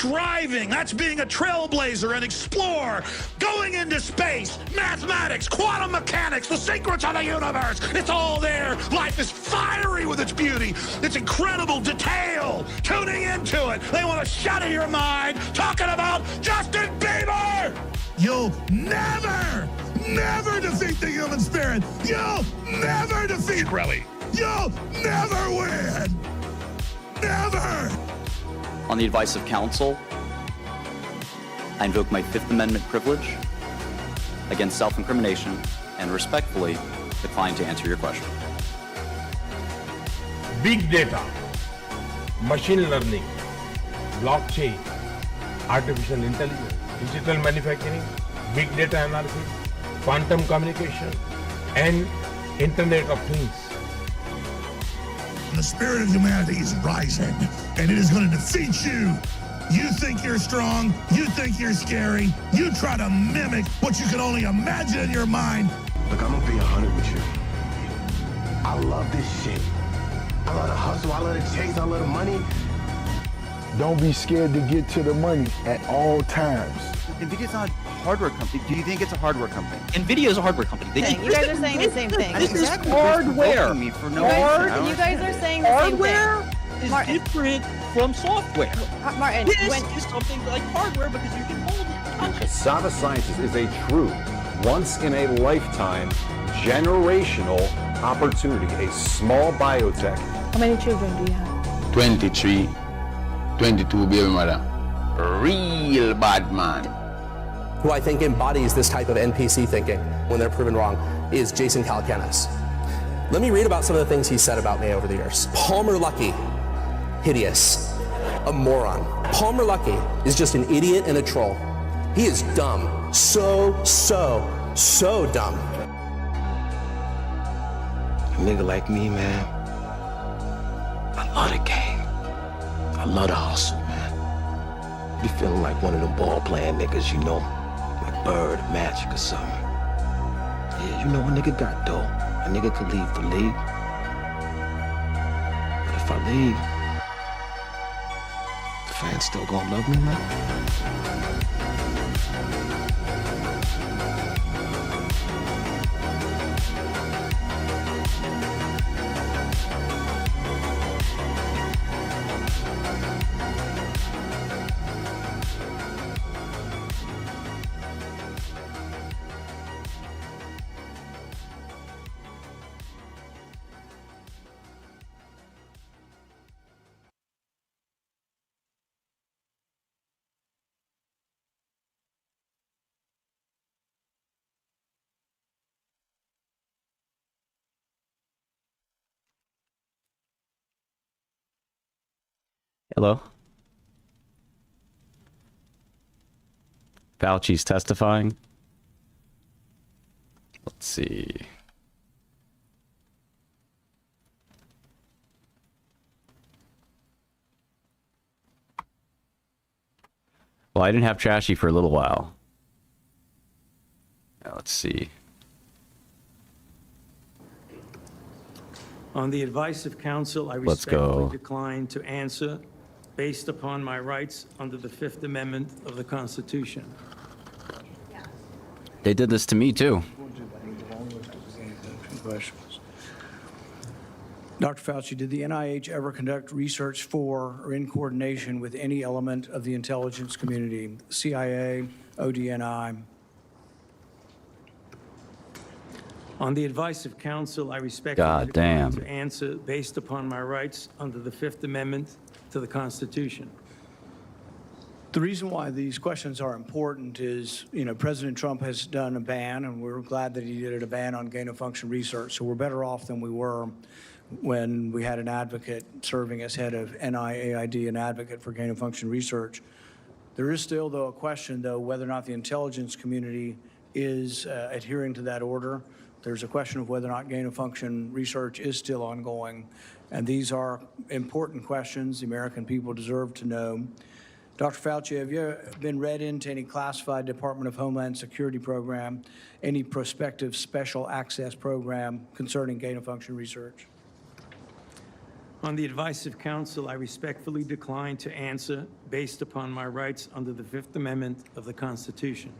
striving. That's being a trailblazer, an explorer, going into space, mathematics, quantum mechanics, the secrets of the universe. It's all there. Life is fiery with its beauty, its incredible detail. Tuning into it. They want to shut in your mind talking about Justin Bieber. You'll never defeat the human spirit. You'll never defeat Shkreli. You'll never win. Never. On the advice of counsel, I invoke my Fifth Amendment privilege against self-incrimination and respectfully decline to answer your question. Big data, machine learning, blockchain, artificial intelligence, digital manufacturing, big data analysis, quantum communication, and Internet of Things. The spirit of humanity is rising, and it is going to defeat you. You think you're strong, you think you're scary, you try to mimic what you can only imagine in your mind. Look, I'm gonna be 100 with you. I love this shit. I love the hustle, I love the chase, I love the money. Don't be scared to get to the money at all times. NVIDIA's not a hardware company. Do you think it's a hardware company? NVIDIA is a hardware company. You guys are saying the same thing. This is hardware. Me for no You guys are saying the same thing. Hardware is different from software. Martin, This is something like hardware because you can hold it, touch it. Cassava Sciences is a true, once-in-a-lifetime, generational opportunity, a small biotech. How many children do you have? 23, 22 baby mother. Real bad man. Who I think embodies this type of NPC thinking when they're proven wrong is Jason Calacanis. Let me read about some of the things he said about me over the years. Palmer Luckey, hideous, a moron. Palmer Luckey is just an idiot and a troll. He is dumb, so dumb. A nigga like me, man, I love the game. I love the hustle, man. Be feeling like one of them ball-playing niggas, you know, like Bird, Magic or something. Yeah, you know, a nigga got dough. A nigga could leave the league. But if I leave, the fans still gonna love me, man? Hello? Fauci's testifying. Let's see. Well, I didn't have Trashy for a little while. Now, let's see. On the advice of counsel, I respectfully decline to answer based upon my rights under the Fifth Amendment of the Constitution. They did this to me, too. Dr. Fauci, did the NIH ever conduct research for or in coordination with any element of the intelligence community, CIA, ODNI? On the advice of counsel, I respectfully decline to answer based upon my rights under the Fifth Amendment to the Constitution. The reason why these questions are important is, you know, President Trump has done a ban, and we're glad that he did a ban on gain-of-function research. So we're better off than we were when we had an advocate serving as head of NIAID, an advocate for gain-of-function research. There is still, though, a question, though, whether or not the intelligence community is adhering to that order. There's a question of whether or not gain-of-function research is still ongoing. And these are important questions the American people deserve to know. Dr. Fauci, have you been read into any classified Department of Homeland Security program, any prospective special access program concerning gain-of-function research? On the advice of counsel, I respectfully decline to answer based upon my rights under the Fifth Amendment of the Constitution.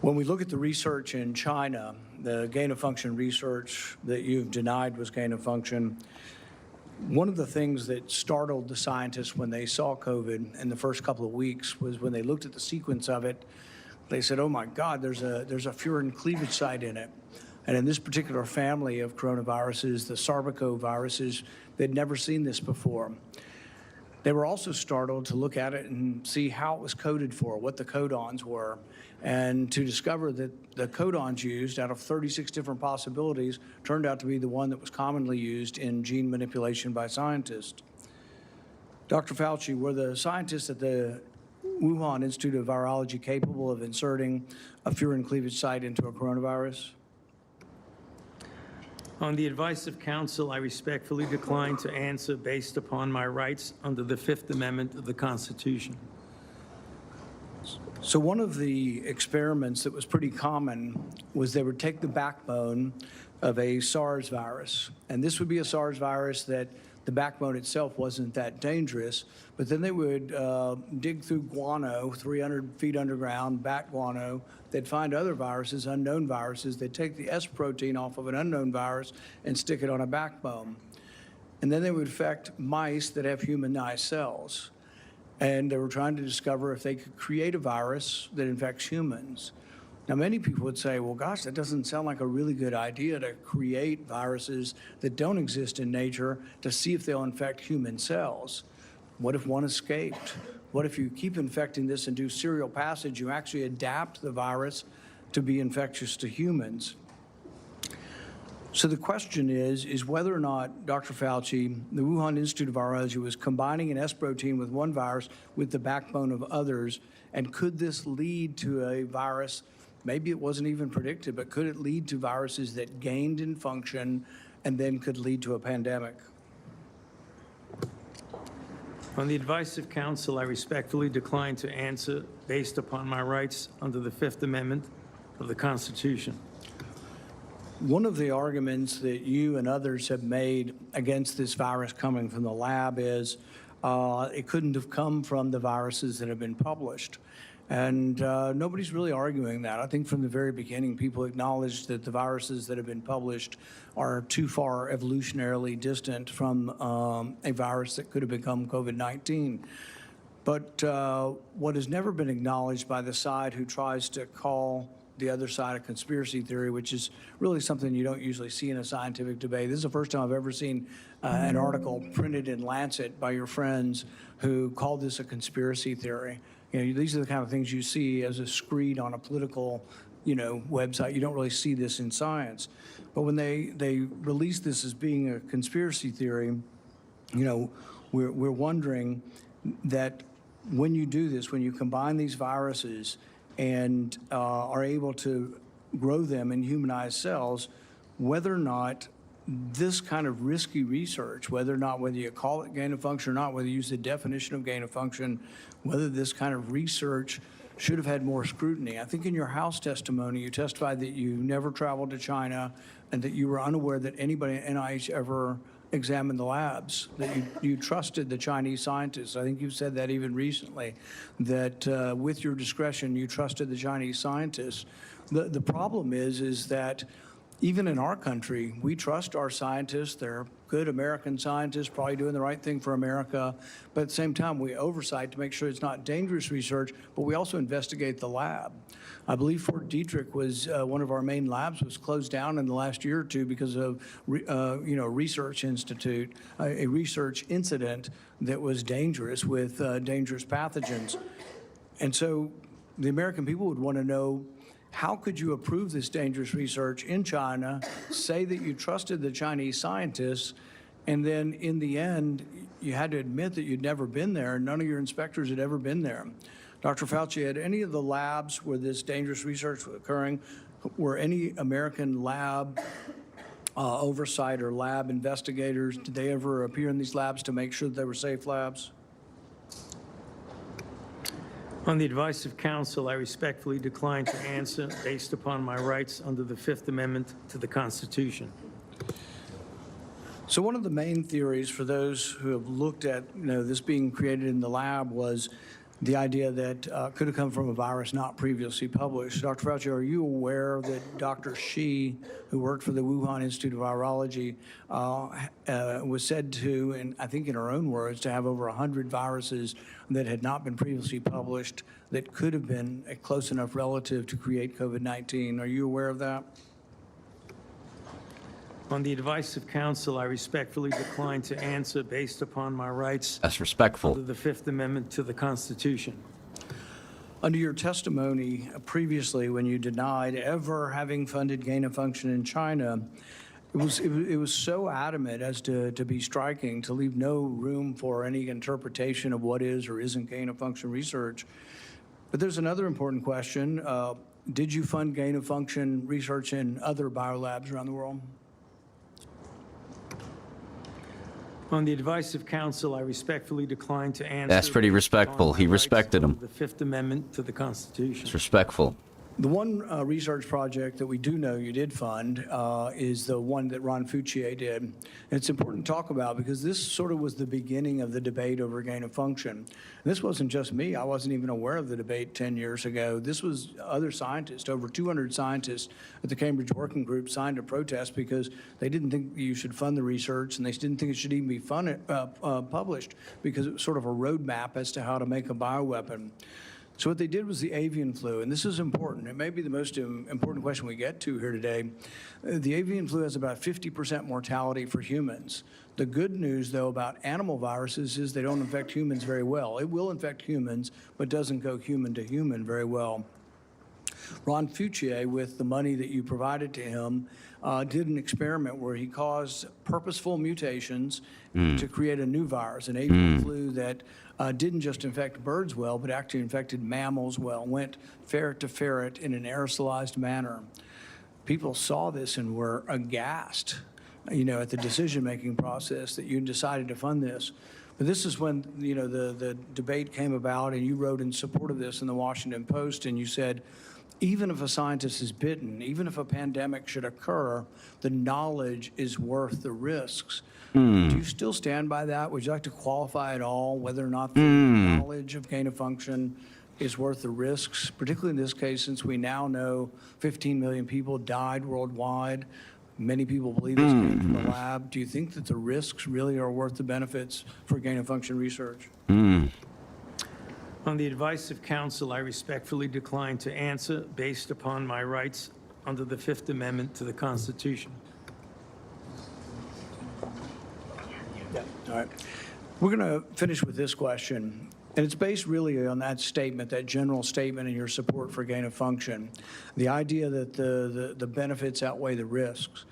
When we look at the research in China, the gain-of-function research that you've denied was gain-of-function, one of the things that startled the scientists when they saw COVID in the first couple of weeks was when they looked at the sequence of it, they said, oh my God, there's a furin cleavage site in it. And in this particular family of coronaviruses, the sarbecoviruses, they'd never seen this before. They were also startled to look at it and see how it was coded for, what the codons were, and to discover that the codons used out of 36 different possibilities turned out to be the one that was commonly used in gene manipulation by scientists. Dr. Fauci, were the scientists at the Wuhan Institute of Virology capable of inserting a furin cleavage site into a coronavirus? On the advice of counsel, I respectfully decline to answer based upon my rights under the Fifth Amendment of the Constitution. So one of the experiments that was pretty common was they would take the backbone of a SARS virus, and this would be a SARS virus that the backbone itself wasn't that dangerous, but then they would dig through guano, 300 feet underground, bat guano. They'd find other viruses, unknown viruses. They'd take the S protein off of an unknown virus and stick it on a backbone. And then they would infect mice that have humanized cells. And they were trying to discover if they could create a virus that infects humans. Now, many people would say, well, gosh, that doesn't sound like a really good idea to create viruses that don't exist in nature to see if they'll infect human cells. What if one escaped? What if you keep infecting this and do serial passage, you actually adapt the virus to be infectious to humans? So the question is whether or not Dr. Fauci, the Wuhan Institute of Virology, was combining an S protein with one virus with the backbone of others, and could this lead to a virus, maybe it wasn't even predicted, but could it lead to viruses that gained in function and then could lead to a pandemic? On the advice of counsel, I respectfully decline to answer based upon my rights under the Fifth Amendment of the Constitution. One of the arguments that you and others have made against this virus coming from the lab is it couldn't have come from the viruses that have been published. And nobody's really arguing that. I think from the very beginning, people acknowledged that the viruses that have been published are too far evolutionarily distant from a virus that could have become COVID-19. But what has never been acknowledged by the side who tries to call the other side of conspiracy theory, which is really something you don't usually see in a scientific debate. This is the first time I've ever seen an article printed in Lancet by your friends who called this a conspiracy theory. You know, these are the kind of things you see as a screed on a political, website. You don't really see this in science. But when they release this as being a conspiracy theory, we're wondering that when you do this, when you combine these viruses and are able to grow them in humanized cells, whether or not this kind of risky research, whether you call it gain of function or not, whether you use the definition of gain of function, whether this kind of research should have had more scrutiny. I think in your House testimony, you testified that you never traveled to China and that you were unaware that anybody at NIH ever examined the labs, that you trusted the Chinese scientists. I think you said that even recently, that with your discretion, you trusted the Chinese scientists. The problem is that even in our country, we trust our scientists. They're good American scientists, probably doing the right thing for America. But at the same time, we oversight to make sure it's not dangerous research, but we also investigate the lab. I believe Fort Detrick was one of our main labs, was closed down in the last year or two because of, research institute, a research incident that was dangerous with dangerous pathogens. And so the American people would want to know, how could you approve this dangerous research in China, say that you trusted the Chinese scientists, and then in the end, you had to admit that you'd never been there, and none of your inspectors had ever been there. Dr. Fauci, had any of the labs where this dangerous research was occurring, were any American lab oversight or lab investigators, did they ever appear in these labs to make sure that they were safe labs? On the advice of counsel, I respectfully decline to answer based upon my rights under the Fifth Amendment to the Constitution. So one of the main theories for those who have looked at this being created in the lab was the idea that could have come from a virus not previously published. Dr. Fauci, are you aware that Dr. Shi, who worked for the Wuhan Institute of Virology, was said to, and I think in her own words, to have over 100 viruses that had not been previously published that could have been a close enough relative to create COVID-19? Are you aware of that? On the advice of counsel, I respectfully decline to answer based upon my rights That's respectful. under the Fifth Amendment to the Constitution. Under your testimony previously, when you denied ever having funded gain of function in China, it was so adamant as to be striking, to leave no room for any interpretation of what is or isn't gain of function research. But there's another important question. Did you fund gain of function research in other biolabs around the world? On the advice of counsel, I respectfully decline to answer. That's pretty based upon respectful. my He rights respected under him. The Fifth Amendment to the Constitution. It's respectful. The one research project that we do know you did fund is the one that Ron Fouchier did. And it's important to talk about because this sort of was the beginning of the debate over gain of function. And this wasn't just me. I wasn't even aware of the debate 10 years ago. This was other scientists. Over 200 scientists at the Cambridge Working Group signed a protest because they didn't think you should fund the research, and they didn't think it should even be published because it was sort of a roadmap as to how to make a bioweapon. So what they did was the avian flu, and this is important. It may be the most important question we get to here today. The avian flu has about 50% mortality for humans. The good news, though, about animal viruses is they don't infect humans very well. It will infect humans, but doesn't go human to human very well. Ron Fouchier, with the money that you provided to him, did an experiment where he caused purposeful mutations to create a new virus, an avian flu that didn't just infect birds well, but actually infected mammals well, went ferret to ferret in an aerosolized manner. People saw this and were aghast, at the decision-making process that you decided to fund this. But this is when, the debate came about, and you wrote in support of this in the Washington Post, and you said, even if a scientist is bitten, even if a pandemic should occur, the knowledge is worth the risks. Do you still stand by that? Would you like to qualify at all whether or not the knowledge of gain of function is worth the risks, particularly in this case, since we now know 15 million people died worldwide? Many people believe this came from the lab. Do you think that the risks really are worth the benefits for gain of function research? On the advice of counsel, I respectfully decline to answer based upon my rights under the Fifth Amendment to the Constitution. All right. We're going to finish with this question, and it's based really on that statement, that general statement in your support for gain of function, the idea that the benefits outweigh the risks.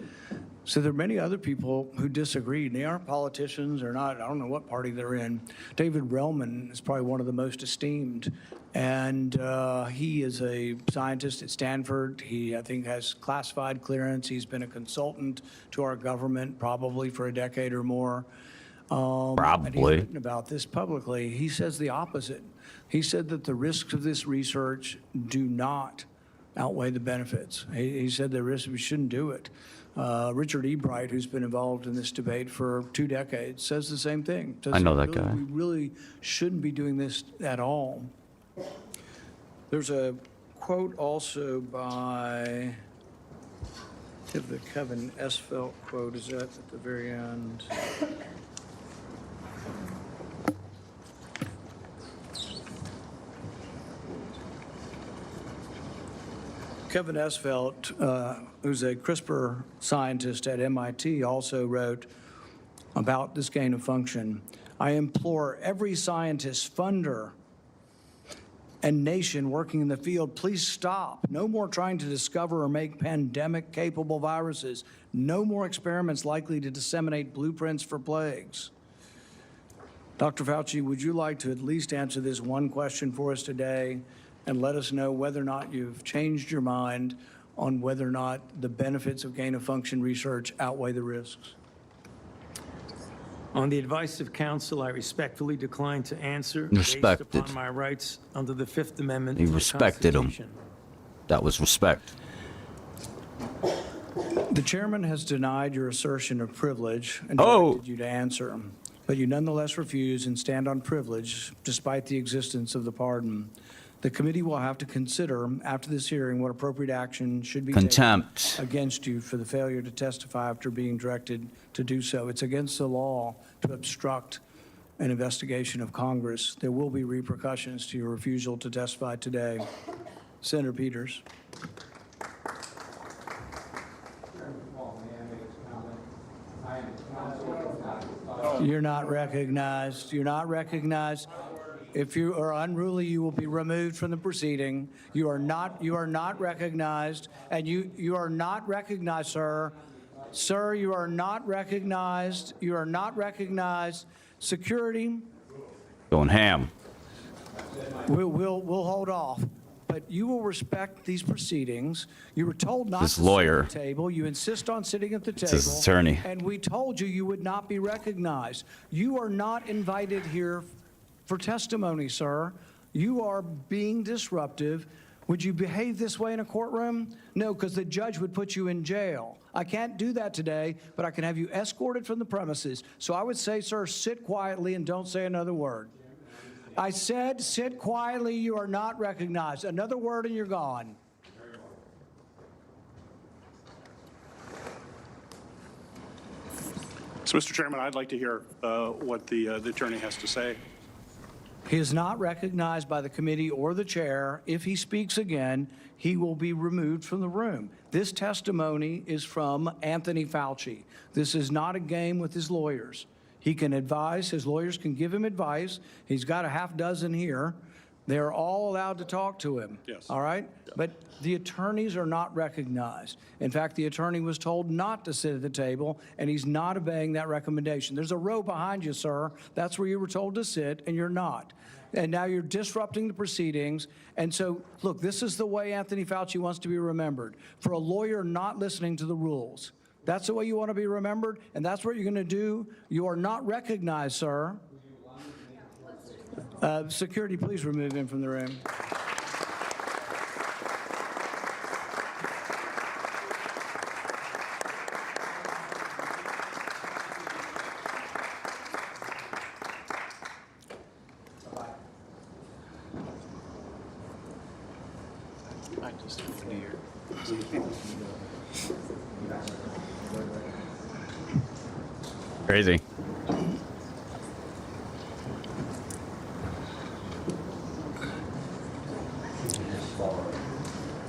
So there are many other people who disagree. They aren't politicians or not. I don't know what party they're in. David Relman is probably one of the most esteemed, and he is a scientist at Stanford. He, I think, has classified clearance. He's been a consultant to our government probably for a decade or more. And he's written about this publicly. He says the opposite. He said that the risks of this research do not outweigh the benefits. He said the risks, we shouldn't do it. Richard E. Bright, who's been involved in this debate for 2 decades, says the same thing. I know that guy. We really shouldn't be doing this at all. There's a quote also by, I have the Kevin Esvelt quote, is that at the very end? Kevin Esvelt, who's a CRISPR scientist at MIT, also wrote about this gain of function. I implore every scientist, funder, and nation working in the field, please stop. No more trying to discover or make pandemic-capable viruses. No more experiments likely to disseminate blueprints for plagues. Dr. Fauci, would you like to at least answer this one question for us today and let us know whether or not you've changed your mind on whether or not the benefits of gain-of-function research outweigh the risks? On the advice of counsel, I respectfully decline to answer Respected. based upon my rights under the Fifth Amendment He to the respected him. Constitution. That was respect. The chairman has denied your assertion of privilege and Oh. directed you to answer, but you nonetheless refuse and stand on privilege despite the existence of the pardon. The committee will have to consider after this hearing what appropriate action should be Contempt. taken against you for the failure to testify after being directed to do so. It's against the law to obstruct an investigation of Congress. There will be repercussions to your refusal to testify today. Senator Peters. You're not recognized. You're not recognized. If you are unruly, you will be removed from the proceeding. You are not recognized, and you are not recognized, sir. Sir, you are not recognized. You are not recognized. Security, Going ham. we'll hold off. But you will respect these proceedings. You were told not This to lawyer. sit at the table. You insist on sitting at the table. his attorney. And we told you you would not be recognized. You are not invited here for testimony, sir. You are being disruptive. Would you behave this way in a courtroom? No, because the judge would put you in jail. I can't do that today, but I can have you escorted from the premises. So I would say, sir, sit quietly and don't say another word. I said, sit quietly. You are not recognized. Another word and you're gone. So, Mr. Chairman, I'd like to hear what the attorney has to say. He is not recognized by the committee or the chair. If he speaks again, he will be removed from the room. This testimony is from Anthony Fauci. This is not a game with his lawyers. He can advise. His lawyers can give him advice. He's got a half dozen here. They're all allowed to talk to him. Yes. All right? But the attorneys are not recognized. In fact, the attorney was told not to sit at the table, and he's not obeying that recommendation. There's a row behind you, sir. That's where you were told to sit, and you're not. And now you're disrupting the proceedings. And so, look, this is the way Anthony Fauci wants to be remembered, for a lawyer not listening to the rules. That's the way you want to be remembered, and that's what you're going to do. You are not recognized, sir. Security, please remove him from the room. Crazy.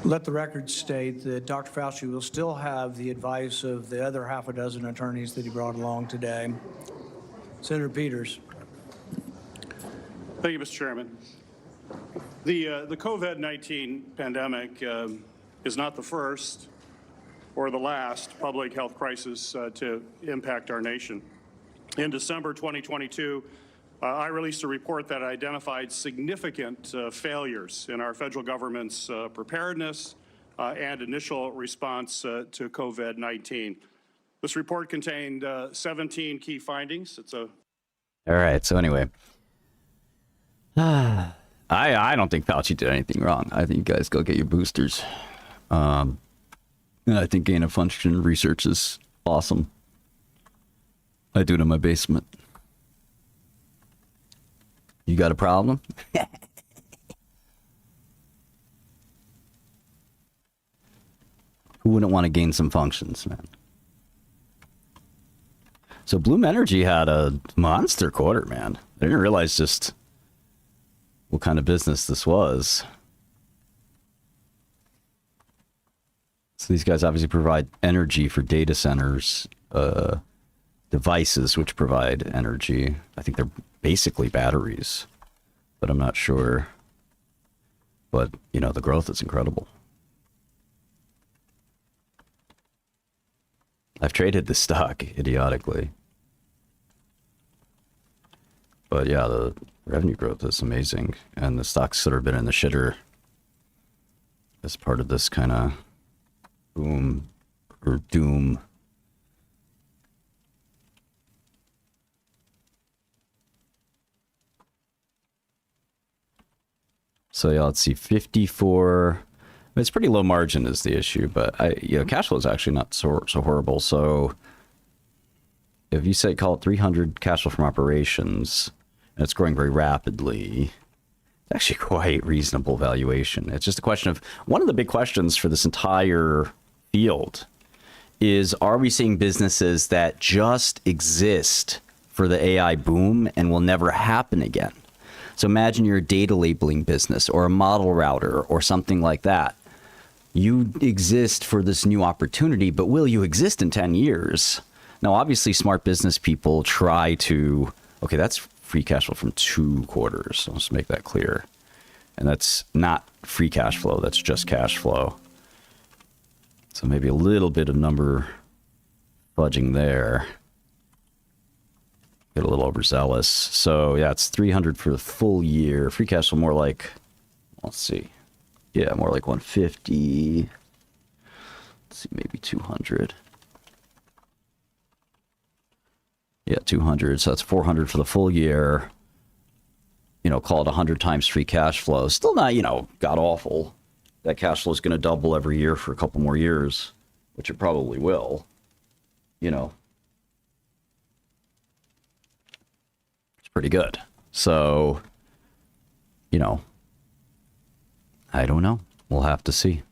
Let the record state that Dr. Fauci will still have the advice of the other half a dozen attorneys that he brought along today. Senator Peters. Thank you, Mr. Chairman. The COVID-19 pandemic is not the first or the last public health crisis to impact our nation. In December 2022, I released a report that identified significant failures in our federal government's preparedness and initial response to COVID-19. This report contained 17 key findings. All right. So anyway, I don't think Fauci did anything wrong. I think you guys go get your boosters. I think gain of function research is awesome. I do it in my basement. You got a problem? Who wouldn't want to gain some functions, man? So Bloom Energy had a monster quarter, man. I didn't realize just what kind of business this was. So these guys obviously provide energy for data centers, devices which provide energy. I think they're basically batteries, but I'm not sure. But, you know, the growth is incredible. I've traded the stock idiotically. But yeah, the revenue growth is amazing. And the stock's sort of been in the shitter as part of this kind of boom or doom. So yeah, let's see, 54. It's pretty low margin is the issue, but cash flow is actually not so horrible. So if you say call it 300 cash flow from operations, and it's growing very rapidly, it's actually quite reasonable valuation. It's just a question of, one of the big questions for this entire field is, are we seeing businesses that just exist for the AI boom and will never happen again? So imagine you're a data labeling business or a model router or something like that. You exist for this new opportunity, but will you exist in 10 years? Now, obviously, smart business people try to, okay, that's free cash flow from 2 quarters. Let's make that clear. And that's not free cash flow. That's just cash flow. So maybe a little bit of number fudging there. Get a little overzealous. So yeah, it's 300 for the full year. Free cash flow more like, let's see. Yeah, more like 150. Let's see, maybe 200. Yeah, 200. So that's 400 for the full year. Call it 100 times free cash flow. Still not, god awful. That cash flow is going to double every year for a couple more years, which it probably will. It's pretty good. So, I don't know. We'll have to see.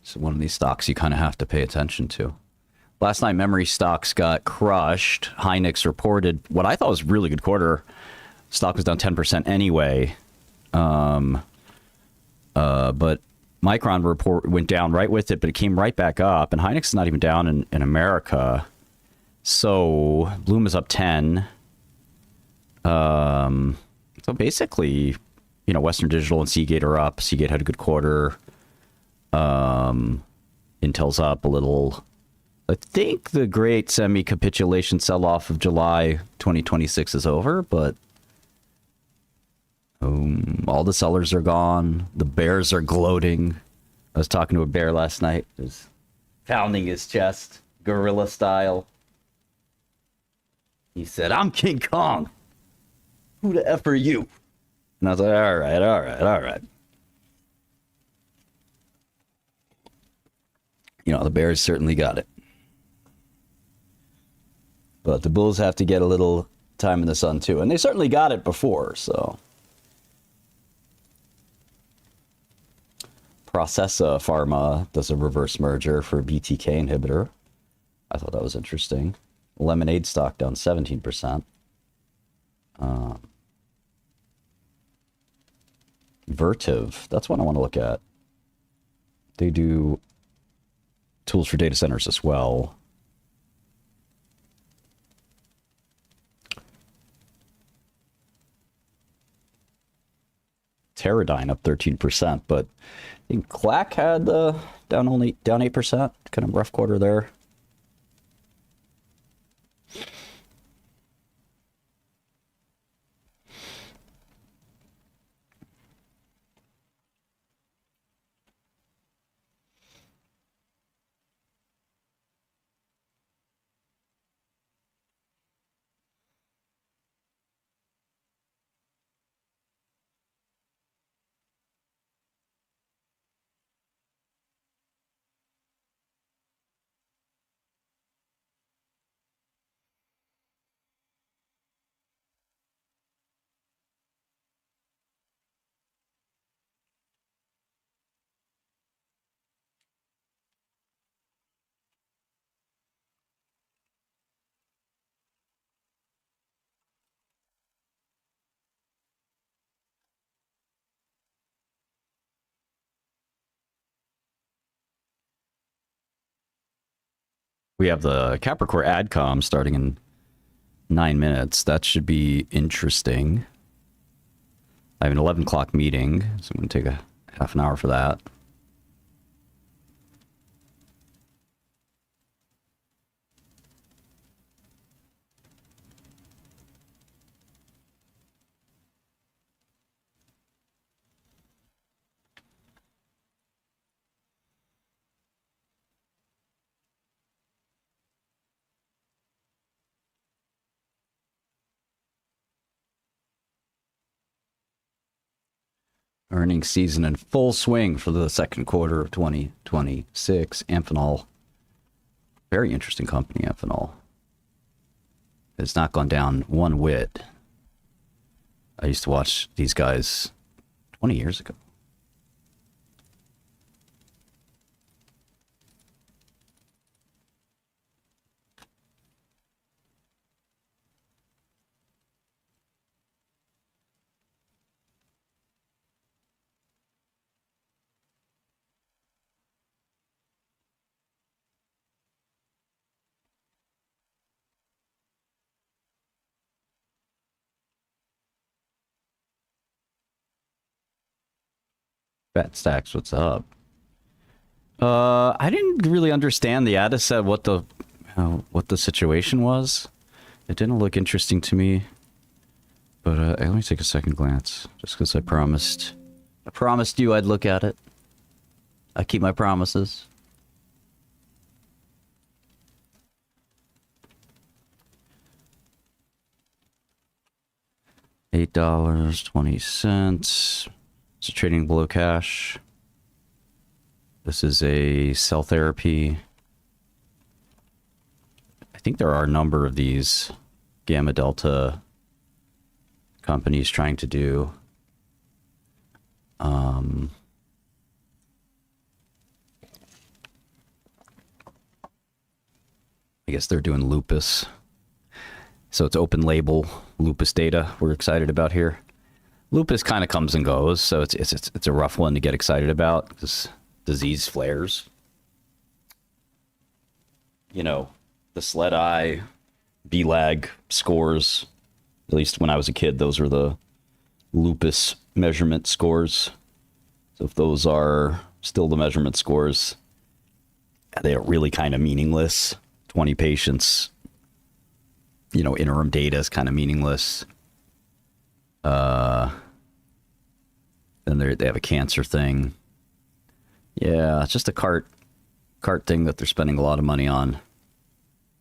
So one of these stocks you kind of have to pay attention to. Last night, memory stocks got crushed. Hynix reported what I thought was a really good quarter. Stock was down 10% anyway. But Micron report went down right with it, but it came right back up. And Hynix is not even down in America. So Bloom is up 10. So basically, Western Digital and Seagate are up. Seagate had a good quarter. Intel's up a little. I think the great semi-capitulation sell-off of July 2026 is over, but all the sellers are gone. The bears are gloating. I was talking to a bear last night. He was pounding his chest, gorilla style. He said, "I'm King Kong. Who the F are you?" And I was like, all right. The bears certainly got it. But the bulls have to get a little time in the sun, too. And they certainly got it before, so. Processa Pharma does a reverse merger for a BTK inhibitor. I thought that was interesting. Lemonade stock down 17%. Vertiv, that's one I want to look at. They do tools for data centers as well. Teradyne up 13%, but I think Clack had down 8%. Kind of rough quarter there. We have the Capricorn AdCom starting in 9 minutes. That should be interesting. I have an 11 o'clock meeting, so I'm going to take a half an hour for that. Earnings season in full swing for the second quarter of 2026. Amphenol, very interesting company, Amphenol. It's not gone down one whit. I used to watch these guys 20 years ago. Fat Stacks, what's up? I didn't really understand the ad said what the situation was. It didn't look interesting to me. But let me take a second glance, just because I promised you I'd look at it. I keep my promises. $8.20. So trading below cash. This is a cell therapy. I think there are a number of these Gamma Delta companies trying to do. I guess they're doing lupus. So it's open label lupus data we're excited about here. Lupus kind of comes and goes, so it's a rough one to get excited about because disease flares. You know, the SLEDI, BLAG scores, at least when I was a kid, those were the lupus measurement scores. So if those are still the measurement scores, they are really kind of meaningless. 20 patients, you know, interim data is kind of meaningless. Then they have a cancer thing. Yeah, it's just a cart thing that they're spending a lot of money on.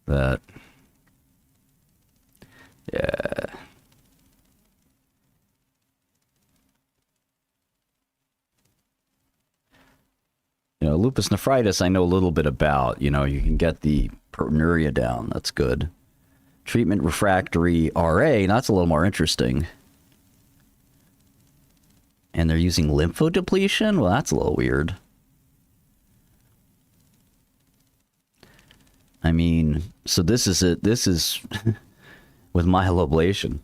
That, yeah. You know, lupus nephritis I know a little bit about. You know, you can get the proteinuria down. That's good. Treatment refractory RA, that's a little more interesting. And they're using lymphodepletion? Well, that's a little weird. I mean, so this is with myeloablation,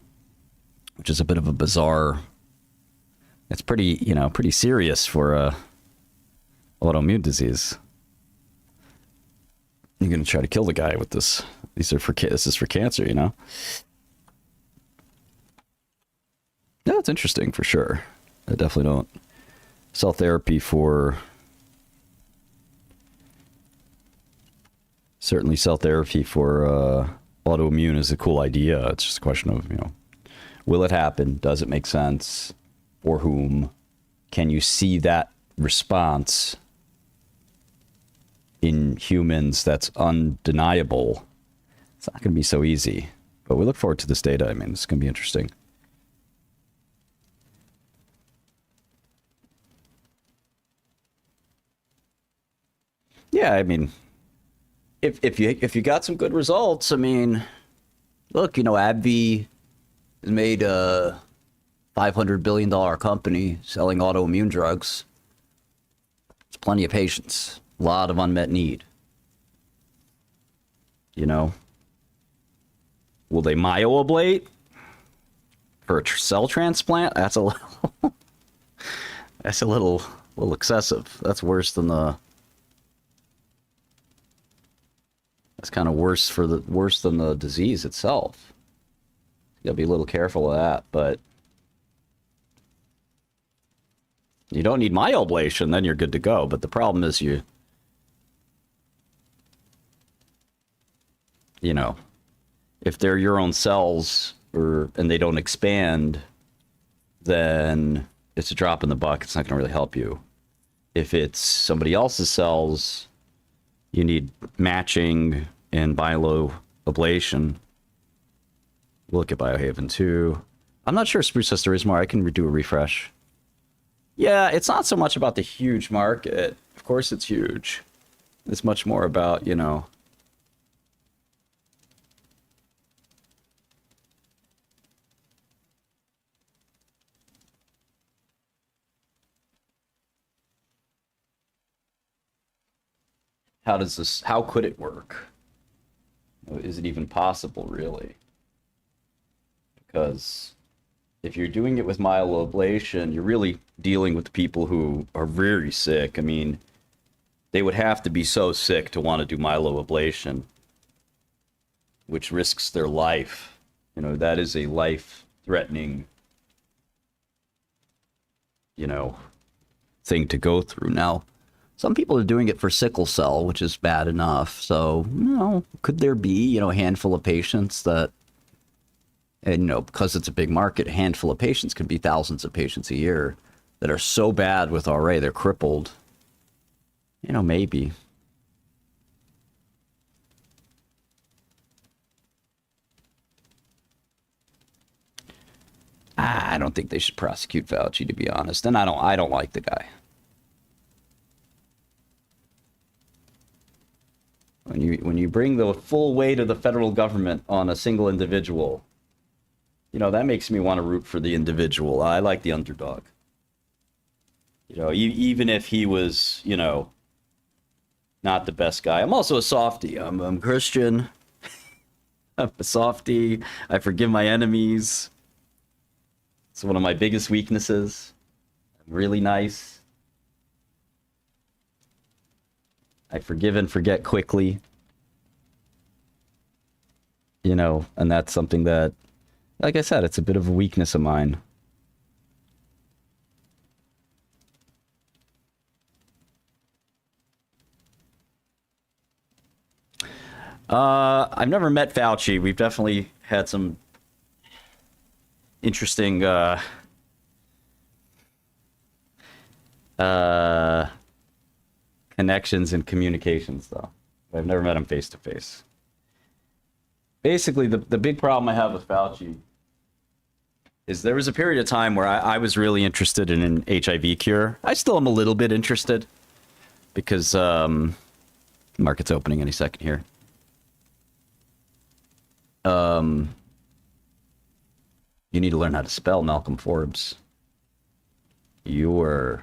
which is a bit of a bizarre. It's pretty, you know, pretty serious for a autoimmune disease. You're gonna try to kill the guy with this. This is for cancer, you know. Yeah, it's interesting for sure. I definitely don't. Cell therapy for... Certainly cell therapy for autoimmune is a cool idea. It's just a question of, you know, will it happen? Does it make sense? For whom? Can you see that response in humans that's undeniable? It's not going to be so easy. But we look forward to this data. I mean, it's going to be interesting. Yeah, I mean, if you got some good results, I mean, look, you know, AbbVie has made a $500 billion company selling autoimmune drugs. It's plenty of patients, a lot of unmet need. You know, will they myoablate for a cell transplant? That's a little excessive. That's worse than the. That's kind of worse than the disease itself. You gotta be a little careful of that, but you don't need myoablation, then you're good to go. But the problem is you know, if they're your own cells and they don't expand, then it's a drop in the bucket. It's not gonna really help you. If it's somebody else's cells, you need matching and myeloablation. Look at Biohaven 2. I'm not sure Spruce has there is more. I can do a refresh. Yeah, it's not so much about the huge market. Of course it's huge. It's much more about, you know, how could it work? Is it even possible, really? Because if you're doing it with myeloablation, you're really dealing with people who are very sick. I mean, they would have to be so sick to want to do myeloablation, which risks their life. You know, that is a life-threatening, you know, thing to go through. Now, some people are doing it for sickle cell, which is bad enough. So, you know, could there be, you know, a handful of patients that, and, you know, because it's a big market, a handful of patients could be thousands of patients a year that are so bad with RA, they're crippled. You know, maybe. I don't think they should prosecute Fauci, to be honest. And I don't like the guy. When you bring the full weight of the federal government on a single individual, you know, that makes me want to root for the individual. I like the underdog. You know, even if he was, you know, not the best guy. I'm also a softie. I'm Christian. I'm a softie. I forgive my enemies. It's one of my biggest weaknesses. I'm really nice. I forgive and forget quickly. You know, and that's something that, like I said, it's a bit of a weakness of mine. I've never met Fauci. We've definitely had some interesting connections and communications, though. I've never met him face to face. Basically, the big problem I have with Fauci is there was a period of time where I was really interested in an HIV cure. I still am a little bit interested because market's opening any second here. You need to learn how to spell, Malcolm Forbes. You're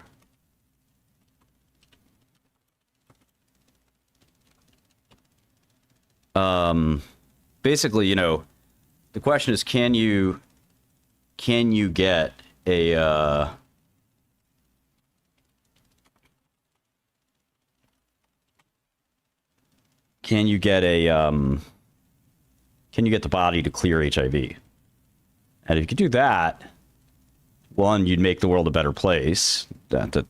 basically, you know, the question is, can you get a can you get the body to clear HIV? And if you could do that, one, you'd make the world a better place. Not that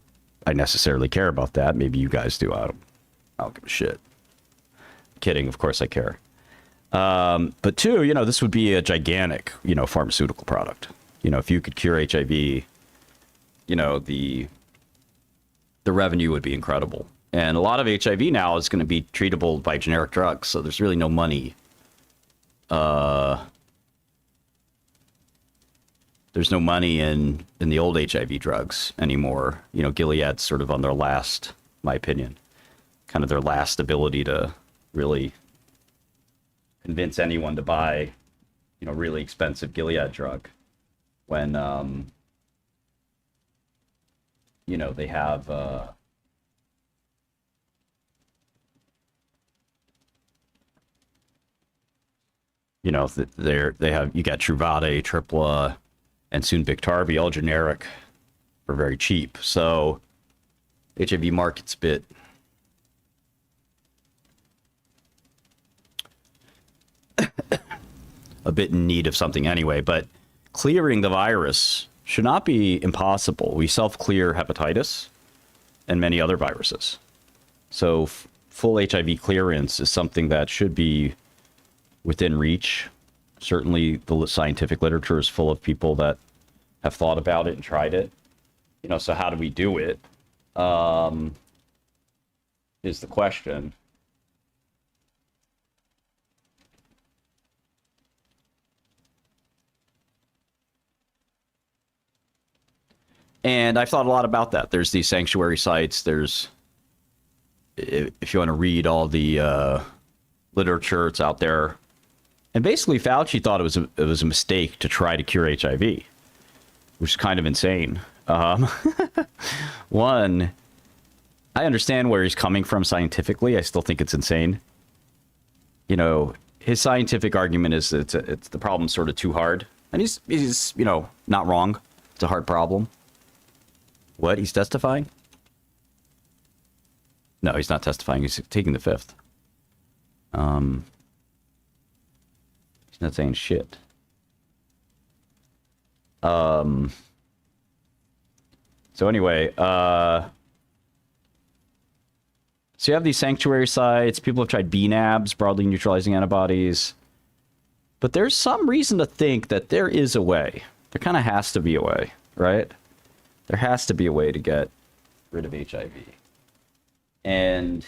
I necessarily care about that. Maybe you guys do. I don't give a shit. Kidding, of course I care. But two, you know, this would be a gigantic, you know, pharmaceutical product. You know, if you could cure HIV, you know, the revenue would be incredible. And a lot of HIV now is going to be treatable by generic drugs, so there's really no money. There's no money in the old HIV drugs anymore. You know, Gilead's sort of on their last, my opinion, kind of their last ability to really convince anyone to buy, you know, really expensive Gilead drug when, you know, they have, you know, you got Truvada, Tripla, and soon Biktarvy, all generic for very cheap. So HIV market's a bit in need of something anyway, but clearing the virus should not be impossible. We self-clear hepatitis and many other viruses. So full HIV clearance is something that should be within reach. Certainly the scientific literature is full of people that have thought about it and tried it. You know, so how do we do it? Is the question. And I've thought a lot about that. There's these sanctuary sites. There's, if you want to read all the literature, it's out there. And basically, Fauci thought it was a mistake to try to cure HIV, which is kind of insane. One, I understand where he's coming from scientifically. I still think it's insane. You know, his scientific argument is that it's the problem's sort of too hard. And he's you know, not wrong. It's a hard problem. What? He's testifying? No, he's not testifying. He's taking the fifth. He's not saying shit. So anyway, so you have these sanctuary sites. People have tried BNABs, broadly neutralizing antibodies. But there's some reason to think that there is a way. There kind of has to be a way, right? There has to be a way to get rid of HIV. And,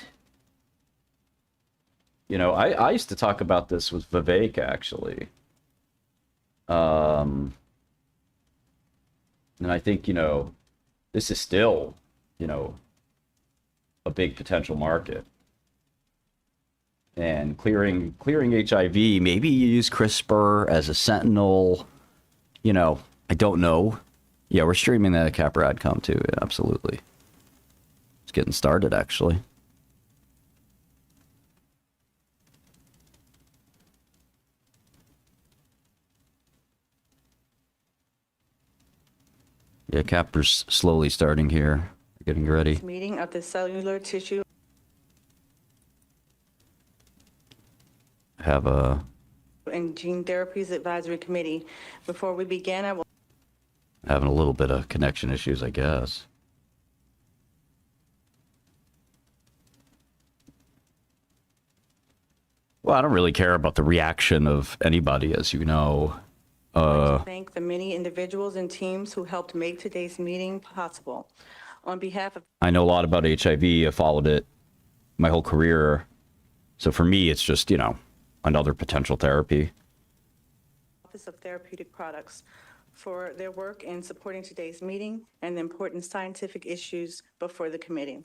you know, I used to talk about this with Vivek, actually. And I think, you know, this is still, you know, a big potential market. And clearing HIV, maybe you use CRISPR as a sentinel. You know, I don't know. Yeah, we're streaming that at CapRadCom too. Yeah, absolutely. It's getting started, actually. Yeah, Capr's slowly starting here. Getting ready. Meeting of the Cellular Tissue Have a and Gene Therapies Advisory Committee. Before we begin, I will having a little bit of connection issues, I guess. Well, I don't really care about the reaction of anybody, as you know. thank the many individuals and teams who helped make today's meeting possible. On behalf of I know a lot about HIV. I followed it my whole career. So for me, it's just, you know, another potential therapy. Office of Therapeutic Products for their work in supporting today's meeting and the important scientific issues before the committee.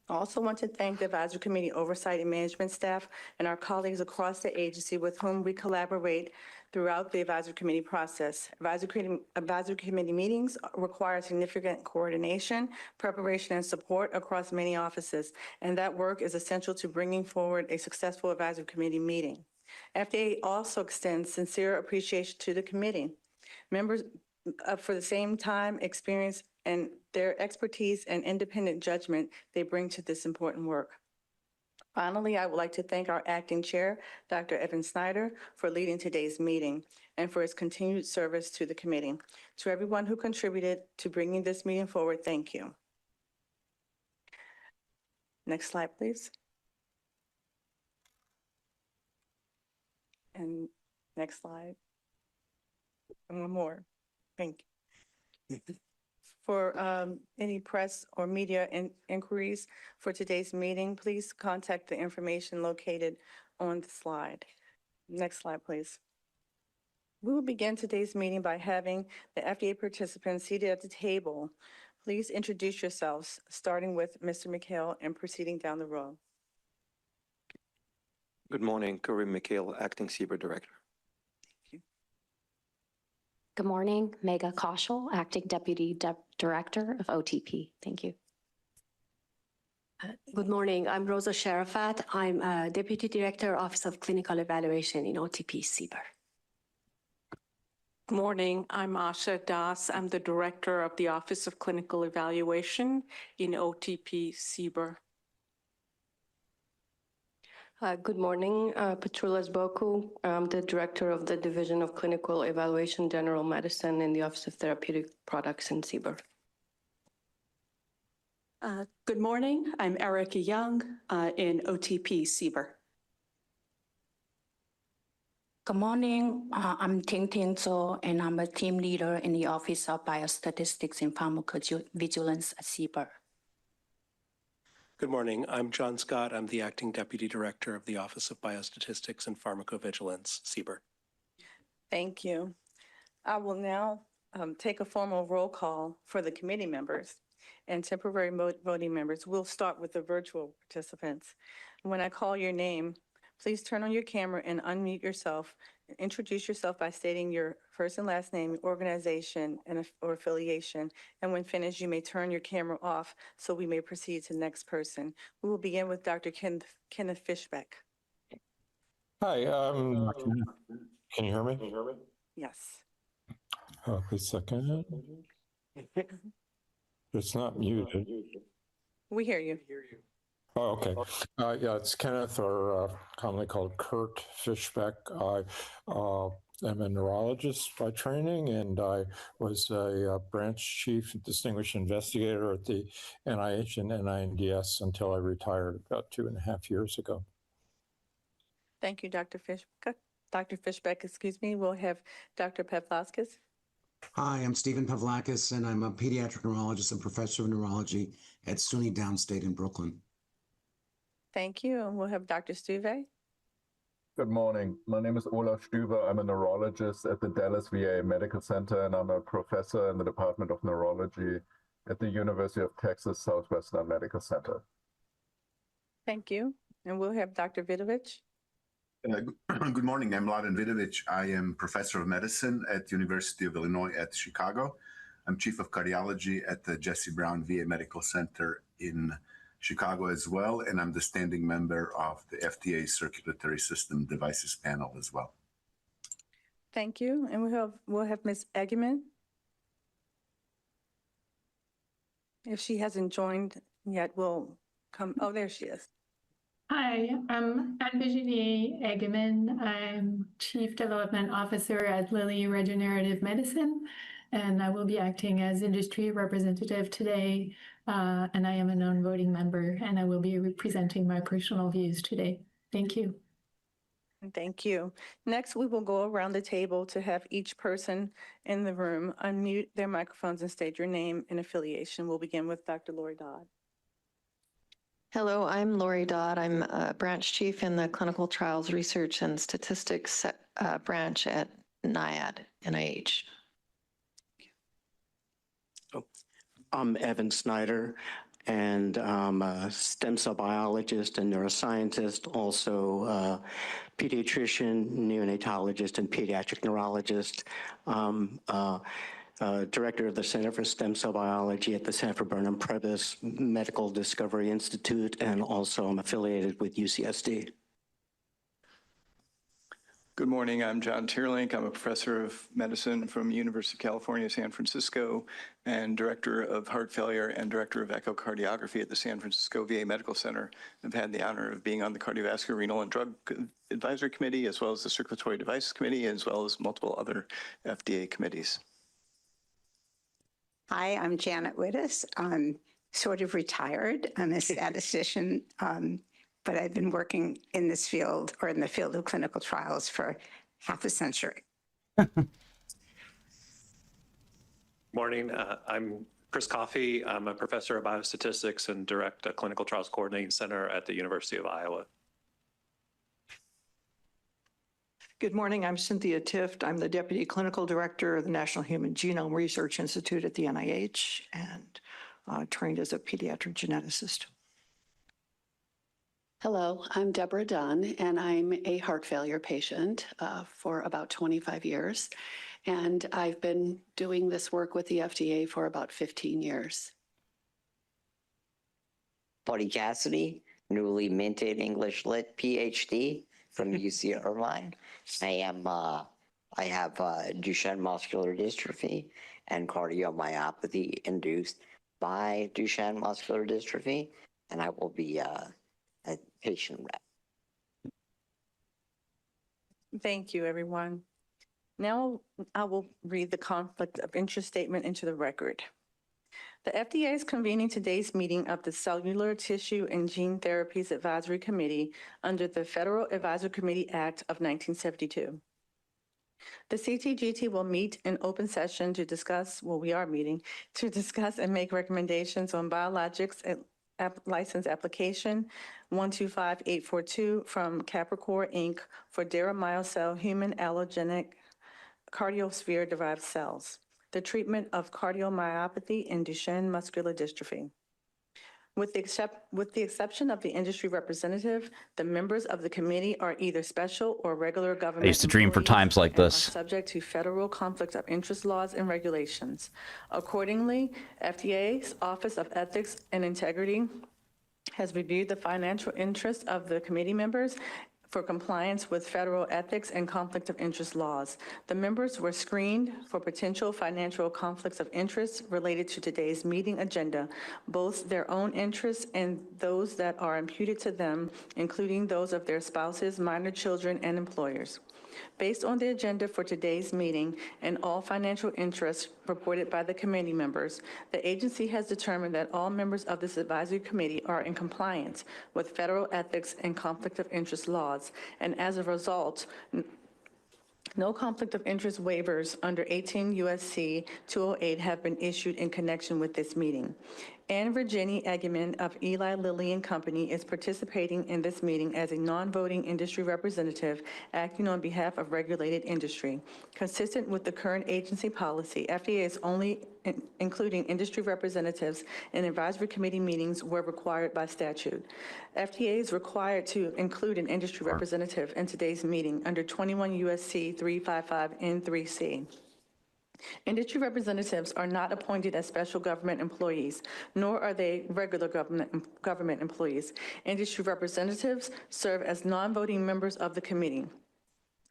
I also want to thank the Advisory Committee Oversight and Management staff and our colleagues across the agency with whom we collaborate throughout the Advisory Committee process. Advisory Committee meetings require significant coordination, preparation, and support across many offices, and that work is essential to bringing forward a successful Advisory Committee meeting. FDA also extends sincere appreciation to the committee. Members for the same time, experience, and their expertise and independent judgment they bring to this important work. Finally, I would like to thank our acting chair, Dr. Evan Snyder, for leading today's meeting and for his continued service to the committee. To everyone who contributed to bringing this meeting forward, thank you. Next slide, please. And next slide. And one more. Thank you. For any press or media inquiries for today's meeting, please contact the information located on the slide. Next slide, please. We will begin today's meeting by having the FDA participants seated at the table. Please introduce yourselves, starting with Mr. McHale and proceeding down the row. Good morning, Karim McHale, Acting CBER Director. Good morning, Megha Kaushal, Acting Deputy Director of OTP. Thank you. Good morning, I'm Rosa Sharafat. I'm Deputy Director, Office of Clinical Evaluation in OTP CBER. Good morning, I'm Asha Das. I'm the Director of the Office of Clinical Evaluation in OTP CBER. Good morning, Petroulas Boku. I'm the Director of the Division of Clinical Evaluation, General Medicine in the Office of Therapeutic Products in CBER. Good morning, I'm Erica Young in OTP CBER. Good morning, I'm Ting Ting Zhou, and I'm a team leader in the Office of Biostatistics and Pharmacovigilance at CBER. Good morning, I'm John Scott. I'm the Acting Deputy Director of the Office of Biostatistics and Pharmacovigilance, CBER. Thank you. I will now take a formal roll call for the committee members and temporary voting members. We'll start with the virtual participants. When I call your name, please turn on your camera and unmute yourself. Introduce yourself by stating your first and last name, organization, or affiliation. And when finished, you may turn your camera off so we may proceed to the next person. We will begin with Dr. Kenneth Fishbeck. Hi, can you hear me? Yes. Oh, wait a second. It's not muted. We hear you. Oh, okay. Yeah, it's Kenneth, or commonly called Kurt Fishbeck. I am a neurologist by training, and I was a branch chief, distinguished investigator at the NIH and NINDS until I retired about 2.5 years ago. Thank you, Dr. Fishbeck. Dr. Fishbeck, excuse me. We'll have Dr. Pavlakis. Hi, I'm Stephen Pavlakis, and I'm a pediatric neurologist and professor of neurology at SUNY Downstate in Brooklyn. Thank you. And we'll have Dr. Stuve. Good morning. My name is Olaf Stuve. I'm a neurologist at the Dallas VA Medical Center, and I'm a professor in the Department of Neurology at the University of Texas Southwestern Medical Center. Thank you. And we'll have Dr. Vidovich. Good morning. I'm Mladen Vidovich. I am professor of medicine at the University of Illinois at Chicago. I'm chief of cardiology at the Jesse Brown VA Medical Center in Chicago as well, and I'm the standing member of the FDA Circulatory System Devices panel as well. Thank you. And we'll have Ms. Eggeman. If she hasn't joined yet, we'll come. Oh, there she is. Hi, I'm Anne-Virginie Eggeman. I'm Chief Development Officer at Lilly Regenerative Medicine, and I will be acting as industry representative today. And I am a non-voting member, and I will be presenting my personal views today. Thank you. Thank you. Next, we will go around the table to have each person in the room unmute their microphones and state your name and affiliation. We'll begin with Dr. Lori Dodd. Hello, I'm Lori Dodd. I'm a branch chief in the Clinical Trials Research and Statistics branch at NIH. I'm Evan Snyder, and I'm a stem cell biologist and neuroscientist, also a pediatrician, neonatologist, and pediatric neurologist. Director of the Center for Stem Cell Biology at the Sanford Burnham Prebys Medical Discovery Institute, and also I'm affiliated with UCSD. Good morning, I'm John Teerlink. I'm a professor of medicine from University of California, San Francisco, and director of heart failure and director of echocardiography at the San Francisco VA Medical Center. I've had the honor of being on the Cardiovascular, Renal, and Drug Advisory Committee, as well as the Circulatory Devices Committee, as well as multiple other FDA committees. Hi, I'm Janet Wittes. I'm sort of retired. I'm a statistician, but I've been working in this field, or in the field of clinical trials, for half a century. Morning, I'm Chris Coffey. I'm a professor of biostatistics and direct a clinical trials coordinating center at the University of Iowa. Good morning, I'm Cynthia Tift. I'm the Deputy Clinical Director of the National Human Genome Research Institute at the NIH, and trained as a pediatric geneticist. Hello, I'm Deborah Dunn, and I'm a heart failure patient for about 25 years. And I've been doing this work with the FDA for about 15 years. Buddy Cassidy, newly minted English Lit PhD from UC Irvine. I have Duchenne muscular dystrophy and cardiomyopathy induced by Duchenne muscular dystrophy, and I will be a patient rep. Thank you, everyone. Now I will read the conflict of interest statement into the record. The FDA is convening today's meeting of the Cellular Tissue and Gene Therapies Advisory Committee under the Federal Advisory Committee Act of 1972. The CTGT will meet in open session to discuss, we are meeting, to discuss and make recommendations on biologics license application 125842 from Capricor Inc. for deramiocel human allogenic cardiosphere-derived cells. the treatment of cardiomyopathy and Duchenne muscular dystrophy. With the exception of the industry representative, the members of the committee are either special or regular government I used to dream for employees times like and are this. subject to federal conflict of interest laws and regulations. Accordingly, FDA's Office of Ethics and Integrity has reviewed the financial interests of the committee members for compliance with federal ethics and conflict of interest laws. The members were screened for potential financial conflicts of interest related to today's meeting agenda, both their own interests and those that are imputed to them, including those of their spouses, minor children, and employers. Based on the agenda for today's meeting and all financial interests reported by the committee members, the agency has determined that all members of this advisory committee are in compliance with federal ethics and conflict of interest laws, and as a result, no conflict of interest waivers under 18 U.S.C. 208 have been issued in connection with this meeting. Anne Virginie Egeman of Eli Lilly and Company is participating in this meeting as a non-voting industry representative acting on behalf of regulated industry. Consistent with the current agency policy, FDA is only including industry representatives in advisory committee meetings where required by statute. FDA is required to include an industry representative in today's meeting under 21 U.S.C. 355 N3C. Industry representatives are not appointed as special government employees, nor are they regular government employees. Industry representatives serve as non-voting members of the committee.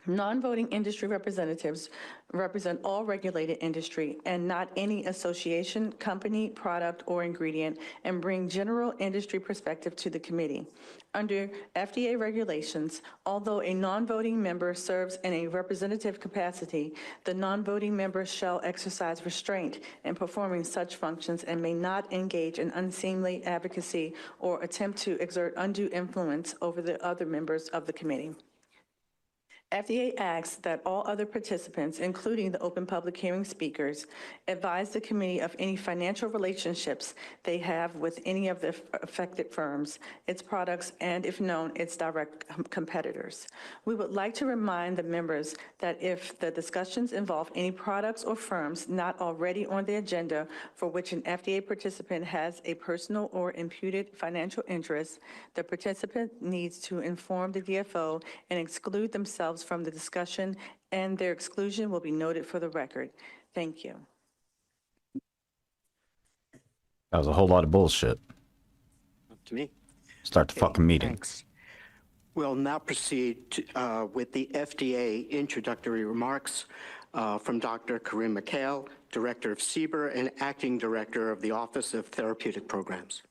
Non-voting industry representatives represent all regulated industry and not any association, company, product, or ingredient, and bring general industry perspective to the committee. Under FDA regulations, although a non-voting member serves in a representative capacity, the non-voting member shall exercise restraint in performing such functions and may not engage in unseemly advocacy or attempt to exert undue influence over the other members of the committee. FDA asks that all other participants, including the open public hearing speakers, advise the committee of any financial relationships they have with any of the affected firms, its products, and if known, its direct competitors. We would like to remind the members that if the discussions involve any products or firms not already on the agenda for which an FDA participant has a personal or imputed financial interest, the participant needs to inform the DFO and exclude themselves from the discussion, and their exclusion will be noted for the record. Thank you. That was a whole lot of bullshit. Up to me. Start the fucking meeting. Thanks. We'll now proceed to, with the FDA introductory remarks from Dr. Karim Mikhail, Director of CBER and Acting Director of the Office of Therapeutic Programs.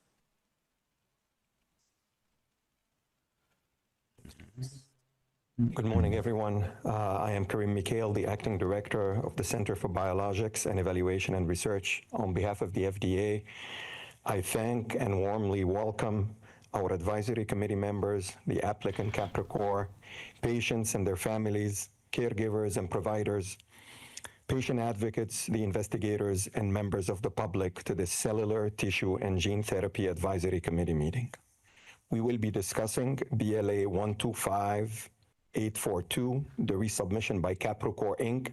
Good morning, everyone. I am Karim Mikhail, the Acting Director of the Center for Biologics and Evaluation and Research. On behalf of the FDA, I thank and warmly welcome our advisory committee members, the applicant Capricor, patients and their families, caregivers and providers, patient advocates, the investigators, and members of the public to the Cellular, Tissue, and Gene Therapy Advisory Committee meeting. We will be discussing BLA 125-842, the resubmission by Capricor Inc.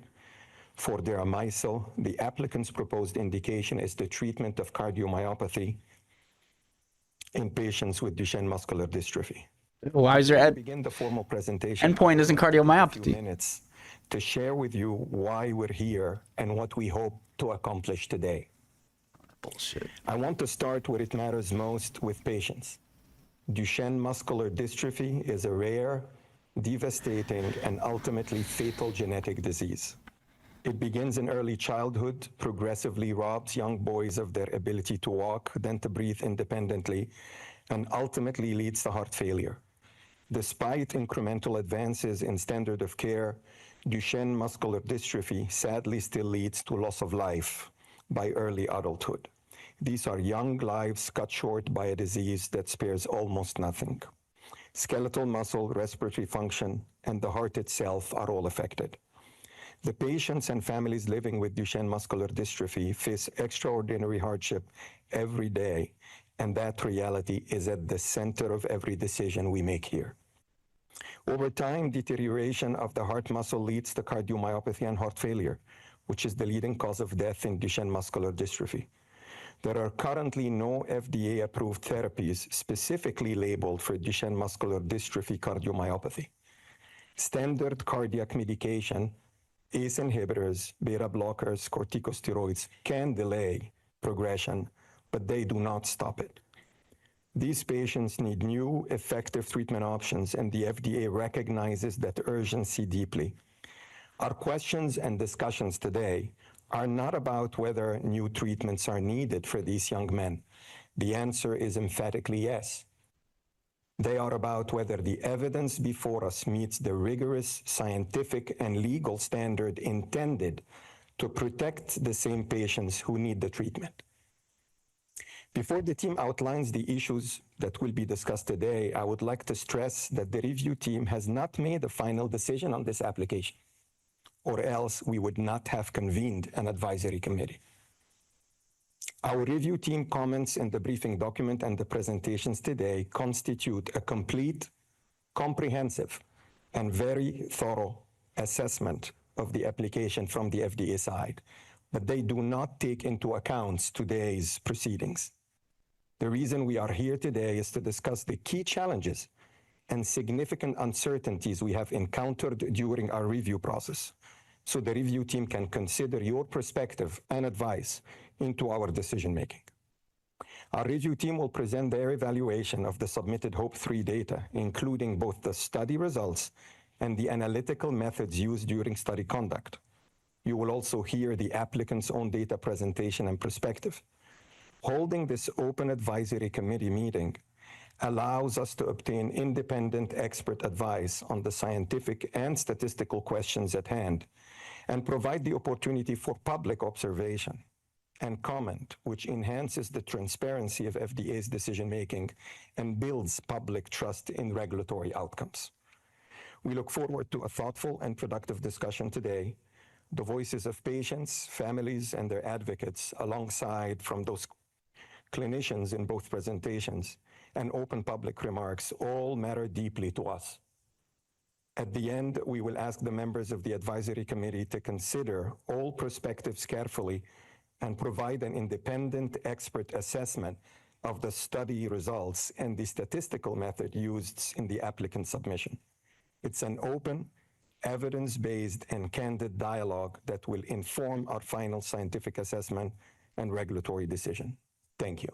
for deramiocel. The applicant's proposed indication is the treatment of cardiomyopathy in patients with Duchenne muscular dystrophy. Why is there begin the formal presentation? endpoint isn't cardiomyopathy? Minutes to share with you why we're here and what we hope to accomplish today. Bullshit. I want to start where it matters most, with patients. Duchenne muscular dystrophy is a rare, devastating, and ultimately fatal genetic disease. It begins in early childhood, progressively robs young boys of their ability to walk, then to breathe independently, and ultimately leads to heart failure. Despite incremental advances in standard of care, Duchenne muscular dystrophy sadly still leads to loss of life by early adulthood. These are young lives cut short by a disease that spares almost nothing. Skeletal muscle, respiratory function, and the heart itself are all affected. The patients and families living with Duchenne muscular dystrophy face extraordinary hardship every day, and that reality is at the center of every decision we make here. Over time, deterioration of the heart muscle leads to cardiomyopathy and heart failure, which is the leading cause of death in Duchenne muscular dystrophy. There are currently no FDA-approved therapies specifically labeled for Duchenne muscular dystrophy cardiomyopathy. Standard cardiac medication, ACE inhibitors, beta blockers, corticosteroids can delay progression, but they do not stop it. These patients need new, effective treatment options, and the FDA recognizes that urgency deeply. Our questions and discussions today are not about whether new treatments are needed for these young men. The answer is emphatically yes. They are about whether the evidence before us meets the rigorous scientific and legal standard intended to protect the same patients who need the treatment. Before the team outlines the issues that will be discussed today, I would like to stress that the review team has not made a final decision on this application, or else we would not have convened an advisory committee. Our review team comments in the briefing document and the presentations today constitute a complete, comprehensive, and very thorough assessment of the application from the FDA side, but they do not take into account today's proceedings. The reason we are here today is to discuss the key challenges and significant uncertainties we have encountered during our review process, so the review team can consider your perspective and advice into our decision-making. Our review team will present their evaluation of the submitted HOPE-3 data, including both the study results and the analytical methods used during study conduct. You will also hear the applicant's own data presentation and perspective. Holding this open advisory committee meeting allows us to obtain independent expert advice on the scientific and statistical questions at hand and provide the opportunity for public observation and comment, which enhances the transparency of FDA's decision-making and builds public trust in regulatory outcomes. We look forward to a thoughtful and productive discussion today. The voices of patients, families, and their advocates, alongside from those clinicians in both presentations, and open public remarks all matter deeply to us. At the end, we will ask the members of the advisory committee to consider all perspectives carefully and provide an independent expert assessment of the study results and the statistical method used in the applicant submission. It's an open, evidence-based, and candid dialogue that will inform our final scientific assessment and regulatory decision. Thank you.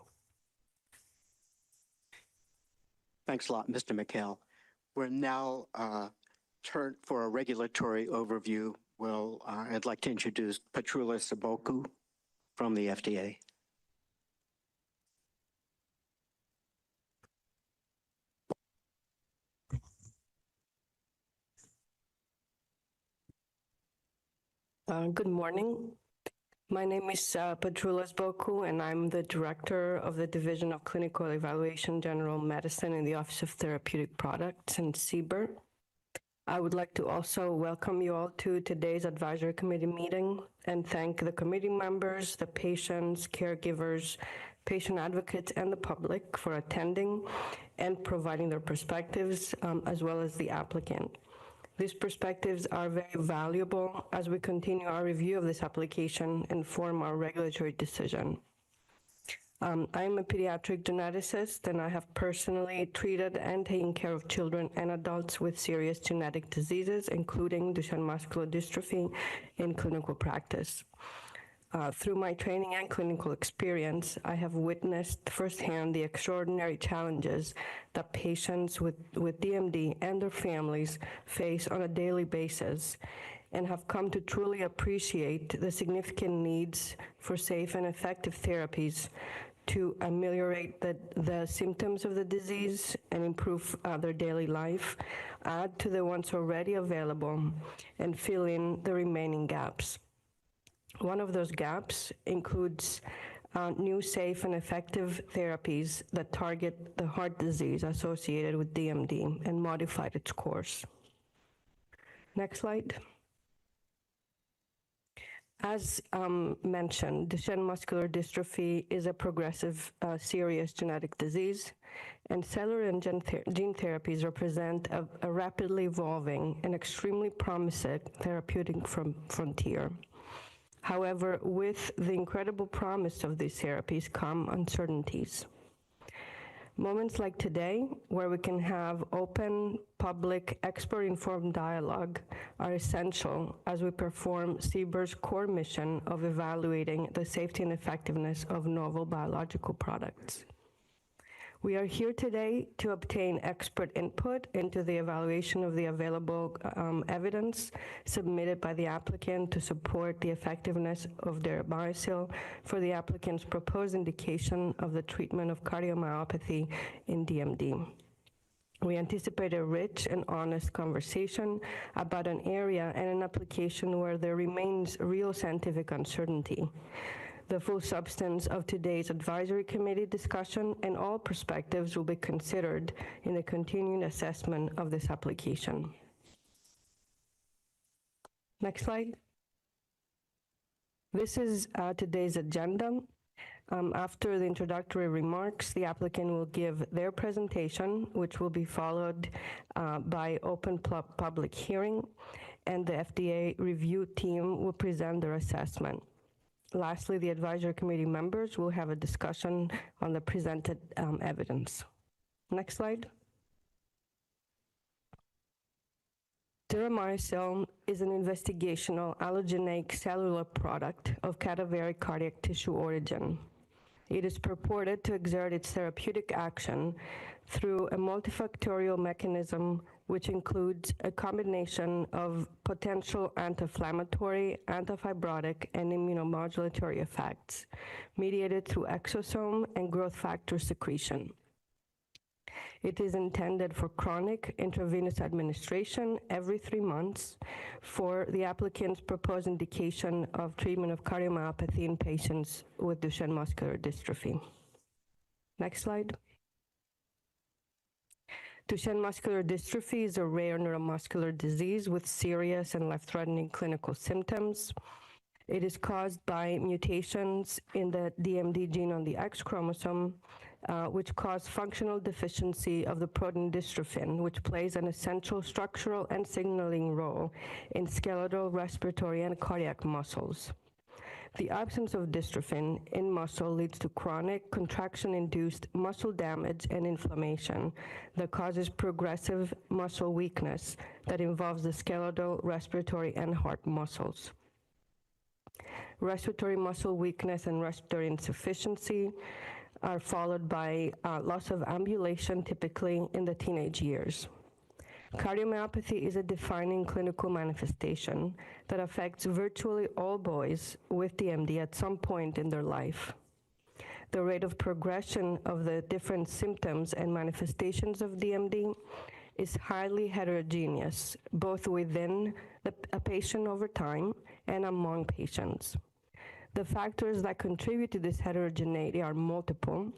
Thanks a lot, Mr. McHale. We're now turned for a regulatory overview. I'd like to introduce Petroulas Aboku from the FDA. Good morning. My name is Petroulas Aboku, and I'm the Director of the Division of Clinical Evaluation General Medicine in the Office of Therapeutic Products in CBER. I would like to also welcome you all to today's advisory committee meeting and thank the committee members, the patients, caregivers, patient advocates, and the public for attending and providing their perspectives, as well as the applicant. These perspectives are very valuable as we continue our review of this application and form our regulatory decision. I'm a pediatric geneticist, and I have personally treated and taken care of children and adults with serious genetic diseases, including Duchenne muscular dystrophy, in clinical practice. Through my training and clinical experience, I have witnessed firsthand the extraordinary challenges that patients with DMD and their families face on a daily basis, and have come to truly appreciate the significant needs for safe and effective therapies to ameliorate the symptoms of the disease and improve their daily life, add to the ones already available, and fill in the remaining gaps. One of those gaps includes new safe and effective therapies that target the heart disease associated with DMD and modified its course. Next slide. As mentioned, Duchenne muscular dystrophy is a progressive, serious genetic disease, and cellular and gene therapies represent a rapidly evolving and extremely promising therapeutic frontier. However, with the incredible promise of these therapies come uncertainties. Moments like today, where we can have open, public, expert-informed dialogue, are essential as we perform CBER's core mission of evaluating the safety and effectiveness of novel biological products. We are here today to obtain expert input into the evaluation of the available evidence submitted by the applicant to support the effectiveness of their Deramiocel for the applicant's proposed indication of the treatment of cardiomyopathy in DMD. We anticipate a rich and honest conversation about an area and an application where there remains real scientific uncertainty. The full substance of today's advisory committee discussion and all perspectives will be considered in the continuing assessment of this application. Next slide. This is today's agenda. After the introductory remarks, the applicant will give their presentation, which will be followed by open public hearing, and the FDA review team will present their assessment. Lastly, the advisory committee members will have a discussion on the presented evidence. Next slide. Deramiocel is an investigational allogeneic cellular product of cadaveric cardiac tissue origin. It is purported to exert its therapeutic action through a multifactorial mechanism which includes a combination of potential anti-inflammatory, antifibrotic, and immunomodulatory effects mediated through exosome and growth factor secretion. It is intended for chronic intravenous administration every 3 months for the applicant's proposed indication of treatment of cardiomyopathy in patients with Duchenne muscular dystrophy. Next slide. Duchenne muscular dystrophy is a rare neuromuscular disease with serious and life-threatening clinical symptoms. It is caused by mutations in the DMD gene on the X chromosome, which cause functional deficiency of the protein dystrophin, which plays an essential structural and signaling role in skeletal, respiratory, and cardiac muscles. The absence of dystrophin in muscle leads to chronic contraction-induced muscle damage and inflammation that causes progressive muscle weakness that involves the skeletal, respiratory, and heart muscles. Respiratory muscle weakness and respiratory insufficiency are followed by loss of ambulation, typically in the teenage years. Cardiomyopathy is a defining clinical manifestation that affects virtually all boys with DMD at some point in their life. The rate of progression of the different symptoms and manifestations of DMD is highly heterogeneous, both within a patient over time and among patients. The factors that contribute to this heterogeneity are multiple.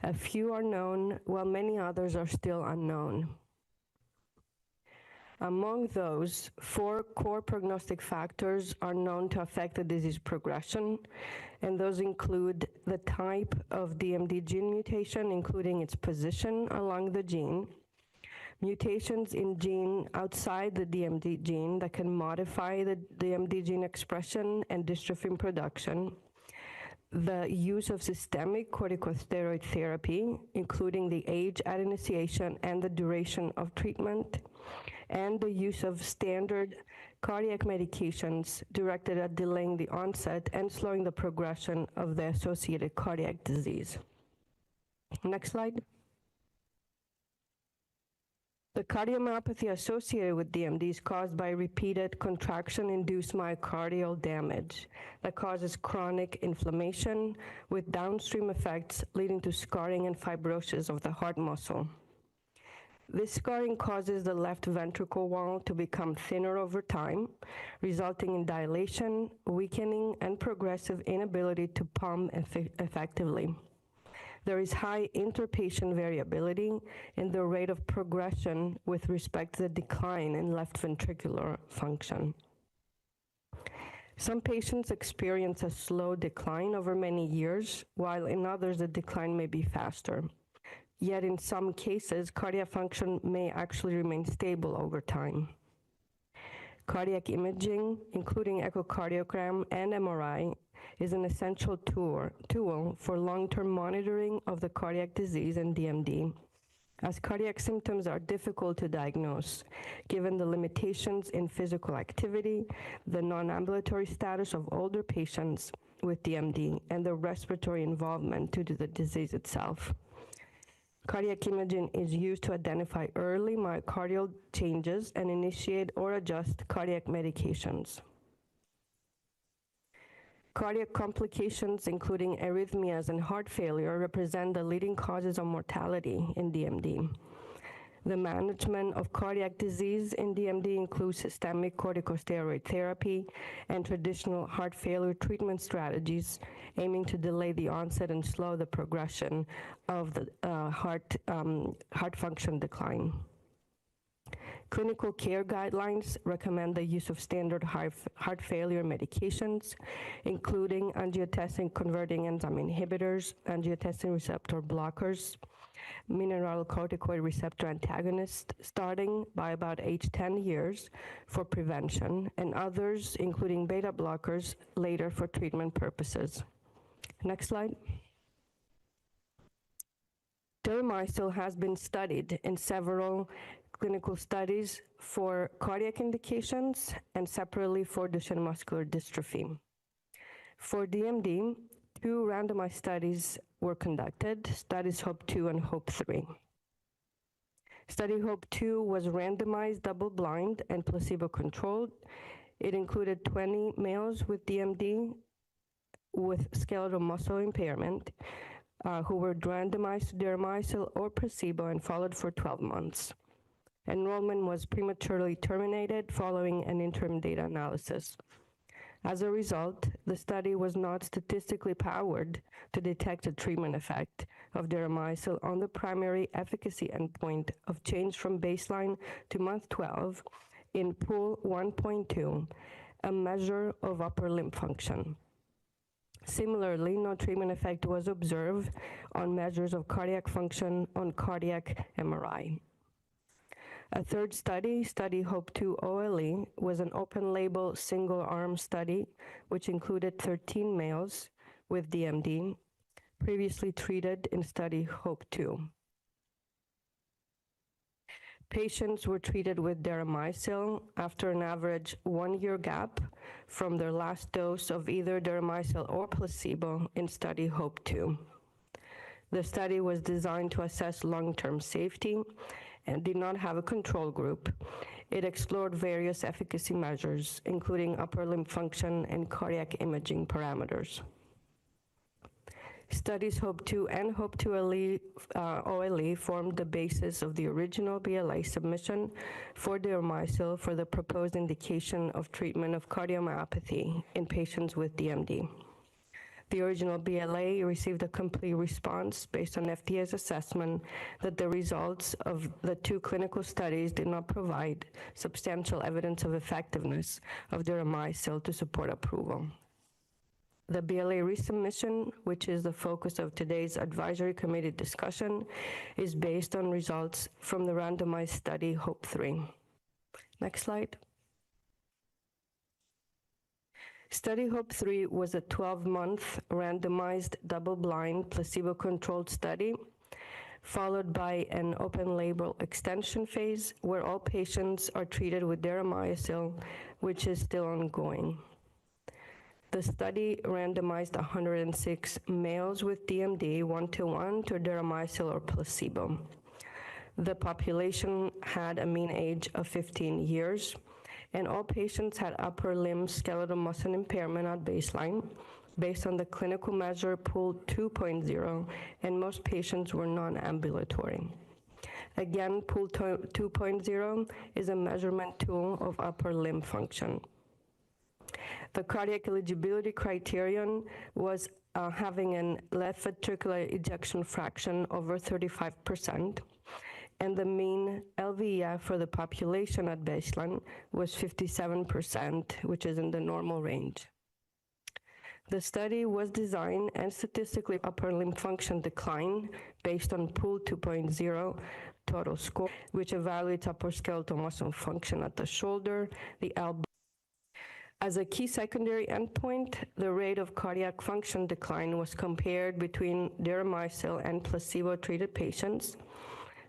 A few are known, while many others are still unknown. Among those, 4 core prognostic factors are known to affect the disease progression, and those include the type of DMD gene mutation, including its position along the gene, mutations in gene outside the DMD gene that can modify the DMD gene expression and dystrophin production, the use of systemic corticosteroid therapy, including the age at initiation and the duration of treatment, and the use of standard cardiac medications directed at delaying the onset and slowing the progression of the associated cardiac disease. Next slide. The cardiomyopathy associated with DMD is caused by repeated contraction-induced myocardial damage that causes chronic inflammation with downstream effects leading to scarring and fibrosis of the heart muscle. This scarring causes the left ventricle wall to become thinner over time, resulting in dilation, weakening, and progressive inability to pump effectively. There is high interpatient variability in the rate of progression with respect to the decline in left ventricular function. Some patients experience a slow decline over many years, while in others the decline may be faster. Yet in some cases, cardiac function may actually remain stable over time. Cardiac imaging, including echocardiogram and MRI, is an essential tool for long-term monitoring of the cardiac disease and DMD, as cardiac symptoms are difficult to diagnose, given the limitations in physical activity, the non-ambulatory status of older patients with DMD, and the respiratory involvement due to the disease itself. Cardiac imaging is used to identify early myocardial changes and initiate or adjust cardiac medications. Cardiac complications, including arrhythmias and heart failure, represent the leading causes of mortality in DMD. The management of cardiac disease in DMD includes systemic corticosteroid therapy and traditional heart failure treatment strategies, aiming to delay the onset and slow the progression of the heart function decline. Clinical care guidelines recommend the use of standard heart failure medications, including angiotensin converting enzyme inhibitors, angiotensin receptor blockers, mineralocorticoid receptor antagonists, starting by about age 10 years for prevention, and others, including beta blockers, later for treatment purposes. Next slide. Deramiocel has been studied in several clinical studies for cardiac indications and separately for Duchenne muscular dystrophy. For DMD, 2 randomized studies were conducted, studies HOPE-2 and HOPE-3. Study HOPE-2 was randomized, double-blind, and placebo-controlled. It included 20 males with DMD with skeletal muscle impairment who were randomized to deramiocel or placebo and followed for 12 months. Enrollment was prematurely terminated following an interim data analysis. As a result, the study was not statistically powered to detect a treatment effect of deramiocel on the primary efficacy endpoint of change from baseline to month 12 in PUL 1.2, a measure of upper limb function. Similarly, no treatment effect was observed on measures of cardiac function on cardiac MRI. A third study, Study HOPE-2 OLE, was an open-label, single-arm study which included 13 males with DMD previously treated in Study HOPE-2. Patients were treated with deramiocel after an average 1-year gap from their last dose of either deramiocel or placebo in Study HOPE-2. The study was designed to assess long-term safety and did not have a control group. It explored various efficacy measures, including upper limb function and cardiac imaging parameters. Studies HOPE-2 and HOPE-2 OLE formed the basis of the original BLA submission for deramiocel for the proposed indication of treatment of cardiomyopathy in patients with DMD. The original BLA received a complete response based on FDA's assessment that the results of the 2 clinical studies did not provide substantial evidence of effectiveness of deramiocel to support approval. The BLA resubmission, which is the focus of today's advisory committee discussion, is based on results from the randomized study HOPE-3. Next slide. Study HOPE-3 was a 12-month randomized, double-blind, placebo-controlled study, followed by an open-label extension phase where all patients are treated with deramiocel, which is still ongoing. The study randomized 106 males with DMD 1-to-1 to deramiocel or placebo. The population had a mean age of 15 years, and all patients had upper limb skeletal muscle impairment at baseline based on the clinical measure PUL 2.0, and most patients were non-ambulatory. Again, PUL 2.0 is a measurement tool of upper limb function. The cardiac eligibility criterion was having an left ventricular ejection fraction over 35%, and the mean LVEF for the population at baseline was 57%, which is in the normal range. The study was designed and statistically upper limb function decline based on Pool 2.0 total score, which evaluates upper skeletal muscle function at the shoulder, the elbow. As a key secondary endpoint, the rate of cardiac function decline was compared between deramyocel and placebo-treated patients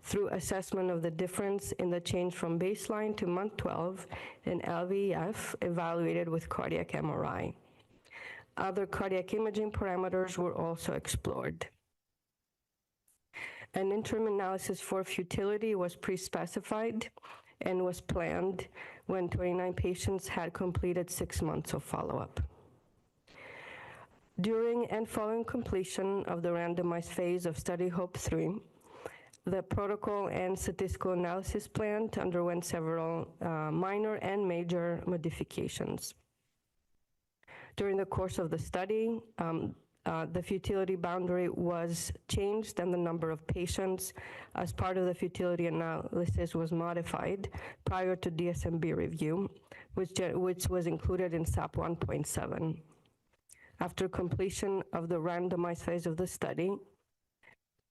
through assessment of the difference in the change from baseline to month 12 in LVEF evaluated with cardiac MRI. Other cardiac imaging parameters were also explored. An interim analysis for futility was pre-specified and was planned when 29 patients had completed 6 months of follow-up. During and following completion of the randomized phase of Study HOPE-3, the protocol and statistical analysis plan underwent several minor and major modifications. During the course of the study, the futility boundary was changed and the number of patients as part of the futility analysis was modified prior to DSMB review, which was included in SAP 1.7. After completion of the randomized phase of the study,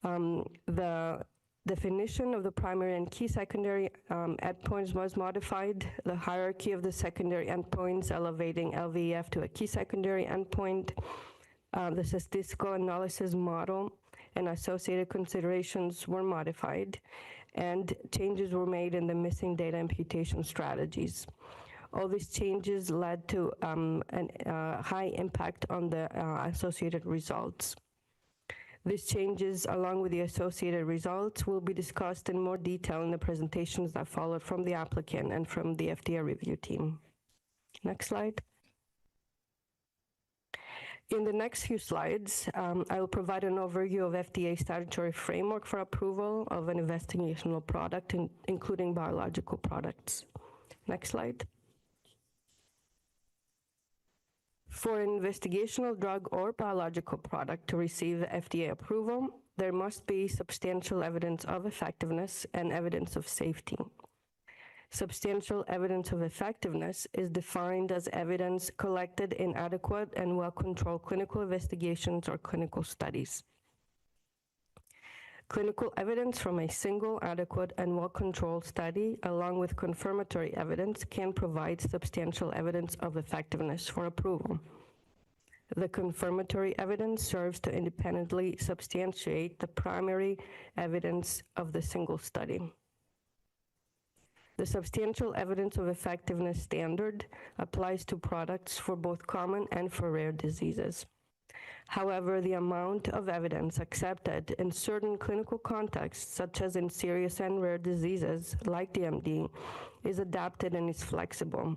the definition of the primary and key secondary endpoints was modified. The hierarchy of the secondary endpoints elevating LVEF to a key secondary endpoint, the statistical analysis model and associated considerations were modified, and changes were made in the missing data imputation strategies. All these changes led to a high impact on the associated results. These changes, along with the associated results, will be discussed in more detail in the presentations that followed from the applicant and from the FDA review team. Next slide. In the next few slides, I will provide an overview of FDA statutory framework for approval of an investigational product, including biological products. Next slide. For an investigational drug or biological product to receive FDA approval, there must be substantial evidence of effectiveness and evidence of safety. Substantial evidence of effectiveness is defined as evidence collected in adequate and well-controlled clinical investigations or clinical studies. Clinical evidence from a single, adequate, and well-controlled study, along with confirmatory evidence, can provide substantial evidence of effectiveness for approval. The confirmatory evidence serves to independently substantiate the primary evidence of the single study. The substantial evidence of effectiveness standard applies to products for both common and for rare diseases. However, the amount of evidence accepted in certain clinical contexts, such as in serious and rare diseases like DMD, is adapted and is flexible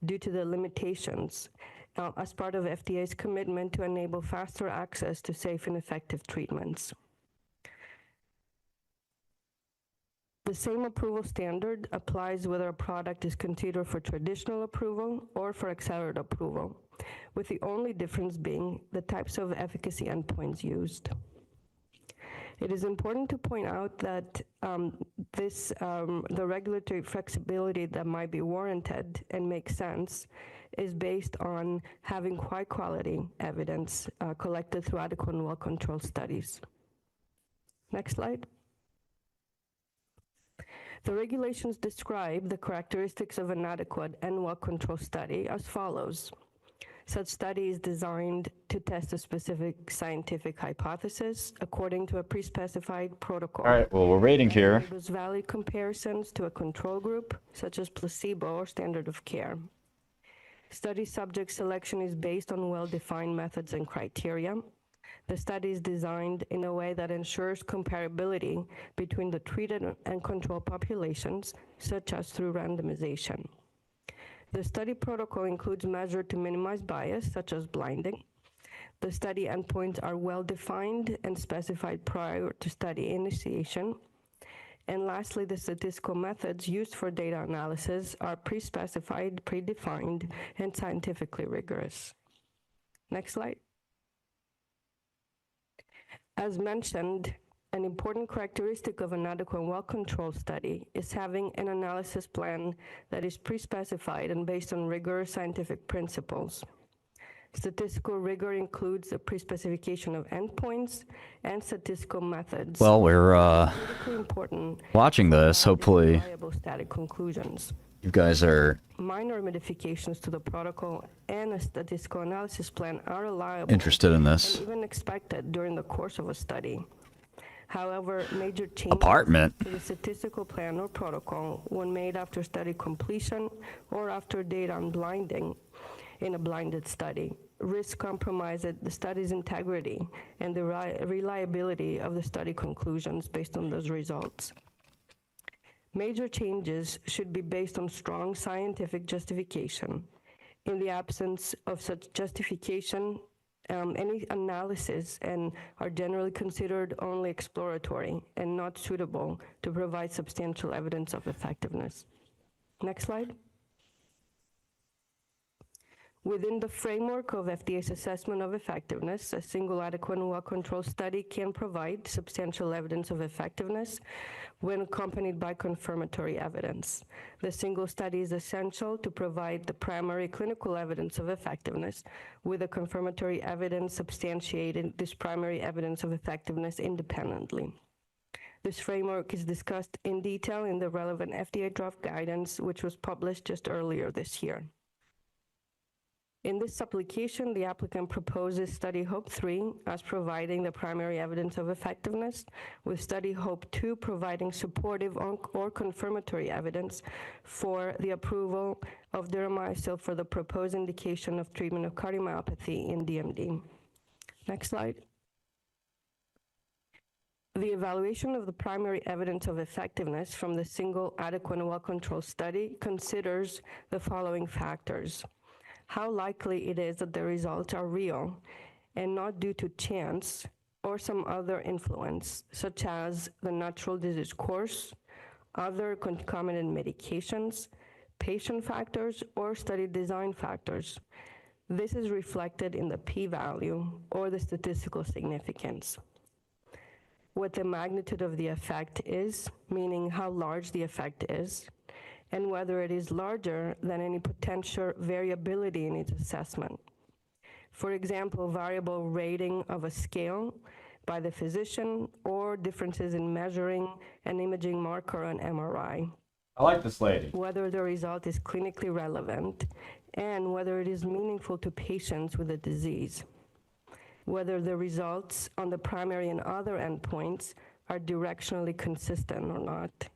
due to the limitations as part of FDA's commitment to enable faster access to safe and effective treatments. The same approval standard applies whether a product is considered for traditional approval or for accelerated approval, with the only difference being the types of efficacy endpoints used. It is important to point out that the regulatory flexibility that might be warranted and makes sense is based on having high quality evidence collected through adequate and well-controlled studies. Next slide. The regulations describe the characteristics of an adequate and well-controlled study as follows. Such study is designed to test a specific scientific hypothesis according to a pre-specified protocol. All right, well, we're waiting here. It enables valid comparisons to a control group, such as placebo or standard of care. Study subject selection is based on well-defined methods and criteria. The study is designed in a way that ensures comparability between the treated and control populations, such as through randomization. The study protocol includes measures to minimize bias, such as blinding. The study endpoints are well-defined and specified prior to study initiation. And lastly, the statistical methods used for data analysis are pre-specified, predefined, and scientifically rigorous. Next slide. As mentioned, an important characteristic of an adequate and well-controlled study is having an analysis plan that is pre-specified and based on rigorous scientific principles. Statistical rigor includes the pre-specification of endpoints and statistical methods. Well, we're Critically important watching this. Hopefully, reliable static conclusions. you guys are Minor modifications to the protocol and a statistical analysis plan are allowable interested in this. and even expected during the course of a study. However, major changes Apartment. to the statistical plan or protocol, when made after study completion or after data unblinding in a blinded study, risk compromise the study's integrity and the reliability of the study conclusions based on those results. Major changes should be based on strong scientific justification. In the absence of such justification, any analysis and are generally considered only exploratory and not suitable to provide substantial evidence of effectiveness. Next slide. Within the framework of FDA's assessment of effectiveness, a single adequate and well-controlled study can provide substantial evidence of effectiveness when accompanied by confirmatory evidence. The single study is essential to provide the primary clinical evidence of effectiveness, with the confirmatory evidence substantiating this primary evidence of effectiveness independently. This framework is discussed in detail in the relevant FDA draft guidance, which was published just earlier this year. In this application, the applicant proposes Study Hope 3 as providing the primary evidence of effectiveness, with Study Hope 2 providing supportive or confirmatory evidence for the approval of deramiocel for the proposed indication of treatment of cardiomyopathy in DMD. Next slide. The evaluation of the primary evidence of effectiveness from the single adequate and well-controlled study considers the following factors: how likely it is that the results are real and not due to chance or some other influence, such as the natural disease course, other concomitant medications, patient factors, or study design factors. This is reflected in the p-value or the statistical significance. What the magnitude of the effect is, meaning how large the effect is, and whether it is larger than any potential variability in its assessment. For example, variable rating of a scale by the physician, or differences in measuring an imaging marker on MRI. I like this lady. Whether the result is clinically relevant, and whether it is meaningful to patients with the disease. Whether the results on the primary and other endpoints are directionally consistent or not,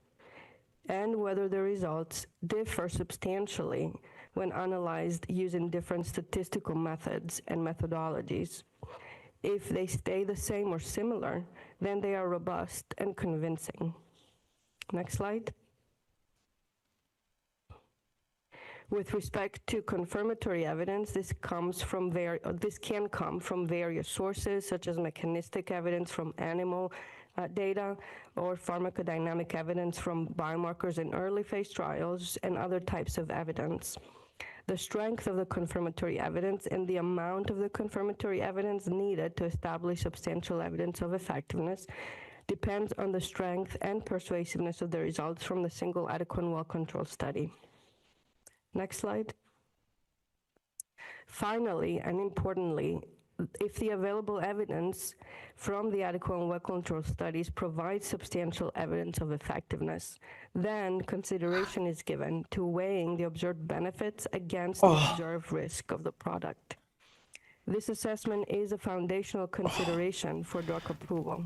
and whether the results differ substantially when analyzed using different statistical methods and methodologies. If they stay the same or similar, then they are robust and convincing. Next slide. With respect to confirmatory evidence, this can come from various sources, such as mechanistic evidence from animal data, or pharmacodynamic evidence from biomarkers in early phase trials, and other types of evidence. The strength of the confirmatory evidence and the amount of the confirmatory evidence needed to establish substantial evidence of effectiveness depends on the strength and persuasiveness of the results from the single adequate and well-controlled study. Next slide. Finally, and importantly, if the available evidence from the adequate and well-controlled studies provides substantial evidence of effectiveness, then consideration is given to weighing the observed benefits against the observed risk of the product. This assessment is a foundational consideration for drug approval.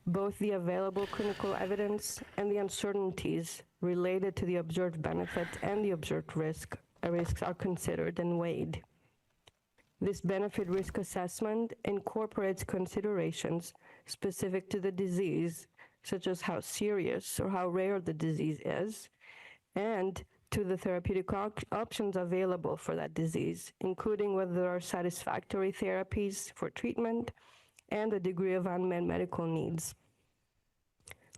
Both the available clinical evidence and the uncertainties related to the observed benefits and the observed risks are considered and weighed. This benefit risk assessment incorporates considerations specific to the disease, such as how serious or how rare the disease is, and to the therapeutic options available for that disease, including whether there are satisfactory therapies for treatment and the degree of unmet medical needs.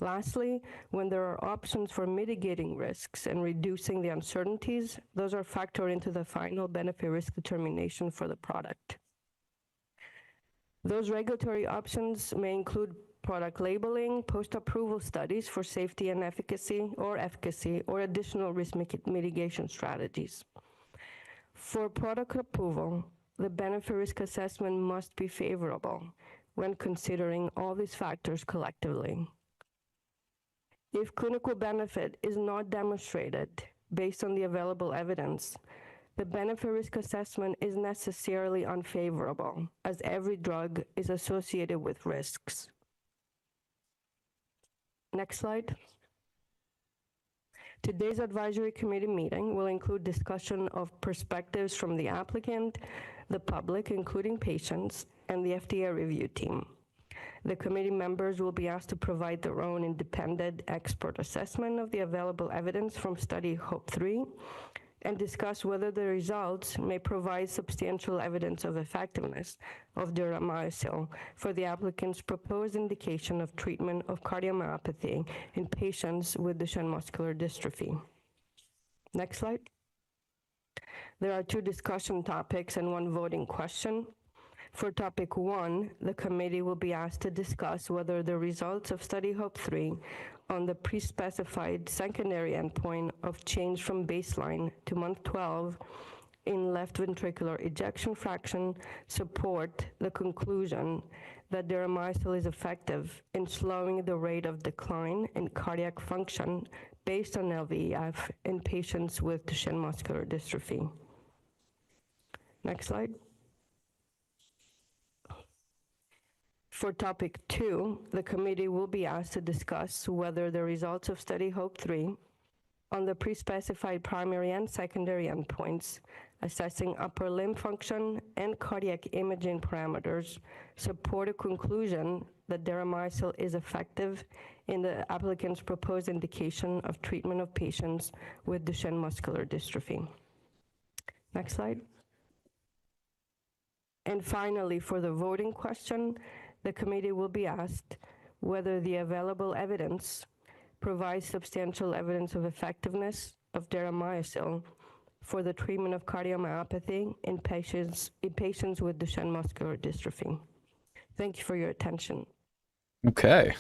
Lastly, when there are options for mitigating risks and reducing the uncertainties, those are factored into the final benefit risk determination for the product. Those regulatory options may include product labeling, post-approval studies for safety and efficacy, or additional risk mitigation strategies. For product approval, the benefit risk assessment must be favorable when considering all these factors collectively. If clinical benefit is not demonstrated based on the available evidence, the benefit risk assessment is necessarily unfavorable, as every drug is associated with risks. Next slide. Today's advisory committee meeting will include discussion of perspectives from the applicant, the public, including patients, and the FDA review team. The committee members will be asked to provide their own independent expert assessment of the available evidence from study HOPE-3 and discuss whether the results may provide substantial evidence of effectiveness of deramiocel for the applicant's proposed indication of treatment of cardiomyopathy in patients with Duchenne muscular dystrophy. Next slide. There are 2 discussion topics and 1 voting question. For topic 1, the committee will be asked to discuss whether the results of study HOPE-3 on the pre-specified secondary endpoint of change from baseline to month 12 in left ventricular ejection fraction support the conclusion that deramiocel is effective in slowing the rate of decline in cardiac function based on LVEF in patients with Duchenne muscular dystrophy. Next slide. For topic 2, the committee will be asked to discuss whether the results of study HOPE-3 on the pre-specified primary and secondary endpoints assessing upper limb function and cardiac imaging parameters support a conclusion that deramiocel is effective in the applicant's proposed indication of treatment of patients with Duchenne muscular dystrophy. Next slide. And finally, for the voting question, the committee will be asked whether the available evidence provides substantial evidence of effectiveness of deramiocel for the treatment of cardiomyopathy in patients with Duchenne muscular dystrophy. Thank you for your attention. Okay.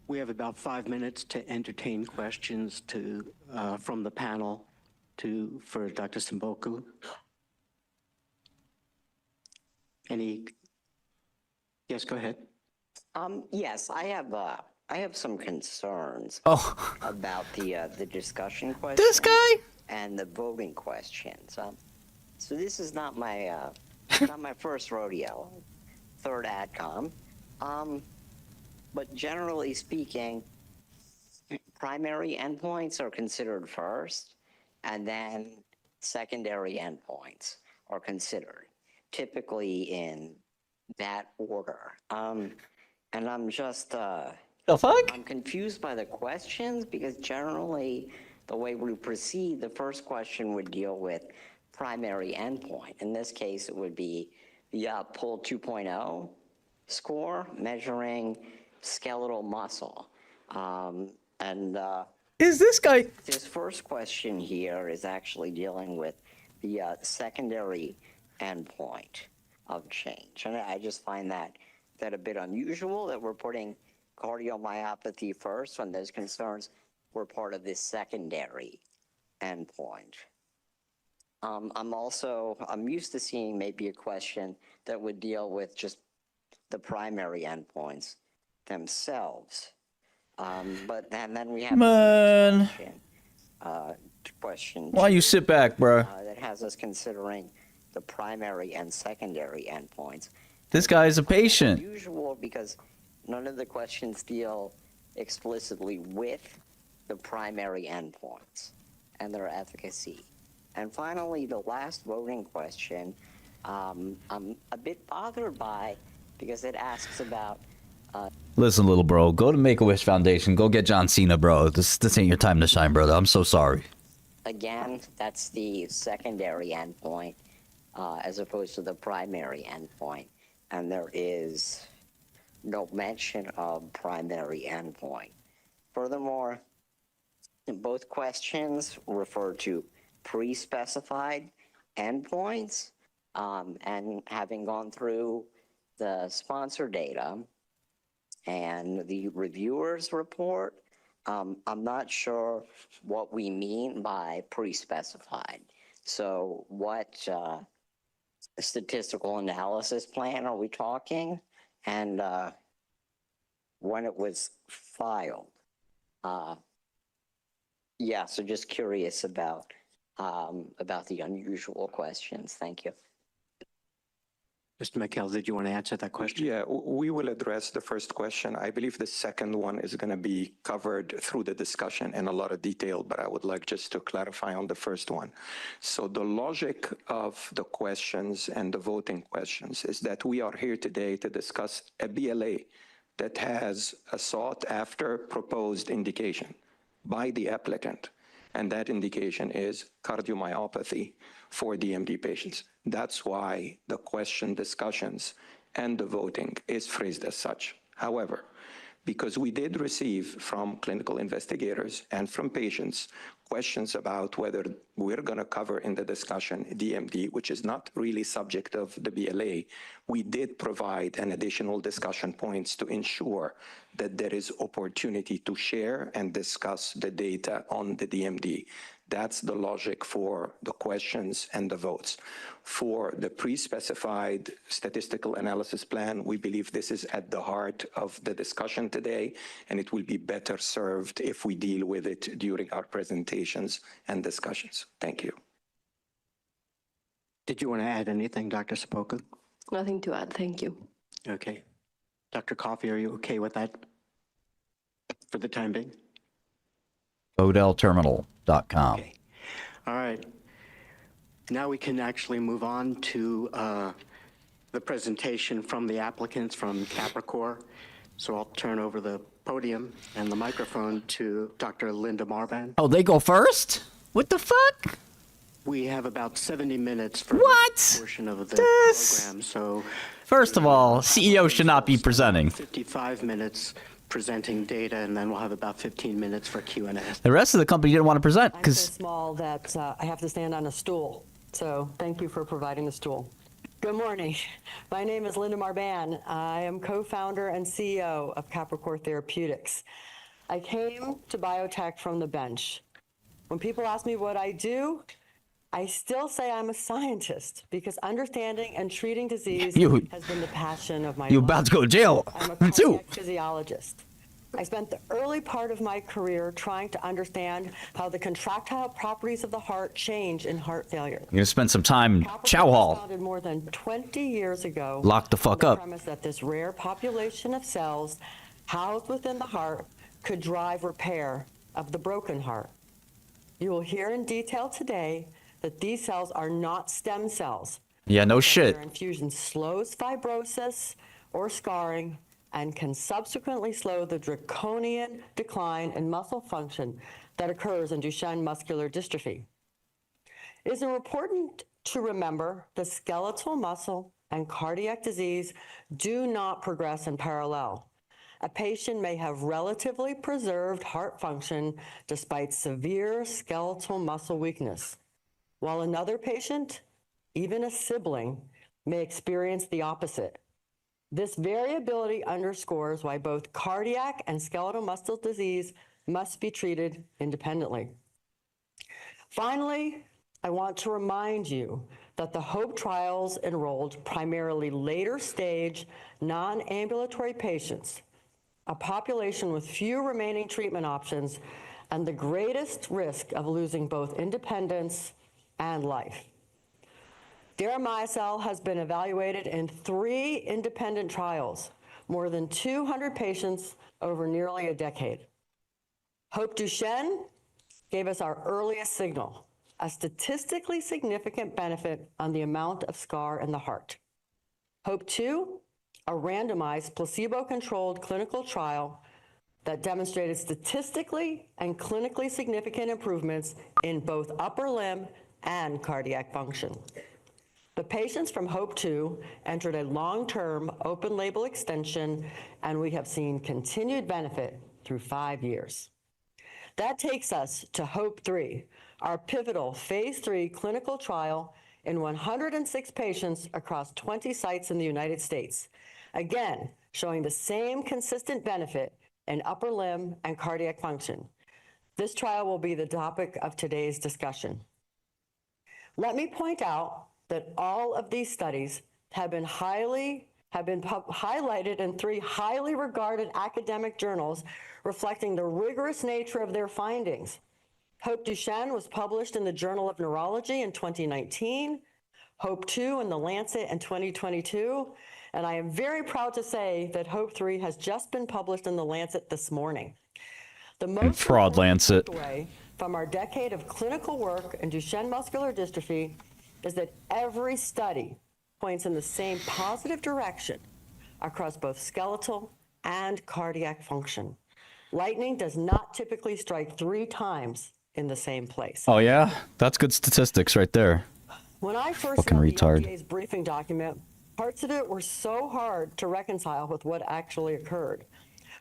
We have about 5 minutes to entertain questions from the panel for Dr. Samboku. Yes, go ahead. Yes, I have some concerns about the discussion question. This guy? And the voting questions. So this is not my not my first rodeo, 3rd AdCom. But generally speaking, primary endpoints are considered first, and then secondary endpoints are considered, typically in that order. And I'm just the fuck? I'm confused by the questions because generally the way we proceed, the first question would deal with primary endpoint. In this case, it would be the PUL 2.0 score measuring skeletal muscle. Is this guy? This first question here is actually dealing with the secondary endpoint of change. And I just find that a bit unusual that we're putting cardiomyopathy first when those concerns were part of this secondary endpoint. I'm used to seeing maybe a question that would deal with just the primary endpoints themselves. But then we have Man. question Why you sit back, bro? that has us considering the primary and secondary endpoints. This guy is a patient. Unusual because none of the questions deal explicitly with the primary endpoints and their efficacy. And finally, the last voting question, I'm a bit bothered by because it asks about. Listen, little bro, go to Make-A-Wish Foundation. Go get John Cena, bro. This ain't your time to shine, brother. I'm so sorry. Again, that's the secondary endpoint as opposed to the primary endpoint. And there is no mention of primary endpoint. Furthermore, both questions refer to pre-specified endpoints. And having gone through the sponsor data and the reviewers report, I'm not sure what we mean by pre-specified. So what statistical analysis plan are we talking? And when it was filed? Yeah, so just curious about the unusual questions. Thank you. Mr. McHale, did you want to answer that question? Yeah, we will address the first question. I believe the second one is going to be covered through the discussion in a lot of detail, but I would like just to clarify on the first one. So the logic of the questions and the voting questions is that we are here today to discuss a BLA that has a sought after proposed indication by the applicant. And that indication is cardiomyopathy for DMD patients. That's why the question discussions and the voting is phrased as such. However, because we did receive from clinical investigators and from patients questions about whether we're going to cover in the discussion DMD, which is not really subject of the BLA, we did provide an additional discussion points to ensure that there is opportunity to share and discuss the data on the DMD. That's the logic for the questions and the votes. For the pre-specified statistical analysis plan, we believe this is at the heart of the discussion today, and it will be better served if we deal with it during our presentations and discussions. Thank you. Did you want to add anything, Dr. Sapoku? Nothing to add. Thank you. Okay. Dr. Coffey, are you okay with that for the time being? OdellTerminal.com. Okay. All right. Now we can actually move on to the presentation from the applicants from Capricor. So I'll turn over the podium and the microphone to Dr. Linda Marban. Oh, they go first? What the fuck? We have about 70 minutes for What? a portion of the program. So First of all, CEO should not be presenting. 55 minutes presenting data, and then we'll have about 15 minutes for Q&A. The rest of the company didn't want to present I'm so because small that I have to stand on a stool. So thank you for providing the stool. Good morning. My name is Linda Marban. I am co-founder and CEO of Capricor Therapeutics. I came to biotech from the bench. When people ask me what I do, I still say I'm a scientist because understanding and treating disease has been the passion of my life. you're about to go to jail, I'm a too. cardiac physiologist. I spent the early part of my career trying to understand how the contractile properties of the heart change in heart failure. You're going to spend some time in Chow was Hall. founded more than 20 years ago. Lock the fuck on up. The premise that this rare population of cells housed within the heart could drive repair of the broken heart. You will hear in detail today that these cells are not stem cells. Yeah, no shit. Their infusion slows fibrosis or scarring and can subsequently slow the draconian decline in muscle function that occurs in Duchenne muscular dystrophy. It is important to remember that skeletal muscle and cardiac disease do not progress in parallel. A patient may have relatively preserved heart function despite severe skeletal muscle weakness, while another patient, even a sibling, may experience the opposite. This variability underscores why both cardiac and skeletal muscle disease must be treated independently. Finally, I want to remind you that the HOPE trials enrolled primarily later stage, non-ambulatory patients, a population with few remaining treatment options and the greatest risk of losing both independence and life. Deramiocel has been evaluated in 3 independent trials, more than 200 patients over nearly a decade. HOPE Duchenne gave us our earliest signal, a statistically significant benefit on the amount of scar in the heart. HOPE 2, a randomized placebo-controlled clinical trial that demonstrated statistically and clinically significant improvements in both upper limb and cardiac function. The patients from HOPE 2 entered a long-term open label extension, and we have seen continued benefit through 5 years. That takes us to HOPE 3, our pivotal phase 3 clinical trial in 106 patients across 20 sites in the United States. Again, showing the same consistent benefit in upper limb and cardiac function. This trial will be the topic of today's discussion. Let me point out that all of these studies have been highlighted in 3 highly regarded academic journals reflecting the rigorous nature of their findings. Hope Duchenne was published in the Journal of Neurology in 2019, Hope 2 in the Lancet in 2022, and I am very proud to say that Hope 3 has just been published in the Lancet this morning. The most Fraud Lancet. takeaway from our decade of clinical work in Duchenne muscular dystrophy is that every study points in the same positive direction across both skeletal and cardiac function. Lightning does not typically strike 3 times in the same place. Oh yeah, that's good statistics right there. When I first Fucking read retard. the FDA's briefing document, parts of it were so hard to reconcile with what actually occurred.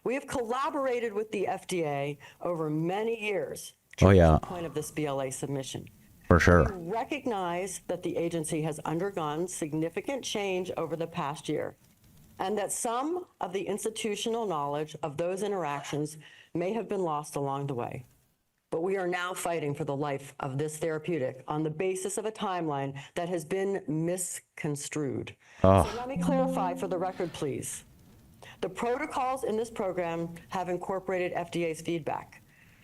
We have collaborated with the FDA over many years to Oh, reach yeah. the point of this BLA submission. For sure. We recognize that the agency has undergone significant change over the past year, and that some of the institutional knowledge of those interactions may have been lost along the way. But we are now fighting for the life of this therapeutic on the basis of a timeline that has been misconstrued. Oh. So let me clarify for the record, please. The protocols in this program have incorporated FDA's feedback.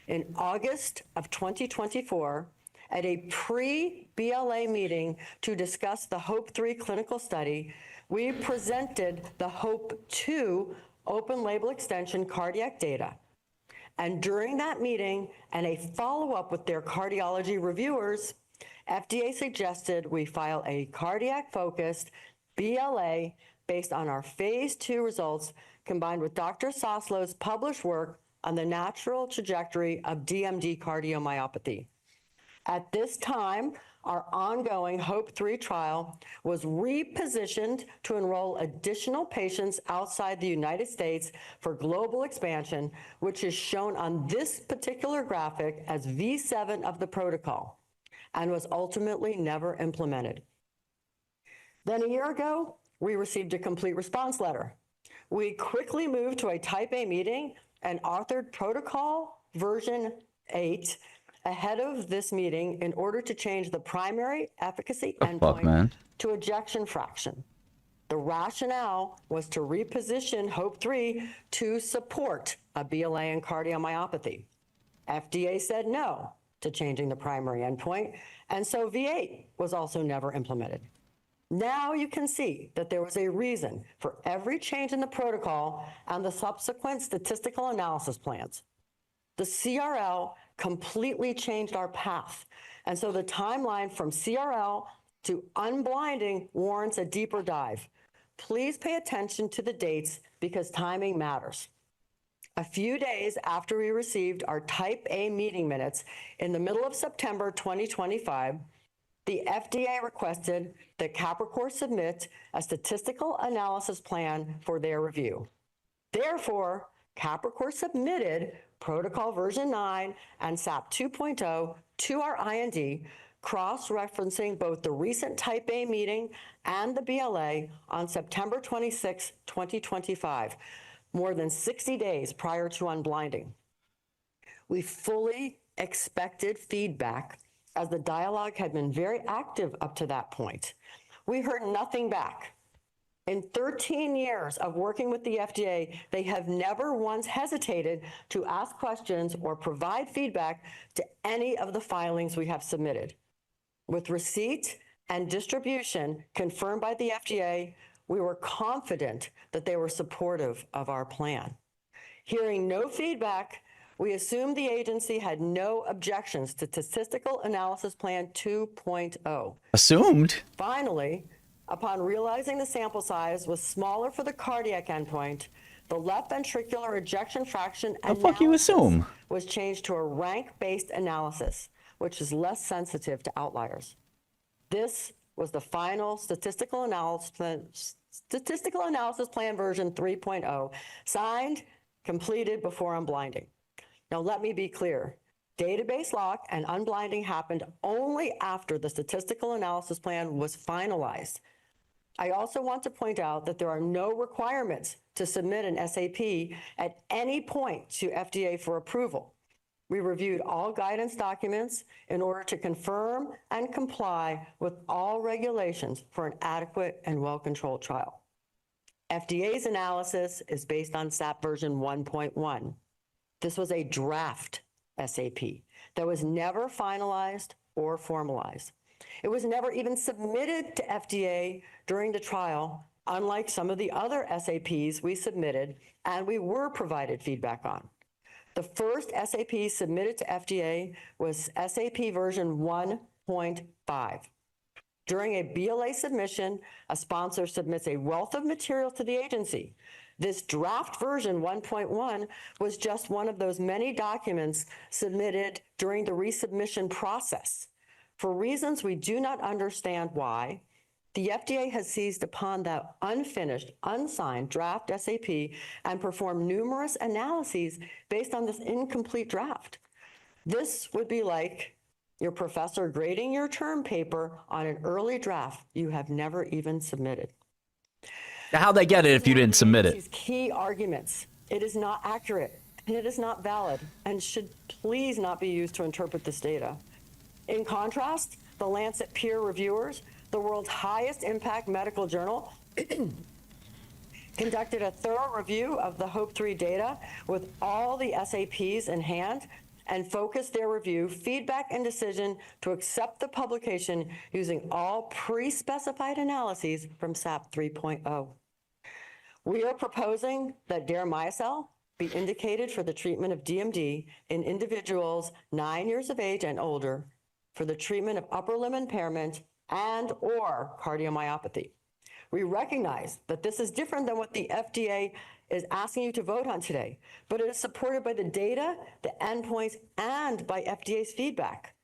In August of 2024, at a pre-BLA meeting to discuss the HOPE-3 clinical study, we presented the HOPE-2 open-label extension cardiac data. And during that meeting and a follow-up with their cardiology reviewers, FDA suggested we file a cardiac-focused BLA based on our phase 2 results combined with Dr. Soslow's published work on the natural trajectory of DMD cardiomyopathy. At this time, our ongoing HOPE-3 trial was repositioned to enroll additional patients outside the United States for global expansion, which is shown on this particular graphic as V7 of the protocol, and was ultimately never implemented. Then a year ago, we received a complete response letter. We quickly moved to a Type A meeting and authored protocol version 8 ahead of this meeting in order to change the primary efficacy endpoint to ejection fraction. The rationale was to reposition HOPE-3 to support a BLA in cardiomyopathy. FDA said no to changing the primary endpoint, and so V8 was also never implemented. Now you can see that there was a reason for every change in the protocol and the subsequent statistical analysis plans. The CRL completely changed our path, and so the timeline from CRL to unblinding warrants a deeper dive. Please pay attention to the dates because timing matters. A few days after we received our Type A meeting minutes in the middle of September 2025, the FDA requested that Capricor submit a statistical analysis plan for their review. Therefore, Capricor submitted protocol version 9 and SAP 2.0 to our IND, cross-referencing both the recent Type A meeting and the BLA on September 26, 2025, more than 60 days prior to unblinding. We fully expected feedback as the dialogue had been very active up to that point. We heard nothing back. In 13 years of working with the FDA, they have never once hesitated to ask questions or provide feedback to any of the filings we have submitted. With receipt and distribution confirmed by the FDA, we were confident that they were supportive of our plan. Hearing no feedback, we assumed the agency had no objections to Statistical Analysis Plan 2.0. Assumed? Finally, upon realizing the sample size was smaller for the cardiac endpoint, the left ventricular ejection fraction The fuck you assume? was changed to a rank-based analysis, which is less sensitive to outliers. This was the final Statistical Analysis Plan version 3.0, signed, completed before unblinding. Now, let me be clear. Database lock and unblinding happened only after the statistical analysis plan was finalized. I also want to point out that there are no requirements to submit an SAP at any point to FDA for approval. We reviewed all guidance documents in order to confirm and comply with all regulations for an adequate and well-controlled trial. FDA's analysis is based on SAP version 1.1. This was a draft SAP that was never finalized or formalized. It was never even submitted to FDA during the trial, unlike some of the other SAPs we submitted and we were provided feedback on. The first SAP submitted to FDA was SAP version 1.5. During a BLA submission, a sponsor submits a wealth of material to the agency. This draft version 1.1 was just one of those many documents submitted during the resubmission process. For reasons we do not understand why, the FDA has seized upon that unfinished, unsigned draft SAP and performed numerous analyses based on this incomplete draft. This would be like your professor grading your term paper on an early draft you have never even submitted. How'd they get it if you didn't submit it? Key arguments. It is not accurate, and it is not valid, and should please not be used to interpret this data. In contrast, the Lancet peer reviewers, the world's highest impact medical journal, conducted a thorough review of the HOPE-3 data with all the SAPs in hand and focused their review, feedback, and decision to accept the publication using all pre-specified analyses from SAP 3.0. We are proposing that deramiocel be indicated for the treatment of DMD in individuals 9 years of age and older for the treatment of upper limb impairment and/or cardiomyopathy. We recognize that this is different than what the FDA is asking you to vote on today, but it is supported by the data, the endpoints, and by FDA's feedback.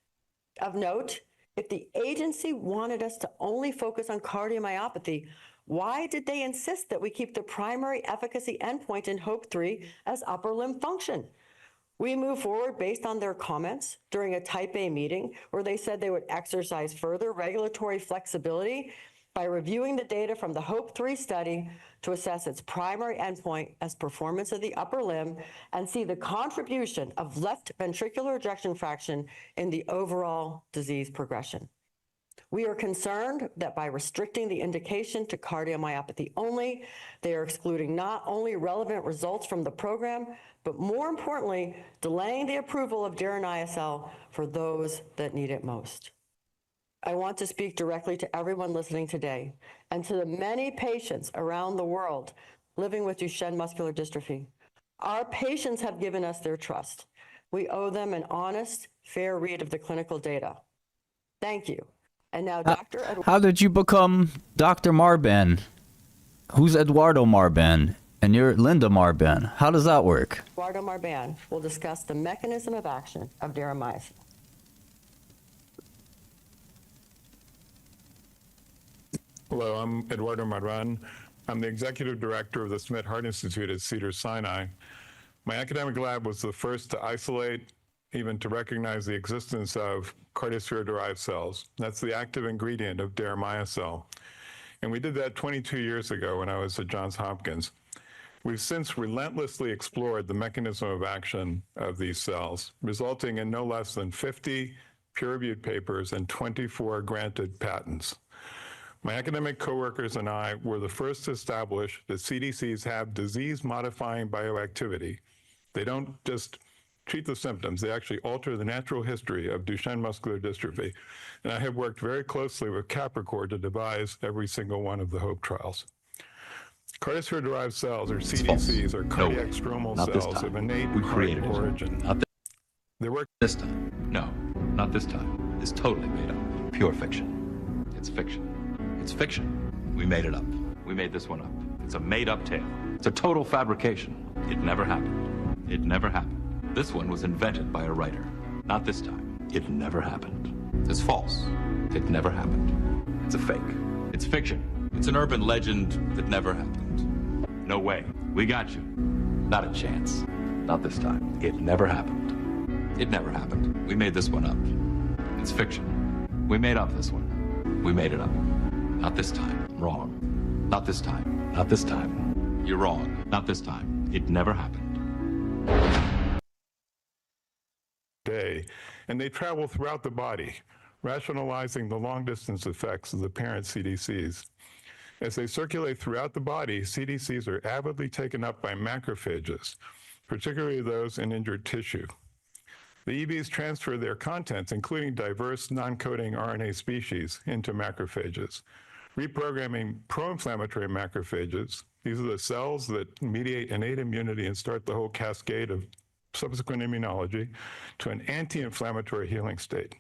Of note, if the agency wanted us to only focus on cardiomyopathy, why did they insist that we keep the primary efficacy endpoint in HOPE-3 as upper limb function? We moved forward based on their comments during a Type A meeting where they said they would exercise further regulatory flexibility by reviewing the data from the HOPE-3 study to assess its primary endpoint as performance of the upper limb and see the contribution of left ventricular ejection fraction in the overall disease progression. We are concerned that by restricting the indication to cardiomyopathy only, they are excluding not only relevant results from the program, but more importantly, delaying the approval of deramiocel for those that need it most. I want to speak directly to everyone listening today and to the many patients around the world living with Duchenne muscular dystrophy. Our patients have given us their trust. We owe them an honest, fair read of the clinical data. Thank you. And now, Dr. How did you become Dr. Marban? Who's Eduardo Marban? And you're Linda Marban. How does that work? Eduardo Marban will discuss the mechanism of action of deramiocel. Hello, I'm Eduardo Marban. I'm the executive director of the Smith Heart Institute at Cedars-Sinai. My academic lab was the first to isolate, even to recognize the existence of cardiosphere-derived cells. That's the active ingredient of deramiocel. And we did that 22 years ago when I was at Johns Hopkins. We've since relentlessly explored the mechanism of action of these cells, resulting in no less than 50 peer-reviewed papers and 24 granted patents. My academic coworkers and I were the first to establish that CDCs have disease-modifying bioactivity. They don't just treat the symptoms, they actually alter the natural history of Duchenne muscular dystrophy. And I have worked very closely with Capricor to devise every single one of the HOPE trials. Cardiosphere-derived cells, or CDCs, are cardiac stromal cells of innate heart origin. They work this time. No, not this time. It's totally made up. Pure fiction. It's fiction. It's fiction. We made it up. We made this one up. It's a made-up tale. It's a total fabrication. It never happened. It never happened. This one was invented by a writer. Not this time. It never happened. It's false. It never happened. It's a fake. It's fiction. It's an urban legend that never happened. No way. We got you. Not a chance. Not this time. It never happened. It never happened. We made this one up. It's fiction. We made up this one. We made it up. Not this time. Wrong. Not this time. Not this time. You're wrong. Not this time. It never happened. day, and they travel throughout the body, rationalizing the long-distance effects of the parent CDCs. As they circulate throughout the body, CDCs are avidly taken up by macrophages, particularly those in injured tissue. The EVs transfer their contents, including diverse non-coding RNA species, into macrophages, reprogramming pro-inflammatory macrophages. These are the cells that mediate innate immunity and start the whole cascade of subsequent immunology to an anti-inflammatory healing state.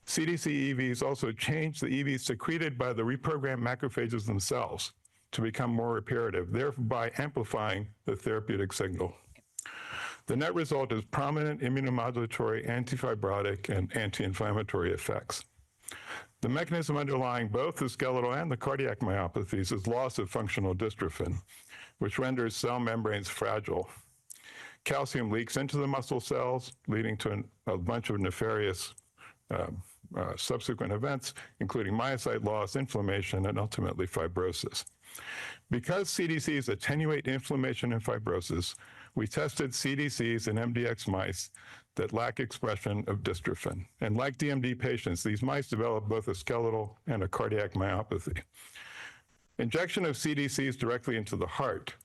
CDC EVs also change the EVs secreted by the reprogrammed macrophages themselves to become more reparative, thereby amplifying the therapeutic signal. The net result is prominent immunomodulatory, antifibrotic, and anti-inflammatory effects. The mechanism underlying both the skeletal and the cardiac myopathies is loss of functional dystrophin, which renders cell membranes fragile. Calcium leaks into the muscle cells, leading to a bunch of nefarious subsequent events, including myocyte loss, inflammation, and ultimately fibrosis. Because CDCs attenuate inflammation and fibrosis, we tested CDCs in MDX mice that lack expression of dystrophin. And like DMD patients, these mice develop both a skeletal and a cardiac myopathy. Injection of CDCs directly into the heart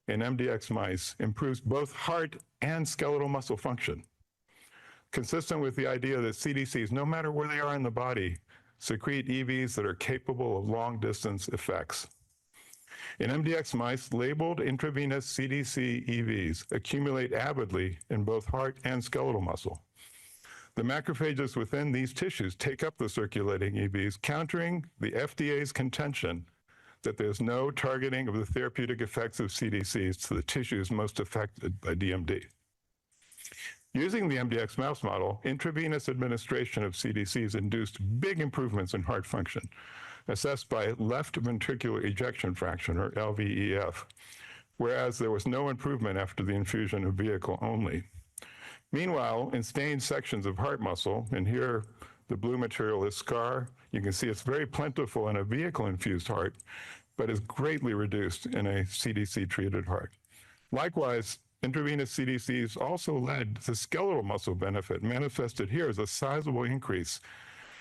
in MDX mice improves both heart and skeletal muscle function, consistent with the idea that CDCs, no matter where they are in the body, secrete EVs that are capable of long-distance effects. In MDX mice, labeled intravenous CDC EVs accumulate avidly in both heart and skeletal muscle. The macrophages within these tissues take up the circulating EVs, countering the FDA's contention that there's no targeting of the therapeutic effects of CDCs to the tissues most affected by DMD. Using the MDX mouse model, intravenous administration of CDCs induced big improvements in heart function, assessed by left ventricular ejection fraction, or LVEF, whereas there was no improvement after the infusion of vehicle only. Meanwhile, in stained sections of heart muscle, and here the blue material is scar, you can see it's very plentiful in a vehicle-infused heart, but is greatly reduced in a CDC-treated heart. Likewise, intravenous CDCs also led to skeletal muscle benefit, manifested here as a sizable increase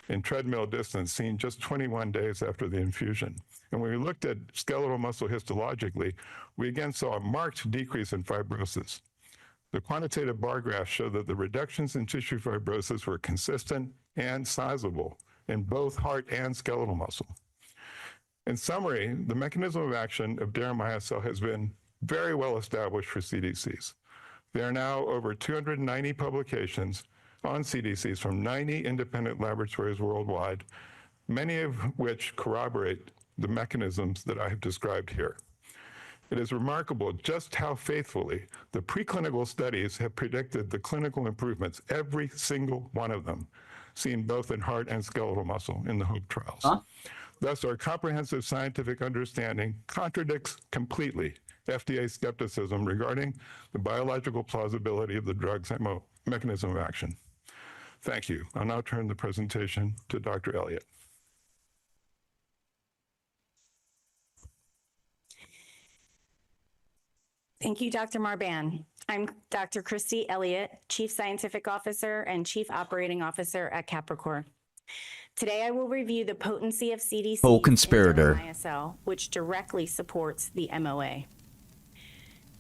in treadmill distance seen just 21 days after the infusion. And when we looked at skeletal muscle histologically, we again saw a marked decrease in fibrosis. The quantitative bar graphs show that the reductions in tissue fibrosis were consistent and sizable in both heart and skeletal muscle. In summary, the mechanism of action of deramiocel has been very well established for CDCs. There are now over 290 publications on CDCs from 90 independent laboratories worldwide, many of which corroborate the mechanisms that I have described here. It is remarkable just how faithfully the preclinical studies have predicted the clinical improvements, every single one of them, seen both in heart and skeletal muscle in the HOPE trials. Thus, our comprehensive scientific understanding contradicts completely FDA skepticism regarding the biological plausibility of the drug's mechanism of action. Thank you. I'll now turn the presentation to Dr. Elliott. Thank you, Dr. Marban. I'm Dr. Christy Elliott, Chief Scientific Officer and Chief Operating Officer at Capricor. Today, I will review the potency of CDC Co-conspirator. and deramiocel, which directly supports the MOA.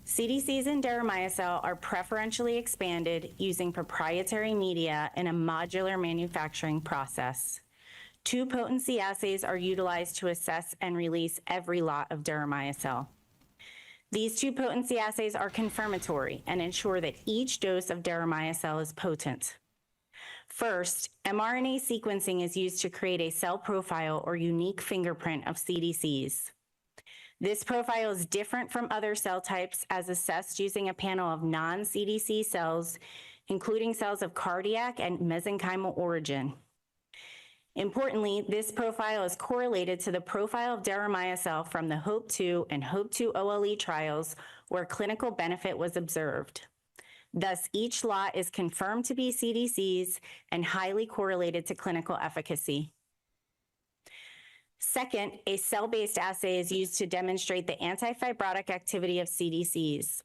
CDCs and deramiocel are preferentially expanded using proprietary media in a modular manufacturing process. 2 potency assays are utilized to assess and release every lot of deramiocel. These 2 potency assays are confirmatory and ensure that each dose of deramiocel is potent. First, mRNA sequencing is used to create a cell profile or unique fingerprint of CDCs. This profile is different from other cell types as assessed using a panel of non-CDC cells, including cells of cardiac and mesenchymal origin. Importantly, this profile is correlated to the profile of deramiocel from the HOPE-2 and HOPE-2 OLE trials where clinical benefit was observed. Thus, each lot is confirmed to be CDCs and highly correlated to clinical efficacy. Second, a cell-based assay is used to demonstrate the antifibrotic activity of CDCs.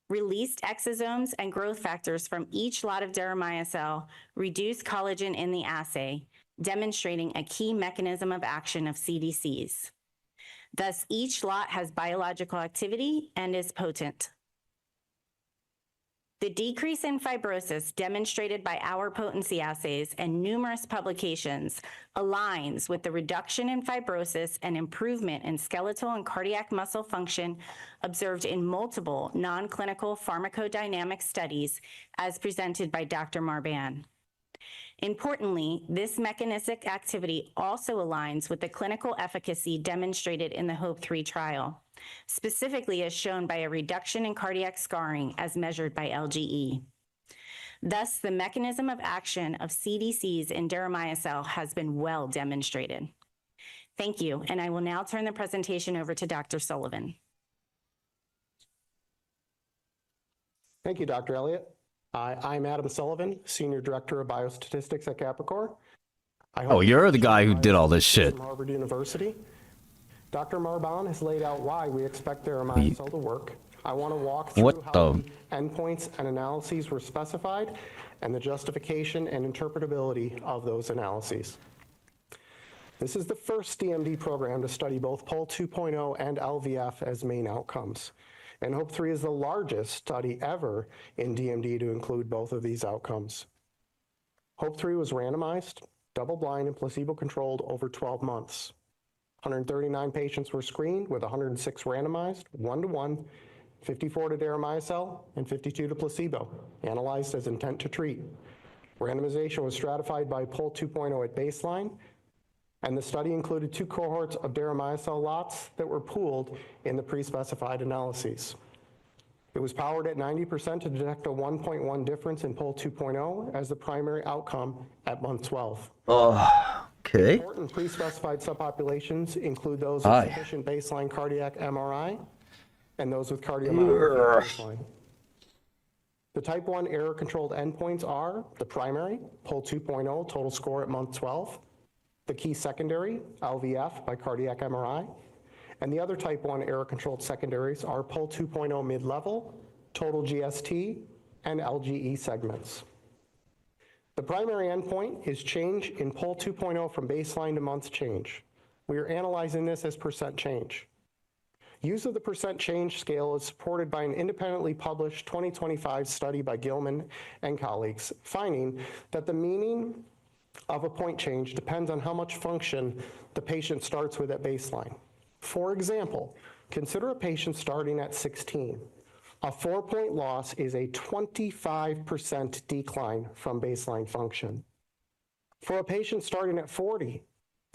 Released exosomes and growth factors from each lot of deramiocel reduce collagen in the assay, demonstrating a key mechanism of action of CDCs. Thus, each lot has biological activity and is potent. The decrease in fibrosis demonstrated by our potency assays and numerous publications aligns with the reduction in fibrosis and improvement in skeletal and cardiac muscle function observed in multiple non-clinical pharmacodynamic studies as presented by Dr. Marban. Importantly, this mechanistic activity also aligns with the clinical efficacy demonstrated in the HOPE-3 trial, specifically as shown by a reduction in cardiac scarring as measured by LGE. Thus, the mechanism of action of CDCs in deramiocel has been well demonstrated. Thank you, and I will now turn the presentation over to Dr. Sullivan. Thank you, Dr. Elliott. I'm Adam Sullivan, Senior Director of Biostatistics at Capricor. Oh, you're the guy who did all this shit. From Harvard University. Dr. Marban has laid out why we expect deramiocel to work. I want to walk through how the endpoints and analyses were specified and the justification and interpretability of those analyses. This is the first DMD program to study both PUL 2.0 and LVF as main outcomes. And HOPE-3 is the largest study ever in DMD to include both of these outcomes. HOPE-3 was randomized, double-blind, and placebo-controlled over 12 months. 139 patients were screened with 106 randomized, 1-to-1, 54 to deramiocel, and 52 to placebo, analyzed as intent to treat. Randomization was stratified by PUL 2.0 at baseline, and the study included 2 cohorts of deramiocel lots that were pooled in the pre-specified analyses. It was powered at 90% to detect a 1.1 difference in PUL 2.0 as the primary outcome at month 12. Okay. Important pre-specified subpopulations include those with sufficient baseline cardiac MRI and those with cardiomyopathy baseline. The type 1 error-controlled endpoints are the primary, PUL 2.0 total score at month 12, the key secondary, LVF by cardiac MRI, and the other type 1 error-controlled secondaries are PUL 2.0 mid-level, total GST, and LGE segments. The primary endpoint is change in PUL 2.0 from baseline to month change. We are analyzing this as percent change. Use of the percent change scale is supported by an independently published 2025 study by Gilman and colleagues, finding that the meaning of a point change depends on how much function the patient starts with at baseline. For example, consider a patient starting at 16. A 4-point loss is a 25% decline from baseline function. For a patient starting at 40,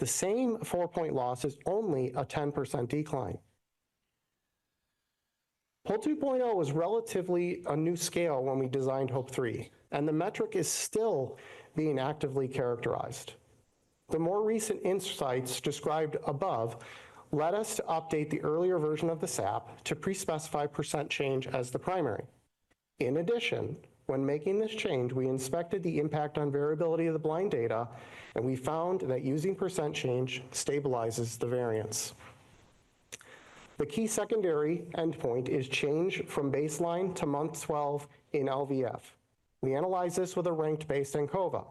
the same 4-point loss is only a 10% decline. PUL 2.0 was relatively a new scale when we designed HOPE-3, and the metric is still being actively characterized. The more recent insights described above led us to update the earlier version of the SAP to pre-specify percent change as the primary. In addition, when making this change, we inspected the impact on variability of the blind data, and we found that using percent change stabilizes the variance. The key secondary endpoint is change from baseline to month 12 in LVF. We analyze this with a ranked-based ANCOVA.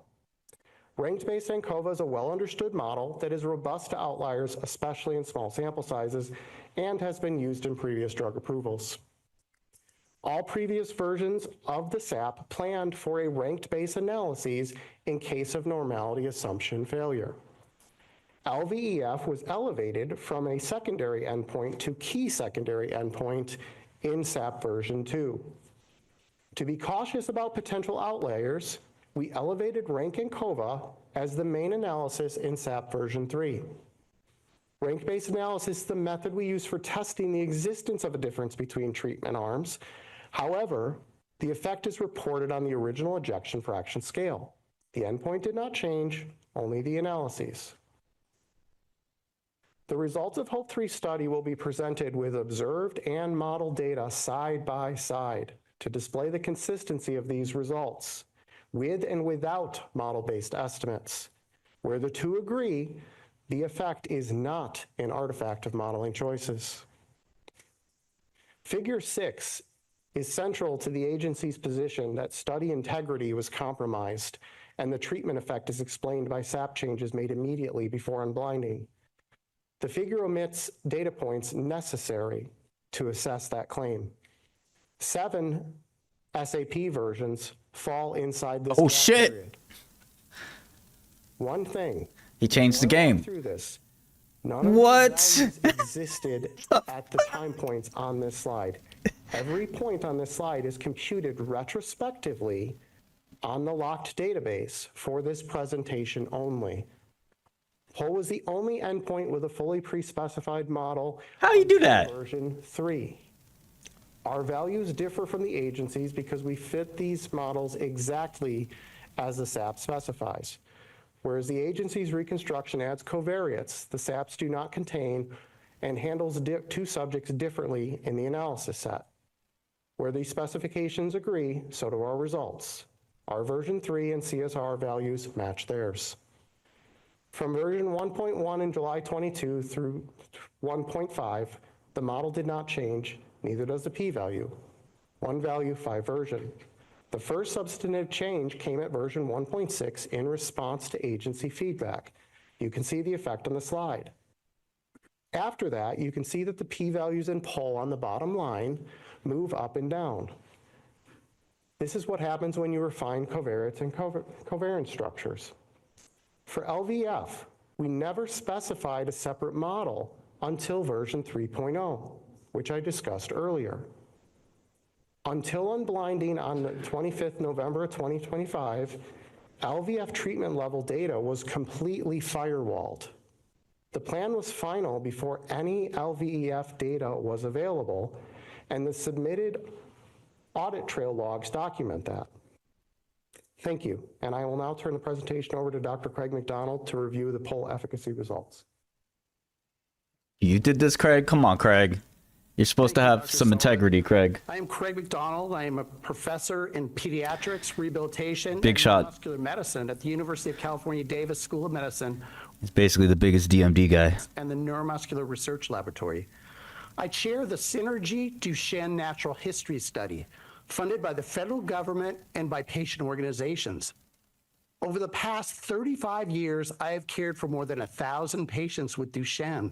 Ranked-based ANCOVA is a well-understood model that is robust to outliers, especially in small sample sizes, and has been used in previous drug approvals. All previous versions of the SAP planned for a ranked-based analyses in case of normality assumption failure. LVEF was elevated from a secondary endpoint to key secondary endpoint in SAP version 2. To be cautious about potential outliers, we elevated rank ANCOVA as the main analysis in SAP version 3. Rank-based analysis is the method we use for testing the existence of a difference between treatment arms. However, the effect is reported on the original ejection fraction scale. The endpoint did not change, only the analyses. The results of HOPE-3 study will be presented with observed and model data side by side to display the consistency of these results, with and without model-based estimates. Where the two agree, the effect is not an artifact of modeling choices. Figure 6 is central to the agency's position that study integrity was compromised and the treatment effect is explained by SAP changes made immediately before unblinding. The figure omits data points necessary to assess that claim. 7 SAP versions fall inside this Oh, gap shit. period. One thing. He changed the game. Through this, none of What? these values existed at the time points on this slide. Every point on this slide is computed retrospectively on the locked database for this presentation only. POL was the only endpoint with a fully pre-specified model. How do you do that? Version 3. Our values differ from the agencies because we fit these models exactly as the SAP specifies. Whereas the agency's reconstruction adds covariates, the SAPs do not contain, and handles two subjects differently in the analysis set. Where these specifications agree, so do our results. Our version 3 and CSR values match theirs. From version 1.1 in July 22 through 1.5, the model did not change, neither does the p-value. 1 value, 5 version. The first substantive change came at version 1.6 in response to agency feedback. You can see the effect on the slide. After that, you can see that the p-values in POL on the bottom line move up and down. This is what happens when you refine covariates and covariance structures. For LVF, we never specified a separate model until version 3.0, which I discussed earlier. Until unblinding on the 25th November 2025, LVF treatment level data was completely firewalled. The plan was final before any LVEF data was available, and the submitted audit trail logs document that. Thank you, and I will now turn the presentation over to Dr. Craig McDonald to review the POL efficacy results. You did this, Craig? Come on, Craig. You're supposed to have some integrity, Craig. I am Craig McDonald. I am a professor in pediatrics, rehabilitation, Big and shot. neuromuscular medicine at the University of California, Davis School of Medicine He's basically the biggest DMD guy. and the Neuromuscular Research Laboratory. I chair the Synergy Duchenne Natural History Study, funded by the federal government and by patient organizations. Over the past 35 years, I have cared for more than 1,000 patients with Duchenne,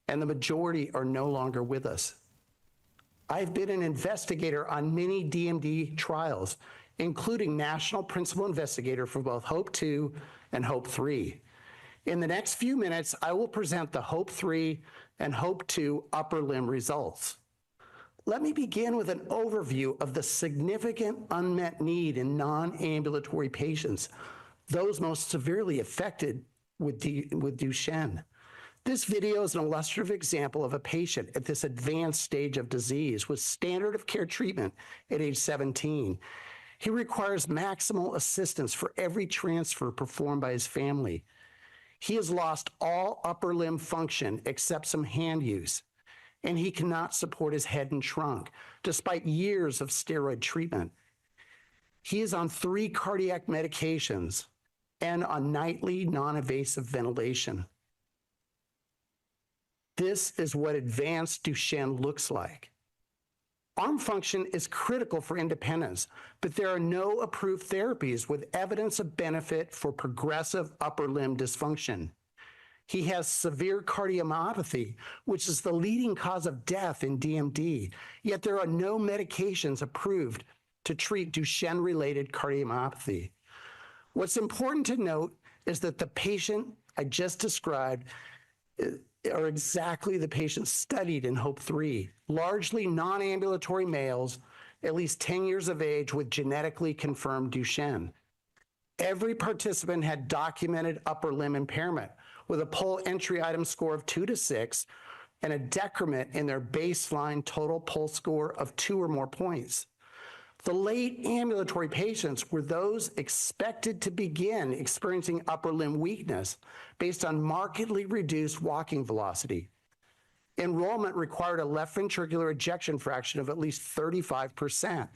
and the majority are no longer with us. I've been an investigator on many DMD trials, including national principal investigator for both HOPE-2 and HOPE-3. In the next few minutes, I will present the HOPE-3 and HOPE-2 upper limb results. Let me begin with an overview of the significant unmet need in non-ambulatory patients, those most severely affected with Duchenne. This video is an illustrative example of a patient at this advanced stage of disease with standard of care treatment at age 17. He requires maximal assistance for every transfer performed by his family. He has lost all upper limb function except some hand use, and he cannot support his head and trunk despite years of steroid treatment. He is on 3 cardiac medications and on nightly non-invasive ventilation. This is what advanced Duchenne looks like. Arm function is critical for independence, but there are no approved therapies with evidence of benefit for progressive upper limb dysfunction. He has severe cardiomyopathy, which is the leading cause of death in DMD, yet there are no medications approved to treat Duchenne-related cardiomyopathy. What's important to note is that the patient I just described are exactly the patients studied in HOPE-3, largely non-ambulatory males, at least 10 years of age with genetically confirmed Duchenne. Every participant had documented upper limb impairment with a POL entry item score of 2 to 6 and a decrement in their baseline total POL score of 2 or more points. The late ambulatory patients were those expected to begin experiencing upper limb weakness based on markedly reduced walking velocity. Enrollment required a left ventricular ejection fraction of at least 35%,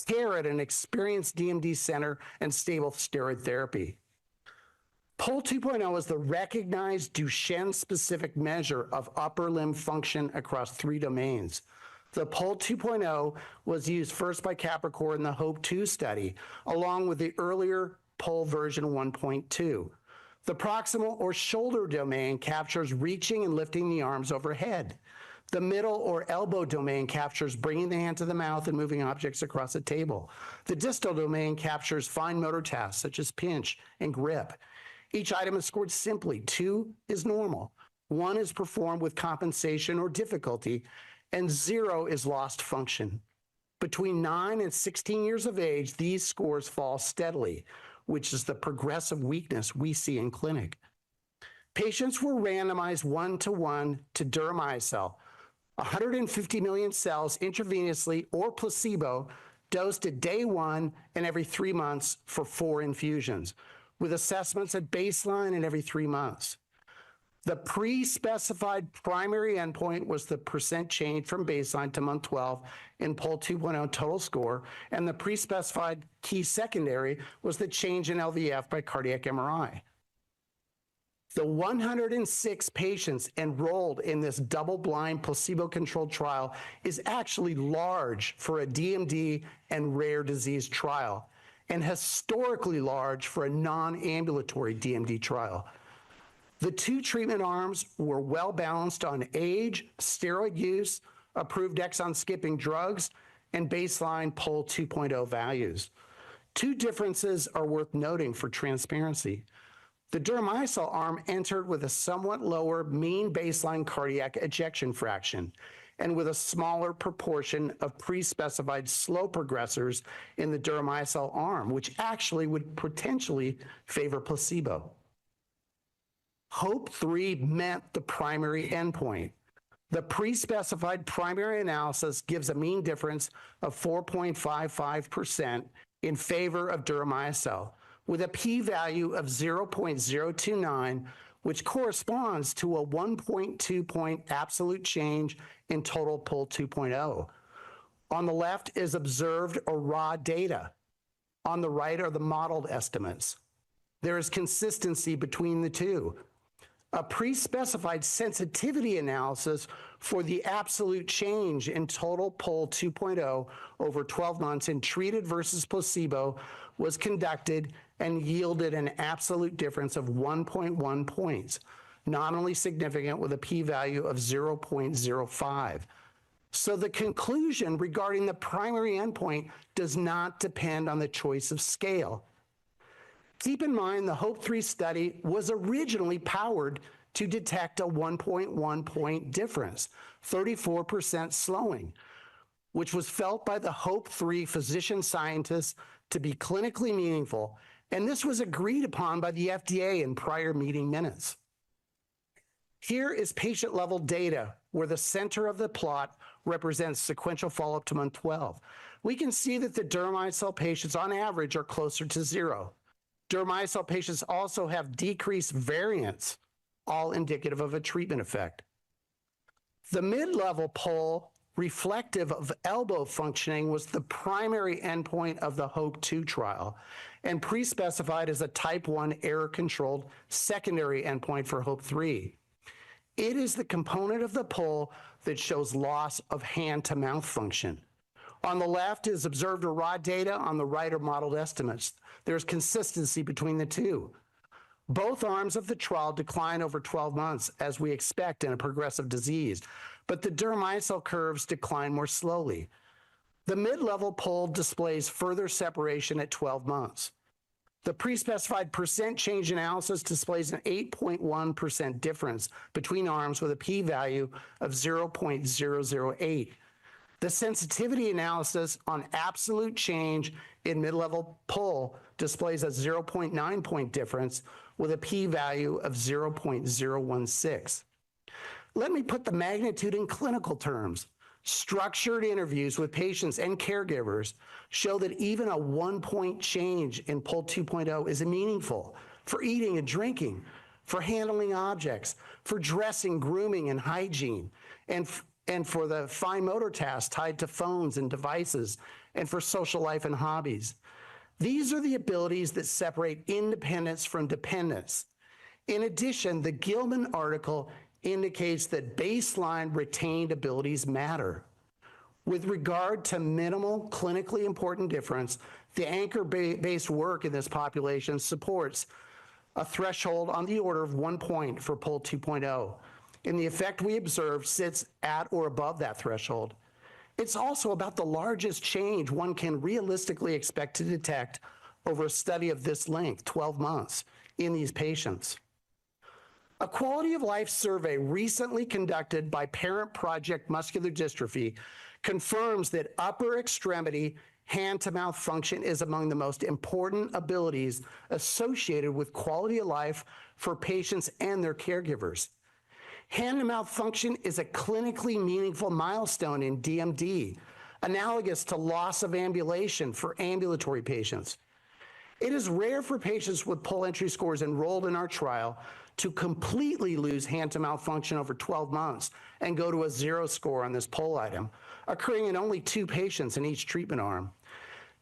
care at an experienced DMD center, and stable steroid therapy. POL 2.0 is the recognized Duchenne-specific measure of upper limb function across 3 domains: The POL 2.0 was used first by Capricorn in the HOPE-2 study, along with the earlier POL version 1.2. The proximal or shoulder domain captures reaching and lifting the arms overhead. The middle or elbow domain captures bringing the hand to the mouth and moving objects across a table. The distal domain captures fine motor tasks such as pinch and grip. Each item is scored simply. 2 is normal. 1 is performed with compensation or difficulty, and 0 is lost function. Between 9 and 16 years of age, these scores fall steadily, which is the progressive weakness we see in clinic. Patients were randomized 1-to-1 to Deramiocel, 150 million cells intravenously or placebo, dosed at day 1 and every 3 months for 4 infusions, with assessments at baseline and every 3 months. The pre-specified primary endpoint was the % change from baseline to month 12 in POL 2.0 total score, and the pre-specified key secondary was the change in LVF by cardiac MRI. The 106 patients enrolled in this double-blind placebo-controlled trial is actually large for a DMD and rare disease trial, and historically large for a non-ambulatory DMD trial. The 2 treatment arms were well balanced on age, steroid use, approved exon skipping drugs, and baseline POL 2.0 values. 2 differences are worth noting for transparency. The Deramiocel arm entered with a somewhat lower mean baseline cardiac ejection fraction and with a smaller proportion of pre-specified slow progressors in the Deramiocel arm, which actually would potentially favor placebo. HOPE-3 met the primary endpoint. The pre-specified primary analysis gives a mean difference of 4.55% in favor of Deramiocel, with a p-value of 0.029, which corresponds to a 1.2-point absolute change in total POL 2.0. On the left is observed or raw data. On the right are the modeled estimates. There is consistency between the two. A pre-specified sensitivity analysis for the absolute change in total POL 2.0 over 12 months in treated versus placebo was conducted and yielded an absolute difference of 1.1 points, nominally significant with a p-value of 0.05. So the conclusion regarding the primary endpoint does not depend on the choice of scale. Keep in mind the HOPE-3 study was originally powered to detect a 1.1 point difference, 34% slowing, which was felt by the HOPE-3 physician scientists to be clinically meaningful, and this was agreed upon by the FDA in prior meeting minutes. Here is patient-level data where the center of the plot represents sequential follow-up to month 12. We can see that the Deramiocel patients on average are closer to 0. Deramiocel patients also have decreased variance, all indicative of a treatment effect. The mid-level POL, reflective of elbow functioning, was the primary endpoint of the HOPE-2 trial and pre-specified as a type 1 error-controlled secondary endpoint for HOPE-3. It is the component of the POL that shows loss of hand-to-mouth function. On the left is observed or raw data, on the right are modeled estimates. There's consistency between the two. Both arms of the trial decline over 12 months, as we expect in a progressive disease, but the Deramiocel curves decline more slowly. The mid-level POL displays further separation at 12 months. The pre-specified % change analysis displays an 8.1% difference between arms with a p-value of 0.008. The sensitivity analysis on absolute change in mid-level POL displays a 0.9 point difference with a p-value of 0.016. Let me put the magnitude in clinical terms. Structured interviews with patients and caregivers show that even a 1-point change in POL 2.0 is meaningful for eating and drinking, for handling objects, for dressing, grooming, and hygiene, and for the fine motor tasks tied to phones and devices, and for social life and hobbies. These are the abilities that separate independence from dependence. In addition, the Gilman article indicates that baseline retained abilities matter. With regard to minimal clinically important difference, the anchor-based work in this population supports a threshold on the order of 1 point for PUL 2.0, and the effect we observe sits at or above that threshold. It's also about the largest change one can realistically expect to detect over a study of this length, 12 months, in these patients. A quality of life survey recently conducted by Parent Project Muscular Dystrophy confirms that upper extremity hand-to-mouth function is among the most important abilities associated with quality of life for patients and their caregivers. Hand-to-mouth function is a clinically meaningful milestone in DMD, analogous to loss of ambulation for ambulatory patients. It is rare for patients with PUL entry scores enrolled in our trial to completely lose hand-to-mouth function over 12 months and go to a 0 score on this PUL item, occurring in only 2 patients in each treatment arm.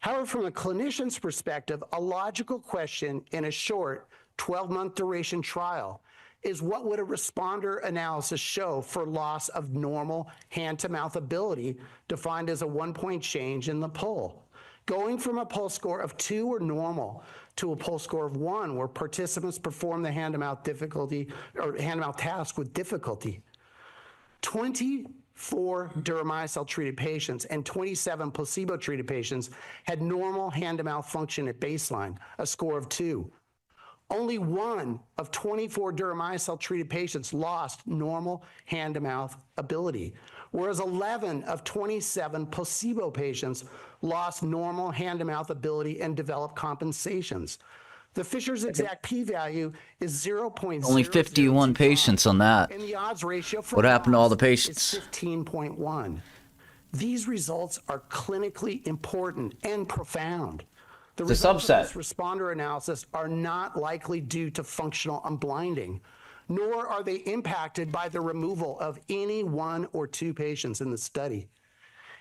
However, from a clinician's perspective, a logical question in a short 12-month duration trial is, what would a responder analysis show for loss of normal hand-to-mouth ability, defined as a 1-point change in the PUL? Going from a PUL score of 2 or normal to a PUL score of 1, where participants perform the hand-to-mouth task with difficulty. 24 Deramiocel treated patients and 27 placebo treated patients had normal hand-to-mouth function at baseline, a score of 2. Only 1 of 24 Deramiocel treated patients lost normal hand-to-mouth ability, whereas 11 of 27 placebo patients lost normal hand-to-mouth ability and developed compensations. The Fisher's exact p-value is 0.0. Only 51 patients on that. And the odds ratio for What happened to all the loss patients? is 15.1. These results are clinically important and profound. The It's a results subset. of this responder analysis are not likely due to functional unblinding, nor are they impacted by the removal of any 1 or 2 patients in the study.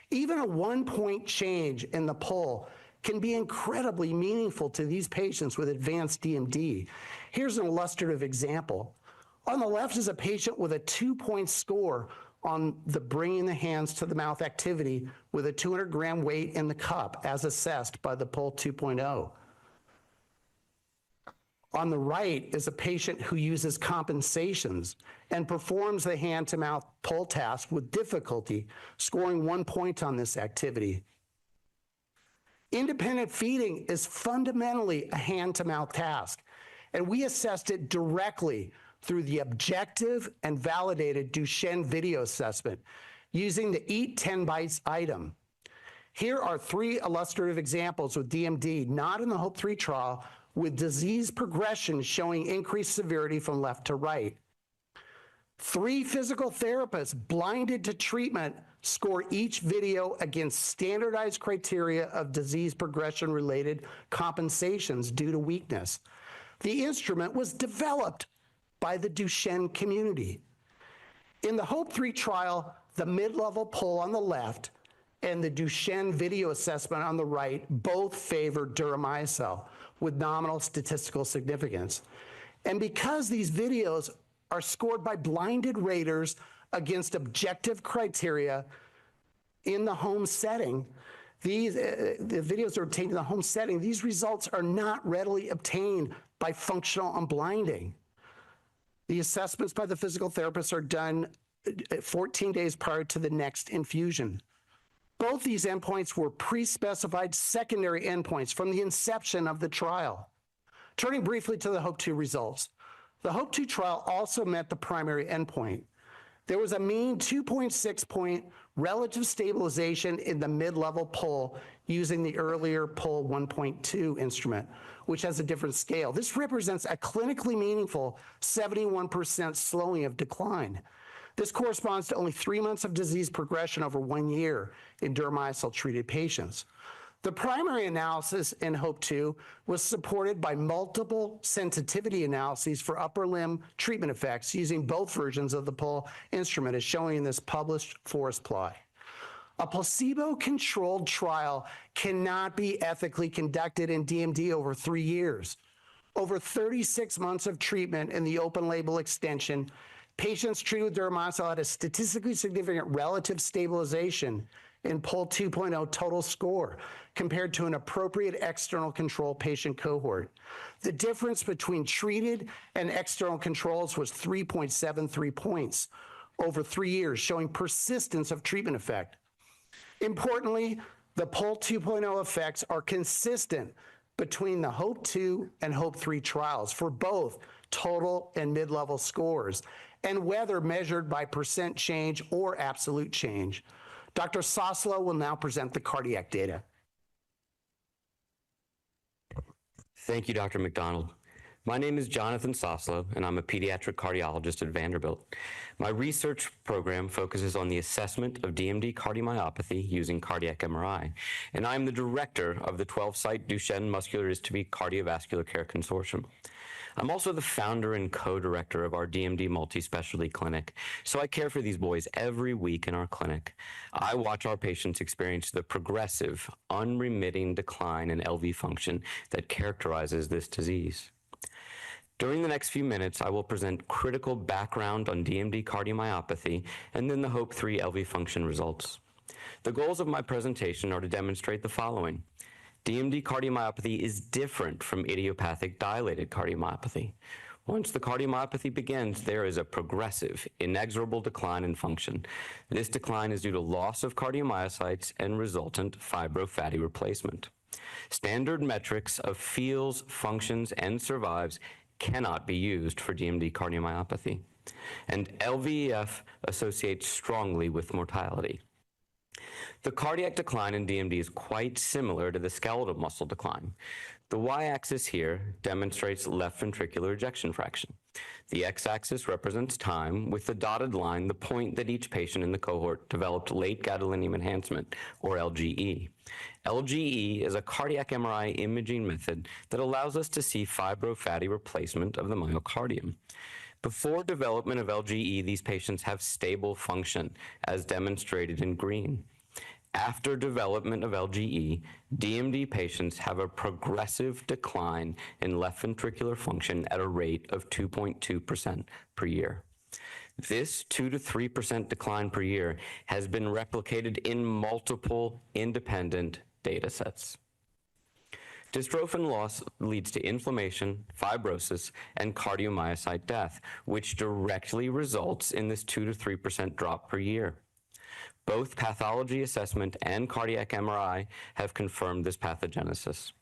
Even a 1-point change in the PUL can be incredibly meaningful to these patients with advanced DMD. Here's an illustrative example. On the left is a patient with a 2-point score on the bringing the hands to the mouth activity with a 200-gram weight in the cup as assessed by the PUL 2.0. On the right is a patient who uses compensations and performs the hand-to-mouth PUL task with difficulty, scoring 1 point on this activity. Independent feeding is fundamentally a hand-to-mouth task, and we assessed it directly through the objective and validated Duchenne video assessment using the Eat 10 Bites item. Here are 3 illustrative examples with DMD, not in the HOPE-3 trial, with disease progression showing increased severity from left to right. 3 physical therapists blinded to treatment score each video against standardized criteria of disease progression-related compensations due to weakness. The instrument was developed by the Duchenne community. In the HOPE-3 trial, the mid-level PUL on the left and the Duchenne video assessment on the right both favored Deramiocel with nominal statistical significance. And because these videos are scored by blinded raters against objective criteria in the home setting, the videos are obtained in the home setting. These results are not readily obtained by functional unblinding. The assessments by the physical therapists are done 14 days prior to the next infusion. Both these endpoints were pre-specified secondary endpoints from the inception of the trial. Turning briefly to the HOPE-2 results. The HOPE-2 trial also met the primary endpoint. There was a mean 2.6-point relative stabilization in the mid-level PUL using the earlier PUL 1.2 instrument, which has a different scale. This represents a clinically meaningful 71% slowing of decline. This corresponds to only 3 months of disease progression over 1 year in Deramiocel-treated patients. The primary analysis in HOPE-2 was supported by multiple sensitivity analyses for upper limb treatment effects using both versions of the PUL instrument, as shown in this published forest plot. A placebo-controlled trial cannot be ethically conducted in DMD over 3 years. Over 36 months of treatment in the open-label extension, patients treated with Deramiocel had a statistically significant relative stabilization in PUL 2.0 total score compared to an appropriate external control patient cohort. The difference between treated and external controls was 3.73 points over 3 years, showing persistence of treatment effect. Importantly, the PUL 2.0 effects are consistent between the HOPE-2 and HOPE-3 trials for both total and mid-level scores, and whether measured by percent change or absolute change. Dr. Soslow will now present the cardiac data. Thank you, Dr. McDonald. My name is Jonathan Soslow, and I'm a pediatric cardiologist at Vanderbilt. My research program focuses on the assessment of DMD cardiomyopathy using cardiac MRI, and I'm the director of the 12-site Duchenne Muscular Dystrophy Cardiovascular Care Consortium. I'm also the founder and co-director of our DMD multi-specialty clinic, so I care for these boys every week in our clinic. I watch our patients experience the progressive, unremitting decline in LV function that characterizes this disease. During the next few minutes, I will present critical background on DMD cardiomyopathy and then the HOPE-3 LV function results. The goals of my presentation are to demonstrate the following. DMD cardiomyopathy is different from idiopathic dilated cardiomyopathy. Once the cardiomyopathy begins, there is a progressive, inexorable decline in function. This decline is due to loss of cardiomyocytes and resultant fibrofatty replacement. Standard metrics of feels, functions, and survives cannot be used for DMD cardiomyopathy. And LVEF associates strongly with mortality. The cardiac decline in DMD is quite similar to the skeletal muscle decline. The y-axis here demonstrates left ventricular ejection fraction. The x-axis represents time, with the dotted line the point that each patient in the cohort developed late gadolinium enhancement, or LGE. LGE is a cardiac MRI imaging method that allows us to see fibrofatty replacement of the myocardium. Before development of LGE, these patients have stable function, as demonstrated in green. After development of LGE, DMD patients have a progressive decline in left ventricular function at a rate of 2.2% per year. This 2 to 3% decline per year has been replicated in multiple independent data sets. Dystrophin loss leads to inflammation, fibrosis, and cardiomyocyte death, which directly results in this 2 to 3% drop per year. Both pathology assessment and cardiac MRI have confirmed this pathogenesis.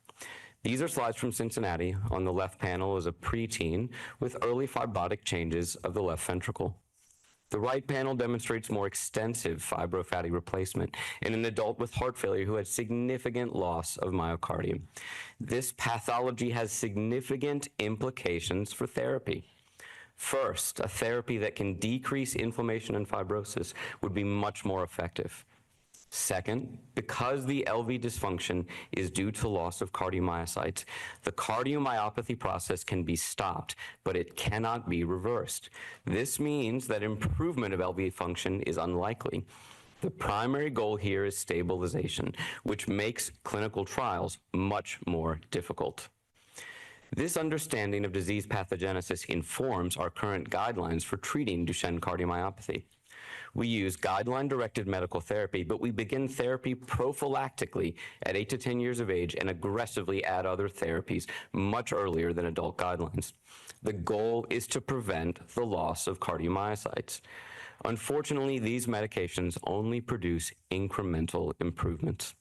These are slides from Cincinnati. On the left panel is a preteen with early fibrotic changes of the left ventricle. The right panel demonstrates more extensive fibrofatty replacement in an adult with heart failure who had significant loss of myocardium. This pathology has significant implications for therapy. First, a therapy that can decrease inflammation and fibrosis would be much more effective. Second, because the LV dysfunction is due to loss of cardiomyocytes, the cardiomyopathy process can be stopped, but it cannot be reversed. This means that improvement of LV function is unlikely. The primary goal here is stabilization, which makes clinical trials much more difficult. This understanding of disease pathogenesis informs our current guidelines for treating Duchenne cardiomyopathy. We use guideline-directed medical therapy, but we begin therapy prophylactically at 8 to 10 years of age and aggressively add other therapies much earlier than adult guidelines. The goal is to prevent the loss of cardiomyocytes. Unfortunately, these medications only produce incremental improvements.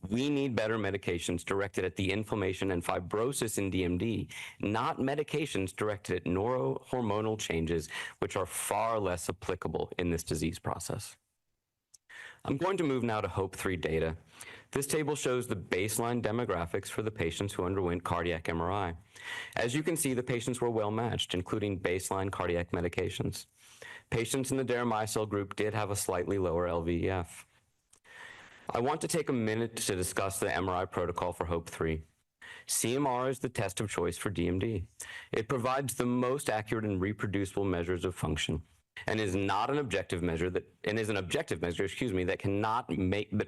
We need better medications directed at the inflammation and fibrosis in DMD, not medications directed at neurohormonal changes, which are far less applicable in this disease process. I'm going to move now to HOPE-3 data. This table shows the baseline demographics for the patients who underwent cardiac MRI. As you can see, the patients were well matched, including baseline cardiac medications. Patients in the deramiocel group did have a slightly lower LVEF. I want to take a minute to discuss the MRI protocol for HOPE-3. CMR is the test of choice for DMD. It provides the most accurate and reproducible measures of function and is not an objective measure that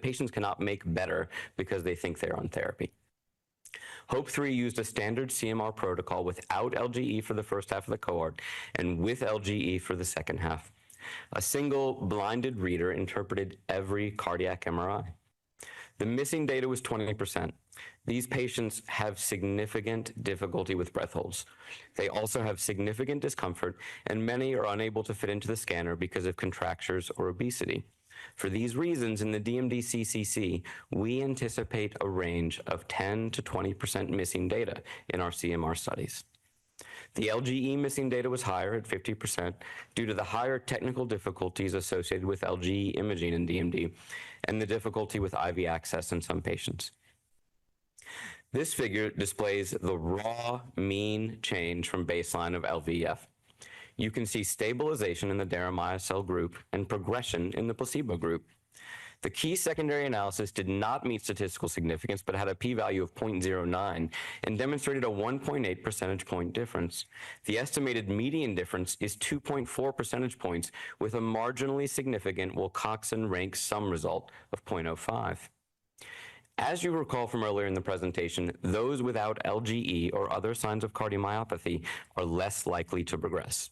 patients cannot make better because they think they're on therapy. HOPE-3 used a standard CMR protocol without LGE for the first half of the cohort and with LGE for the second half. A single blinded reader interpreted every cardiac MRI. The missing data was 20%. These patients have significant difficulty with breath holds. They also have significant discomfort, and many are unable to fit into the scanner because of contractures or obesity. For these reasons, in the DMD CCC, we anticipate a range of 10 to 20% missing data in our CMR studies. The LGE missing data was higher at 50% due to the higher technical difficulties associated with LGE imaging in DMD and the difficulty with IV access in some patients. This figure displays the raw mean change from baseline of LVEF. You can see stabilization in the deramiocel group and progression in the placebo group. The key secondary analysis did not meet statistical significance, but had a p-value of 0.09 and demonstrated a 1.8 percentage point difference. The estimated median difference is 2.4 percentage points with a marginally significant Wilcoxon-Rank sum result of 0.05. As you recall from earlier in the presentation, those without LGE or other signs of cardiomyopathy are less likely to progress.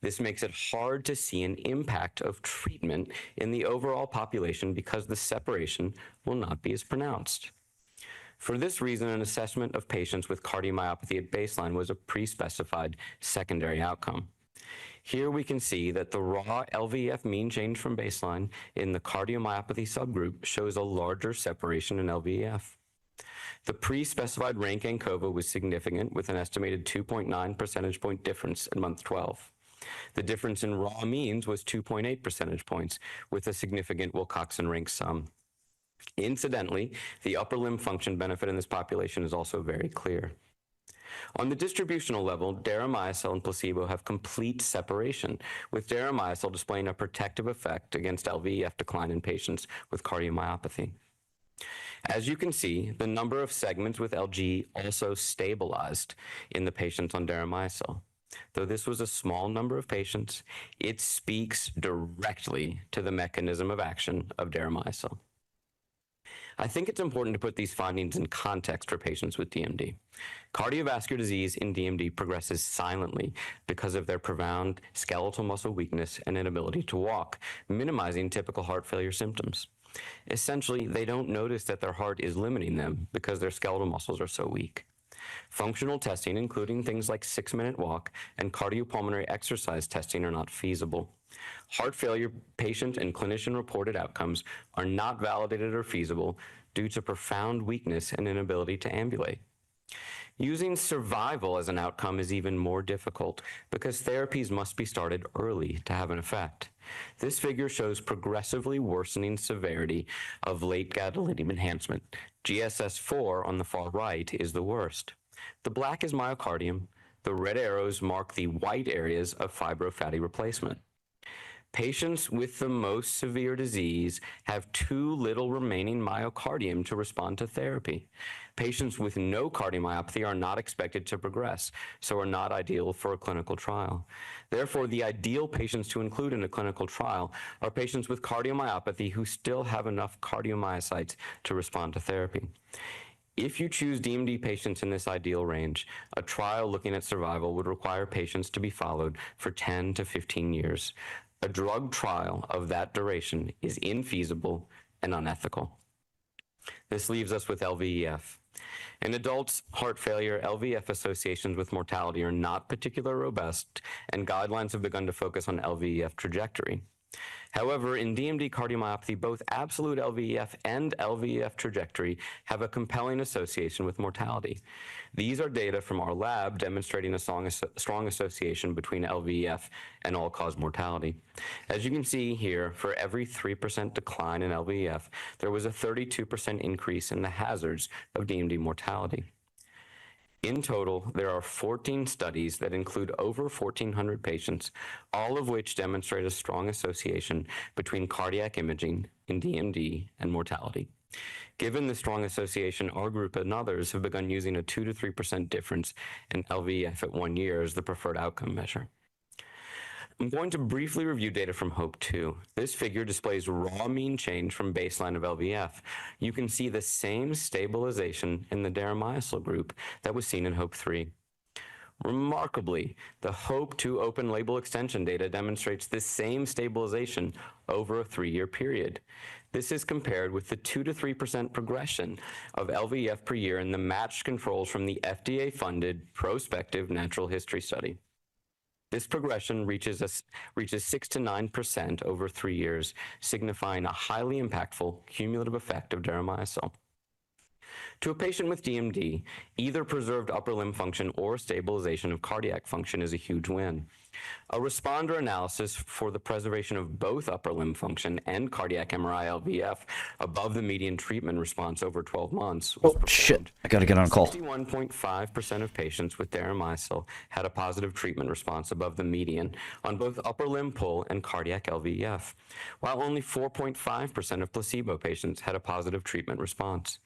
This makes it hard to see an impact of treatment in the overall population because the separation will not be as pronounced. For this reason, an assessment of patients with cardiomyopathy at baseline was a pre-specified secondary outcome. Here we can see that the raw LVEF mean change from baseline in the cardiomyopathy subgroup shows a larger separation in LVEF. The pre-specified rank ANCOVA was significant with an estimated 2.9 percentage point difference at month 12. The difference in raw means was 2.8 percentage points with a significant Wilcoxon-Rank sum. Incidentally, the upper limb function benefit in this population is also very clear. On the distributional level, deramiocel and placebo have complete separation, with deramiocel displaying a protective effect against LVEF decline in patients with cardiomyopathy. As you can see, the number of segments with LG also stabilized in the patients on deramiocel. Though this was a small number of patients, it speaks directly to the mechanism of action of deramiocel. I think it's important to put these findings in context for patients with DMD. Cardiovascular disease in DMD progresses silently because of their profound skeletal muscle weakness and inability to walk, minimizing typical heart failure symptoms. Essentially, they don't notice that their heart is limiting them because their skeletal muscles are so weak. Functional testing, including things like 6-minute walk and cardiopulmonary exercise testing, are not feasible. Heart failure patient and clinician reported outcomes are not validated or feasible due to profound weakness and inability to ambulate. Using survival as an outcome is even more difficult because therapies must be started early to have an effect. This figure shows progressively worsening severity of late gadolinium enhancement. GSS4 on the far right is the worst. The black is myocardium. The red arrows mark the white areas of fibrofatty replacement. Patients with the most severe disease have too little remaining myocardium to respond to therapy. Patients with no cardiomyopathy are not expected to progress, so are not ideal for a clinical trial. Therefore, the ideal patients to include in a clinical trial are patients with cardiomyopathy who still have enough cardiomyocytes to respond to therapy. If you choose DMD patients in this ideal range, a trial looking at survival would require patients to be followed for 10 to 15 years. A drug trial of that duration is infeasible and unethical. This leaves us with LVEF. In adults, heart failure, LVEF associations with mortality are not particularly robust, and guidelines have begun to focus on LVEF trajectory. However, in DMD cardiomyopathy, both absolute LVEF and LVEF trajectory have a compelling association with mortality. These are data from our lab demonstrating a strong association between LVEF and all-cause mortality. As you can see here, for every 3% decline in LVEF, there was a 32% increase in the hazards of DMD mortality. In total, there are 14 studies that include over 1,400 patients, all of which demonstrate a strong association between cardiac imaging in DMD and mortality. Given the strong association, our group and others have begun using a 2 to 3% difference in LVEF at 1 year as the preferred outcome measure. I'm going to briefly review data from HOPE-2. This figure displays raw mean change from baseline of LVEF. You can see the same stabilization in the deramiocel group that was seen in HOPE-3. Remarkably, the HOPE-2 open label extension data demonstrates this same stabilization over a 3-year period. This is compared with the 2 to 3% progression of LVEF per year in the matched controls from the FDA-funded prospective natural history study. This progression reaches 6 to 9% over 3 years, signifying a highly impactful cumulative effect of deramiocel. To a patient with DMD, either preserved upper limb function or stabilization of cardiac function is a huge win. A responder analysis for the preservation of both upper limb function and cardiac MRI LVEF above the median treatment response over 12 months was performed. Shit, I gotta get on a call. 61.5% of patients with deramiocel had a positive treatment response above the median on both upper limb pull and cardiac LVEF, while only 4.5% of placebo patients had a positive treatment response.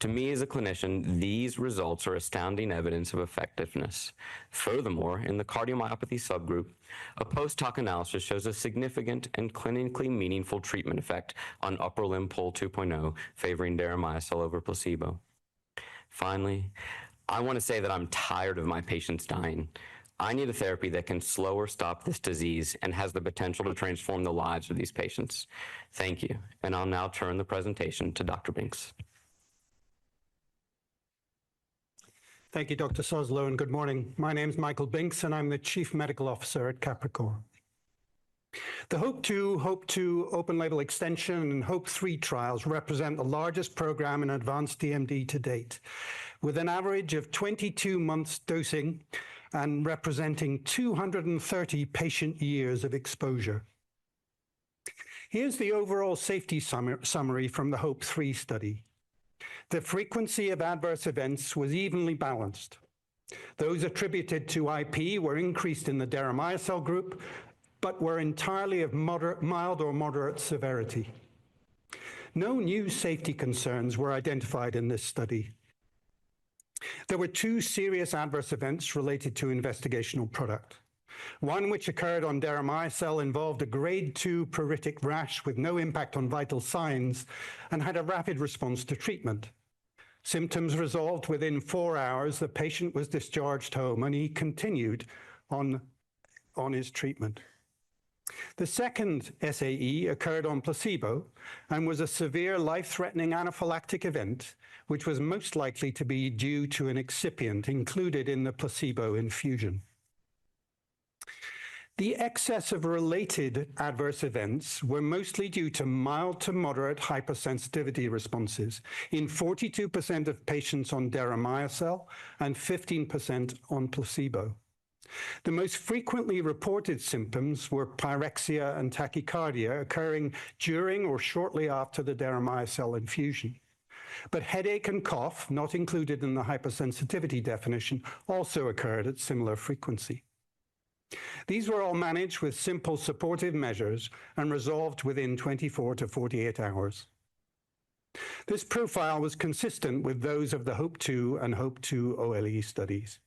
To me as a clinician, these results are astounding evidence of effectiveness. Furthermore, in the cardiomyopathy subgroup, a post-hoc analysis shows a significant and clinically meaningful treatment effect on upper limb pull 2.0, favoring deramiocel over placebo. Finally, I want to say that I'm tired of my patients dying. I need a therapy that can slow or stop this disease and has the potential to transform the lives of these patients. Thank you, and I'll now turn the presentation to Dr. Binks. Thank you, Dr. Soslow, and good morning. My name is Michael Binks, and I'm the Chief Medical Officer at Capricor. The HOPE-2 open label extension and HOPE-3 trials represent the largest program in advanced DMD to date, with an average of 22 months dosing and representing 230 patient years of exposure. Here's the overall safety summary from the HOPE-3 study. The frequency of adverse events was evenly balanced. Those attributed to IP were increased in the deramiocel group, but were entirely of mild or moderate severity. No new safety concerns were identified in this study. There were 2 serious adverse events related to investigational product. One, which occurred on deramiocel, involved a grade 2 pruritic rash with no impact on vital signs and had a rapid response to treatment. Symptoms resolved within 4 hours. The patient was discharged home and he continued on his treatment. The second SAE occurred on placebo and was a severe life-threatening anaphylactic event, which was most likely to be due to an excipient included in the placebo infusion. The excess of related adverse events were mostly due to mild to moderate hypersensitivity responses in 42% of patients on deramiocel and 15% on placebo. The most frequently reported symptoms were pyrexia and tachycardia occurring during or shortly after the deramiocel infusion. But headache and cough, not included in the hypersensitivity definition, also occurred at similar frequency. These were all managed with simple supportive measures and resolved within 24 to 48 hours. This profile was consistent with those of the HOPE-2 and HOPE-2 OLE studies.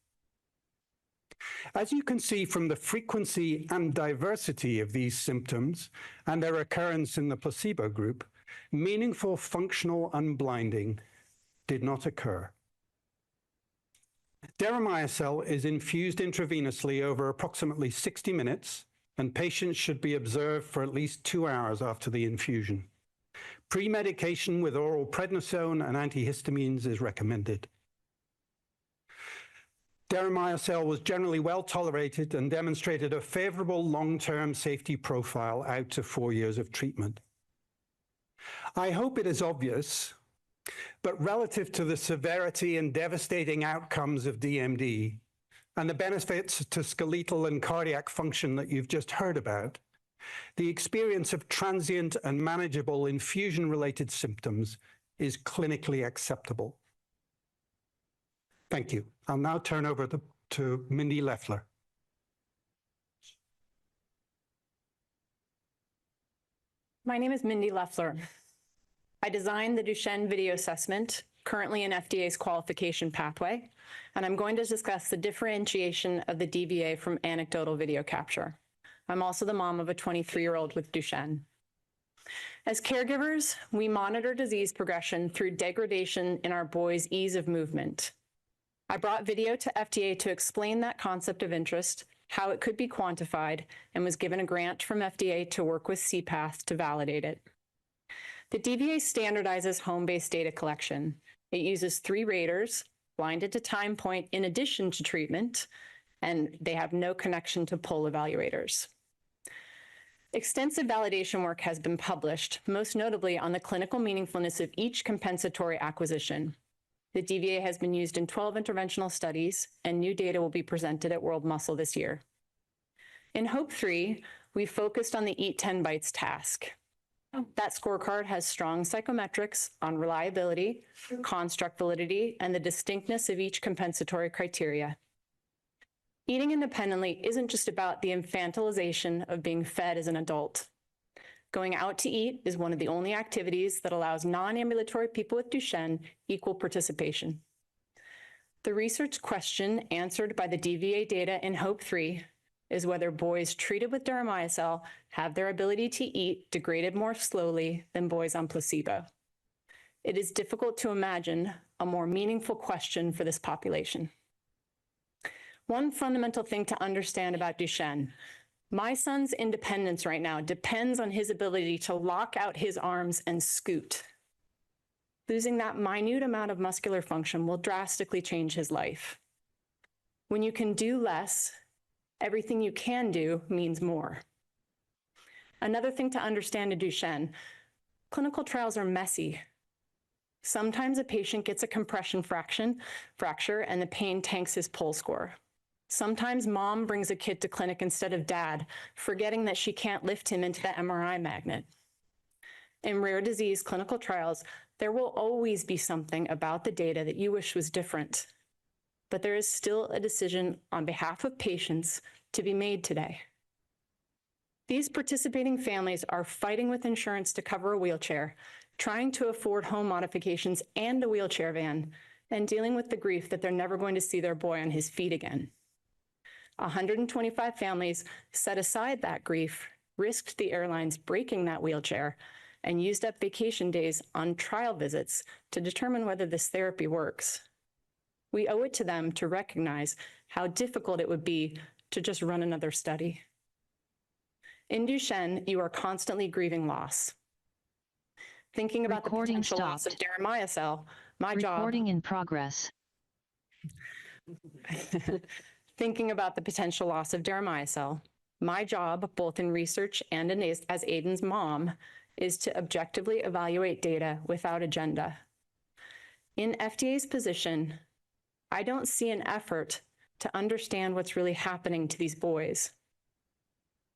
As you can see from the frequency and diversity of these symptoms and their occurrence in the placebo group, meaningful functional unblinding did not occur. Deramiocel is infused intravenously over approximately 60 minutes, and patients should be observed for at least 2 hours after the infusion. Pre-medication with oral prednisone and antihistamines is recommended. Deramiocel was generally well tolerated and demonstrated a favorable long-term safety profile out to 4 years of treatment. I hope it is obvious, but relative to the severity and devastating outcomes of DMD and the benefits to skeletal and cardiac function that you've just heard about, the experience of transient and manageable infusion-related symptoms is clinically acceptable. Thank you. I'll now turn over to Mindy Leffler. My name is Mindy Leffler. I designed the Duchenne Video Assessment, currently in FDA's qualification pathway, and I'm going to discuss the differentiation of the DVA from anecdotal video capture. I'm also the mom of a 23-year-old with Duchenne. As caregivers, we monitor disease progression through degradation in our boys' ease of movement. I brought video to FDA to explain that concept of interest, how it could be quantified, and was given a grant from FDA to work with CPATH to validate it. The DVA standardizes home-based data collection. It uses 3 raters, blinded to time point in addition to treatment, and they have no connection to poll evaluators. Extensive validation work has been published, most notably on the clinical meaningfulness of each compensatory acquisition. The DVA has been used in 12 interventional studies, and new data will be presented at World Muscle this year. In HOPE-3, we focused on the Eat 10 Bites task. That scorecard has strong psychometrics on reliability, construct validity, and the distinctness of each compensatory criteria. Eating independently isn't just about the infantilization of being fed as an adult. Going out to eat is one of the only activities that allows non-ambulatory people with Duchenne equal participation. The research question answered by the DVA data in HOPE-3 is whether boys treated with Deramiocel have their ability to eat degraded more slowly than boys on placebo. It is difficult to imagine a more meaningful question for this population. One fundamental thing to understand about Duchenne: my son's independence right now depends on his ability to lock out his arms and scoot. Losing that minute amount of muscular function will drastically change his life. When you can do less, everything you can do means more. Another thing to understand in Duchenne: clinical trials are messy. Sometimes a patient gets a compression fracture and the pain tanks his PUL score. Sometimes mom brings a kid to clinic instead of dad, forgetting that she can't lift him into the MRI magnet. In rare disease clinical trials, there will always be something about the data that you wish was different, but there is still a decision on behalf of patients to be made today. These participating families are fighting with insurance to cover a wheelchair, trying to afford home modifications and a wheelchair van, and dealing with the grief that they're never going to see their boy on his feet again. 125 families set aside that grief, risked the airlines breaking that wheelchair, and used up vacation days on trial visits to determine whether this therapy works. We owe it to them to recognize how difficult it would be to just run another study. In Duchenne, you are constantly grieving loss. Thinking about the potential loss of Deramiocel, my job... Recording in progress. Thinking about the potential loss of Deramiocel, my job, both in research and as Aiden's mom, is to objectively evaluate data without agenda. In FDA's position, I don't see an effort to understand what's really happening to these boys.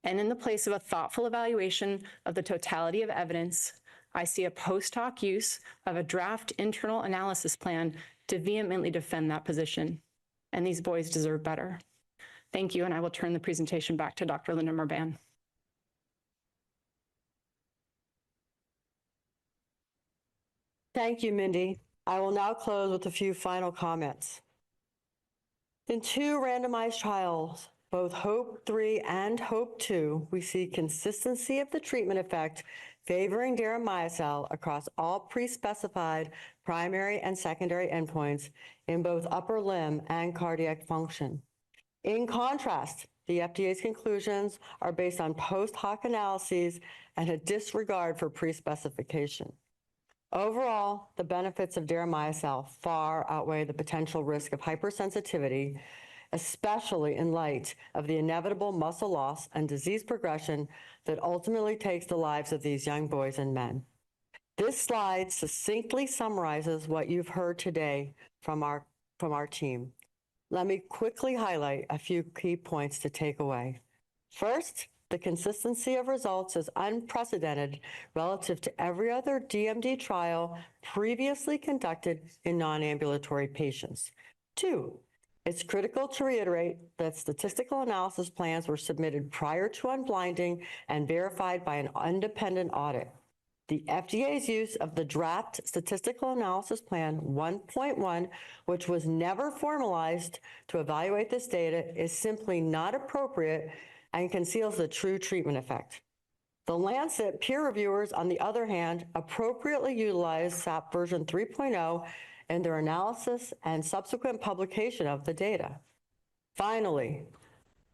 And in the place of a thoughtful evaluation of the totality of evidence, I see a post hoc use of a draft internal analysis plan to vehemently defend that position. And these boys deserve better. Thank you, and I will turn the presentation back to Dr. Linda Marban. Thank you, Mindy. I will now close with a few final comments. In 2 randomized trials, both HOPE-3 and HOPE-2, we see consistency of the treatment effect favoring Deramiocel across all pre-specified primary and secondary endpoints in both upper limb and cardiac function. In contrast, the FDA's conclusions are based on post hoc analyses and a disregard for pre-specification. Overall, the benefits of Deramiocel far outweigh the potential risk of hypersensitivity, especially in light of the inevitable muscle loss and disease progression that ultimately takes the lives of these young boys and men. This slide succinctly summarizes what you've heard today from our team. Let me quickly highlight a few key points to take away. First, the consistency of results is unprecedented relative to every other DMD trial previously conducted in non-ambulatory patients. 2, it's critical to reiterate that statistical analysis plans were submitted prior to unblinding and verified by an independent audit. The FDA's use of the draft statistical analysis plan 1.1, which was never formalized to evaluate this data, is simply not appropriate and conceals the true treatment effect. The Lancet peer reviewers, on the other hand, appropriately utilized SAP version 3.0 in their analysis and subsequent publication of the data. Finally,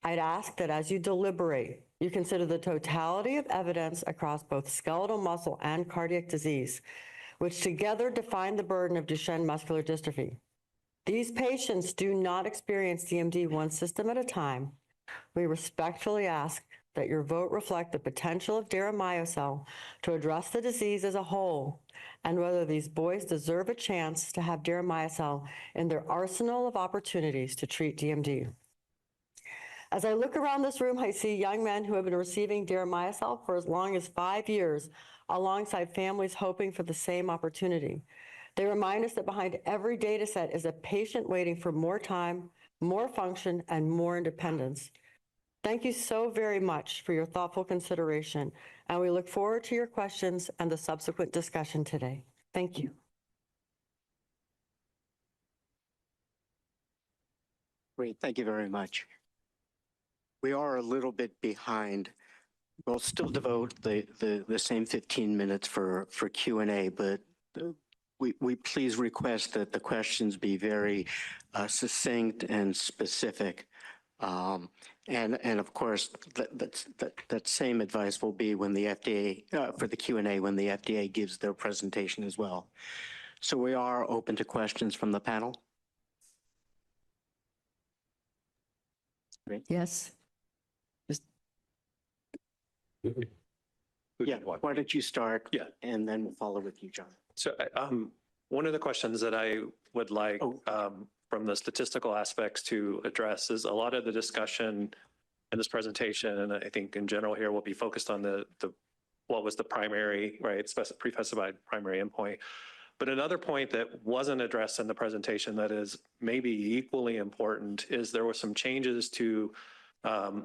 I'd ask that as you deliberate, you consider the totality of evidence across both skeletal muscle and cardiac disease, which together define the burden of Duchenne muscular dystrophy. These patients do not experience DMD one system at a time. We respectfully ask that your vote reflect the potential of deramiocel to address the disease as a whole, and whether these boys deserve a chance to have deramiocel in their arsenal of opportunities to treat DMD. As I look around this room, I see young men who have been receiving deramiocel for as long as 5 years, alongside families hoping for the same opportunity. They remind us that behind every data set is a patient waiting for more time, more function, and more independence. Thank you so very much for your thoughtful consideration, and we look forward to your questions and the subsequent discussion today. Thank you. Great, thank you very much. We are a little bit behind. We'll still devote the same 15 minutes for Q&A, but we please request that the questions be very succinct and specific. And of course, that same advice will be when the FDA, for the Q&A, when the FDA gives their presentation as well. So we are open to questions from the panel. Great. Yes. Yeah, why don't you start? Yeah. And then we'll follow with you, John. So one of the questions that I would like from the statistical aspects to address is a lot of the discussion in this presentation, and I think in general here will be focused on the what was the primary, right, pre-specified primary endpoint. But another point that wasn't addressed in the presentation that is maybe equally important is there were some changes to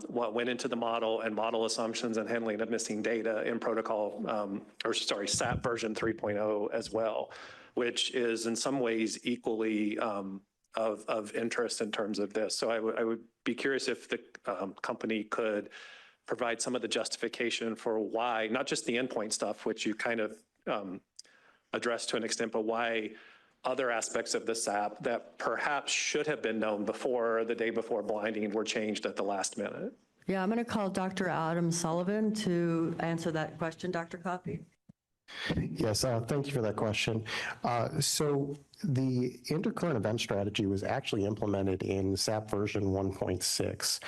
what went into the model and model assumptions and handling of missing data in SAP version 3.0 as well, which is in some ways equally of interest in terms of this. So I would be curious if the company could provide some of the justification for why, not just the endpoint stuff, which you kind of addressed to an extent, but why other aspects of the SAP that perhaps should have been known before the day before blinding were changed at the last minute. Yeah, I'm going to call Dr. Adam Sullivan to answer that question, Dr. Coffey. Yes, thank you for that question. So the intercurrent event strategy was actually implemented in SAP version 1.6.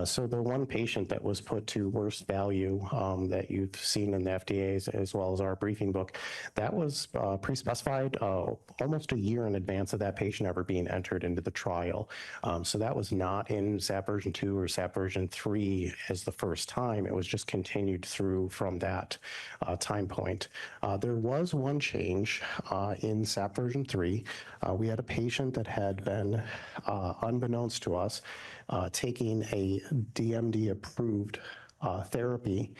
So the one patient that was put to worst value that you've seen in the FDA's as well as our briefing book, that was pre-specified almost a year in advance of that patient ever being entered into the trial. So that was not in SAP version 2 or SAP version 3 as the first time. It was just continued through from that time point. There was one change in SAP version 3. We had a patient that had been, unbeknownst to us, taking a DMD-approved therapy.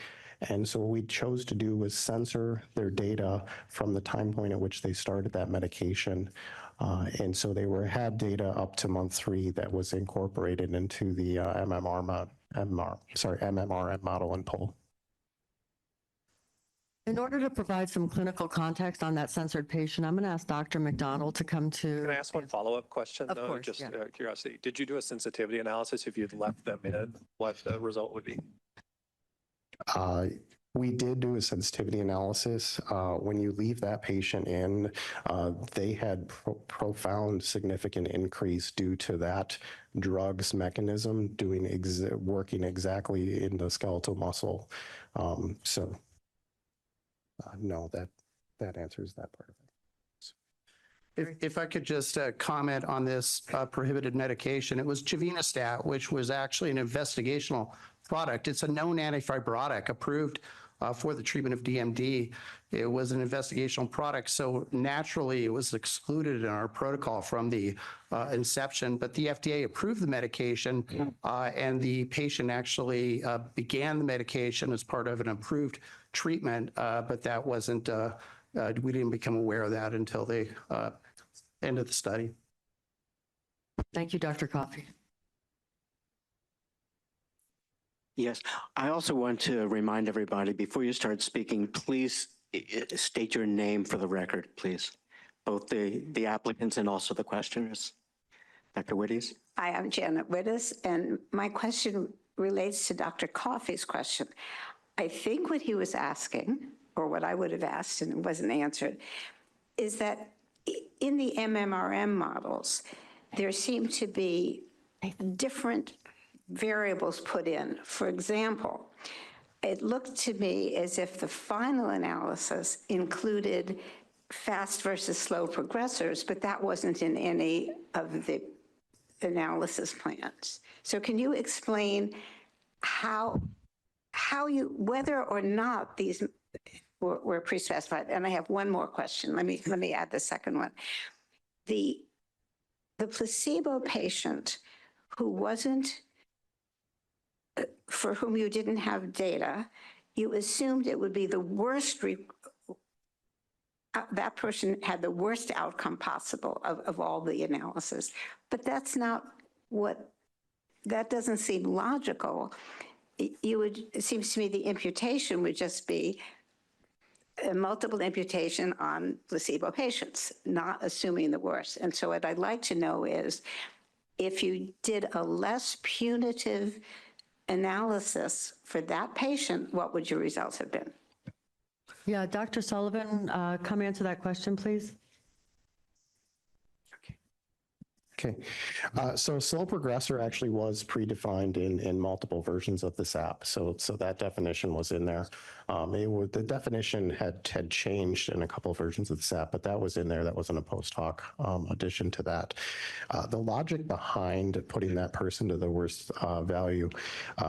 And so what we chose to do was censor their data from the time point at which they started that medication. And so they had data up to month 3 that was incorporated into the MMRM model and PUL. In order to provide some clinical context on that censored patient, I'm going to ask Dr. McDonald to come to. Can I ask one follow-up question, Of though? course, Just yeah. Curiosity. Did you do a sensitivity analysis if you'd left them in, what the result would be? We did do a sensitivity analysis. When you leave that patient in, they had profound significant increase due to that drug's mechanism working exactly in the skeletal muscle. No, that answers that part of it. If I could just comment on this prohibited medication, it was Givinostat, which was actually an investigational product. It's a known antifibrotic approved for the treatment of DMD. It was an investigational product, so naturally it was excluded in our protocol from the inception, but the FDA approved the medication and the patient actually began the medication as part of an approved treatment, but that wasn't, we didn't become aware of that until the end of the study. Thank you, Dr. Coffey. Yes, I also want to remind everybody, before you start speaking, please state your name for the record, please. both the applicants and also the questioners. Dr. Wittes? Hi, I'm Janet Wittes, and my question relates to Dr. Coffey's question. I think what he was asking, or what I would have asked and it wasn't answered, is that in the MMRM models, there seem to be different variables put in. For example, it looked to me as if the final analysis included fast versus slow progressors, but that wasn't in any of the analysis plans. So can you explain how whether or not these were pre-specified? And I have one more question. Let me add the second one. The placebo patient who wasn't, for whom you didn't have data, you assumed it would be the worst, that person had the worst outcome possible of all the analysis. But that's not that doesn't seem logical. It seems to me the imputation would just be a multiple imputation on placebo patients, not assuming the worst. And so what I'd like to know is, if you did a less punitive analysis for that patient, what would your results have been? Yeah, Dr. Sullivan, come answer that question, please. Okay, so slow progressor actually was predefined in multiple versions of this app. So that definition was in there. The definition had changed in a couple of versions of this app, but that was in there. That wasn't a post hoc addition to that. The logic behind putting that person to the worst value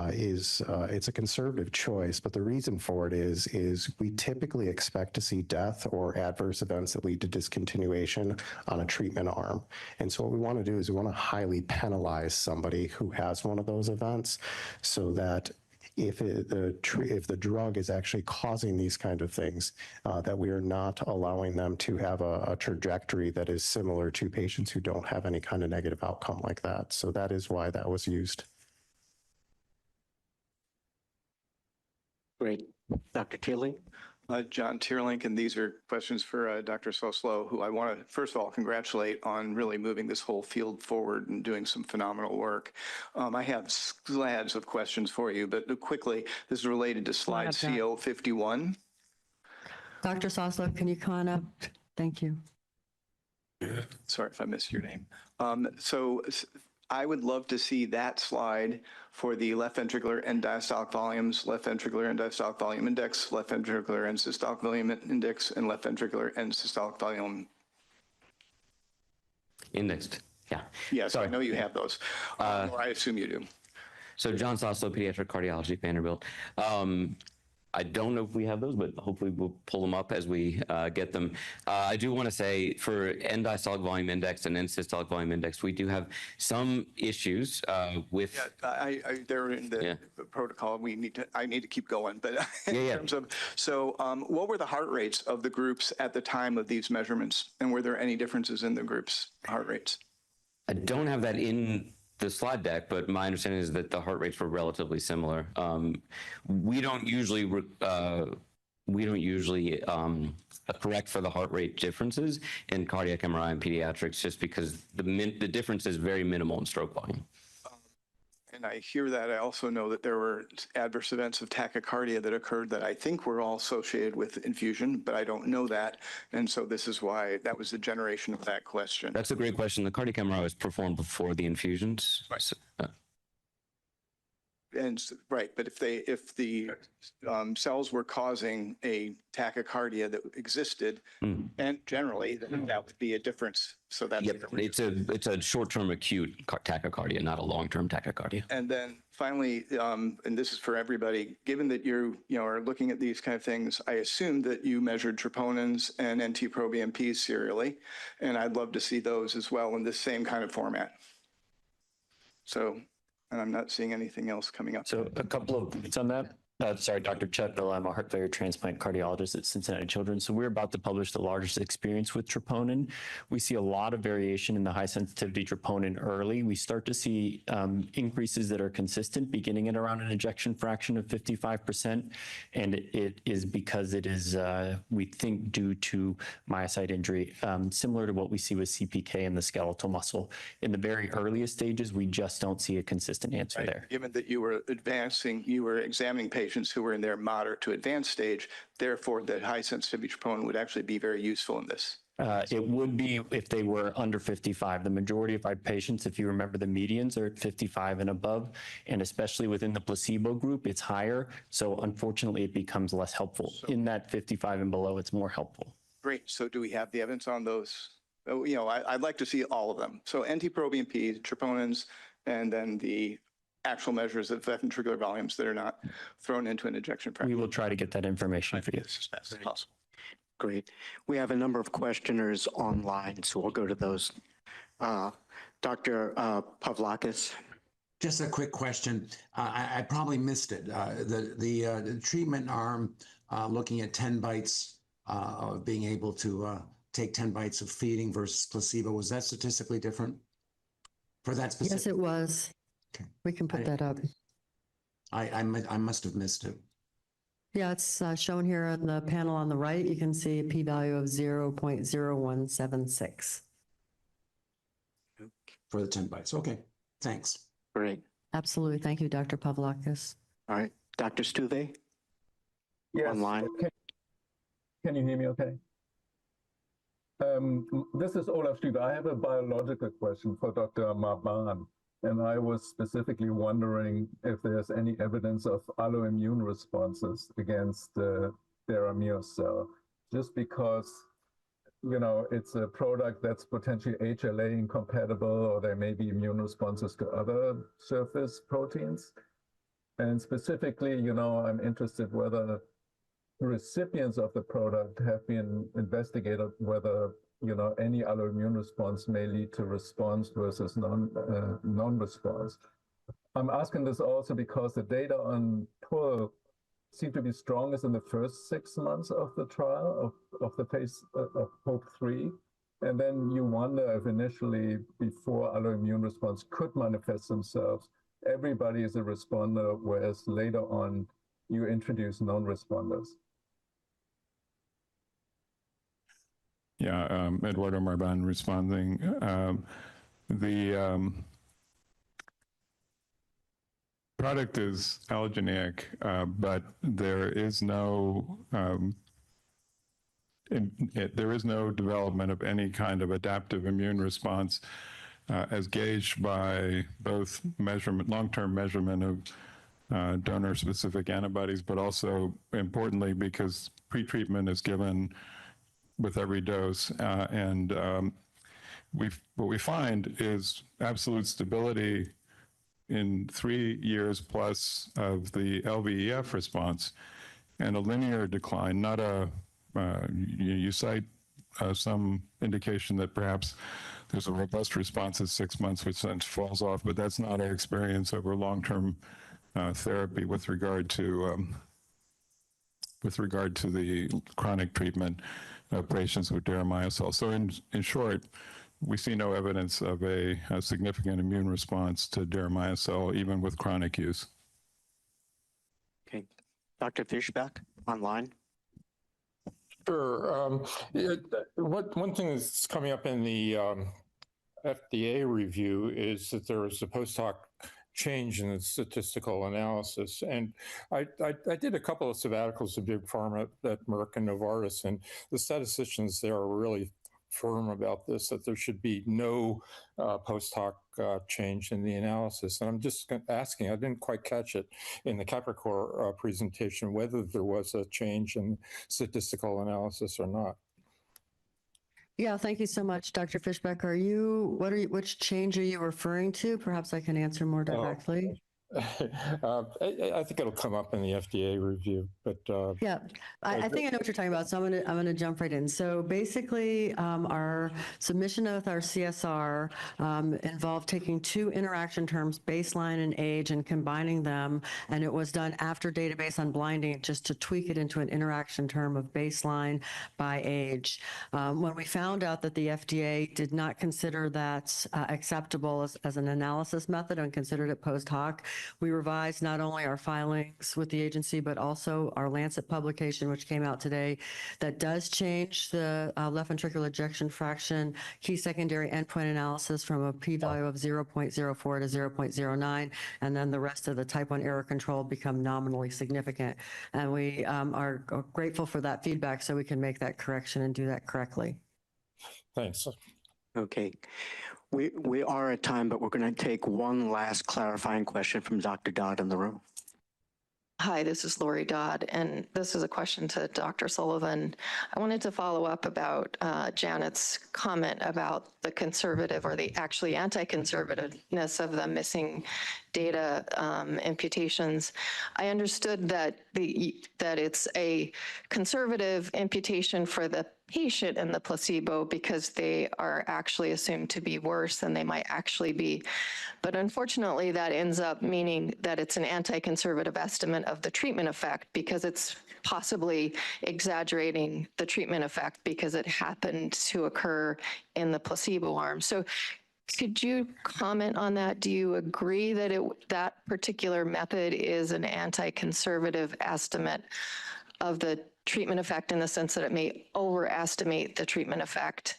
is it's a conservative choice, but the reason for it is we typically expect to see death or adverse events that lead to discontinuation on a treatment arm. And so what we want to do is we want to highly penalize somebody who has one of those events, so that if the drug is actually causing these kind of things, that we are not allowing them to have a trajectory that is similar to patients who don't have any kind of negative outcome like that. So that is why that was used. Great. Dr. Teerlink? John Teerlink, and these are questions for Dr. Soslow, who I want to, first of all, congratulate on really moving this whole field forward and doing some phenomenal work. I have slides of questions for you, but quickly, this is related to slide CO51. Dr. Soslow, can you come on up? Thank you. Sorry if I missed your name. So I would love to see that slide for the left ventricular end diastolic volumes, left ventricular end diastolic volume index, left ventricular end systolic volume index, and left ventricular end systolic volume indexed. Yeah. Yes, Sorry. I know you have those, or I assume you do. So John Soslow, pediatric cardiology, Vanderbilt. I don't know if we have those, but hopefully we'll pull them up as we get them. I do want to say for end diastolic volume index and end systolic volume index, we do have some issues with. Yeah, they're in the protocol. I need to keep going, but in terms of, so what were the heart rates of the groups at the time of these measurements, and were there any differences in the groups' heart rates? I don't have that in the slide deck, but my understanding is that the heart rates were relatively similar. We don't usually correct for the heart rate differences in cardiac MRI and pediatrics, just because the difference is very minimal in stroke volume. And I hear that. I also know that there were adverse events of tachycardia that occurred that I think were all associated with infusion, but I don't know that. And so this is why that was the generation of that question. That's a great question. The cardiac MRI was performed before the infusions. Right. So, right, but if the cells were causing a tachycardia that existed, and generally that would be a difference. So that's it's a short-term acute tachycardia, not a long-term tachycardia. And then finally, and this is for everybody, given that you are looking at these kind of things, I assume that you measured troponins and NT-proBNPs serially, and I'd love to see those as well in this same kind of format. So. And I'm not seeing anything else coming up. So a couple of points on that. Sorry, Dr. Chetville. I'm a heart failure transplant cardiologist at Cincinnati Children's. So we're about to publish the largest experience with troponin. We see a lot of variation in the high sensitivity troponin early. We start to see increases that are consistent beginning at around an ejection fraction of 55%. And it is because it is, we think, due to myocyte injury, similar to what we see with CPK in the skeletal muscle. In the very earliest stages, we just don't see a consistent answer there. Given that you were examining patients who were in their moderate to advanced stage, therefore that high sensitivity troponin would actually be very useful in this. It would be if they were under 55. The majority of our patients, if you remember, the medians are at 55 and above, and especially within the placebo group, it's higher. So unfortunately, it becomes less helpful. In that 55 and below, it's more helpful. Great. So do we have the evidence on those? You know, I'd like to see all of them. So NT-proBNP, troponins, and then the actual measures of ventricular volumes that are not thrown into an ejection fraction. We will try to get that information for you. As fast as possible. Great. We have a number of questioners online, so we'll go to those. Dr. Pavlakis. Just a quick question. I probably missed it. The treatment arm looking at 10 bites of being able to take 10 bites of feeding versus placebo, was that statistically different for that specific? Yes, it was. Okay. We can put that up. I must have missed it. Yeah, it's shown here on the panel on the right. You can see a p-value of 0.0176. For the 10 bites. Okay, thanks. Great. Absolutely. Thank you, Dr. Pavlakis. All right. Dr. Stuve? Yes. Online. Can you hear me okay? This is Olaf Stuve. I have a biological question for Dr. Marban. And I was specifically wondering if there's any evidence of alloimmune responses against the deramyocel, just because, you know, it's a product that's potentially HLA incompatible, or there may be immune responses to other surface proteins. And specifically, you know, I'm interested whether recipients of the product have been investigated, whether, you know, any alloimmune response may lead to response versus non-response. I'm asking this also because the data on PUL seem to be strongest in the first 6 months of the trial of the phase of HOPE-3. And then you wonder if initially, before alloimmune response could manifest themselves, everybody is a responder, whereas later on you introduce non-responders. Yeah, Eduardo Marban responding. The product is allogeneic, but there is no development of any kind of adaptive immune response as gauged by both long-term measurement of donor-specific antibodies, but also importantly because pretreatment is given with every dose, what we find is absolute stability in 3 years plus of the LVEF response, and a linear decline. Not a you cite some indication that perhaps there's a robust response at 6 months, which then falls off, but that's not our experience over long-term therapy with regard to the chronic treatment of patients with deramiocel. So in short, we see no evidence of a significant immune response to deramiocel, even with chronic use. Okay. Dr. Fischbach, online. Sure. One thing that's coming up in the FDA review is that there was a post hoc change in the statistical analysis. And I did a couple of sabbaticals of Big Pharma at Merck and Novartis, and the statisticians there are really firm about this, that there should be no post hoc change in the analysis. And I'm just asking, I didn't quite catch it in the Capricor presentation, whether there was a change in statistical analysis or not. Yeah, thank you so much, Dr. Fischbach. Which change are you referring to? Perhaps I can answer more directly. I think it'll come up in the FDA review, but Yeah, I think I know what you're talking about, so I'm gonna jump right in. So basically, our submission of our CSR involved taking two interaction terms, baseline and age, and combining them, and it was done after database unblinding, just to tweak it into an interaction term of baseline by age. When we found out that the FDA did not consider that acceptable as an analysis method and considered it post hoc, we revised not only our filings with the agency, but also our Lancet publication, which came out today, that does change the left ventricular ejection fraction key secondary endpoint analysis from a p-value of 0.04 to 0.09, and then the rest of the type 1 error control become nominally significant. And we are grateful for that feedback so we can make that correction and do that correctly. thanks. Okay. We are at time, but we're going to take one last clarifying question from Dr. Dodd in the room. Hi, this is Lori Dodd, and this is a question to Dr. Sullivan. I wanted to follow up about Janet's comment about the conservative or the actually anti-conservativeness of the missing data imputations. I understood that that it's a conservative imputation for the patient and the placebo because they are actually assumed to be worse than they might actually be. But unfortunately, that ends up meaning that it's an anti-conservative estimate of the treatment effect because it's possibly exaggerating the treatment effect because it happened to occur in the placebo arm. So could you comment on that? Do you agree that that particular method is an anti-conservative estimate of the treatment effect in the sense that it may overestimate the treatment effect?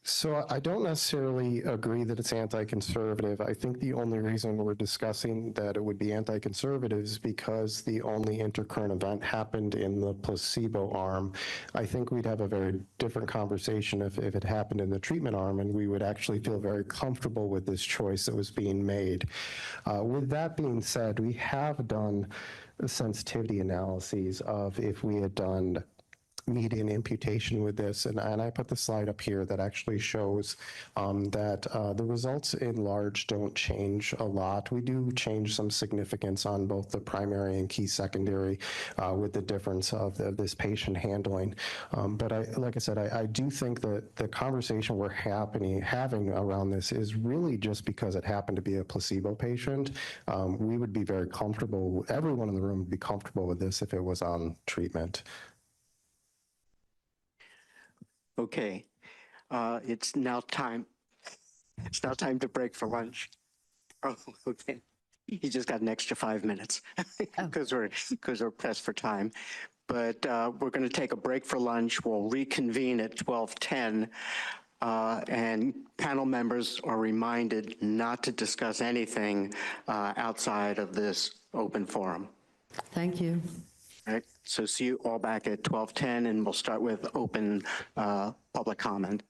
So I don't necessarily agree that it's anti-conservative. I think the only reason we're discussing that it would be anti-conservative is because the only intercurrent event happened in the placebo arm. I think we'd have a very different conversation if it happened in the treatment arm, and we would actually feel very comfortable with this choice that was being made. With that being said, we have done sensitivity analyses of if we had done median imputation with this, and I put the slide up here that actually shows that the results in large don't change a lot. We do change some significance on both the primary and key secondary with the difference of this patient handling. But like I said, I do think that the conversation we're having around this is really just because it happened to be a placebo patient. We would be very comfortable, everyone in the room would be comfortable with this if it was on treatment. Okay, it's now time. It's now time to break for lunch. Oh, okay. He just got an extra 5 minutes because we're pressed for time. But we're going to take a break for lunch. We'll reconvene at 12:10. And panel members are reminded not to discuss anything outside of this open forum. Thank you. All right, so see you all back at 12:10, and we'll start with open public comment.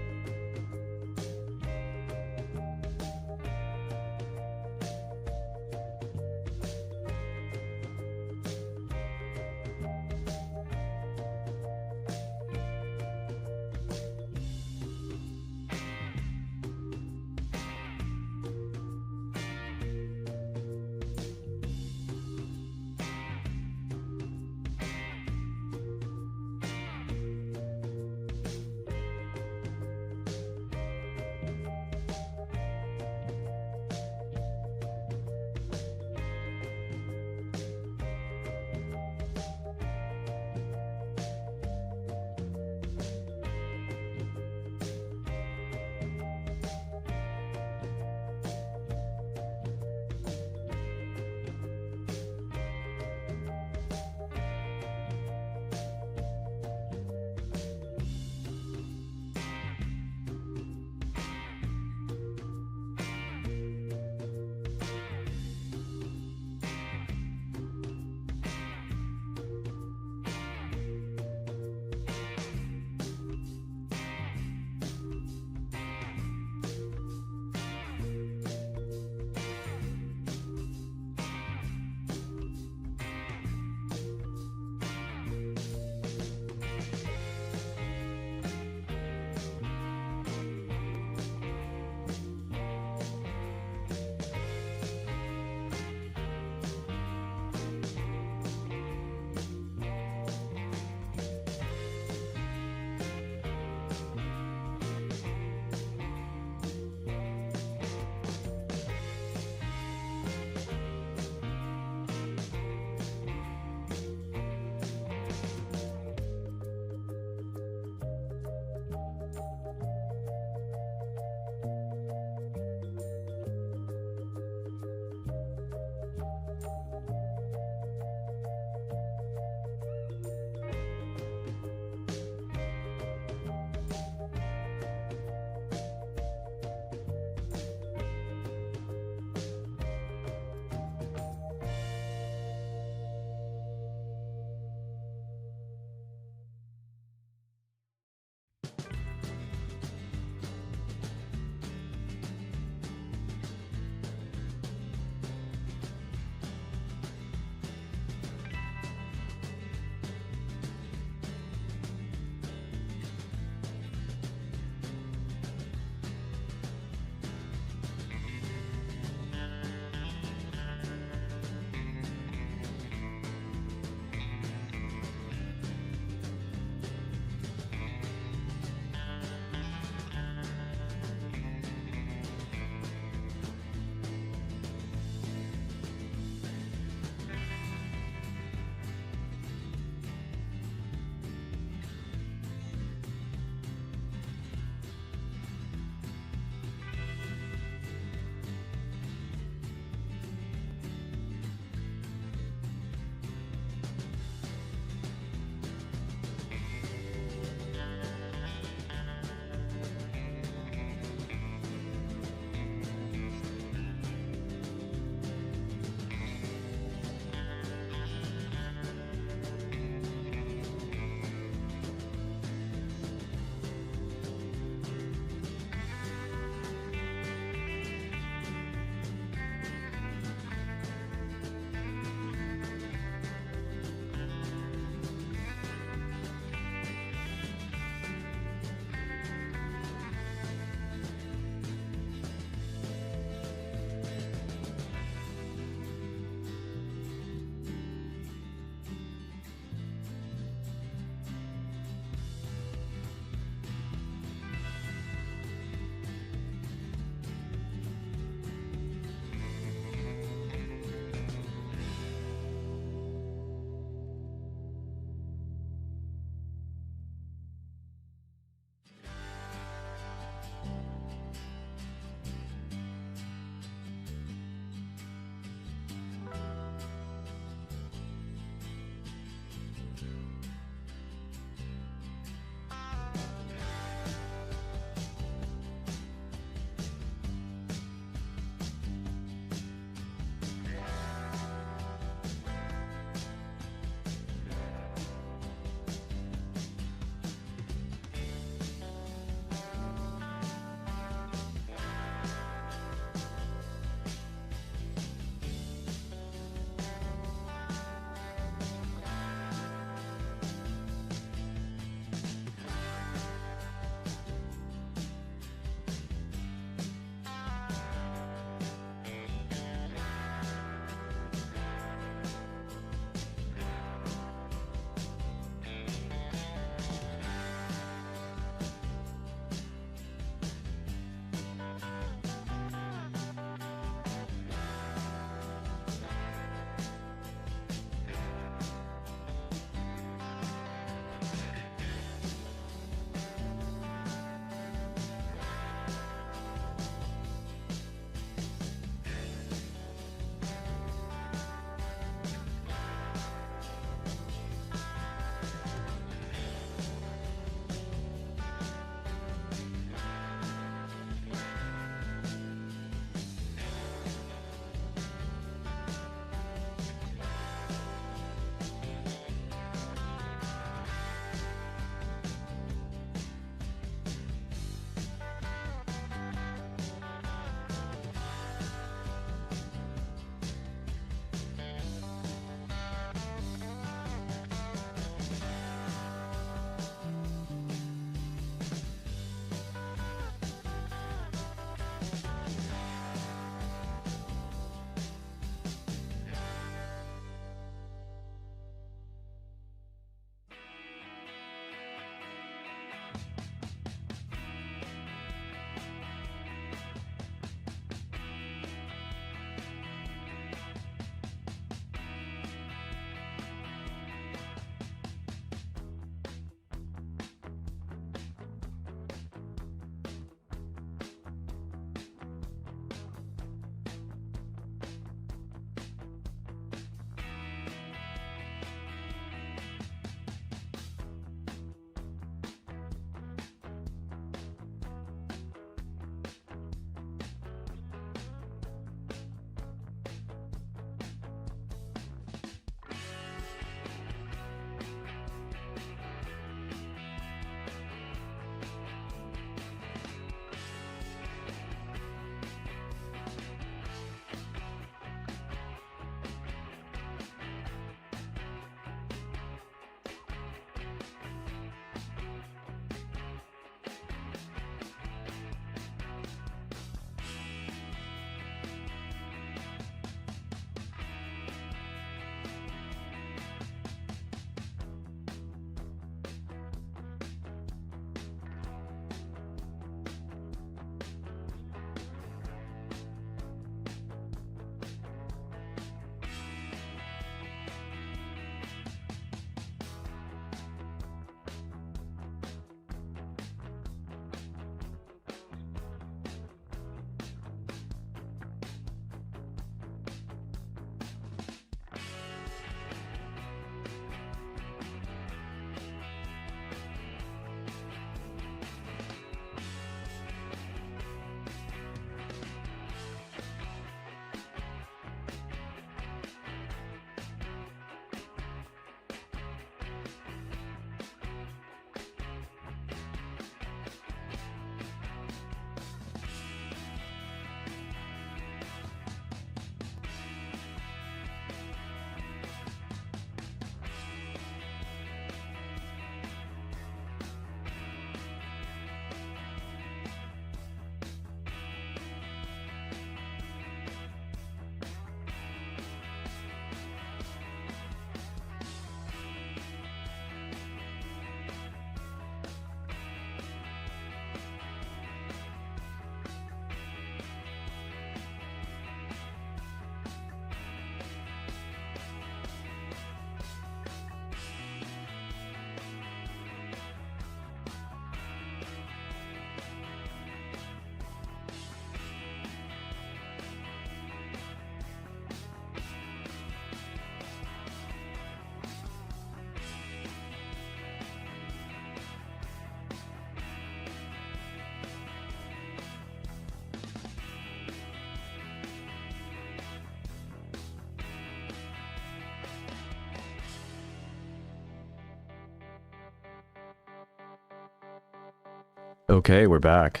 Okay, we're back.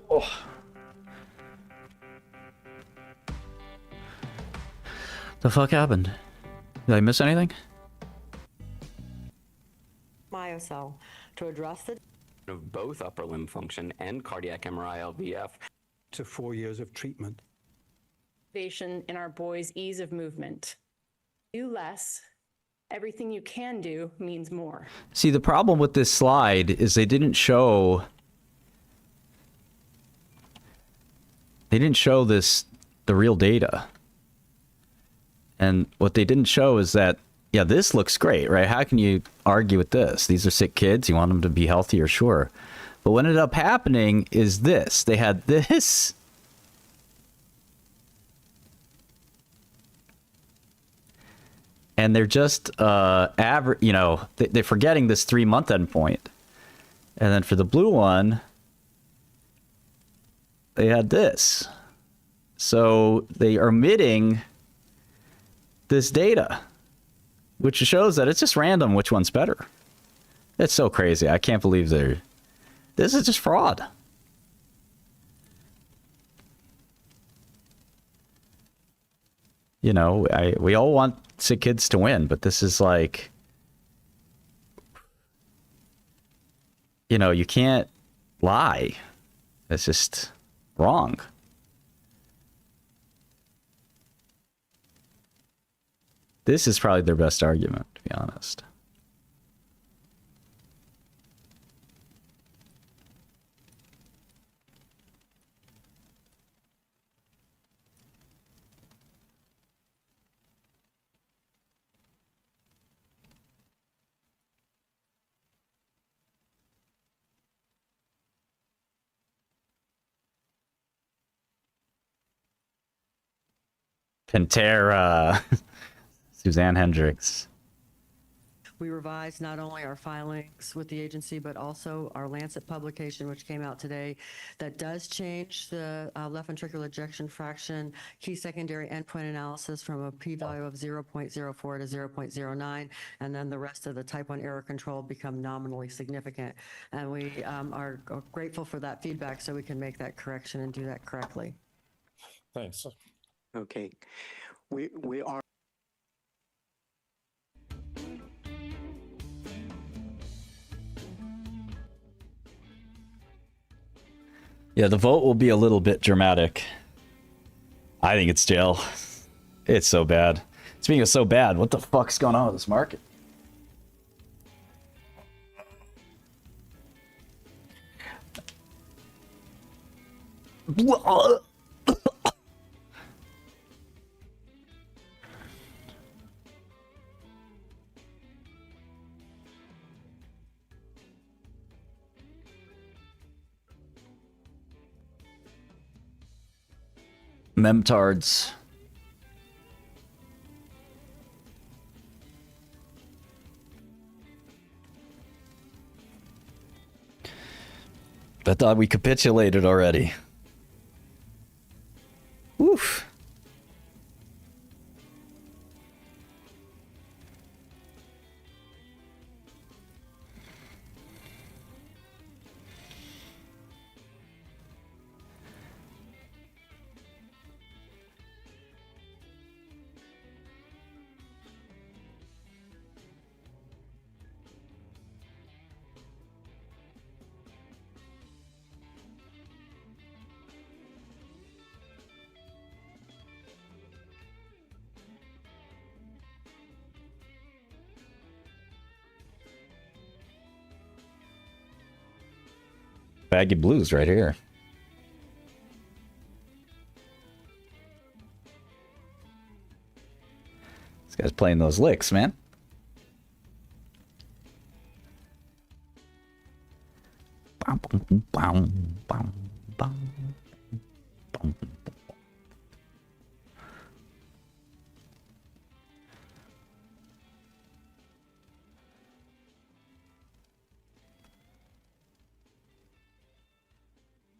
Oh. The fuck happened? Did I miss anything? MyoCell to address the of both upper limb function and cardiac MRI LVF to 4 years of treatment. Innovation in our boys' ease of movement. Do less. Everything you can do means more. See, the problem with this slide is they didn't show this, the real data. And what they didn't show is that, yeah, this looks great, right? How can you argue with this? These are sick kids. You want them to be healthier, sure. But what ended up happening is this. They had this. And they're just average, you know, they're forgetting this 3-month endpoint. And then for the blue one, they had this. So they are omitting this data, which shows that it's just random which one's better. It's so crazy. I can't believe this is just fraud. You know, we all want sick kids to win, but this is like, you know, you can't lie. It's just wrong. This is probably their best argument, to be honest. Pantera. Suzanne Hendricks. We revised not only our filings with the agency, but also our Lancet publication, which came out today, that does change the left ventricular ejection fraction key secondary endpoint analysis from a p-value of 0.04 to 0.09, and then the rest of the type 1 error control become nominally significant. And we are grateful for that feedback so we can make that correction and do that correctly. Thanks. Okay. We are. Yeah, the vote will be a little bit dramatic. I think it's jail. It's so bad. Speaking of so bad, what the fuck's going on with this market? Memtards. I thought we capitulated already. Oof. Baggy Blues right here. This guy's playing those licks, man.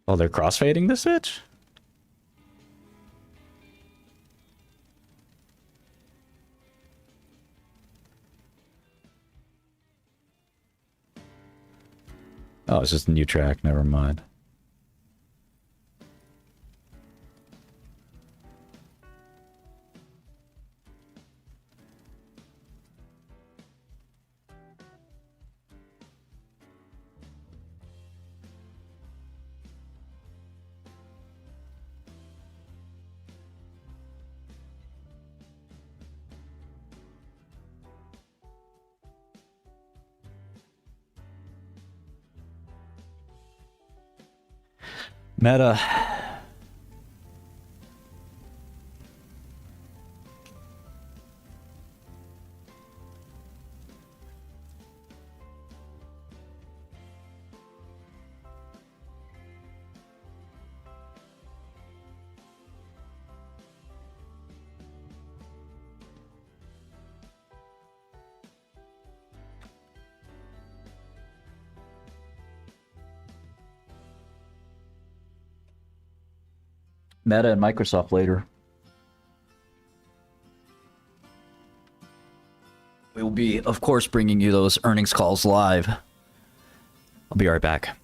Oh, they're crossfading this bitch? Oh, it's just a new track. Never mind. Meta. Meta and Microsoft later. We will be, of course, bringing you those earnings calls live. I'll be right back.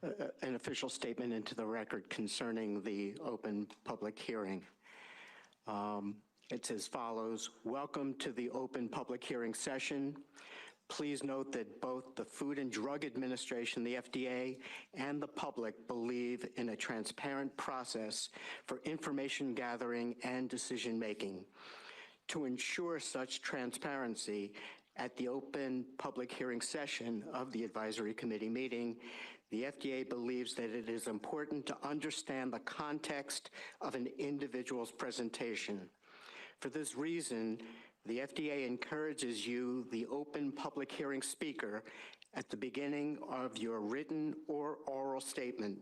an official statement into the record concerning the open public hearing. It's as follows. Welcome to the open public hearing session. Please note that both the Food and Drug Administration, the FDA, and the public believe in a transparent process for information gathering and decision making. To ensure such transparency, at the open public hearing session of the advisory committee meeting, the FDA believes that it is important to understand the context of an individual's presentation. For this reason, the FDA encourages you, the open public hearing speaker, at the beginning of your written or oral statement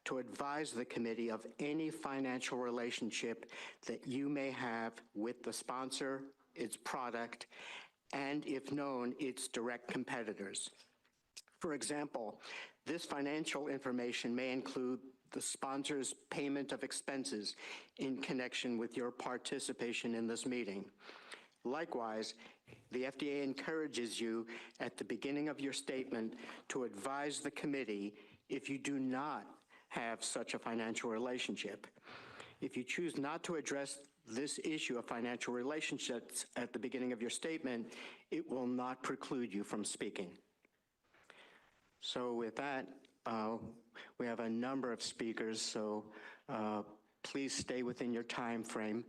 to advise the committee of any financial relationship that you may have with the sponsor, its product, and if known, its direct competitors. For example, this financial information may include the sponsor's payment of expenses in connection with your participation in this meeting. Likewise, the FDA encourages you at the beginning of your statement to advise the committee if you do not have such a financial relationship. If you choose not to address this issue of financial relationships at the beginning of your statement, it will not preclude you from speaking. So with that, we have a number of speakers, so please stay within your time frame,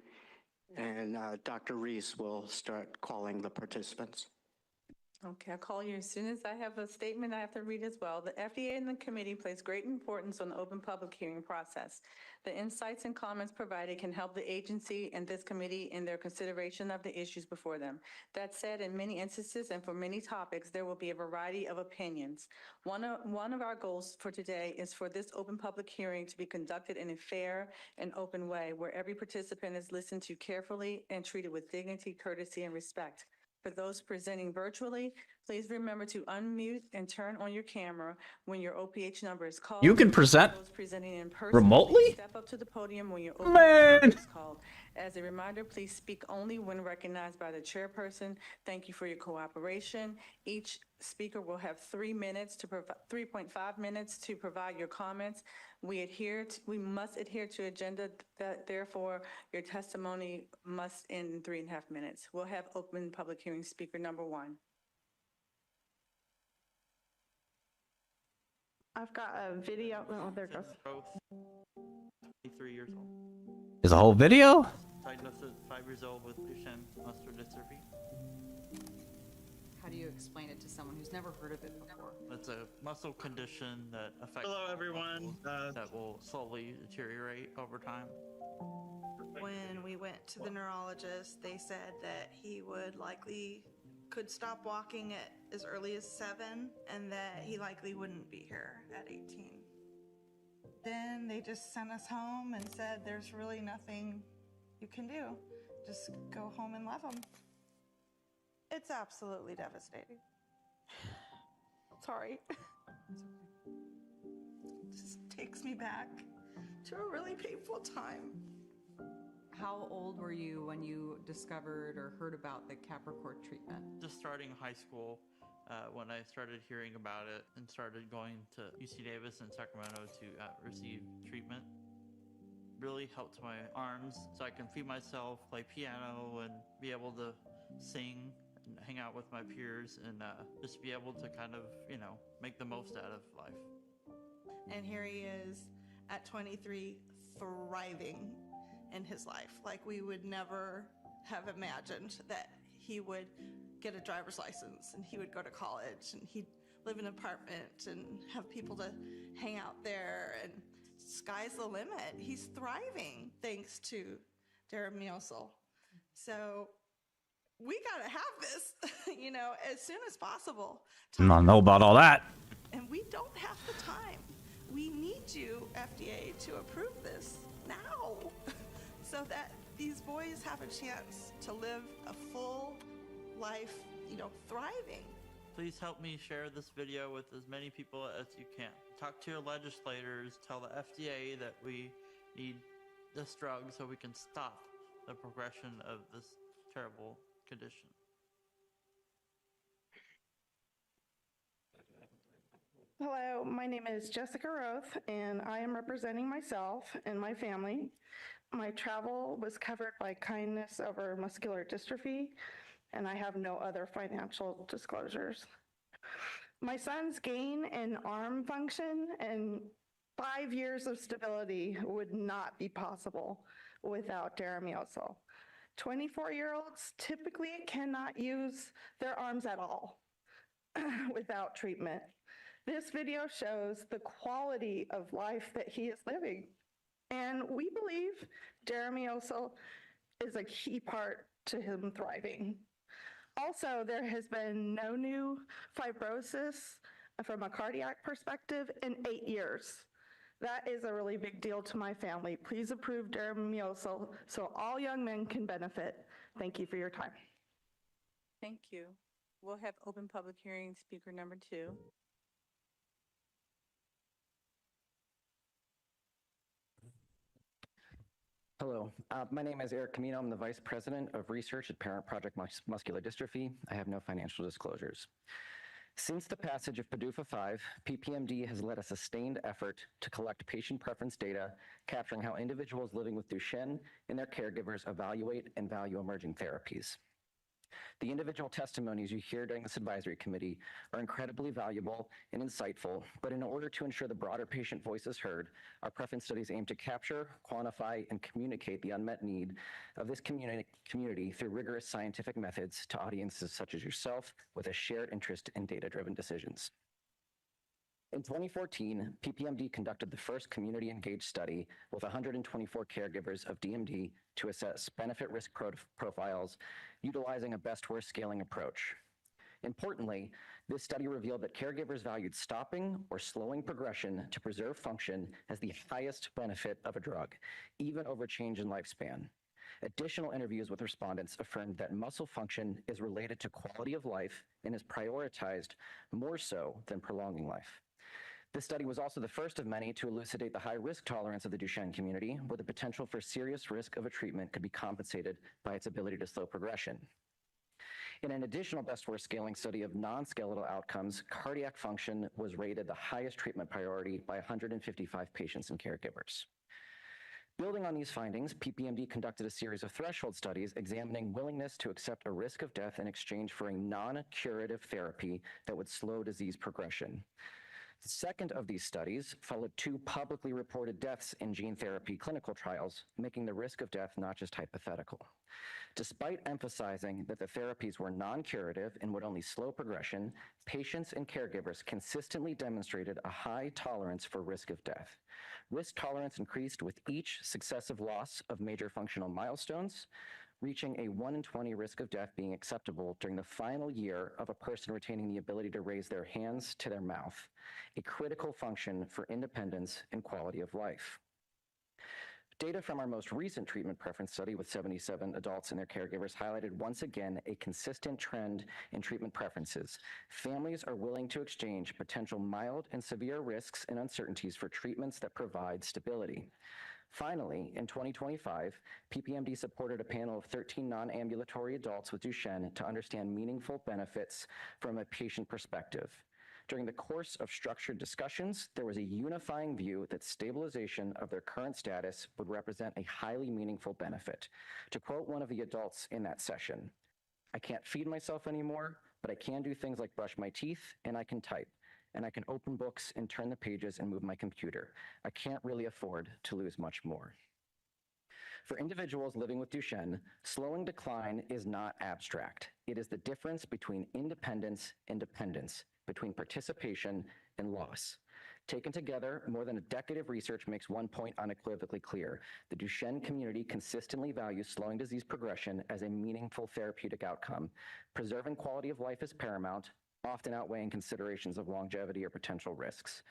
and Dr. Reese will start calling the participants. Okay, I'll call you as soon as I have a statement I have to read as well. The FDA and the committee place great importance on the open public hearing process. The insights and comments provided can help the agency and this committee in their consideration of the issues before them. That said, in many instances and for many topics, there will be a variety of opinions. One of our goals for today is for this open public hearing to be conducted in a fair and open way where every participant is listened to carefully and treated with dignity, courtesy, and respect. For those presenting virtually, please remember to unmute and turn on your camera when your OPH number is called. You can present Those presenting in person, remotely? please step up to the podium when your OPH Man. number is called. As a reminder, please speak only when recognized by the chairperson. Thank you for your cooperation. Each speaker will have 3 minutes to 3.5 minutes to provide your comments. We must adhere to agenda, therefore your testimony must end in 3.5 minutes. We'll have open public hearing speaker number 1. I've got a video. Oh, there it goes. Both 23 years old. Is a whole video? Diagnosed 5 years old with Duchenne muscular dystrophy. How do you explain it to someone who's never heard of it before? It's a muscle condition that affects. Hello, everyone. That will slowly deteriorate over time. When we went to the neurologist, they said that he could stop walking at as early as 7 and that he likely wouldn't be here at 18. Then they just sent us home and said there's really nothing you can do. Just go home and love him. It's absolutely devastating. Sorry. It just takes me back to a really painful time. How old were you when you discovered or heard about the Capricor treatment? Just starting high school, when I started hearing about it and started going to UC Davis and Sacramento to receive treatment. Really helped my arms so I can feed myself, play piano, and be able to sing and hang out with my peers and just be able to kind of, make the most out of life. And here he is at 23, thriving in his life. Like we would never have imagined that he would get a driver's license and he would go to college and he'd live in an apartment and have people to hang out there, and sky's the limit. He's thriving thanks to Darren Musil. So we gotta have this, as soon as possible. I don't know about all that. And we don't have the time. We need you, FDA, to approve this now so that these boys have a chance to live a full life, thriving. Please help me share this video with as many people as you can. Talk to your legislators, tell the FDA that we need this drug so we can stop the progression of this terrible condition. Hello, my name is Jessica Roth, and I am representing myself and my family. My travel was covered by Kindness Over Muscular Dystrophy, and I have no other financial disclosures. My son's gain in arm function and 5 years of stability would not be possible without Deramioso. 24-year-olds typically cannot use their arms at all without treatment. This video shows the quality of life that he is living. And we believe Deramioso is a key part to him thriving. Also, there has been no new fibrosis from a cardiac perspective in 8 years. That is a really big deal to my family. Please approve Deramioso so all young men can benefit. Thank you for your time. Thank you. We'll have open public hearing speaker number 2. Hello, my name is Eric Camino. I'm the Vice President of Research at Parent Project Muscular Dystrophy. I have no financial disclosures. Since the passage of PDUFA 5, PPMD has led a sustained effort to collect patient preference data, capturing how individuals living with Duchenne and their caregivers evaluate and value emerging therapies. The individual testimonies you hear during this advisory committee are incredibly valuable and insightful, but in order to ensure the broader patient voice is heard, our preference studies aim to capture, quantify, and communicate the unmet need of this community through rigorous scientific methods to audiences such as yourself with a shared interest in data-driven decisions. In 2014, PPMD conducted the first community-engaged study with 124 caregivers of DMD to assess benefit-risk profiles utilizing a best-worst scaling approach. Importantly, this study revealed that caregivers valued stopping or slowing progression to preserve function as the highest benefit of a drug, even over change in lifespan. Additional interviews with respondents affirmed that muscle function is related to quality of life and is prioritized more so than prolonging life. This study was also the first of many to elucidate the high risk tolerance of the Duchenne community, where the potential for serious risk of a treatment could be compensated by its ability to slow progression. In an additional best-worst scaling study of non-skeletal outcomes, cardiac function was rated the highest treatment priority by 155 patients and caregivers. Building on these findings, PPMD conducted a series of threshold studies examining willingness to accept a risk of death in exchange for a non-curative therapy that would slow disease progression. The second of these studies followed 2 publicly reported deaths in gene therapy clinical trials, making the risk of death not just hypothetical. Despite emphasizing that the therapies were non-curative and would only slow progression, patients and caregivers consistently demonstrated a high tolerance for risk of death. Risk tolerance increased with each successive loss of major functional milestones, reaching a 1 in 20 risk of death being acceptable during the final year of a person retaining the ability to raise their hands to their mouth, a critical function for independence and quality of life. Data from our most recent treatment preference study with 77 adults and their caregivers highlighted once again a consistent trend in treatment preferences. Families are willing to exchange potential mild and severe risks and uncertainties for treatments that provide stability. Finally, in 2025, PPMD supported a panel of 13 non-ambulatory adults with Duchenne to understand meaningful benefits from a patient perspective. During the course of structured discussions, there was a unifying view that stabilization of their current status would represent a highly meaningful benefit. To quote one of the adults in that session, "I can't feed myself anymore, but I can do things like brush my teeth and I can type. And I can open books and turn the pages and move my computer. I can't really afford to lose much more." For individuals living with Duchenne, slowing decline is not abstract. It is the difference between independence and dependence, between participation and loss. Taken together, more than a decade of research makes one point unequivocally clear. The Duchenne community consistently values slowing disease progression as a meaningful therapeutic outcome. Preserving quality of life is paramount, often outweighing considerations of longevity or potential risks.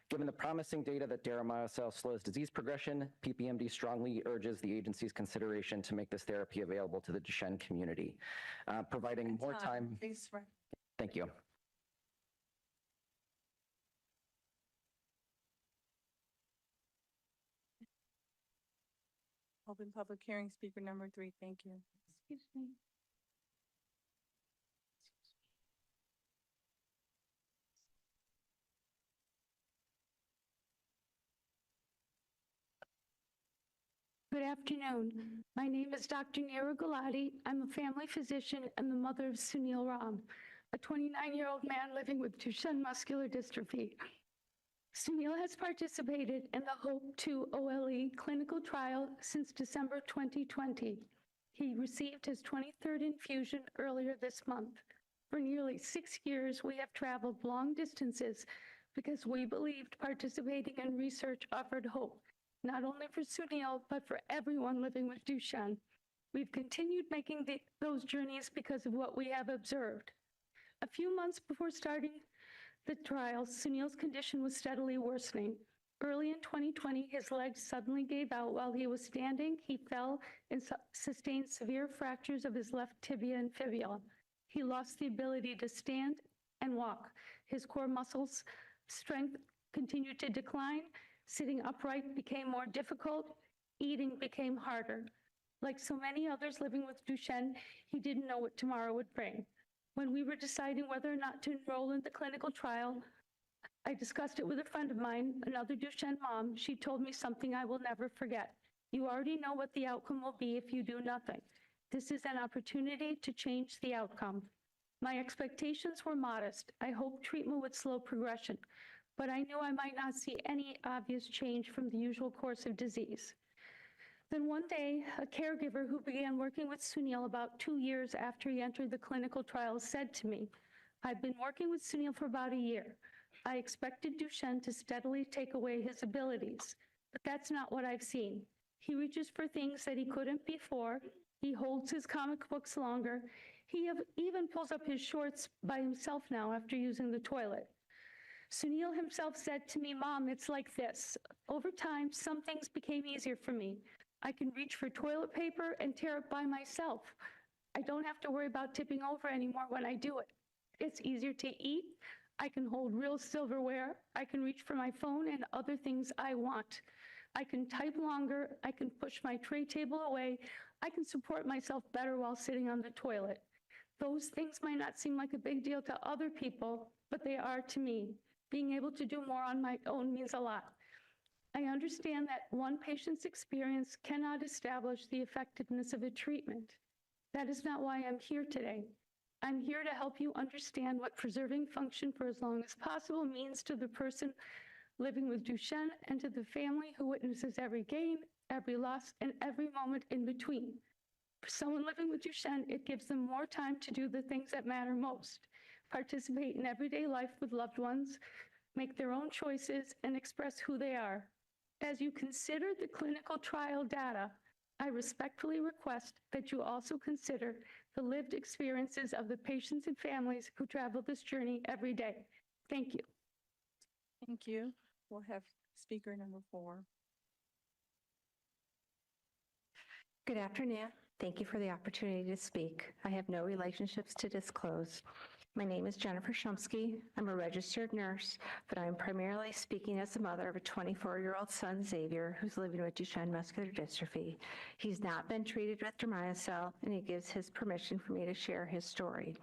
Given the promising data that Deramioso slows disease progression, PPMD strongly urges the agency's consideration to make this therapy available to the Duchenne community. Providing more time. Please. Thank you. Open public hearing speaker number 3. Thank you. Excuse me. Good afternoon. My name is Dr. Neera Gulati. I'm a family physician and the mother of Sunil Ram, a 29-year-old man living with Duchenne muscular dystrophy. Sunil has participated in the HOPE-2 OLE clinical trial since December 2020. He received his 23rd infusion earlier this month. For nearly 6 years, we have traveled long distances because we believed participating in research offered hope, not only for Sunil, but for everyone living with Duchenne. We've continued making those journeys because of what we have observed. A few months before starting the trial, Sunil's condition was steadily worsening. Early in 2020, his legs suddenly gave out while he was standing. He fell and sustained severe fractures of his left tibia and fibula. He lost the ability to stand and walk. His core muscles strength continued to decline. Sitting upright became more difficult. Eating became harder. Like so many others living with Duchenne, he didn't know what tomorrow would bring. When we were deciding whether or not to enroll in the clinical trial, I discussed it with a friend of mine, another Duchenne mom. She told me something I will never forget. You already know what the outcome will be if you do nothing. This is an opportunity to change the outcome. My expectations were modest. I hoped treatment would slow progression, but I knew I might not see any obvious change from the usual course of disease. Then one day, a caregiver who began working with Sunil about 2 years after he entered the clinical trial said to me, "I've been working with Sunil for about a year. I expected Duchenne to steadily take away his abilities, but that's not what I've seen. He reaches for things that he couldn't before. He holds his comic books longer. He even pulls up his shorts by himself now after using the toilet." Sunil himself said to me, "Mom, it's like this. Over time, some things became easier for me. I can reach for toilet paper and tear it by myself. I don't have to worry about tipping over anymore when I do it. It's easier to eat. I can hold real silverware. I can reach for my phone and other things I want. I can type longer. I can push my tray table away. I can support myself better while sitting on the toilet. Those things might not seem like a big deal to other people, but they are to me. Being able to do more on my own means a lot. I understand that one patient's experience cannot establish the effectiveness of a treatment. That is not why I'm here today. I'm here to help you understand what preserving function for as long as possible means to the person living with Duchenne and to the family who witnesses every gain, every loss, and every moment in between. For someone living with Duchenne, it gives them more time to do the things that matter most, participate in everyday life with loved ones, make their own choices, and express who they are. As you consider the clinical trial data, I respectfully request that you also consider the lived experiences of the patients and families who travel this journey every day. Thank you. Thank you. We'll have speaker number 4. Good afternoon. Thank you for the opportunity to speak. I have no relationships to disclose. My name is Jennifer Shumsky. I'm a registered nurse, but I'm primarily speaking as the mother of a 24-year-old son, Xavier, who's living with Duchenne muscular dystrophy. He's not been treated with Dermiocel, and he gives his permission for me to share his story.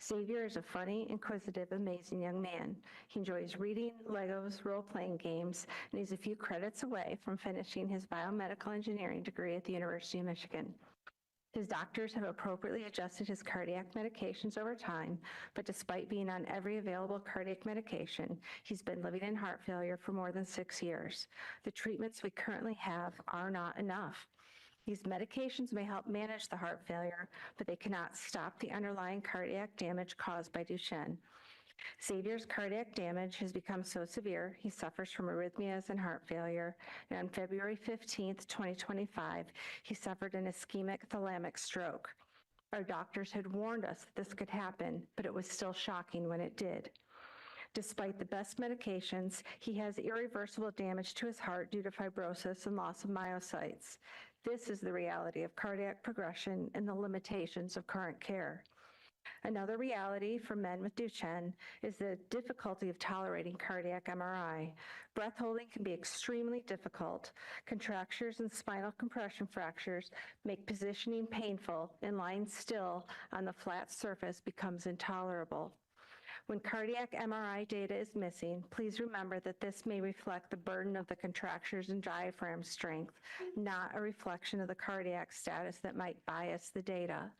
Xavier is a funny, inquisitive, amazing young man. He enjoys reading, Legos, role-playing games, and he's a few credits away from finishing his biomedical engineering degree at the University of Michigan. His doctors have appropriately adjusted his cardiac medications over time, but despite being on every available cardiac medication, he's been living in heart failure for more than 6 years. The treatments we currently have are not enough. These medications may help manage the heart failure, but they cannot stop the underlying cardiac damage caused by Duchenne. Xavier's cardiac damage has become so severe, he suffers from arrhythmias and heart failure, and on February 15th, 2025, he suffered an ischemic thalamic stroke. Our doctors had warned us that this could happen, but it was still shocking when it did. Despite the best medications, he has irreversible damage to his heart due to fibrosis and loss of myocytes. This is the reality of cardiac progression and the limitations of current care. Another reality for men with Duchenne is the difficulty of tolerating cardiac MRI. Breath holding can be extremely difficult. Contractures and spinal compression fractures make positioning painful, and lying still on the flat surface becomes intolerable. When cardiac MRI data is missing, please remember that this may reflect the burden of the contractures and diaphragm strength, not a reflection of the cardiac status that might bias the data.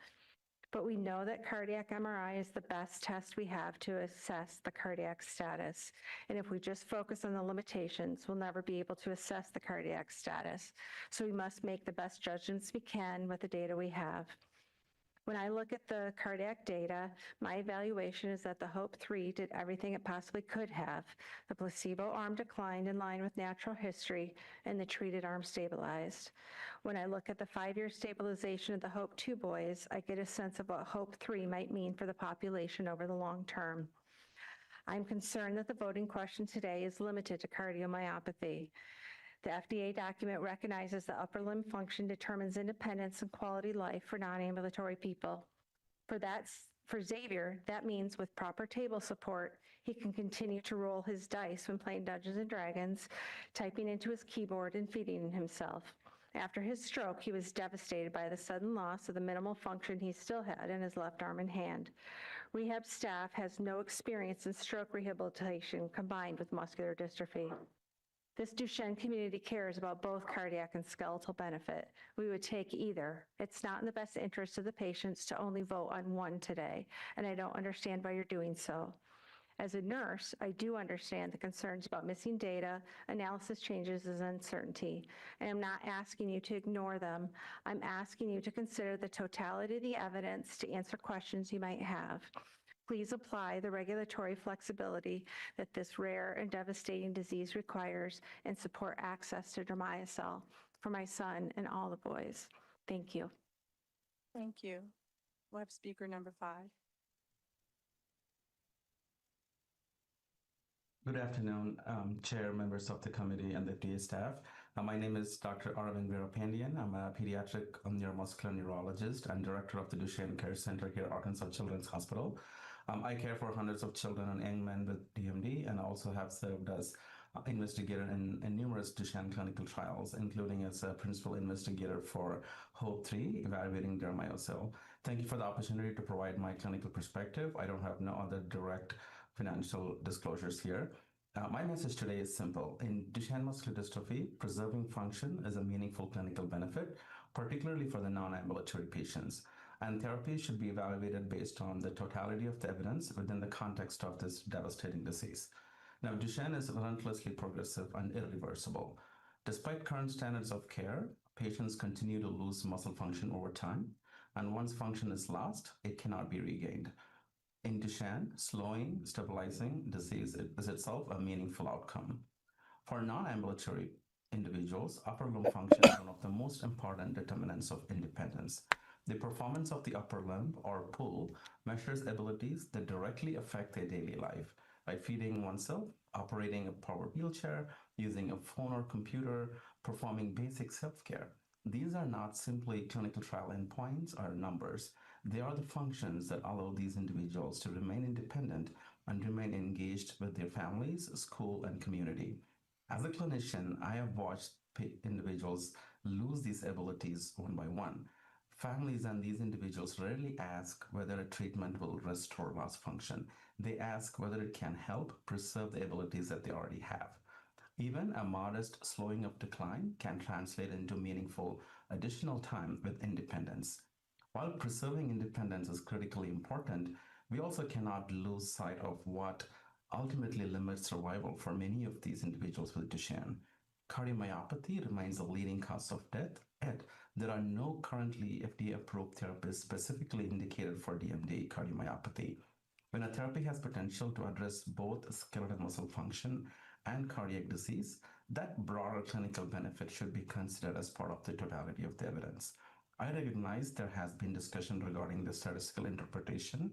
But we know that cardiac MRI is the best test we have to assess the cardiac status. And if we just focus on the limitations, we'll never be able to assess the cardiac status. So we must make the best judgments we can with the data we have. When I look at the cardiac data, my evaluation is that the HOPE-3 did everything it possibly could have. The placebo arm declined in line with natural history, and the treated arm stabilized. When I look at the 5-year stabilization of the HOPE-2 boys, I get a sense of what HOPE-3 might mean for the population over the long term. I'm concerned that the voting question today is limited to cardiomyopathy. The FDA document recognizes that upper limb function determines independence and quality life for non-ambulatory people. For Xavier, that means with proper table support, he can continue to roll his dice when playing Dungeons and Dragons, typing into his keyboard, and feeding himself. After his stroke, he was devastated by the sudden loss of the minimal function he still had in his left arm and hand. Rehab staff has no experience in stroke rehabilitation combined with muscular dystrophy. This Duchenne community cares about both cardiac and skeletal benefit. We would take either. It's not in the best interest of the patients to only vote on one today, and I don't understand why you're doing so. As a nurse, I do understand the concerns about missing data, analysis changes, and uncertainty, and I'm not asking you to ignore them. I'm asking you to consider the totality of the evidence to answer questions you might have. Please apply the regulatory flexibility that this rare and devastating disease requires and support access to Dermiocel for my son and all the boys. Thank you. Thank you. We'll have speaker number 5. Good afternoon, Chair, members of the committee, and the FDA staff. My name is Dr. Aravind Veerapandiyan. I'm a pediatric neuromuscular neurologist and director of the Duchenne Care Center here at Arkansas Children's Hospital. I care for hundreds of children and young men with DMD, and also have served as investigator in numerous Duchenne clinical trials, including as a principal investigator for HOPE-3, evaluating Dermiocel. Thank you for the opportunity to provide my clinical perspective. I don't have no other direct financial disclosures here. My message today is simple. In Duchenne muscular dystrophy, preserving function is a meaningful clinical benefit, particularly for the non-ambulatory patients. And therapy should be evaluated based on the totality of the evidence within the context of this devastating disease. Now, Duchenne is relentlessly progressive and irreversible. Despite current standards of care, patients continue to lose muscle function over time, and once function is lost, it cannot be regained. In Duchenne, slowing, stabilizing disease is itself a meaningful outcome. For non-ambulatory individuals, upper limb function is one of the most important determinants of independence. The performance of the upper limb, or PUL, measures abilities that directly affect their daily life, by feeding oneself, operating a powered wheelchair, using a phone or computer, performing basic self-care. These are not simply clinical trial endpoints or numbers. They are the functions that allow these individuals to remain independent and remain engaged with their families, school, and community. As a clinician, I have watched individuals lose these abilities one by one. Families and these individuals rarely ask whether a treatment will restore lost function. They ask whether it can help preserve the abilities that they already have. Even a modest slowing of decline can translate into meaningful additional time with independence. While preserving independence is critically important, we also cannot lose sight of what ultimately limits survival for many of these individuals with Duchenne. Cardiomyopathy remains the leading cause of death, yet there are no currently FDA-approved therapies specifically indicated for DMD cardiomyopathy. When a therapy has potential to address both skeletal muscle function and cardiac disease, that broader clinical benefit should be considered as part of the totality of the evidence. I recognize there has been discussion regarding the statistical interpretation.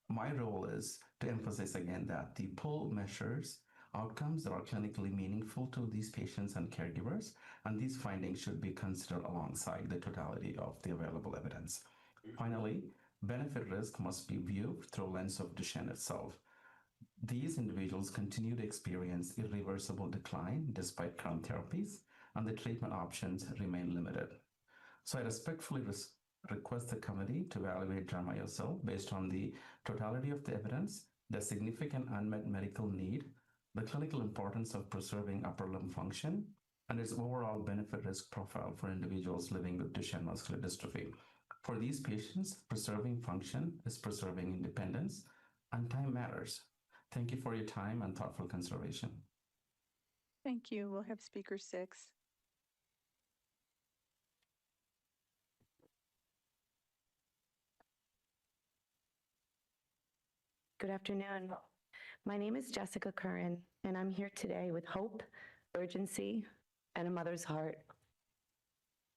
My role is to emphasize again that the PUL measures outcomes that are clinically meaningful to these patients and caregivers, and these findings should be considered alongside the totality of the available evidence. Finally, benefit risk must be viewed through a lens of Duchenne itself. These individuals continue to experience irreversible decline despite current therapies, and the treatment options remain limited. So I respectfully request the committee to evaluate Dermiocel based on the totality of the evidence the significant unmet medical need, the clinical importance of preserving upper limb function, and its overall benefit risk profile for individuals living with Duchenne muscular dystrophy. For these patients, preserving function is preserving independence, and time matters. Thank you for your time and thoughtful consideration. Thank you. We'll have speaker 6. Good afternoon. My name is Jessica Curran, and I'm here today with hope, urgency, and a mother's heart.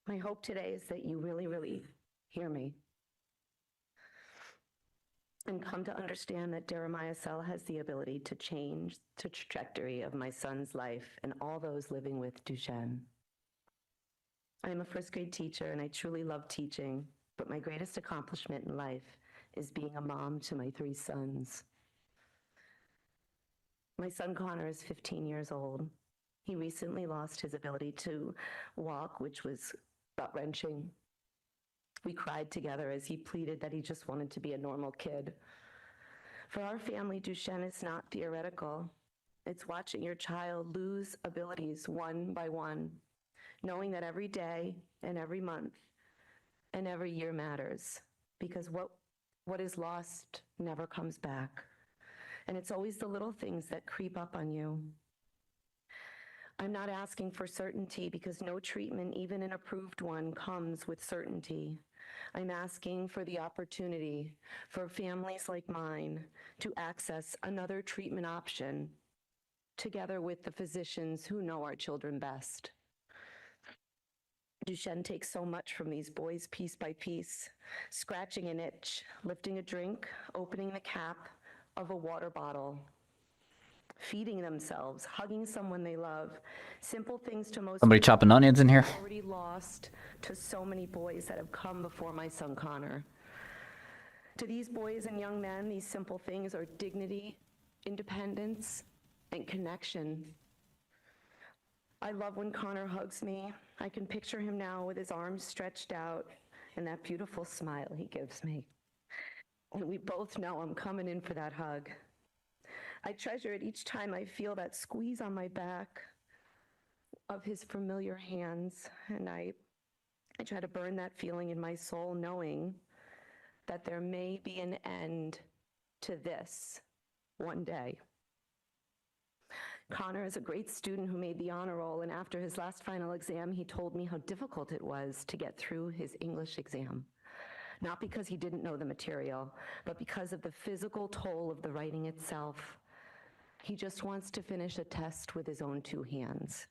My hope today is that you really hear me and come to understand that Deramiocel has the ability to change the trajectory of my son's life and all those living with Duchenne. I am a first grade teacher and I truly love teaching, but my greatest accomplishment in life is being a mom to my 3 sons. My son Connor is 15 years old. He recently lost his ability to walk, which was gut-wrenching. We cried together as he pleaded that he just wanted to be a normal kid. For our family, Duchenne is not theoretical. It's watching your child lose abilities one by one, knowing that every day and every month and every year matters, because what is lost never comes back. And it's always the little things that creep up on you. I'm not asking for certainty because no treatment, even an approved one, comes with certainty. I'm asking for the opportunity for families like mine to access another treatment option together with the physicians who know our children best. Duchenne takes so much from these boys piece by piece, scratching an itch, lifting a drink, opening the cap of a water bottle, feeding themselves, hugging someone they love, simple things to most Somebody people chopping onions in here? already lost to so many boys that have come before my son Connor. To these boys and young men, these simple things are dignity, independence, and connection. I love when Connor hugs me. I can picture him now with his arms stretched out and that beautiful smile he gives me. And we both know I'm coming in for that hug. I treasure it each time I feel that squeeze on my back of his familiar hands, and I try to burn that feeling in my soul, knowing that there may be an end to this one day. Connor is a great student who made the honor roll, and after his last final exam, he told me how difficult it was to get through his English exam. Not because he didn't know the material, but because of the physical toll of the writing itself. He just wants to finish a test with his own 2 hands.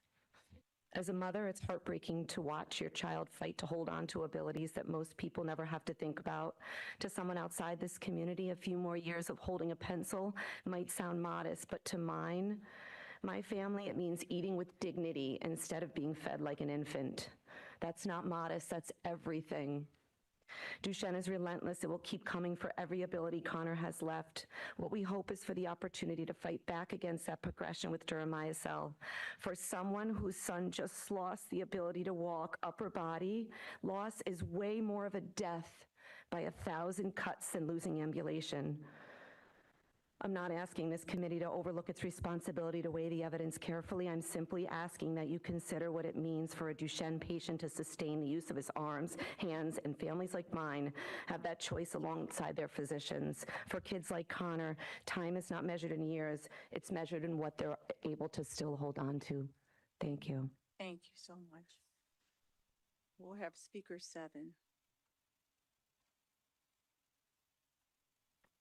As a mother, it's heartbreaking to watch your child fight to hold on to abilities that most people never have to think about. To someone outside this community, a few more years of holding a pencil might sound modest, but to my family, it means eating with dignity instead of being fed like an infant. That's not modest, that's everything. Duchenne is relentless. It will keep coming for every ability Connor has left. What we hope is for the opportunity to fight back against that progression with Deramiocel. For someone whose son just lost the ability to walk upper body, loss is way more of a death by 1,000 cuts than losing ambulation. I'm not asking this committee to overlook its responsibility to weigh the evidence carefully. I'm simply asking that you consider what it means for a Duchenne patient to sustain the use of his arms, hands, and families like mine have that choice alongside their physicians. For kids like Connor, time is not measured in years. It's measured in what they're able to still hold on to. Thank you. Thank you so much. We'll have speaker 7.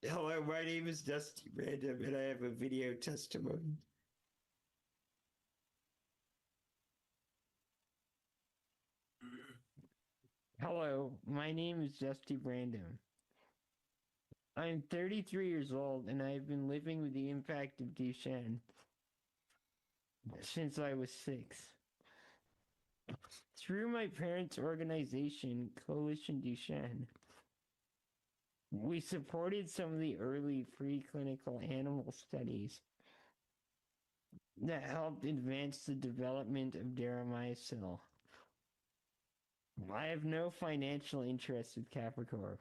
Hello, my name is Dusty Random, and I have a video testimony. Hello, my name is Dusty Random. I'm 33 years old, and I've been living with the impact of Duchenne since I was 6. Through my parents' organization, Coalition Duchenne, we supported some of the early preclinical animal studies that helped advance the development of Deramiocel. I have no financial interest with Capricorn.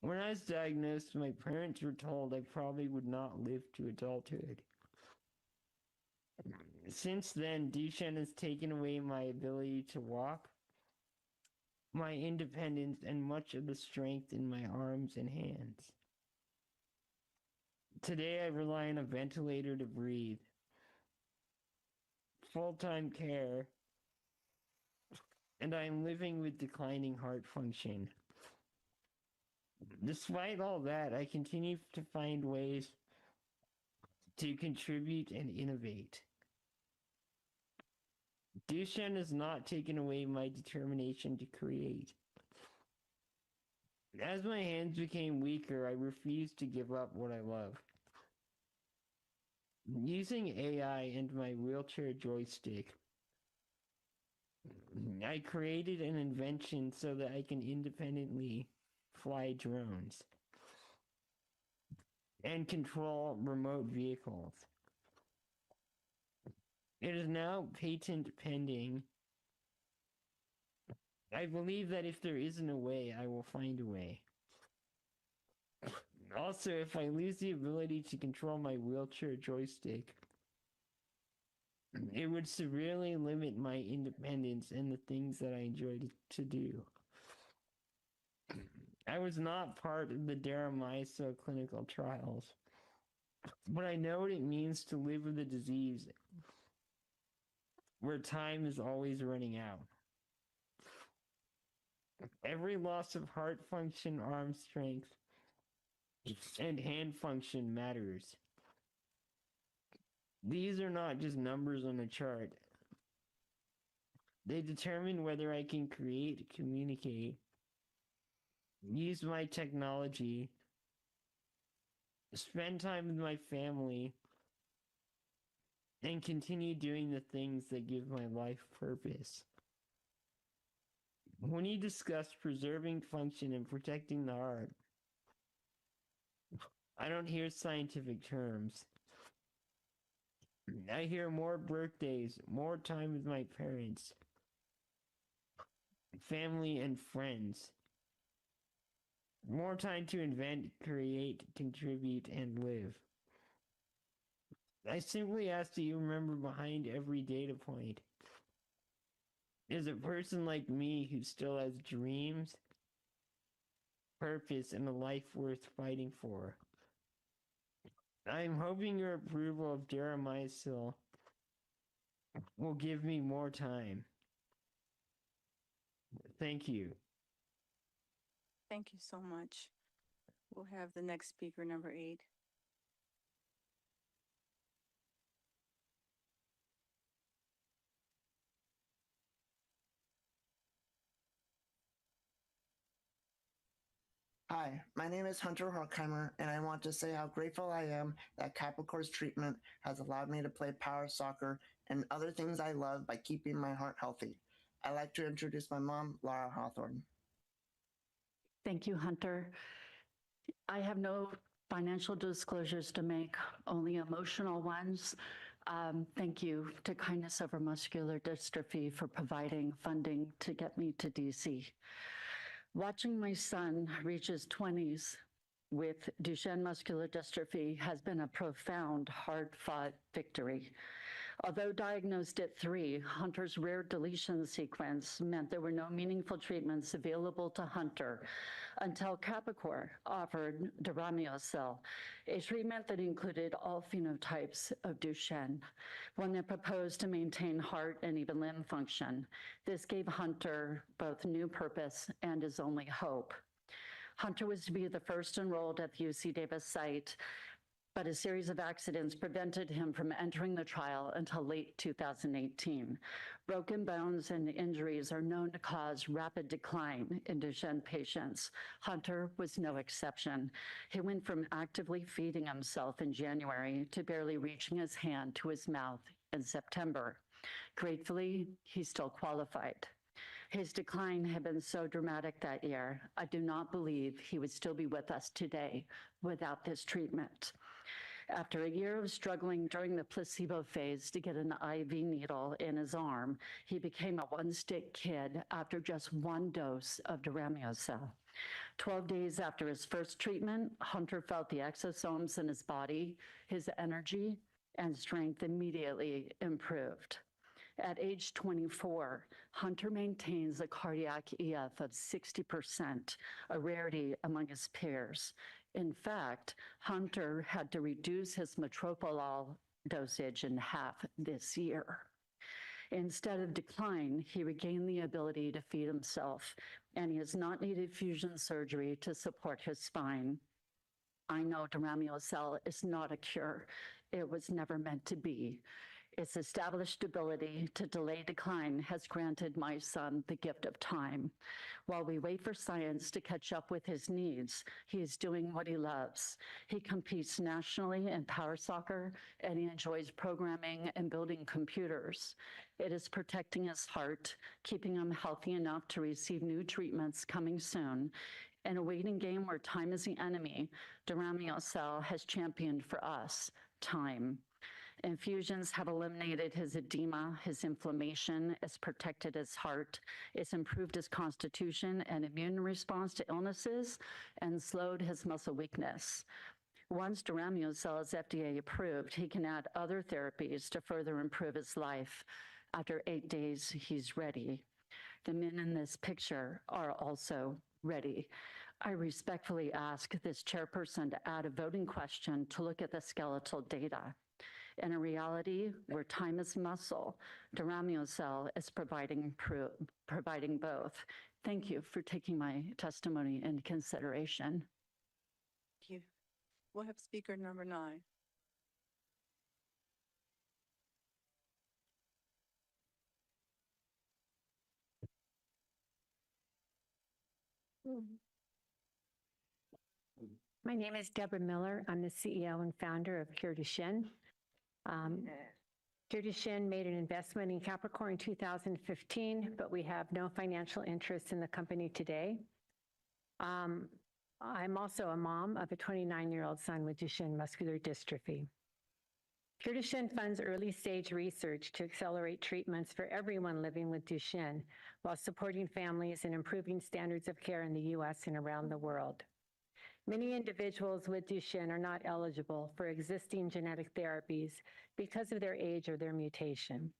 When I was diagnosed, my parents were told I probably would not live to adulthood. Since then, Duchenne has taken away my ability to walk, my independence, and much of the strength in my arms and hands. Today, I rely on a ventilator to breathe, full-time care, and I am living with declining heart function. Despite all that, I continue to find ways to contribute and innovate. Duchenne has not taken away my determination to create. As my hands became weaker, I refused to give up what I love. Using AI and my wheelchair joystick, I created an invention so that I can independently fly drones and control remote vehicles. It is now patent pending. I believe that if there isn't a way, I will find a way. Also, if I lose the ability to control my wheelchair joystick, it would severely limit my independence and the things that I enjoy to do. I was not part of the Deramiocel clinical trials, but I know what it means to live with a disease where time is always running out. Every loss of heart function, arm strength, and hand function matters. These are not just numbers on a chart. They determine whether I can create, communicate, use my technology, spend time with my family, and continue doing the things that give my life purpose. When you discuss preserving function and protecting the heart, I don't hear scientific terms. I hear more birthdays, more time with my parents, family, and friends. More time to invent, create, contribute, and live. I simply ask that you remember behind every data point is a person like me who still has dreams, purpose, and a life worth fighting for. I'm hoping your approval of Deramiocel will give me more time. Thank you. Thank you so much. We'll have the next speaker, number 8. Hi, my name is Hunter Horkheimer, and I want to say how grateful I am that Capricor's treatment has allowed me to play power soccer and other things I love by keeping my heart healthy. I'd like to introduce my mom, Laura Hawthorne. Thank you, Hunter. I have no financial disclosures to make, only emotional ones. Thank you to Kindness Over Muscular Dystrophy for providing funding to get me to DC. Watching my son reach his 20s with Duchenne muscular dystrophy has been a profound, hard-fought victory. Although diagnosed at 3, Hunter's rare deletion sequence meant there were no meaningful treatments available to Hunter until Capricor offered Deramiocel, a treatment that included all phenotypes of Duchenne, one that proposed to maintain heart and even limb function. This gave Hunter both new purpose and his only hope. Hunter was to be the first enrolled at the UC Davis site, but a series of accidents prevented him from entering the trial until late 2018. Broken bones and injuries are known to cause rapid decline in Duchenne patients. Hunter was no exception. He went from actively feeding himself in January to barely reaching his hand to his mouth in September. Gratefully, he still qualified. His decline had been so dramatic that year, I do not believe he would still be with us today without this treatment. After a year of struggling during the placebo phase to get an IV needle in his arm, he became a one-stick kid after just one dose of Doramyocel. 12 days after his first treatment, Hunter felt the exosomes in his body, his energy, and strength immediately improved. At age 24, Hunter maintains a cardiac EF of 60%, a rarity among his peers. In fact, Hunter had to reduce his metoprolol dosage in half this year. Instead of decline, he regained the ability to feed himself, and he has not needed fusion surgery to support his spine. I know Doramyocel is not a cure. It was never meant to be. Its established ability to delay decline has granted my son the gift of time. While we wait for science to catch up with his needs, he is doing what he loves. He competes nationally in power soccer, and he enjoys programming and building computers. It is protecting his heart, keeping him healthy enough to receive new treatments coming soon. In a waiting game where time is the enemy, Doramyocel has championed for us time. Infusions have eliminated his edema, his inflammation, it's protected his heart, it's improved his constitution and immune response to illnesses, and slowed his muscle weakness. Once Doramyocel is FDA approved, he can add other therapies to further improve his life. After 8 days, he's ready. The men in this picture are also ready. I respectfully ask this chairperson to add a voting question to look at the skeletal data. In a reality where time is muscle, Doramyocel is providing both. Thank you for taking my testimony into consideration. Thank you. We'll have speaker number 9. My name is Deborah Miller. I'm the CEO and founder of Cure Duchenne. Cure Duchenne made an investment in Capricorn in 2015, but we have no financial interest in the company today. I'm also a mom of a 29-year-old son with Duchenne muscular dystrophy. Cure Duchenne funds early-stage research to accelerate treatments for everyone living with Duchenne while supporting families and improving standards of care in the U.S. and around the world. Many individuals with Duchenne are not eligible for existing genetic therapies because of their age or their mutation.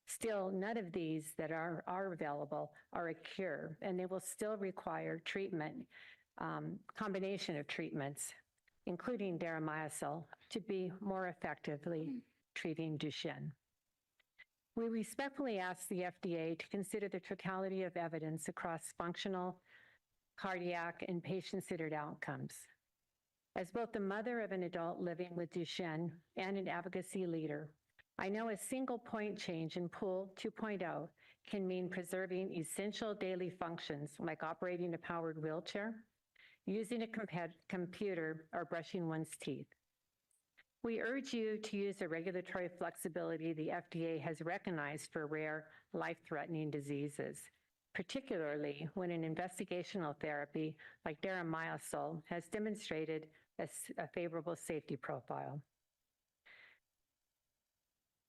Still, none of these that are available are a cure, and they will still require treatment, combination of treatments, including Doramyocel, to be more effectively treating Duchenne. We respectfully ask the FDA to consider the totality of evidence across functional, cardiac, and patient-centered outcomes. As both the mother of an adult living with Duchenne and an advocacy leader, I know a single point change in Pool 2.0 can mean preserving essential daily functions like operating a powered wheelchair, using a computer, or brushing one's teeth. We urge you to use the regulatory flexibility the FDA has recognized for rare, life-threatening diseases, particularly when an investigational therapy like Doramyocel has demonstrated a favorable safety profile.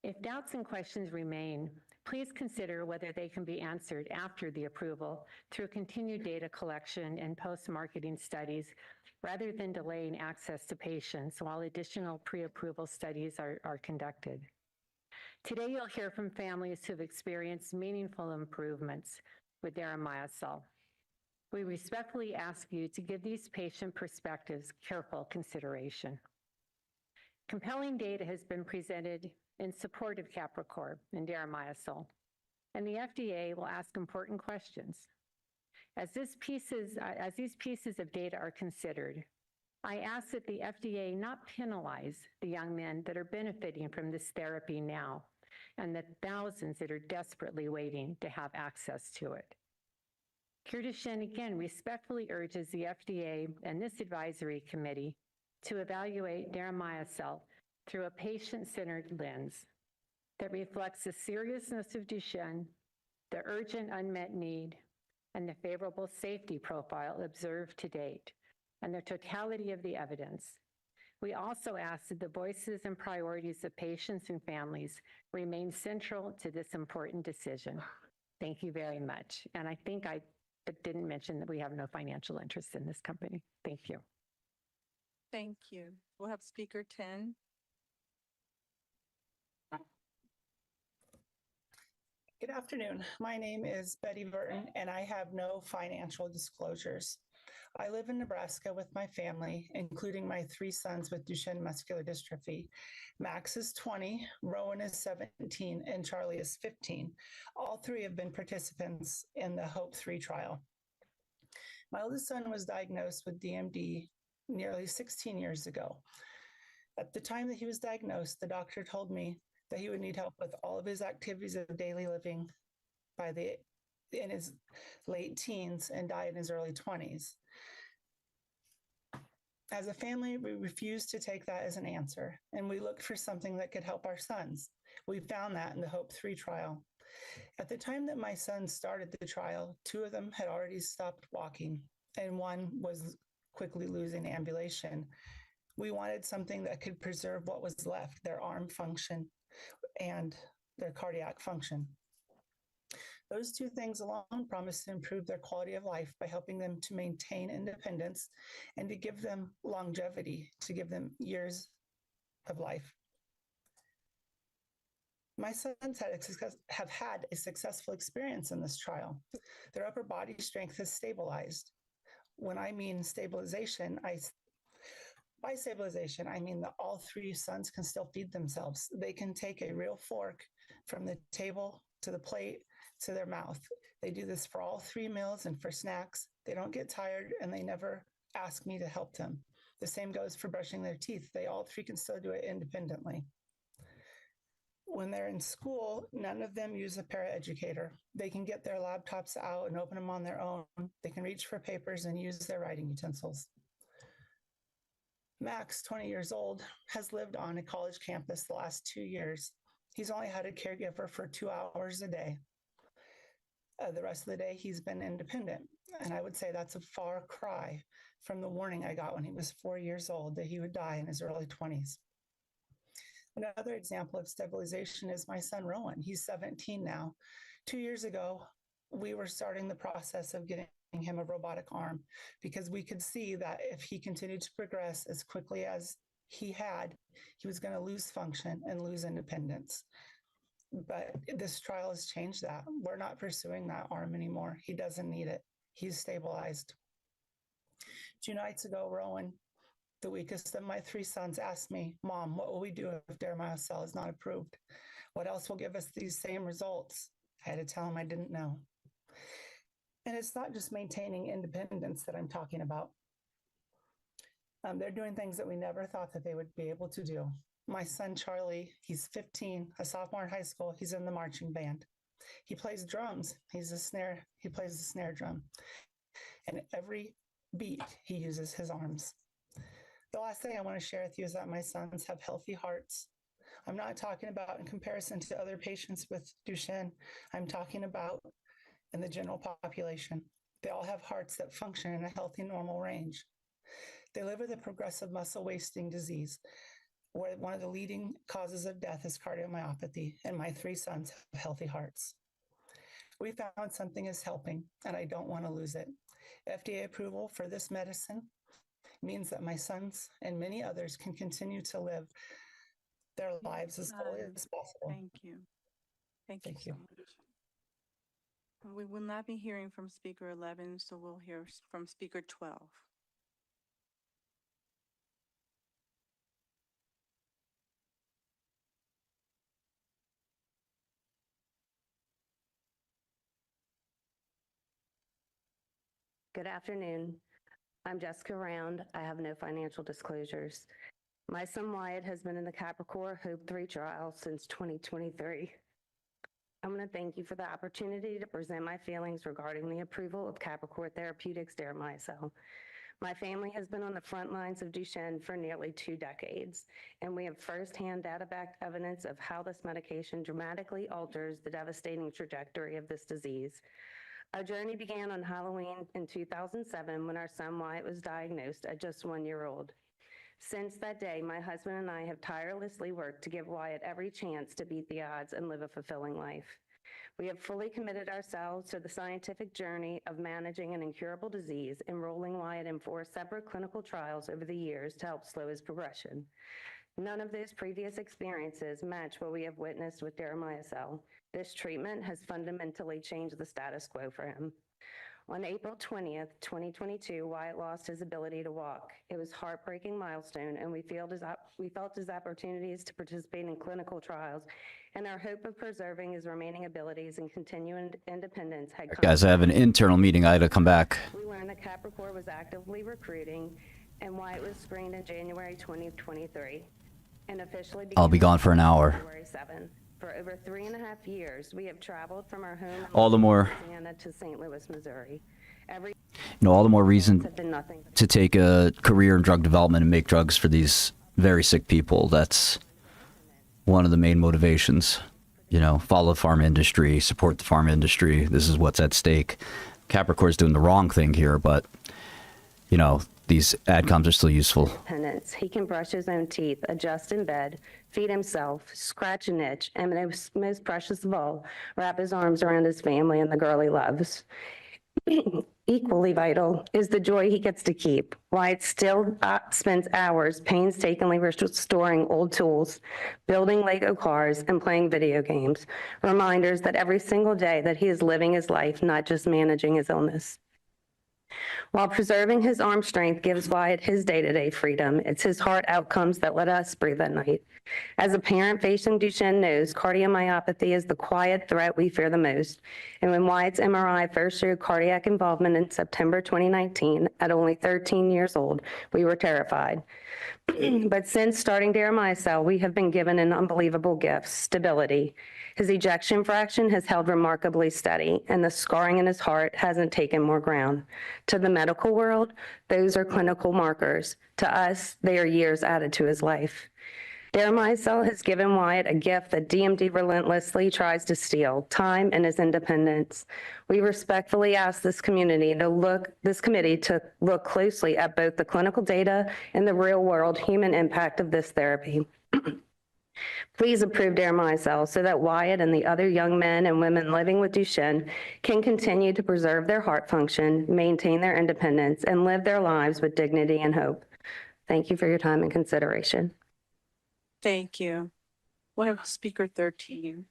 If doubts and questions remain, please consider whether they can be answered after the approval through continued data collection and post-marketing studies, rather than delaying access to patients while additional pre-approval studies are conducted. Today, you'll hear from families who've experienced meaningful improvements with Doramyocel. We respectfully ask you to give these patient perspectives careful consideration. Compelling data has been presented in support of Capricor and Doramyocel, and the FDA will ask important questions. As these pieces of data are considered, I ask that the FDA not penalize the young men that are benefiting from this therapy now, and the thousands that are desperately waiting to have access to it. Cure Duchenne again respectfully urges the FDA and this advisory committee to evaluate Doramyocel through a patient-centered lens that reflects the seriousness of Duchenne, the urgent unmet need, and the favorable safety profile observed to date, and the totality of the evidence. We also ask that the voices and priorities of patients and families remain central to this important decision. Thank you very much. And I think I didn't mention that we have no financial interest in this company. Thank you. Thank you. We'll have speaker 10. Good afternoon. My name is Betty Burton, and I have no financial disclosures. I live in Nebraska with my family, including my 3 sons with Duchenne muscular dystrophy. Max is 20, Rowan is 17, and Charlie is 15. All 3 have been participants in the HOPE-3 trial. My oldest son was diagnosed with DMD nearly 16 years ago. At the time that he was diagnosed, the doctor told me that he would need help with all of his activities of daily living in his late teens and die in his early 20s. As a family, we refused to take that as an answer, and we looked for something that could help our sons. We found that in the HOPE-3 trial. At the time that my sons started the trial, 2 of them had already stopped walking, and 1 was quickly losing ambulation. We wanted something that could preserve what was left, their arm function and their cardiac function. Those 2 things alone promise to improve their quality of life by helping them to maintain independence and to give them longevity, to give them years of life. My sons have had a successful experience in this trial. Their upper body strength has stabilized. When I mean stabilization, by stabilization, I mean that all 3 sons can still feed themselves. They can take a real fork from the table to the plate to their mouth. They do this for all 3 meals and for snacks. They don't get tired, and they never ask me to help them. The same goes for brushing their teeth. They all 3 can still do it independently. When they're in school, none of them use a paraeducator. They can get their laptops out and open them on their own. They can reach for papers and use their writing utensils. Max, 20 years old, has lived on a college campus the last 2 years. He's only had a caregiver for 2 hours a day. The rest of the day, he's been independent. And I would say that's a far cry from the warning I got when he was 4 years old that he would die in his early 20s. Another example of stabilization is my son, Rowan. He's 17 now. 2 years ago, we were starting the process of getting him a robotic arm because we could see that if he continued to progress as quickly as he was going to lose function and lose independence. But this trial has changed that. We're not pursuing that arm anymore. He doesn't need it. He's stabilized. 2 nights ago, Rowan, the weakest of my 3 sons, asked me, "Mom, what will we do if deramiocel is not approved? What else will give us these same results?" I had to tell him I didn't know. And it's not just maintaining independence that I'm talking about. They're doing things that we never thought that they would be able to do. My son, Charlie, he's 15, a sophomore in high school. He's in the marching band. He plays drums. He plays the snare drum. And every beat, he uses his arms. The last thing I want to share with you is that my sons have healthy hearts. I'm not talking about in comparison to other patients with Duchenne. I'm talking about in the general population. They all have hearts that function in a healthy, normal range. They live with a progressive muscle wasting disease, where one of the leading causes of death is cardiomyopathy, and my 3 sons have healthy hearts. We found something is helping, and I don't want to lose it. FDA approval for this medicine means that my sons and many others can continue to live their lives as fully as possible. Thank you. Thank you so much. We will not be hearing from speaker 11, so we'll hear from speaker 12. Good afternoon. I'm Jessica Round. I have no financial disclosures. My son Wyatt has been in the Capricor HOPE-3 trial since 2023. I'm going to thank you for the opportunity to present my feelings regarding the approval of Capricor Therapeutics deramiocel. My family has been on the front lines of Duchenne for nearly 2 decades, and we have firsthand data-backed evidence of how this medication dramatically alters the devastating trajectory of this disease. Our journey began on Halloween in 2007 when our son Wyatt was diagnosed at just 1 year old. Since that day, my husband and I have tirelessly worked to give Wyatt every chance to beat the odds and live a fulfilling life. We have fully committed ourselves to the scientific journey of managing an incurable disease, enrolling Wyatt in 4 separate clinical trials over the years to help slow his progression. None of those previous experiences match what we have witnessed with deramiocel. This treatment has fundamentally changed the status quo for him. On April 20th, 2022, Wyatt lost his ability to walk. It was a heartbreaking milestone, and we felt his opportunities to participate in clinical trials and our hope of preserving his remaining abilities and continuing independence had come. Guys, I have an internal meeting. I had to come back. We learned that Capricor was actively recruiting, and Wyatt was screened in January 2023 and officially began I'll be gone for an hour. January 7th. For over 3.5 years, we have traveled from our home All the more, Louisiana to St. Louis, Missouri. all the more reason to take a career in drug development and make drugs for these very sick people. That's one of the main motivations. Follow the pharma industry, support the pharma industry. This is what's at stake. Capricor is doing the wrong thing here, but, these AdComs are still useful. Independence. He can brush his own teeth, adjust in bed, feed himself, scratch an itch, and most precious of all, wrap his arms around his family and the girl he loves. Equally vital is the joy he gets to keep. Wyatt still spends hours painstakingly restoring old tools, building Lego cars, and playing video games. Reminders that every single day that he is living his life, not just managing his illness. While preserving his arm strength gives Wyatt his day-to-day freedom, it's his heart outcomes that let us breathe at night. As a parent facing Duchenne knows, cardiomyopathy is the quiet threat we fear the most. And when Wyatt's MRI first showed cardiac involvement in September 2019, at only 13 years old, we were terrified. But since starting deramiocel, we have been given an unbelievable gift: stability. His ejection fraction has held remarkably steady, and the scarring in his heart hasn't taken more ground. To the medical world, those are clinical markers. To us, they are years added to his life. Deramiocel has given Wyatt a gift that DMD relentlessly tries to steal: time and his independence. We respectfully ask this committee to look closely at both the clinical data and the real-world human impact of this therapy. Please approve deramiocel so that Wyatt and the other young men and women living with Duchenne can continue to preserve their heart function, maintain their independence, and live their lives with dignity and hope. Thank you for your time and consideration. Thank you. We'll have speaker 13.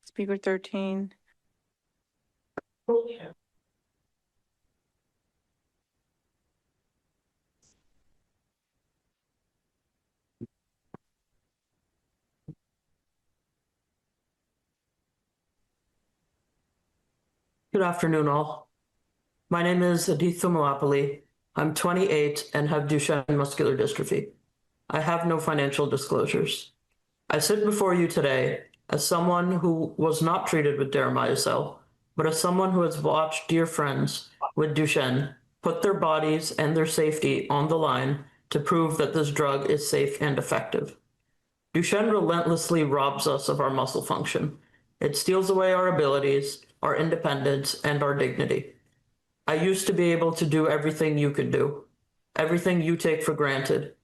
Speaker 13. Good afternoon, all. My name is Aditya Malapalli. I'm 28 and have Duchenne muscular dystrophy. I have no financial disclosures. I sit before you today as someone who was not treated with deramiocel, but as someone who has watched dear friends with Duchenne put their bodies and their safety on the line to prove that this drug is safe and effective. Duchenne relentlessly robs us of our muscle function. It steals away our abilities, our independence, and our dignity. I used to be able to do everything you could do, everything you take for granted: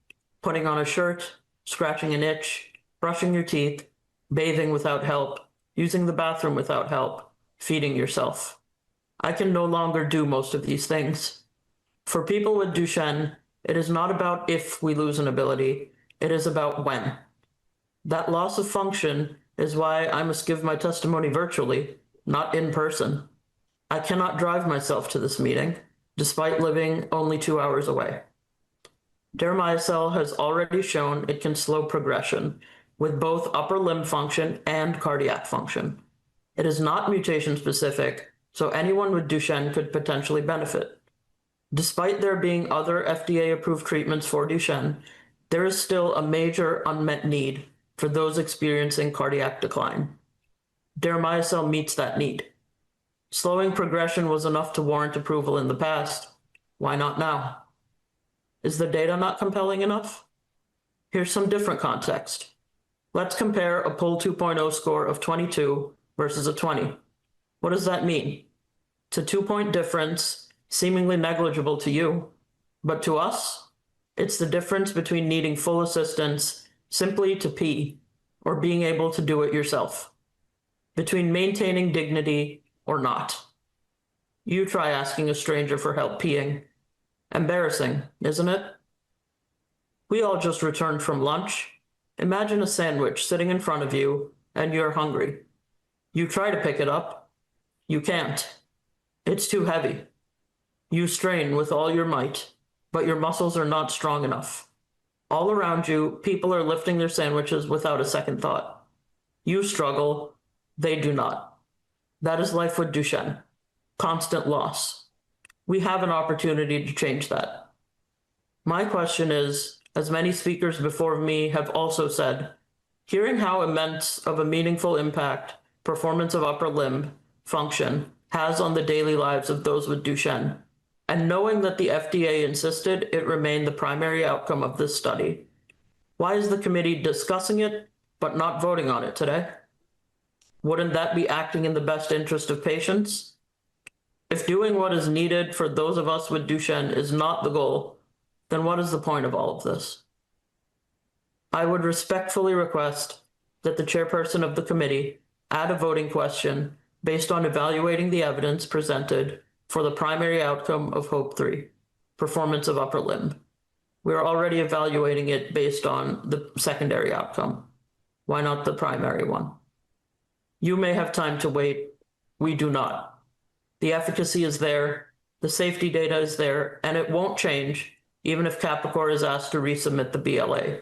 putting on a shirt, scratching an itch, brushing your teeth, bathing without help, using the bathroom without help, feeding yourself. I can no longer do most of these things. For people with Duchenne, it is not about if we lose an ability, it is about when. That loss of function is why I must give my testimony virtually, not in person. I cannot drive myself to this meeting, despite living only 2 hours away. Deramiocel has already shown it can slow progression with both upper limb function and cardiac function. It is not mutation specific, so anyone with Duchenne could potentially benefit. Despite there being other FDA-approved treatments for Duchenne, there is still a major unmet need for those experiencing cardiac decline. Deramiocel meets that need. Slowing progression was enough to warrant approval in the past. Why not now? Is the data not compelling enough? Here's some different context. Let's compare a PUL 2.0 score of 22 versus a 20. What does that mean? It's a 2-point difference, seemingly negligible to you, but to us, it's the difference between needing full assistance simply to pee or being able to do it yourself, between maintaining dignity or not. You try asking a stranger for help peeing. Embarrassing, isn't it? We all just returned from lunch. Imagine a sandwich sitting in front of you and you're hungry. You try to pick it up. You can't. It's too heavy. You strain with all your might, but your muscles are not strong enough. All around you, people are lifting their sandwiches without a second thought. You struggle, they do not. That is life with Duchenne. Constant loss. We have an opportunity to change that. My question is, as many speakers before me have also said, hearing how immense of a meaningful impact performance of upper limb function has on the daily lives of those with Duchenne, and knowing that the FDA insisted it remain the primary outcome of this study, why is the committee discussing it but not voting on it today? Wouldn't that be acting in the best interest of patients? If doing what is needed for those of us with Duchenne is not the goal, then what is the point of all of this? I would respectfully request that the chairperson of the committee add a voting question based on evaluating the evidence presented for the primary outcome of HOPE-3, performance of upper limb. We are already evaluating it based on the secondary outcome. Why not the primary one? You may have time to wait. We do not. The efficacy is there, the safety data is there, and it won't change even if Capricor is asked to resubmit the BLA.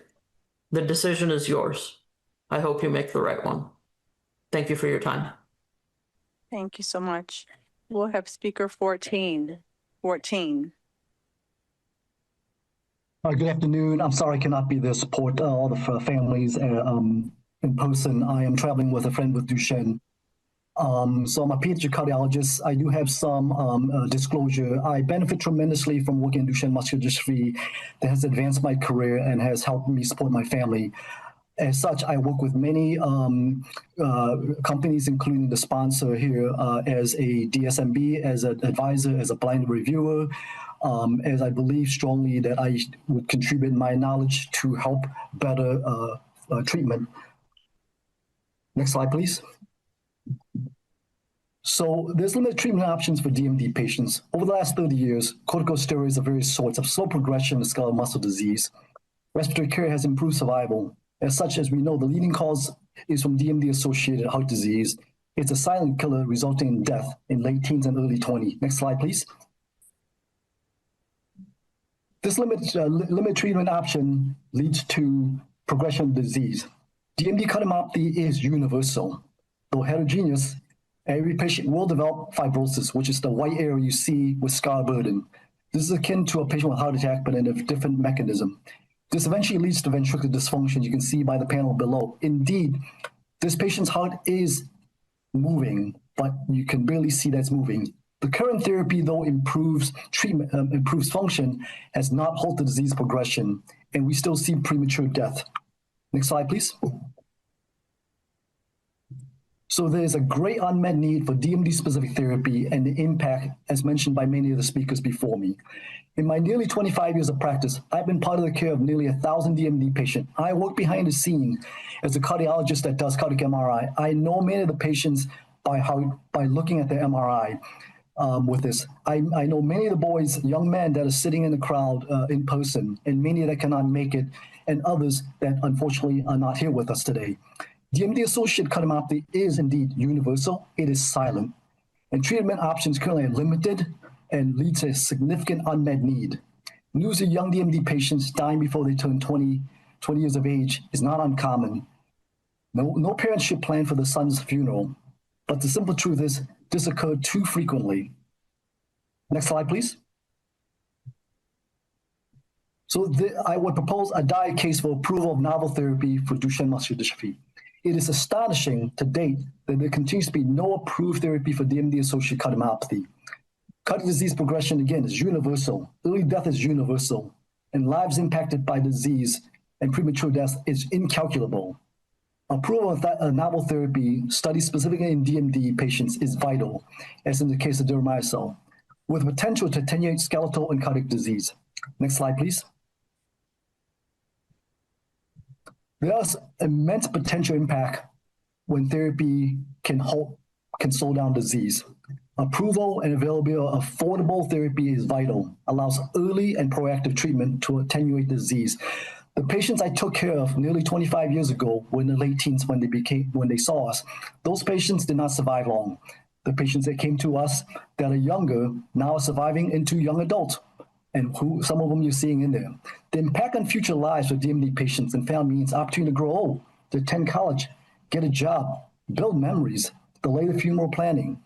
The decision is yours. I hope you make the right one. Thank you for your time. Thank you so much. We'll have speaker 14. Good afternoon. I'm sorry I cannot be there to support all the families in person. I am traveling with a friend with Duchenne. So I'm a pediatric cardiologist. I do have some disclosure. I benefit tremendously from working in Duchenne muscular dystrophy that has advanced my career and has helped me support my family. As such, I work with many companies, including the sponsor here, as a DSMB, as an advisor, as a blind reviewer, as I believe strongly that I would contribute my knowledge to help better treatment. Next slide, please. So there's limited treatment options for DMD patients. Over the last 30 years, corticosteroids of various sorts have slow progression of skeletal muscle disease. Respiratory care has improved survival. As such, as we know, the leading cause is from DMD-associated heart disease. It's a silent killer resulting in death in late teens and early 20s. Next slide, please. This limited treatment option leads to progression of disease. DMD cardiomyopathy is universal. Though heterogeneous, every patient will develop fibrosis, which is the white area you see with scar burden. This is akin to a patient with a heart attack, but in a different mechanism. This eventually leads to ventricular dysfunction. You can see by the panel below. Indeed, this patient's heart is moving, but you can barely see that it's moving. The current therapy, though improves function, has not halted disease progression, and we still see premature death. Next slide, please. So there's a great unmet need for DMD-specific therapy and the impact, as mentioned by many of the speakers before me. In my nearly 25 years of practice, I've been part of the care of nearly 1,000 DMD patients. I work behind the scene as a cardiologist that does cardiac MRI. I know many of the patients by looking at their MRI with this. I know many of the boys, young men that are sitting in the crowd in person, and many that cannot make it, and others that unfortunately are not here with us today. DMD-associated cardiomyopathy is indeed universal. It is silent. And treatment options currently are limited and lead to a significant unmet need. News of young DMD patients dying before they turn 20 years of age is not uncommon. No parent should plan for their son's funeral, but the simple truth is this occurred too frequently. Next slide, please. So I would propose a dire case for approval of novel therapy for Duchenne muscular dystrophy. It is astonishing to date that there continues to be no approved therapy for DMD-associated cardiomyopathy. Cardiac disease progression, again, is universal. Early death is universal. And lives impacted by disease and premature death is incalculable. Approval of a novel therapy studied specifically in DMD patients is vital, as in the case of deramiocel, with potential to attenuate skeletal and cardiac disease. Next slide, please. There's immense potential impact when therapy can slow down disease. Approval and availability of affordable therapy is vital, allows early and proactive treatment to attenuate disease. The patients I took care of nearly 25 years ago were in the late teens when they saw us. Those patients did not survive long. The patients that came to us that are younger now are surviving into young adults, and some of them you're seeing in there. The impact on future lives for DMD patients and family means opportunity to grow old, to attend college, get a job, build memories, delay the funeral planning.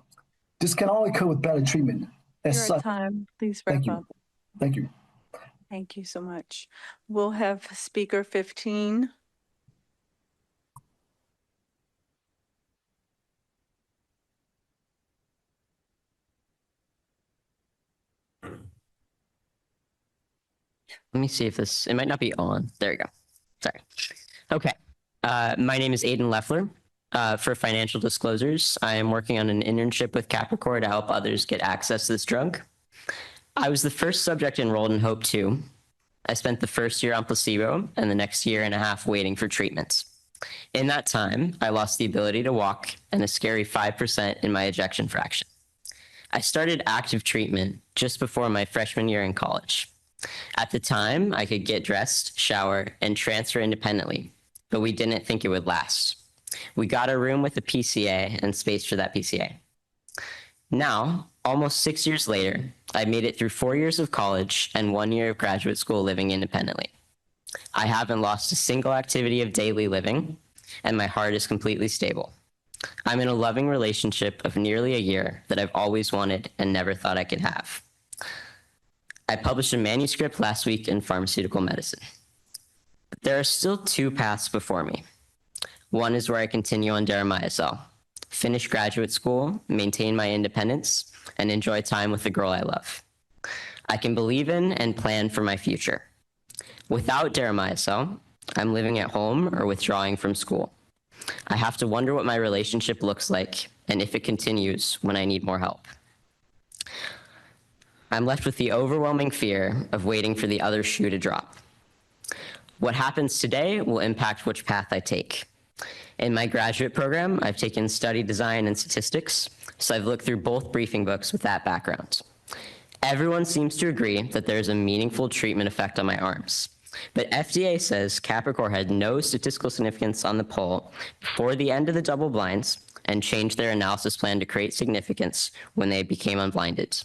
This can all occur with better treatment. You're at time. Please wrap up. Thank you. Thank you so much. We'll have speaker 15. Let me see if it might not be on. There we go. Sorry. Okay. My name is Aiden Leffler. For financial disclosures, I am working on an internship with Capricor to help others get access to this drug. I was the first subject enrolled in HOPE-2. I spent the first year on placebo and the next year and a half waiting for treatments. In that time, I lost the ability to walk and a scary 5% in my ejection fraction. I started active treatment just before my freshman year in college. At the time, I could get dressed, shower, and transfer independently, but we didn't think it would last. We got a room with a PCA and space for that PCA. Now, almost 6 years later, I made it through 4 years of college and 1 year of graduate school living independently. I haven't lost a single activity of daily living, and my heart is completely stable. I'm in a loving relationship of nearly a year that I've always wanted and never thought I could have. I published a manuscript last week in Pharmaceutical Medicine. But there are still 2 paths before me. One is where I continue on deramiocel, finish graduate school, maintain my independence, and enjoy time with the girl I love. I can believe in and plan for my future. Without deramiocel, I'm living at home or withdrawing from school. I have to wonder what my relationship looks like and if it continues when I need more help. I'm left with the overwhelming fear of waiting for the other shoe to drop. What happens today will impact which path I take. In my graduate program, I've taken study design and statistics, so I've looked through both briefing books with that background. Everyone seems to agree that there's a meaningful treatment effect on my arms, but FDA says Capricor had no statistical significance on the poll before the end of the double blinds and changed their analysis plan to create significance when they became unblinded.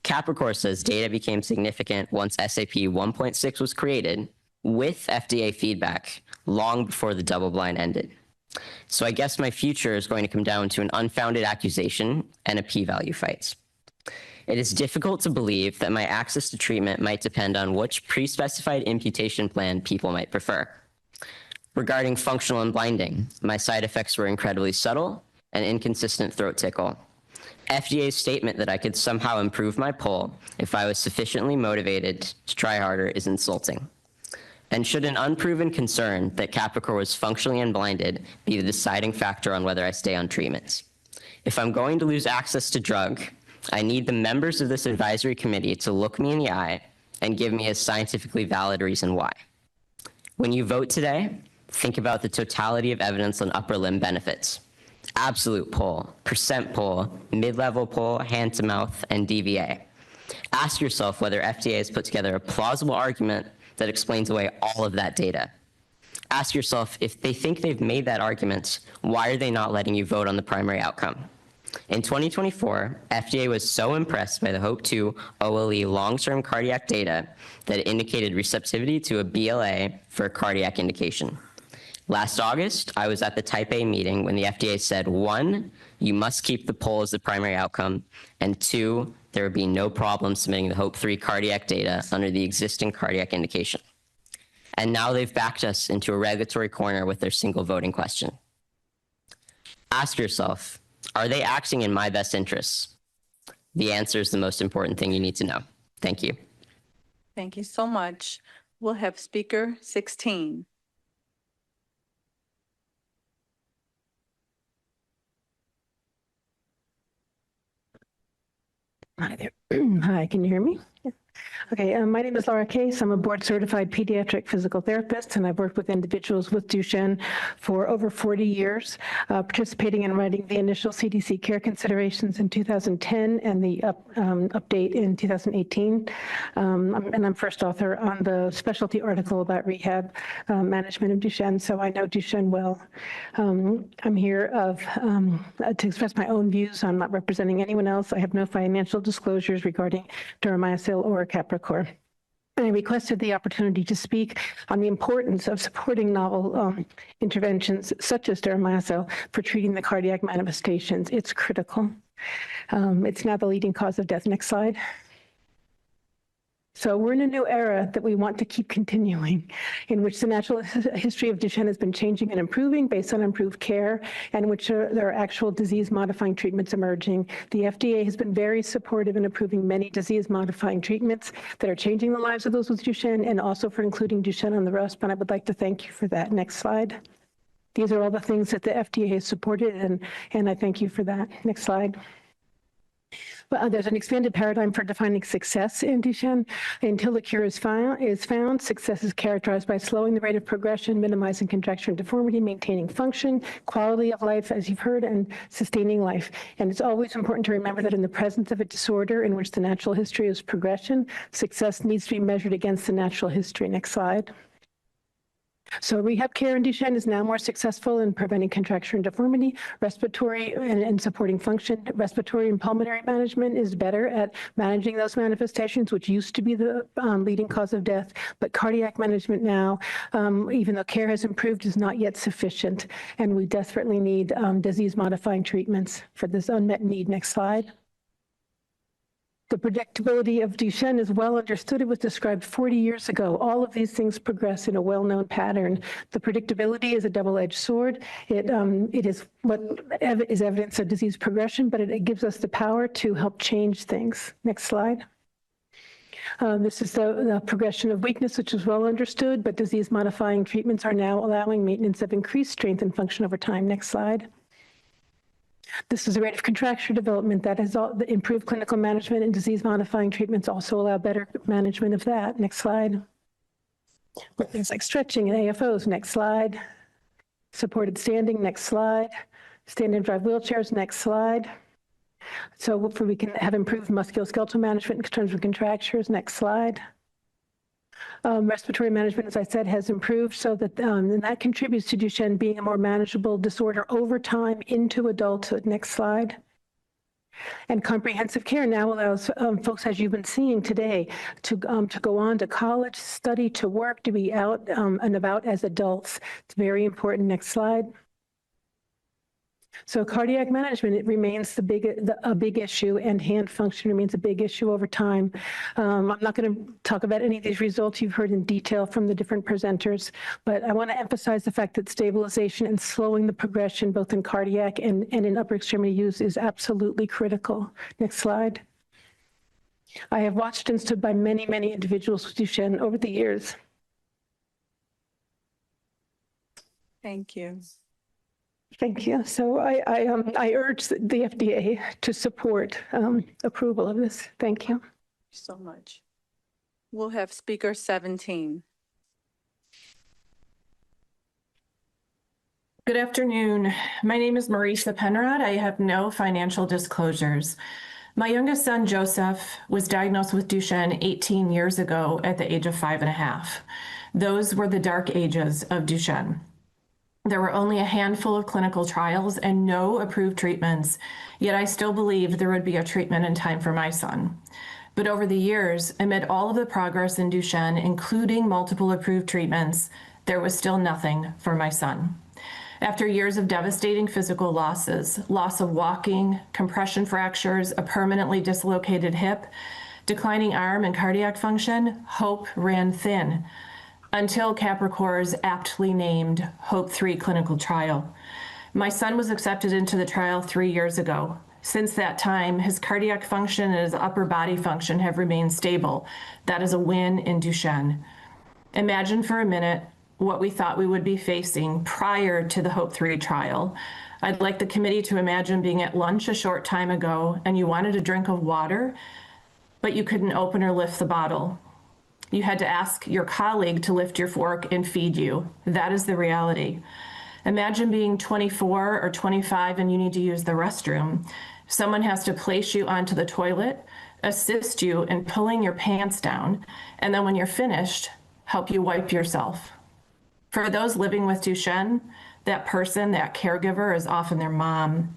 Capricor says data became significant once SAP 1.6 was created with FDA feedback long before the double blind ended. So I guess my future is going to come down to an unfounded accusation and a p-value fight. It is difficult to believe that my access to treatment might depend on which pre-specified imputation plan people might prefer. Regarding functional unblinding, my side effects were incredibly subtle and inconsistent throat tickle. FDA's statement that I could somehow improve my poll if I was sufficiently motivated to try harder is insulting. And should an unproven concern that Capricor was functionally unblinded be the deciding factor on whether I stay on treatment? If I'm going to lose access to drug, I need the members of this advisory committee to look me in the eye and give me a scientifically valid reason why. When you vote today, think about the totality of evidence on upper limb benefits. Absolute poll, percent poll, mid-level poll, hand to mouth, and DVA. Ask yourself whether FDA has put together a plausible argument that explains away all of that data. Ask yourself, if they think they've made that argument, why are they not letting you vote on the primary outcome? In 2024, FDA was so impressed by the HOPE-2 OLE long-term cardiac data that it indicated receptivity to a BLA for a cardiac indication. Last August, I was at the Type A meeting when the FDA said, 1, you must keep the poll as the primary outcome, and 2, there would be no problem submitting the HOPE-3 cardiac data under the existing cardiac indication. And now they've backed us into a regulatory corner with their single voting question. Ask yourself, are they acting in my best interests? The answer is the most important thing you need to know. Thank you. Thank you so much. We'll have speaker 16. Hi there. Hi, can you hear me? Okay, my name is Laura Case. I'm a board-certified pediatric physical therapist, and I've worked with individuals with Duchenne for over 40 years, participating in writing the initial CDC care considerations in 2010 and the update in 2018. And I'm first author on the specialty article about rehab management of Duchenne, so I know Duchenne well. I'm here to express my own views. I'm not representing anyone else. I have no financial disclosures regarding deramiocel or Capricor. I requested the opportunity to speak on the importance of supporting novel interventions such as deramiocel for treating the cardiac manifestations. It's critical. It's now the leading cause of death. Next slide. So we're in a new era that we want to keep continuing, in which the natural history of Duchenne has been changing and improving based on improved care, and in which there are actual disease-modifying treatments emerging. The FDA has been very supportive in approving many disease-modifying treatments that are changing the lives of those with Duchenne, and also for including Duchenne on the RUSP, and I would like to thank you for that. Next slide. These are all the things that the FDA has supported, and I thank you for that. Next slide. But there's an expanded paradigm for defining success in Duchenne. Until the cure is found, success is characterized by slowing the rate of progression, minimizing contracture and deformity, maintaining function, quality of life, as you've heard, and sustaining life. And it's always important to remember that in the presence of a disorder in which the natural history is progression, success needs to be measured against the natural history. Next slide. So rehab care in Duchenne is now more successful in preventing contracture and deformity, respiratory and supporting function. Respiratory and pulmonary management is better at managing those manifestations, which used to be the leading cause of death. But cardiac management now, even though care has improved, is not yet sufficient. And we desperately need disease-modifying treatments for this unmet need. Next slide. The predictability of Duchenne is well understood. It was described 40 years ago. All of these things progress in a well-known pattern. The predictability is a double-edged sword. It is what is evidence of disease progression, but it gives us the power to help change things. Next slide. This is the progression of weakness, which is well understood, but disease-modifying treatments are now allowing maintenance of increased strength and function over time. Next slide. This is the rate of contracture development that has improved clinical management, and disease-modifying treatments also allow better management of that. Next slide. With things like stretching and AFOs. Next slide. Supported standing. Next slide. Stand and drive wheelchairs. Next slide. So hopefully we can have improved musculoskeletal management in terms of contractures. Next slide. Respiratory management, as I said, has improved so that and that contributes to Duchenne being a more manageable disorder over time into adulthood. Next slide. And comprehensive care now allows folks, as you've been seeing today, to go on to college, study, to work, to be out and about as adults. It's very important. Next slide. So cardiac management, it remains a big issue, and hand function remains a big issue over time. I'm not going to talk about any of these results you've heard in detail from the different presenters, but I want to emphasize the fact that stabilization and slowing the progression, both in cardiac and in upper extremity use, is absolutely critical. Next slide. I have watched and stood by many, many individuals with Duchenne over the years. Thank you. Thank you. So I urge the FDA to support approval of this. Thank you. So much. We'll have speaker 17. Good afternoon. My name is Marisa Penrod. I have no financial disclosures. My youngest son, Joseph, was diagnosed with Duchenne 18 years ago at the age of 5.5. Those were the dark ages of Duchenne. There were only a handful of clinical trials and no approved treatments, yet I still believed there would be a treatment in time for my son. But over the years, amid all of the progress in Duchenne, including multiple approved treatments, there was still nothing for my son. After years of devastating physical losses, loss of walking, compression fractures, a permanently dislocated hip, declining arm and cardiac function, hope ran thin. Until Capricor's aptly named HOPE-3 clinical trial. My son was accepted into the trial 3 years ago. Since that time, his cardiac function and his upper body function have remained stable. That is a win in Duchenne. Imagine for a minute what we thought we would be facing prior to the HOPE-3 trial. I'd like the committee to imagine being at lunch a short time ago and you wanted a drink of water, but you couldn't open or lift the bottle. You had to ask your colleague to lift your fork and feed you. That is the reality. Imagine being 24 or 25 and you need to use the restroom. Someone has to place you onto the toilet, assist you in pulling your pants down, and then when you're finished, help you wipe yourself. For those living with Duchenne, that person, that caregiver is often their mom.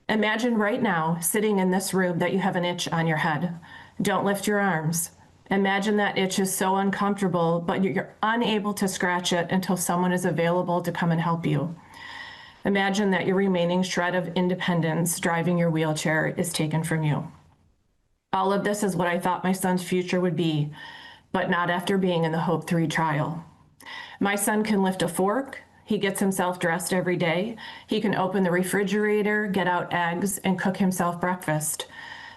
Imagine right now, sitting in this room, that you have an itch on your head. Don't lift your arms. Imagine that itch is so uncomfortable, but you're unable to scratch it until someone is available to come and help you. Imagine that your remaining shred of independence driving your wheelchair is taken from you. All of this is what I thought my son's future would be, but not after being in the HOPE-3 trial. My son can lift a fork. He gets himself dressed every day. He can open the refrigerator, get out eggs, and cook himself breakfast.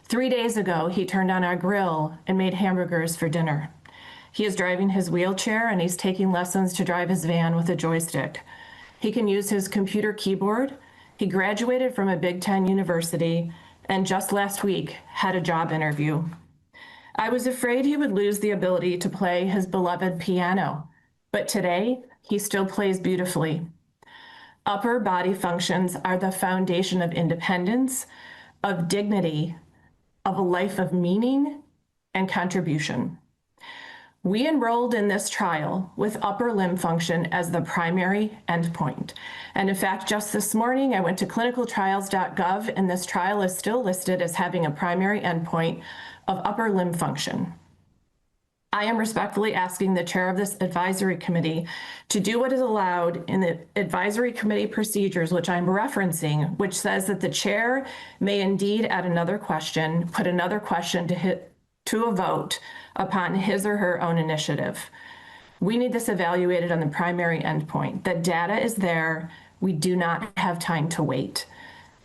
3 days ago, he turned on our grill and made hamburgers for dinner. He is driving his wheelchair and he's taking lessons to drive his van with a joystick. He can use his computer keyboard. He graduated from a Big Ten university and just last week had a job interview. I was afraid he would lose the ability to play his beloved piano, but today he still plays beautifully. Upper body functions are the foundation of independence, of dignity, of a life of meaning and contribution. We enrolled in this trial with upper limb function as the primary endpoint. And in fact, just this morning, I went to clinicaltrials.gov and this trial is still listed as having a primary endpoint of upper limb function. I am respectfully asking the chair of this advisory committee to do what is allowed in the advisory committee procedures, which I'm referencing, which says that the chair may indeed add another question, put another question to a vote upon his or her own initiative. We need this evaluated on the primary endpoint. The data is there. We do not have time to wait.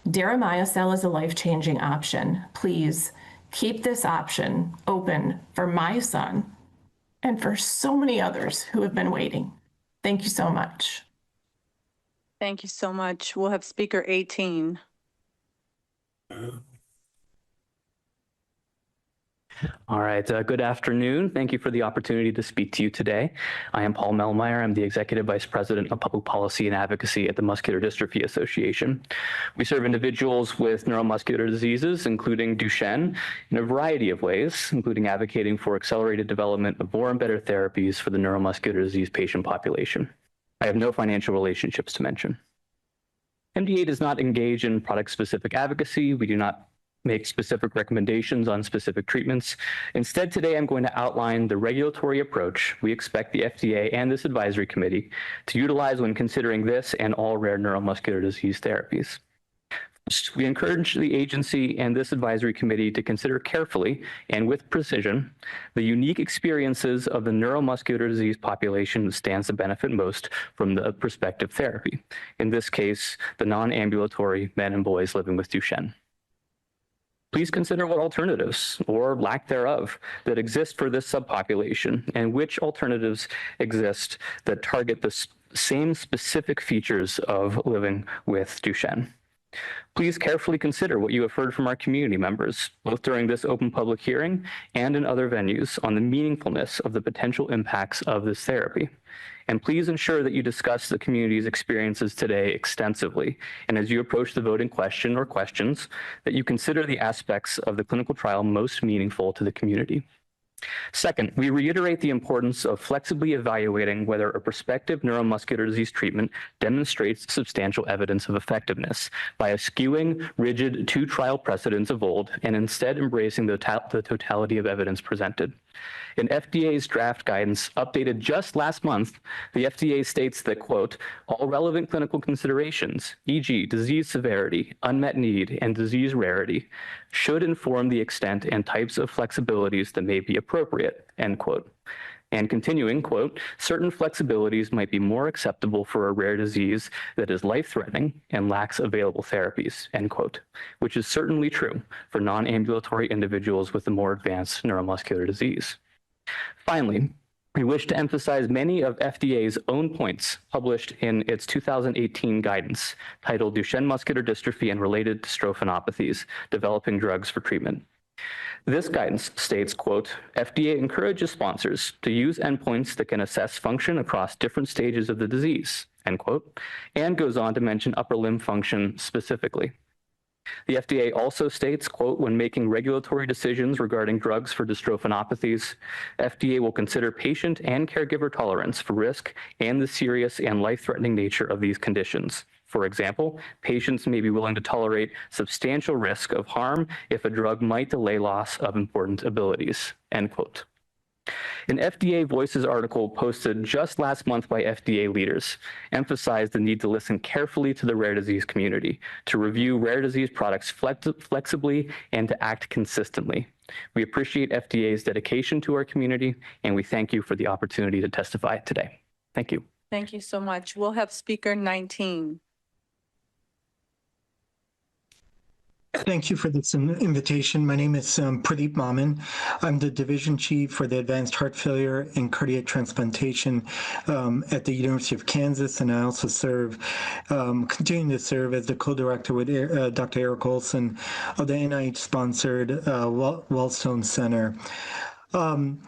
Deramiocel is a life-changing option. Please keep this option open for my son and for so many others who have been waiting. Thank you so much. Thank you so much. We'll have speaker 18. All right, good afternoon. Thank you for the opportunity to speak to you today. I am Paul Melmeyer. I'm the Executive Vice President of Public Policy and Advocacy at the Muscular Dystrophy Association. We serve individuals with neuromuscular diseases, including Duchenne, in a variety of ways, including advocating for accelerated development of more and better therapies for the neuromuscular disease patient population. I have no financial relationships to mention. MDA does not engage in product-specific advocacy. We do not make specific recommendations on specific treatments. Instead, today I'm going to outline the regulatory approach we expect the FDA and this advisory committee to utilize when considering this and all rare neuromuscular disease therapies. First, we encourage the agency and this advisory committee to consider carefully and with precision the unique experiences of the neuromuscular disease population that stands to benefit most from the prospective therapy. In this case, the non-ambulatory men and boys living with Duchenne. Please consider what alternatives, or lack thereof, that exist for this subpopulation, and which alternatives exist that target the same specific features of living with Duchenne. Please carefully consider what you have heard from our community members, both during this open public hearing and in other venues, on the meaningfulness of the potential impacts of this therapy. And please ensure that you discuss the community's experiences today extensively. And as you approach the voting question or questions, that you consider the aspects of the clinical trial most meaningful to the community. Second, we reiterate the importance of flexibly evaluating whether a prospective neuromuscular disease treatment demonstrates substantial evidence of effectiveness by eschewing rigid two-trial precedents of old and instead embracing the totality of evidence presented. In FDA's draft guidance updated just last month, the FDA states that, quote, all relevant clinical considerations, e.g. disease severity, unmet need, and disease rarity, should inform the extent and types of flexibilities that may be appropriate, end quote. And continuing, quote, certain flexibilities might be more acceptable for a rare disease that is life-threatening and lacks available therapies, end quote, which is certainly true for non-ambulatory individuals with a more advanced neuromuscular disease. Finally, We wish to emphasize many of FDA's own points published in its 2018 guidance titled Duchenne Muscular Dystrophy and Related Dystrophinopathies, Developing Drugs for Treatment. This guidance states, quote, FDA encourages sponsors to use endpoints that can assess function across different stages of the disease, end quote, and goes on to mention upper limb function specifically. The FDA also states, quote, when making regulatory decisions regarding drugs for dystrophinopathies, FDA will consider patient and caregiver tolerance for risk and the serious and life-threatening nature of these conditions. For example, patients may be willing to tolerate substantial risk of harm if a drug might delay loss of important abilities, end quote. An FDA Voices article posted just last month by FDA leaders emphasized the need to listen carefully to the rare disease community, to review rare disease products flexibly, and to act consistently. We appreciate FDA's dedication to our community, and we thank you for the opportunity to testify today. Thank you. Thank you so much. We'll have speaker 19. Thank you for this invitation. My name is Pradeep Maman. I'm the division chief for the Advanced Heart Failure and Cardiac Transplantation at the University of Kansas, and I also continue to serve as the co-director with Dr. Eric Olson of the NIH-sponsored Wellstone Center. I'm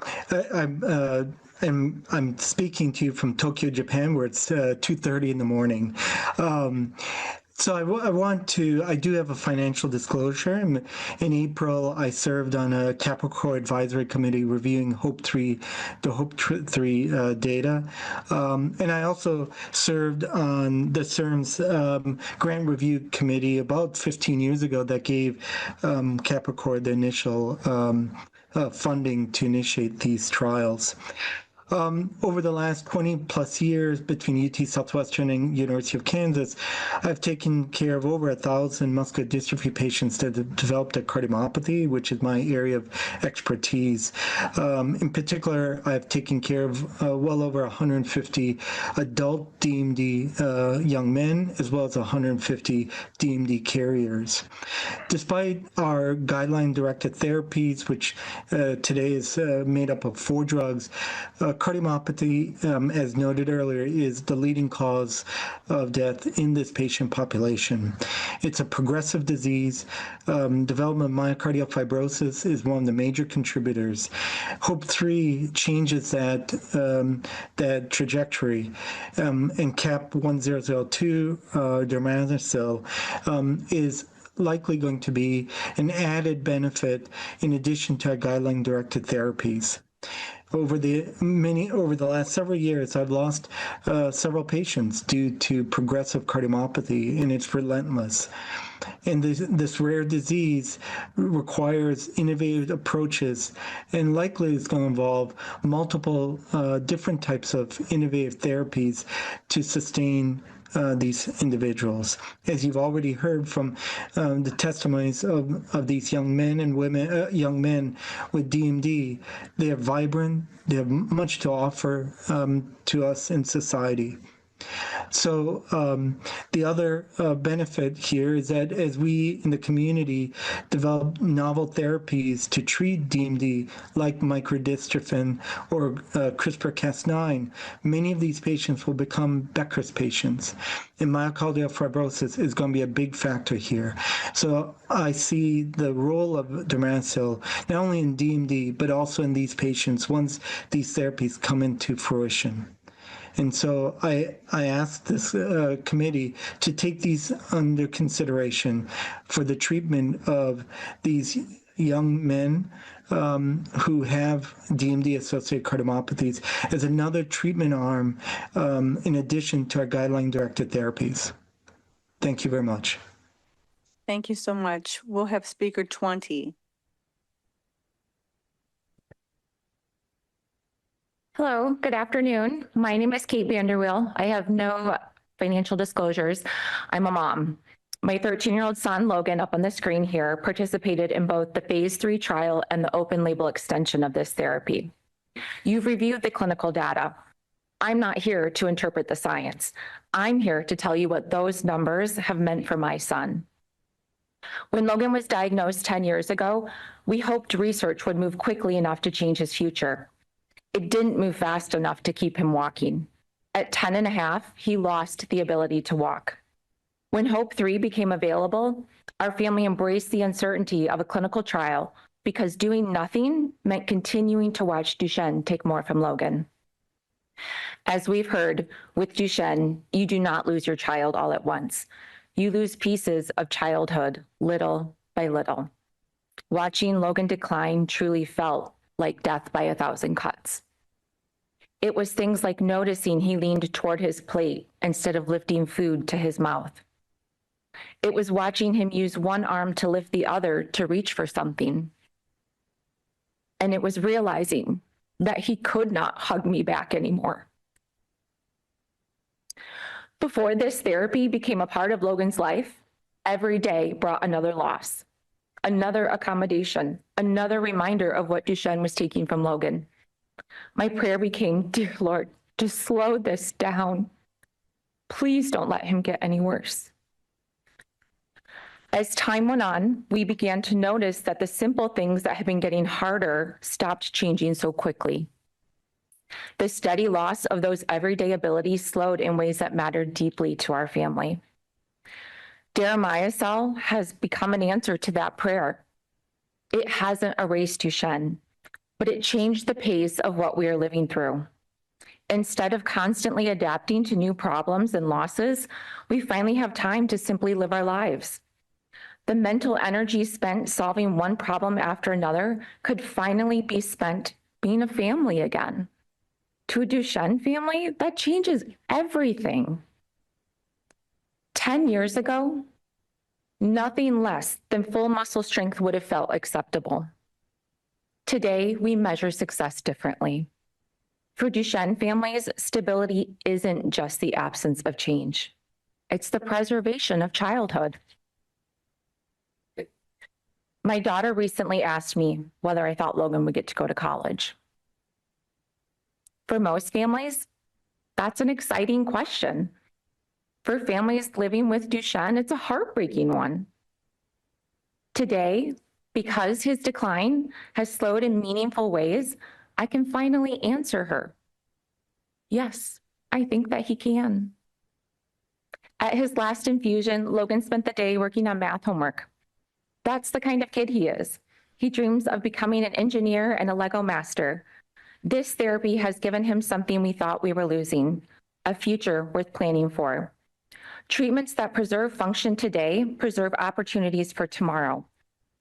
speaking to you from Tokyo, Japan, where it's 2:30 in the morning. So I do have a financial disclosure. In April, I served on a Capricor advisory committee reviewing the HOPE-3 data. And I also served on the CIRM's grant review committee about 15 years ago that gave Capricor the initial funding to initiate these trials. Over the last 20 plus years between UT Southwestern and University of Kansas, I've taken care of over 1,000 muscular dystrophy patients that have developed a cardiomyopathy, which is my area of expertise. In particular, I've taken care of well over 150 adult DMD young men, as well as 150 DMD carriers. Despite our guideline-directed therapies, which today is made up of 4 drugs, cardiomyopathy, as noted earlier, is the leading cause of death in this patient population. It's a progressive disease. Development of myocardial fibrosis is one of the major contributors. HOPE-3 changes that trajectory, and CAP 1002, dermatomycin, is likely going to be an added benefit in addition to our guideline-directed therapies. Over the last several years, I've lost several patients due to progressive cardiomyopathy, and it's relentless. And this rare disease requires innovative approaches, and likely it's going to involve multiple different types of innovative therapies to sustain these individuals. As you've already heard from the testimonies of these young men and women, young men with DMD, they are vibrant, they have much to offer to us in society. So the other benefit here is that as we in the community develop novel therapies to treat DMD, like microdystrophin or CRISPR-Cas9, many of these patients will become Becker's patients. And myocardial fibrosis is going to be a big factor here. So I see the role of dermatomycin not only in DMD, but also in these patients once these therapies come into fruition. And so I asked this committee to take these under consideration for the treatment of these young men who have DMD-associated cardiomyopathies as another treatment arm in addition to our guideline-directed therapies. Thank you very much. Thank you so much. We'll have speaker 20. Hello, good afternoon. My name is Kate Vanderweel. I have no financial disclosures. I'm a mom. My 13-year-old son, Logan, up on the screen here, participated in both the phase 3 trial and the open label extension of this therapy. You've reviewed the clinical data. I'm not here to interpret the science. I'm here to tell you what those numbers have meant for my son. When Logan was diagnosed 10 years ago, we hoped research would move quickly enough to change his future. It didn't move fast enough to keep him walking. At 10 and a half, he lost the ability to walk. When Hope 3 became available, our family embraced the uncertainty of a clinical trial because doing nothing meant continuing to watch Duchenne take more from Logan. As we've heard, with Duchenne, you do not lose your child all at once. You lose pieces of childhood little by little. Watching Logan decline truly felt like death by 1,000 cuts. It was things like noticing he leaned toward his plate instead of lifting food to his mouth. It was watching him use one arm to lift the other to reach for something. And it was realizing that he could not hug me back anymore. Before this therapy became a part of Logan's life, every day brought another loss, another accommodation, another reminder of what Duchenne was taking from Logan. My prayer became, dear Lord, just slow this down. Please don't let him get any worse. As time went on, we began to notice that the simple things that had been getting harder stopped changing so quickly. The steady loss of those everyday abilities slowed in ways that mattered deeply to our family. Deramiocel has become an answer to that prayer. It hasn't erased Duchenne, but it changed the pace of what we are living through. Instead of constantly adapting to new problems and losses, we finally have time to simply live our lives. The mental energy spent solving one problem after another could finally be spent being a family again. To a Duchenne family, that changes everything. 10 years ago, nothing less than full muscle strength would have felt acceptable. Today, we measure success differently. For Duchenne families, stability isn't just the absence of change. It's the preservation of childhood. My daughter recently asked me whether I thought Logan would get to go to college. For most families, that's an exciting question. For families living with Duchenne, it's a heartbreaking one. Today, because his decline has slowed in meaningful ways, I can finally answer her. Yes, I think that he can. At his last infusion, Logan spent the day working on math homework. That's the kind of kid he is. He dreams of becoming an engineer and a Lego master. This therapy has given him something we thought we were losing, a future worth planning for. Treatments that preserve function today preserve opportunities for tomorrow.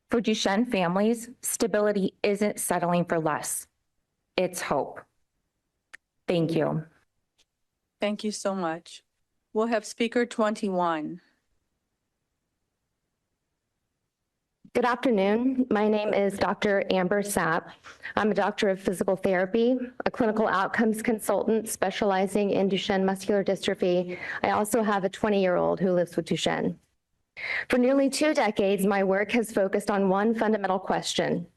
For Duchenne families, stability isn't settling for less. It's hope. Thank you. Thank you so much. We'll have speaker 21. Good afternoon. My name is Dr. Amber Sapp. I'm a doctor of physical therapy, a clinical outcomes consultant specializing in Duchenne muscular dystrophy. I also have a 20-year-old who lives with Duchenne. For nearly 2 decades, my work has focused on one fundamental question.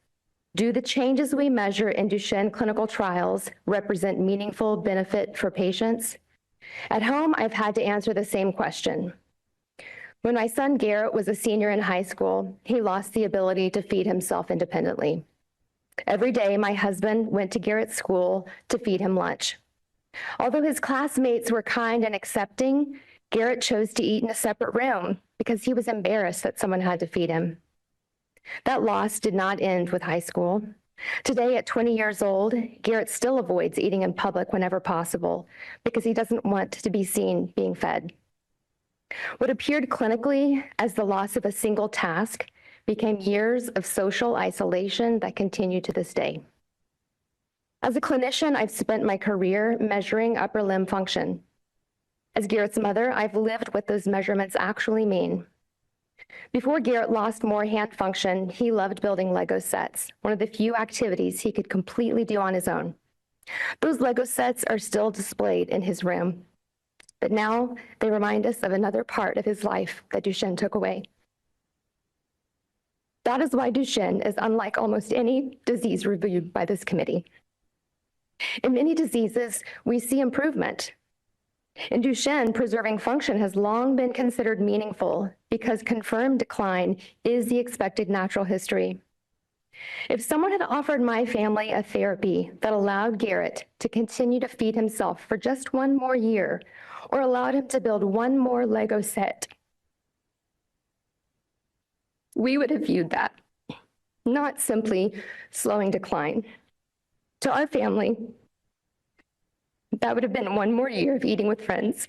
Do the changes we measure in Duchenne clinical trials represent meaningful benefit for patients? At home, I've had to answer the same question. When my son Garrett was a senior in high school, he lost the ability to feed himself independently. Every day, my husband went to Garrett's school to feed him lunch. Although his classmates were kind and accepting, Garrett chose to eat in a separate room because he was embarrassed that someone had to feed him. That loss did not end with high school. Today, at 20 years old, Garrett still avoids eating in public whenever possible because he doesn't want to be seen being fed. What appeared clinically as the loss of a single task became years of social isolation that continue to this day. As a clinician, I've spent my career measuring upper limb function. As Garrett's mother, I've lived what those measurements actually mean. Before Garrett lost more hand function, he loved building Lego sets, one of the few activities he could completely do on his own. Those Lego sets are still displayed in his room. But now they remind us of another part of his life that Duchenne took away. That is why Duchenne is unlike almost any disease reviewed by this committee. In many diseases, we see improvement. In Duchenne, preserving function has long been considered meaningful because confirmed decline is the expected natural history. If someone had offered my family a therapy that allowed Garrett to continue to feed himself for just one more year, or allowed him to build one more Lego set, we would have viewed that, not simply slowing decline. To our family, that would have been one more year of eating with friends,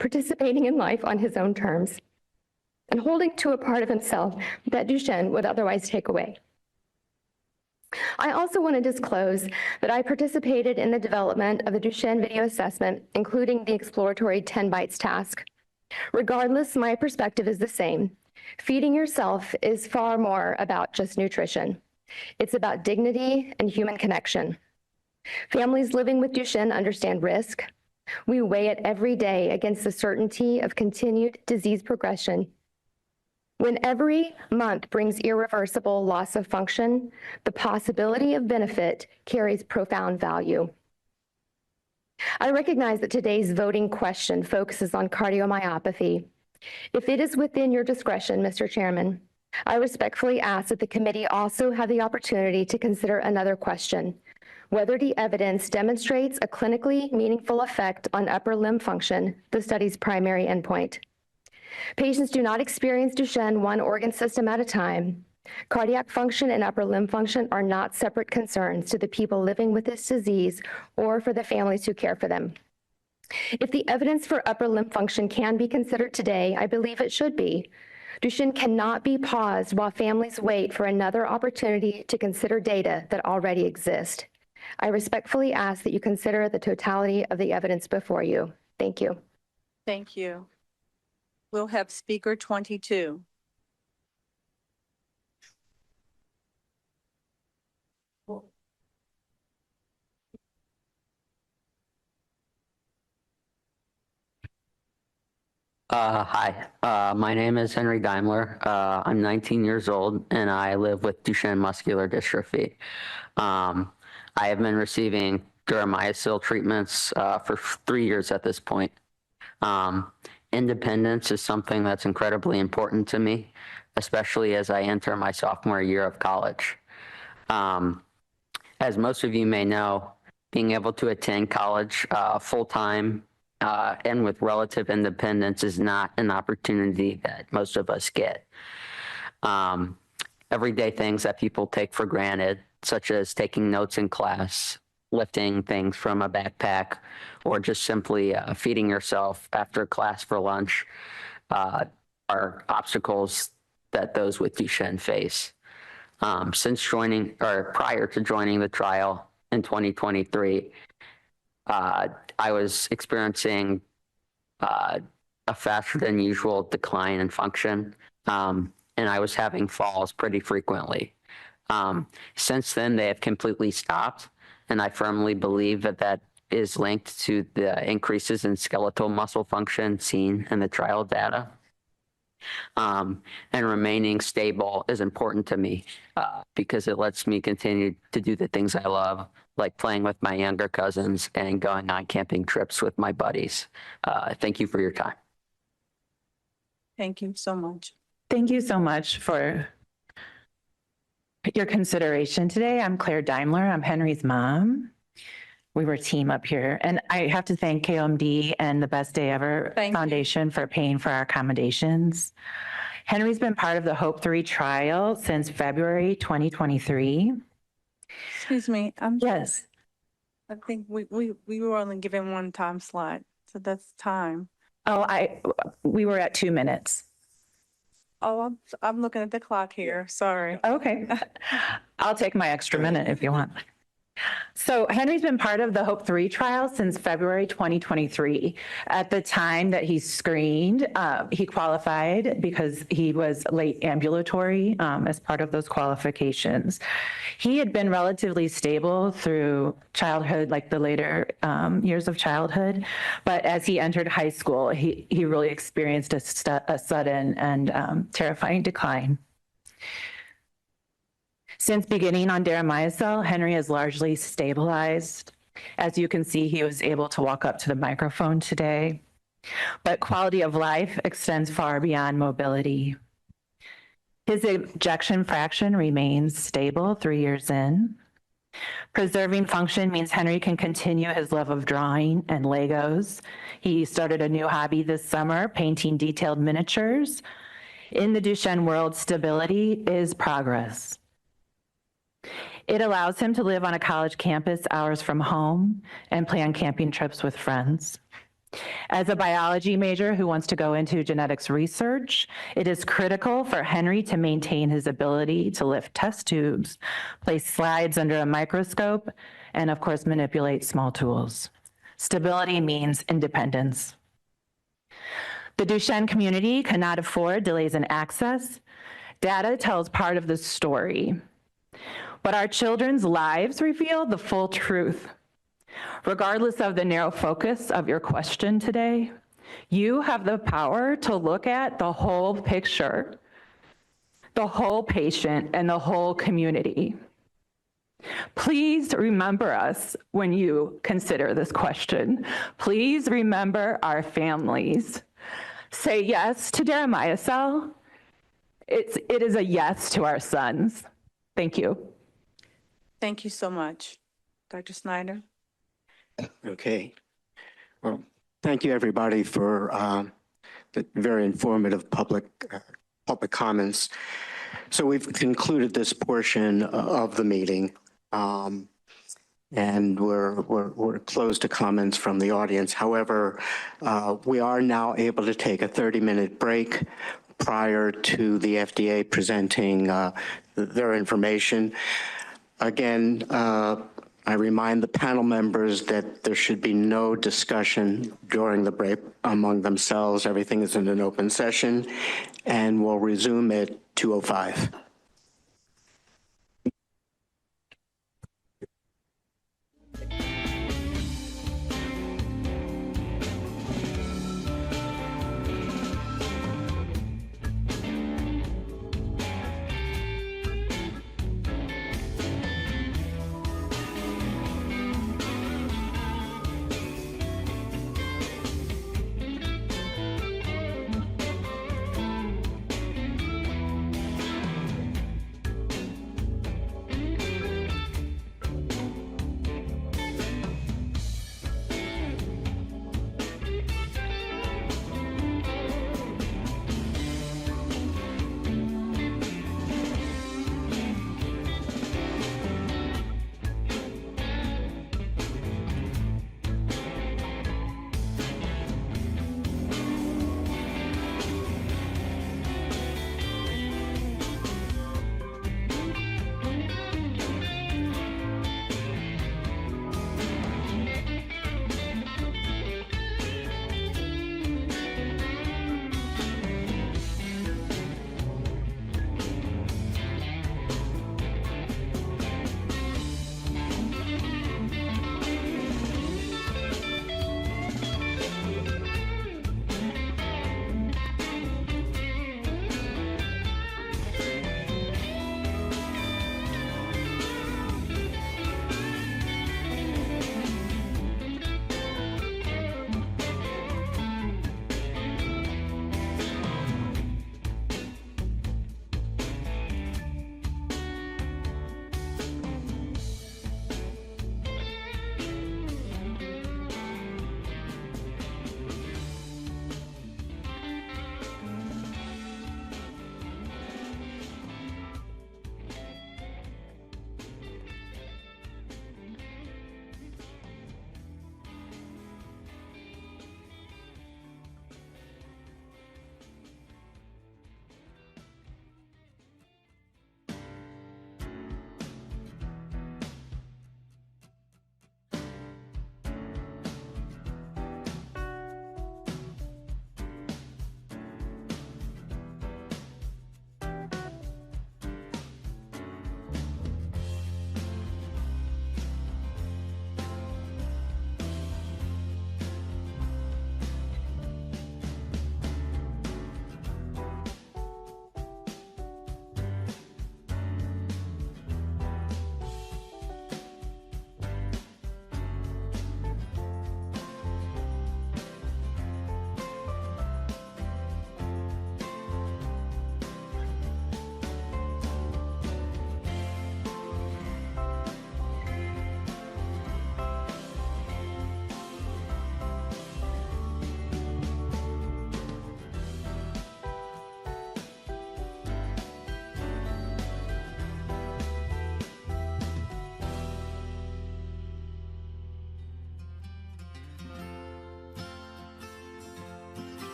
participating in life on his own terms, and holding to a part of himself that Duchenne would otherwise take away. I also want to disclose that I participated in the development of the Duchenne video assessment, including the exploratory 10 bites task. Regardless, my perspective is the same. Feeding yourself is far more about just nutrition. It's about dignity and human connection. Families living with Duchenne understand risk. We weigh it every day against the certainty of continued disease progression. When every month brings irreversible loss of function, the possibility of benefit carries profound value. I recognize that today's voting question focuses on cardiomyopathy. If it is within your discretion, Mr. Chairman, I respectfully ask that the committee also have the opportunity to consider another question: whether the evidence demonstrates a clinically meaningful effect on upper limb function, the study's primary endpoint. Patients do not experience Duchenne one organ system at a time. Cardiac function and upper limb function are not separate concerns to the people living with this disease or for the families who care for them. If the evidence for upper limb function can be considered today, I believe it should be. Duchenne cannot be paused while families wait for another opportunity to consider data that already exist. I respectfully ask that you consider the totality of the evidence before you. Thank you. Thank you. We'll have speaker 22. Hi, my name is Henry Daimler. I'm 19 years old and I live with Duchenne muscular dystrophy. I have been receiving deramiocel treatments for 3 years at this point. Independence is something that's incredibly important to me, especially as I enter my sophomore year of college. As most of you may know, being able to attend college full-time and with relative independence is not an opportunity that most of us get. Everyday things that people take for granted, such as taking notes in class, lifting things from a backpack, or just simply feeding yourself after class for lunch, are obstacles that those with Duchenne face. Since joining, or prior to joining the trial in 2023, I was experiencing a faster than usual decline in function, and I was having falls pretty frequently. Since then, they have completely stopped, and I firmly believe that that is linked to the increases in skeletal muscle function seen in the trial data. And remaining stable is important to me because it lets me continue to do the things I love, like playing with my younger cousins and going on camping trips with my buddies. Thank you for your time. Thank you so much. Thank you so much for your consideration today. I'm Claire Daimler. I'm Henry's mom. We were a team up here. And I have to thank KOMD and the Best Day Ever Foundation for paying for our accommodations. Henry's been part of the HOPE-3 trial since February 2023. Excuse me. Yes. I think we were only given one time slot, so that's time. Oh, we were at 2 minutes. Oh, I'm looking at the clock here. Sorry. Okay. I'll take my extra minute if you want. So Henry's been part of the HOPE-3 trial since February 2023. At the time that he screened, he qualified because he was late ambulatory as part of those qualifications. He had been relatively stable through childhood, like the later years of childhood, but as he entered high school, he really experienced a sudden and terrifying decline. Since beginning on deramiocel, Henry has largely stabilized. As you can see, he was able to walk up to the microphone today, but quality of life extends far beyond mobility. His ejection fraction remains stable 3 years in. Preserving function means Henry can continue his love of drawing and Legos. He started a new hobby this summer, painting detailed miniatures. In the Duchenne world, stability is progress. It allows him to live on a college campus hours from home and plan camping trips with friends. As a biology major who wants to go into genetics research, it is critical for Henry to maintain his ability to lift test tubes, place slides under a microscope, and of course, manipulate small tools. Stability means independence. The Duchenne community cannot afford delays in access. Data tells part of the story, but our children's lives reveal the full truth. Regardless of the narrow focus of your question today, you have the power to look at the whole picture, the whole patient, and the whole community. Please remember us when you consider this question. Please remember our families. Say yes to Deramiocel. It is a yes to our sons. Thank you. Thank you so much. Dr. Snyder? Okay. Well, thank you everybody for the very informative public comments. So we've concluded this portion of the meeting, and we're closed to comments from the audience. However, we are now able to take a 30-minute break prior to the FDA presenting their information. Again, I remind the panel members that there should be no discussion during the break among themselves. Everything is in an open session, and we'll resume at 2:05.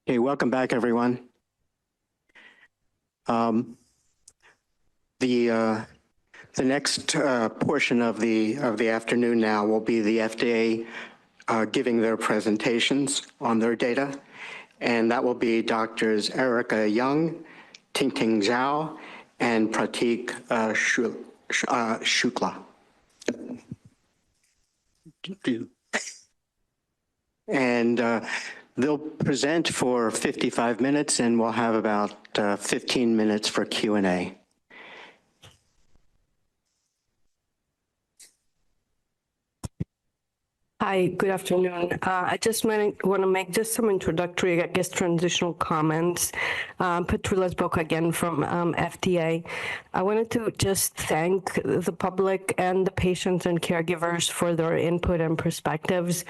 Okay, welcome back, everyone. The next portion of the afternoon now will be the FDA giving their presentations on their data, and that will be Doctors Erica Young, Ting-Ting Zhao, and Pratik Shukla. And they'll present for 55 minutes, and we'll have about 15 minutes for Q&A. Hi, good afternoon. I just want to make just some introductory, I guess, transitional comments. Petrula spoke again from FDA. I wanted to just thank the public and the patients and caregivers for their input and perspectives.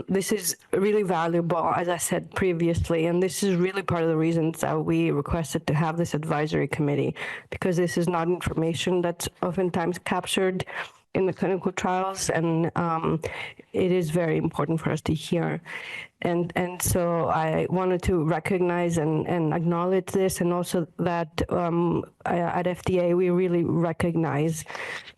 This is really valuable, as I said previously, and this is really part of the reasons that we requested to have this advisory committee, because this is not information that's oftentimes captured in the clinical trials, and it is very important for us to hear. And so I wanted to recognize and acknowledge this, and also that at FDA, we really recognize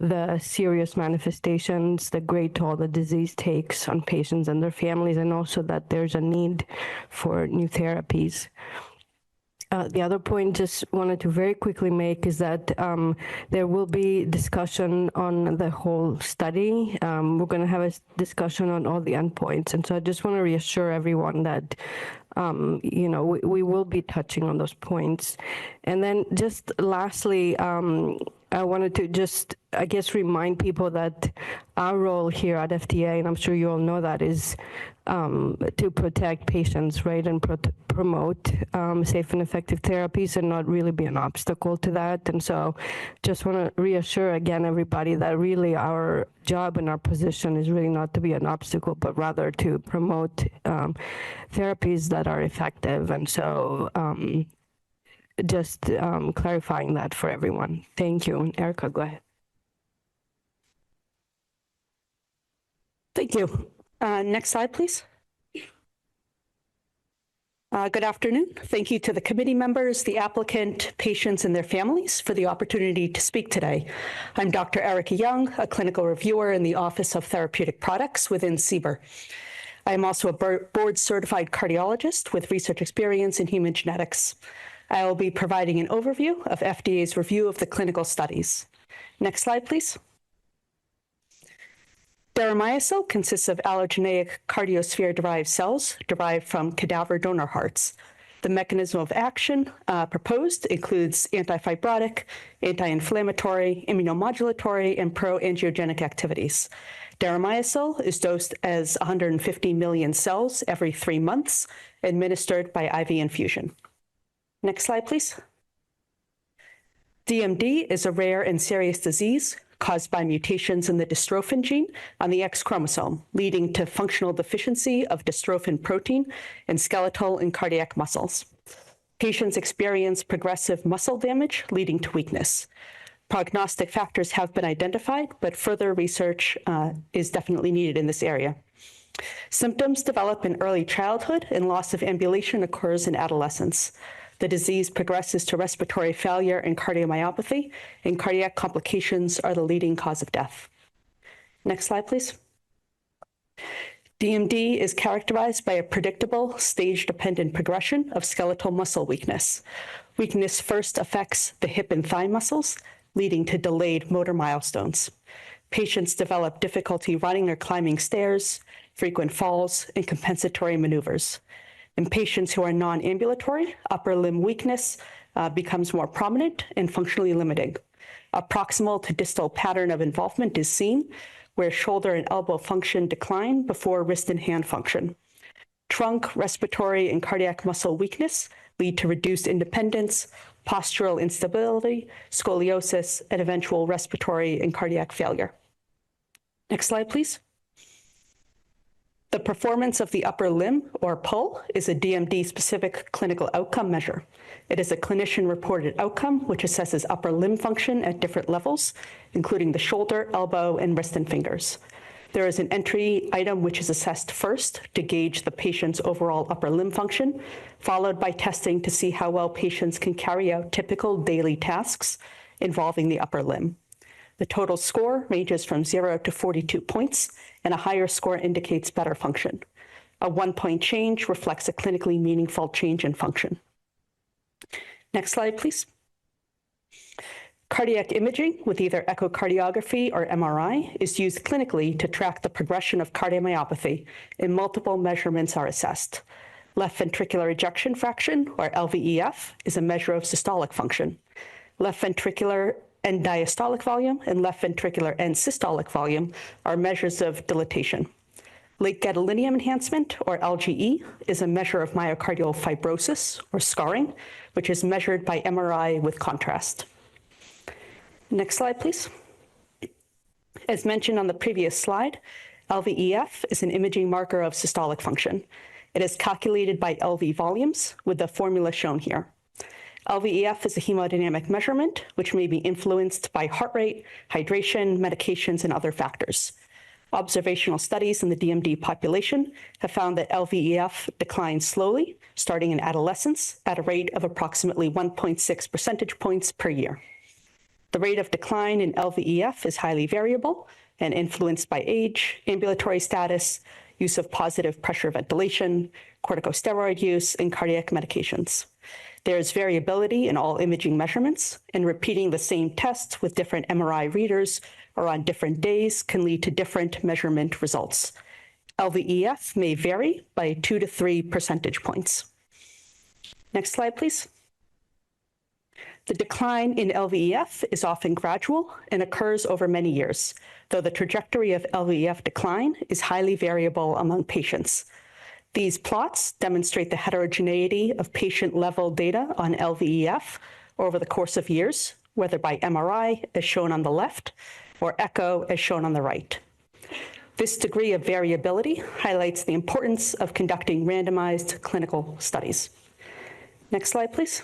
the serious manifestations, the great toll the disease takes on patients and their families, and also that there's a need for new therapies. The other point just wanted to very quickly make is that there will be discussion on the whole study. We're going to have a discussion on all the endpoints. And so I just want to reassure everyone that, we will be touching on those points. And then just lastly, I wanted to just, I guess, remind people that our role here at FDA, and I'm sure you all know that, is to protect patients, right, and promote safe and effective therapies and not really be an obstacle to that. And so just want to reassure again everybody that really our job and our position is really not to be an obstacle, but rather to promote therapies that are effective. And so just clarifying that for everyone. Thank you. Erica, go ahead. Thank you. Next slide, please. Good afternoon. Thank you to the committee members, the applicant, patients, and their families for the opportunity to speak today. I'm Dr. Erica Young, a clinical reviewer in the Office of Therapeutic Products within CBER. I am also a board-certified cardiologist with research experience in human genetics. I will be providing an overview of FDA's review of the clinical studies. Next slide, please. Deramiocel consists of allogeneic cardiosphere-derived cells derived from cadaver donor hearts. The mechanism of action proposed includes antifibrotic, anti-inflammatory, immunomodulatory, and pro-angiogenic activities. Deramiocel is dosed as 150 million cells every 3 months, administered by IV infusion. Next slide, please. DMD is a rare and serious disease caused by mutations in the dystrophin gene on the X chromosome, leading to functional deficiency of dystrophin protein in skeletal and cardiac muscles. Patients experience progressive muscle damage, leading to weakness. Prognostic factors have been identified, but further research is definitely needed in this area. Symptoms develop in early childhood, and loss of ambulation occurs in adolescence. The disease progresses to respiratory failure and cardiomyopathy, and cardiac complications are the leading cause of death. Next slide, please. DMD is characterized by a predictable, stage-dependent progression of skeletal muscle weakness. Weakness first affects the hip and thigh muscles, leading to delayed motor milestones. Patients develop difficulty running or climbing stairs, frequent falls, and compensatory maneuvers. In patients who are non-ambulatory, upper limb weakness becomes more prominent and functionally limiting. A proximal to distal pattern of involvement is seen, where shoulder and elbow function decline before wrist and hand function. Trunk, respiratory, and cardiac muscle weakness lead to reduced independence, postural instability, scoliosis, and eventual respiratory and cardiac failure. Next slide, please. The performance of the upper limb, or PUL, is a DMD-specific clinical outcome measure. It is a clinician-reported outcome which assesses upper limb function at different levels, including the shoulder, elbow, and wrist and fingers. There is an entry item which is assessed first to gauge the patient's overall upper limb function, followed by testing to see how well patients can carry out typical daily tasks involving the upper limb. The total score ranges from 0 to 42 points, and a higher score indicates better function. A 1-point change reflects a clinically meaningful change in function. Next slide, please. Cardiac imaging with either echocardiography or MRI is used clinically to track the progression of cardiomyopathy, and multiple measurements are assessed. Left ventricular ejection fraction, or LVEF, is a measure of systolic function. Left ventricular end diastolic volume and left ventricular end systolic volume are measures of dilatation. Late gadolinium enhancement, or LGE, is a measure of myocardial fibrosis, or scarring, which is measured by MRI with contrast. Next slide, please. As mentioned on the previous slide, LVEF is an imaging marker of systolic function. It is calculated by LV volumes with the formula shown here. LVEF is a hemodynamic measurement which may be influenced by heart rate, hydration, medications, and other factors. Observational studies in the DMD population have found that LVEF declines slowly, starting in adolescence, at a rate of approximately 1.6 percentage points per year. The rate of decline in LVEF is highly variable and influenced by age, ambulatory status, use of positive pressure ventilation, corticosteroid use, and cardiac medications. There is variability in all imaging measurements, and repeating the same test with different MRI readers or on different days can lead to different measurement results. LVEF may vary by 2 to 3 percentage points. Next slide, please. The decline in LVEF is often gradual and occurs over many years, though the trajectory of LVEF decline is highly variable among patients. These plots demonstrate the heterogeneity of patient-level data on LVEF over the course of years, whether by MRI, as shown on the left, or echo, as shown on the right. This degree of variability highlights the importance of conducting randomized clinical studies. Next slide, please.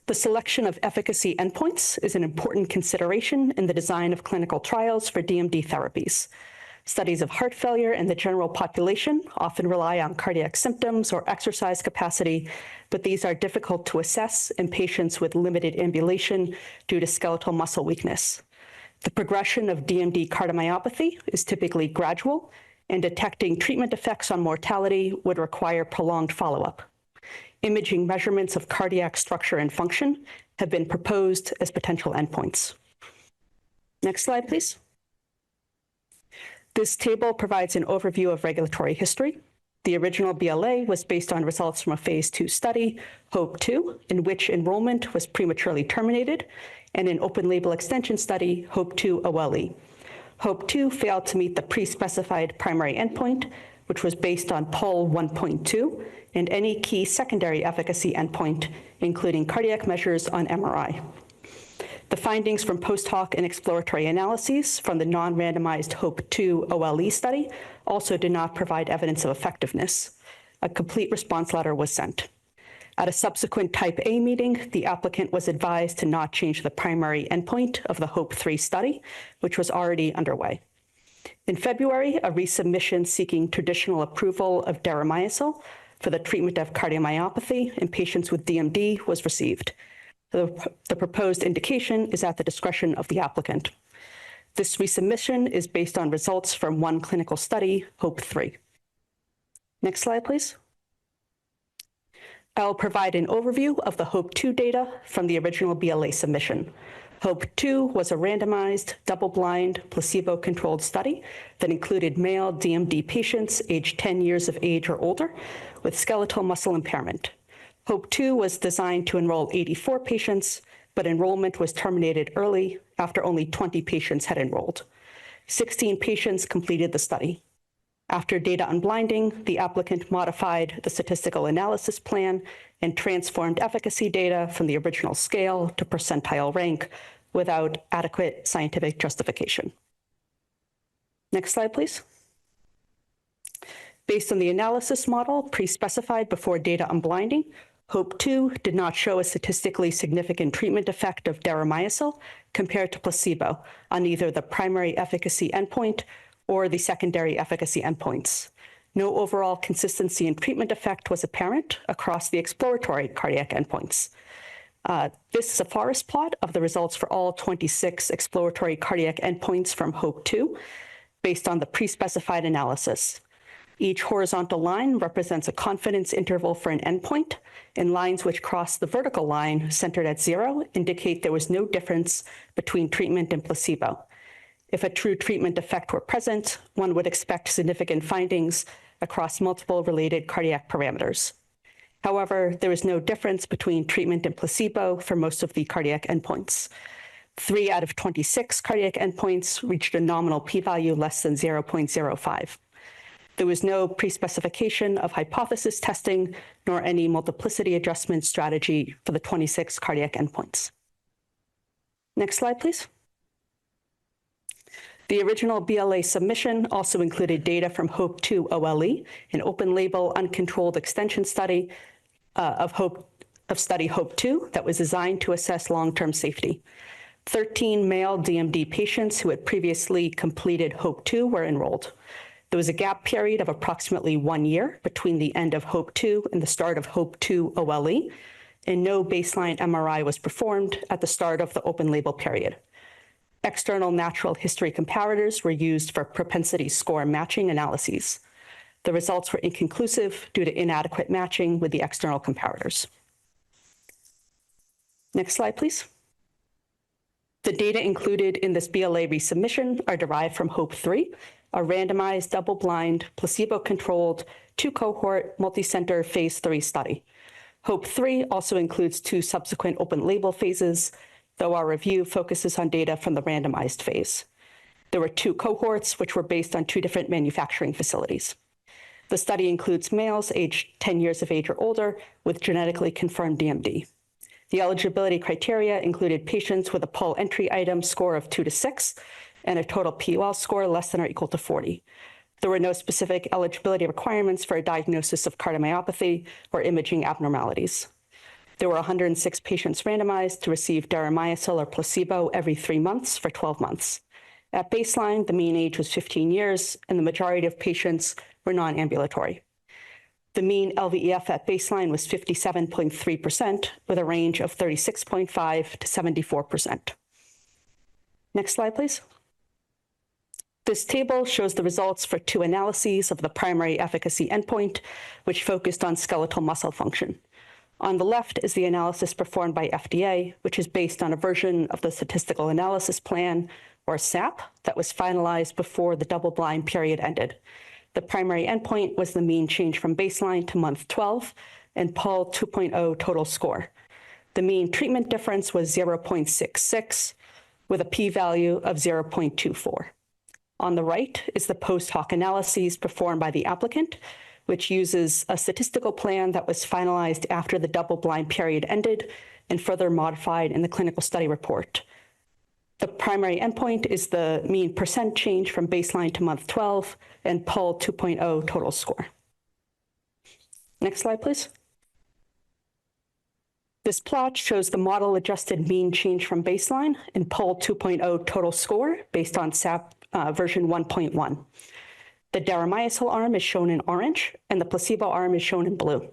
The selection of efficacy endpoints is an important consideration in the design of clinical trials for DMD therapies. Studies of heart failure in the general population often rely on cardiac symptoms or exercise capacity, but these are difficult to assess in patients with limited ambulation due to skeletal muscle weakness. The progression of DMD cardiomyopathy is typically gradual, and detecting treatment effects on mortality would require prolonged follow-up. Imaging measurements of cardiac structure and function have been proposed as potential endpoints. Next slide, please. This table provides an overview of regulatory history. The original BLA was based on results from a phase 2 study, HOPE-2, in which enrollment was prematurely terminated, and an open-label extension study, HOPE-2 OLE. HOPE-2 failed to meet the pre-specified primary endpoint, which was based on PUL 1.2, and any key secondary efficacy endpoint, including cardiac measures on MRI. The findings from post-hoc and exploratory analyses from the non-randomized HOPE-2 OLE study also did not provide evidence of effectiveness. A complete response letter was sent. At a subsequent Type A meeting, the applicant was advised to not change the primary endpoint of the HOPE-3 study, which was already underway. In February, a resubmission seeking traditional approval of deramiocel for the treatment of cardiomyopathy in patients with DMD was received. The proposed indication is at the discretion of the applicant. This resubmission is based on results from one clinical study, HOPE-3. Next slide, please. I'll provide an overview of the HOPE-2 data from the original BLA submission. HOPE-2 was a randomized, double-blind, placebo-controlled study that included male DMD patients aged 10 years of age or older with skeletal muscle impairment. HOPE-2 was designed to enroll 84 patients, but enrollment was terminated early after only 20 patients had enrolled. 16 patients completed the study. After data unblinding, the applicant modified the statistical analysis plan and transformed efficacy data from the original scale to percentile rank without adequate scientific justification. Next slide, please. Based on the analysis model pre-specified before data unblinding, HOPE-2 did not show a statistically significant treatment effect of deramiocel compared to placebo on either the primary efficacy endpoint or the secondary efficacy endpoints. No overall consistency in treatment effect was apparent across the exploratory cardiac endpoints. This is a forest plot of the results for all 26 exploratory cardiac endpoints from HOPE-2 based on the pre-specified analysis. Each horizontal line represents a confidence interval for an endpoint, and lines which cross the vertical line centered at 0 indicate there was no difference between treatment and placebo. If a true treatment effect were present, one would expect significant findings across multiple related cardiac parameters. However, there is no difference between treatment and placebo for most of the cardiac endpoints. 3 out of 26 cardiac endpoints reached a nominal p-value less than 0.05. There was no pre-specification of hypothesis testing nor any multiplicity adjustment strategy for the 26 cardiac endpoints. Next slide, please. The original BLA submission also included data from HOPE-2 OLE, an open-label, uncontrolled extension study of study HOPE-2 that was designed to assess long-term safety. 13 male DMD patients who had previously completed HOPE-2 were enrolled. There was a gap period of approximately 1 year between the end of HOPE-2 and the start of HOPE-2 OLE, and no baseline MRI was performed at the start of the open-label period. External natural history comparators were used for propensity score matching analyses. The results were inconclusive due to inadequate matching with the external comparators. Next slide, please. The data included in this BLA resubmission are derived from HOPE-3, a randomized, double-blind, placebo-controlled, 2-cohort, multi-center phase 3 study. HOPE-3 also includes 2 subsequent open-label phases, though our review focuses on data from the randomized phase. There were 2 cohorts, which were based on 2 different manufacturing facilities. The study includes males aged 10 years of age or older with genetically confirmed DMD. The eligibility criteria included patients with a PUL entry item score of 2 to 6 and a total PUL score less than or equal to 40. There were no specific eligibility requirements for a diagnosis of cardiomyopathy or imaging abnormalities. There were 106 patients randomized to receive deramiocel or placebo every 3 months for 12 months. At baseline, the mean age was 15 years, and the majority of patients were non-ambulatory. The mean LVEF at baseline was 57.3%, with a range of 36.5 to 74%. Next slide, please. This table shows the results for 2 analyses of the primary efficacy endpoint, which focused on skeletal muscle function. On the left is the analysis performed by FDA, which is based on a version of the Statistical Analysis Plan, or SAP, that was finalized before the double-blind period ended. The primary endpoint was the mean change from baseline to month 12 and PUL 2.0 total score. The mean treatment difference was 0.66 with a p-value of 0.24. On the right is the post hoc analyses performed by the applicant, which uses a statistical plan that was finalized after the double-blind period ended and further modified in the clinical study report. The primary endpoint is the mean % change from baseline to month 12 and PUL 2.0 total score. Next slide, please. This plot shows the model-adjusted mean change from baseline and PUL 2.0 total score based on SAP version 1.1. The deramiocel arm is shown in orange, and the placebo arm is shown in blue.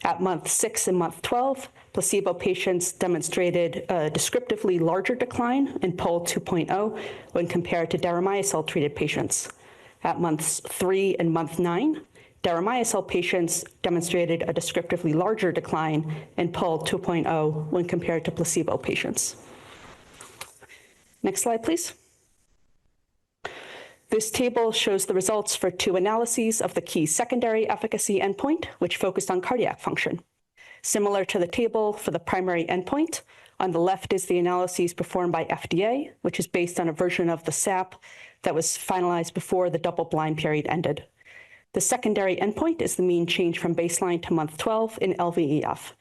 At month 6 and month 12, placebo patients demonstrated a descriptively larger decline in PUL 2.0 when compared to deramiocel-treated patients. At months 3 and month 9, deramiocel patients demonstrated a descriptively larger decline in PUL 2.0 when compared to placebo patients. Next slide, please. This table shows the results for 2 analyses of the key secondary efficacy endpoint, which focused on cardiac function. Similar to the table for the primary endpoint, on the left is the analyses performed by FDA, which is based on a version of the SAP that was finalized before the double-blind period ended. The secondary endpoint is the mean change from baseline to month 12 in LVEF.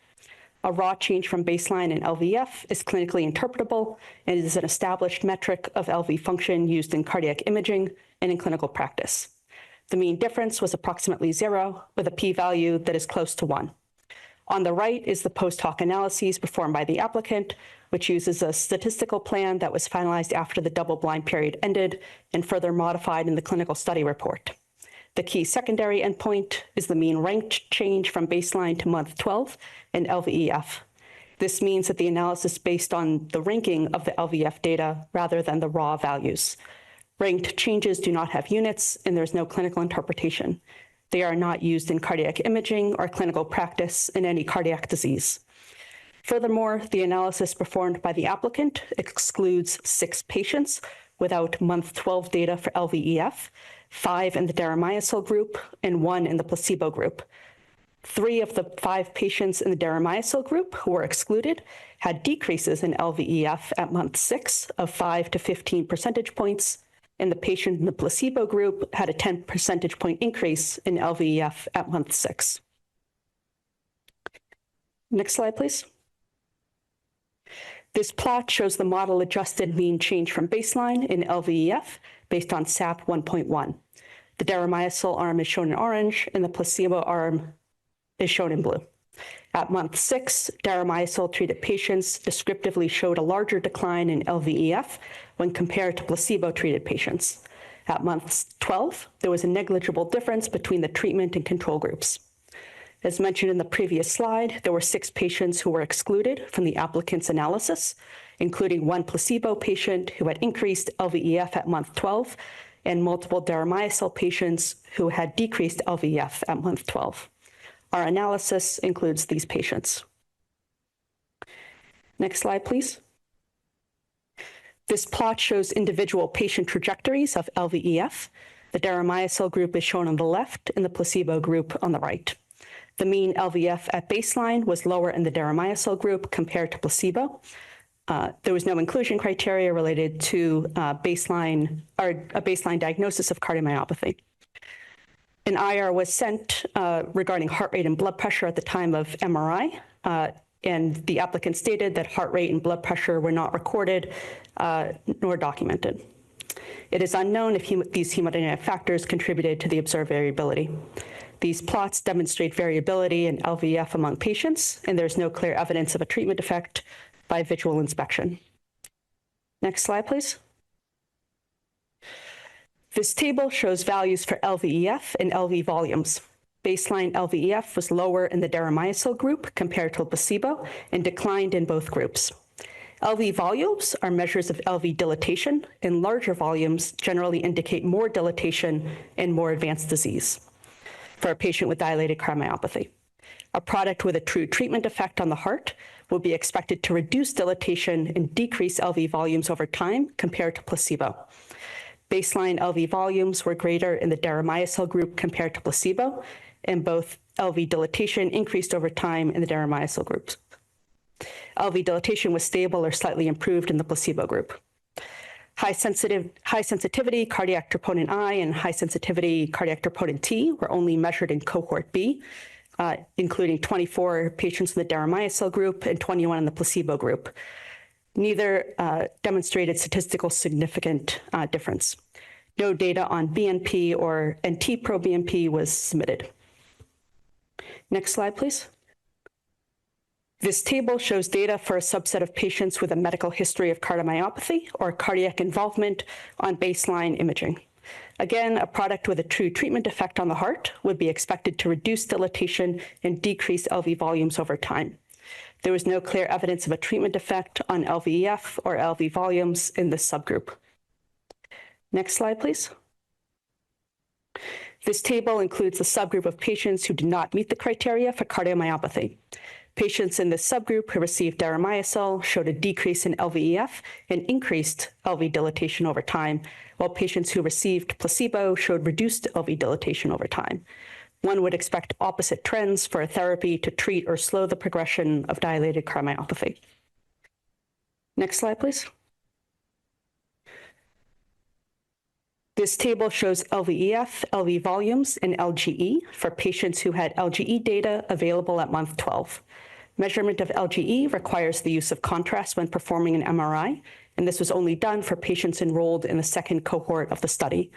A raw change from baseline in LVEF is clinically interpretable and is an established metric of LV function used in cardiac imaging and in clinical practice. The mean difference was approximately 0, with a p-value that is close to 1. On the right is the post hoc analyses performed by the applicant, which uses a statistical plan that was finalized after the double-blind period ended and further modified in the clinical study report. The key secondary endpoint is the mean ranked change from baseline to month 12 in LVEF. This means that the analysis based on the ranking of the LVEF data rather than the raw values. Ranked changes do not have units, and there's no clinical interpretation. They are not used in cardiac imaging or clinical practice in any cardiac disease. Furthermore, the analysis performed by the applicant excludes 6 patients without month 12 data for LVEF, 5 in the deramiocel group, and 1 in the placebo group. 3 of the 5 patients in the deramiocel group who were excluded had decreases in LVEF at month 6 of 5 to 15 percentage points, and the patient in the placebo group had a 10 percentage point increase in LVEF at month 6. Next slide, please. This plot shows the model-adjusted mean change from baseline in LVEF based on SAP 1.1. The deramiocel arm is shown in orange, and the placebo arm is shown in blue. At month 6, deramiocel-treated patients descriptively showed a larger decline in LVEF when compared to placebo-treated patients. At month 12, there was a negligible difference between the treatment and control groups. As mentioned in the previous slide, there were 6 patients who were excluded from the applicant's analysis, including 1 placebo patient who had increased LVEF at month 12 and multiple deramiocel patients who had decreased LVEF at month 12. Our analysis includes these patients. Next slide, please. This plot shows individual patient trajectories of LVEF. The deramiocel group is shown on the left and the placebo group on the right. The mean LVEF at baseline was lower in the deramiocel group compared to placebo. There was no inclusion criteria related to a baseline diagnosis of cardiomyopathy. An IR was sent regarding heart rate and blood pressure at the time of MRI, and the applicant stated that heart rate and blood pressure were not recorded nor documented. It is unknown if these hemodynamic factors contributed to the observed variability. These plots demonstrate variability in LVEF among patients, and there's no clear evidence of a treatment effect by visual inspection. Next slide, please. This table shows values for LVEF and LV volumes. Baseline LVEF was lower in the deramiocel group compared to placebo and declined in both groups. LV volumes are measures of LV dilatation, and larger volumes generally indicate more dilatation and more advanced disease for a patient with dilated cardiomyopathy. A product with a true treatment effect on the heart will be expected to reduce dilatation and decrease LV volumes over time compared to placebo. Baseline LV volumes were greater in the deramiocel group compared to placebo, and both LV dilatation increased over time in the deramiocel groups. LV dilatation was stable or slightly improved in the placebo group. High sensitivity cardiac troponin I and high sensitivity cardiac troponin T were only measured in cohort B, including 24 patients in the deramiocel group and 21 in the placebo group. Neither demonstrated statistical significant difference. No data on BNP or NT-proBNP was submitted. Next slide, please. This table shows data for a subset of patients with a medical history of cardiomyopathy or cardiac involvement on baseline imaging. Again, a product with a true treatment effect on the heart would be expected to reduce dilatation and decrease LV volumes over time. There was no clear evidence of a treatment effect on LVEF or LV volumes in this subgroup. Next slide, please. This table includes the subgroup of patients who did not meet the criteria for cardiomyopathy. Patients in this subgroup who received deramiocel showed a decrease in LVEF and increased LV dilatation over time, while patients who received placebo showed reduced LV dilatation over time. One would expect opposite trends for a therapy to treat or slow the progression of dilated cardiomyopathy. Next slide, please. This table shows LVEF, LV volumes, and LGE for patients who had LGE data available at month 12. Measurement of LGE requires the use of contrast when performing an MRI, and this was only done for patients enrolled in the second cohort of the study.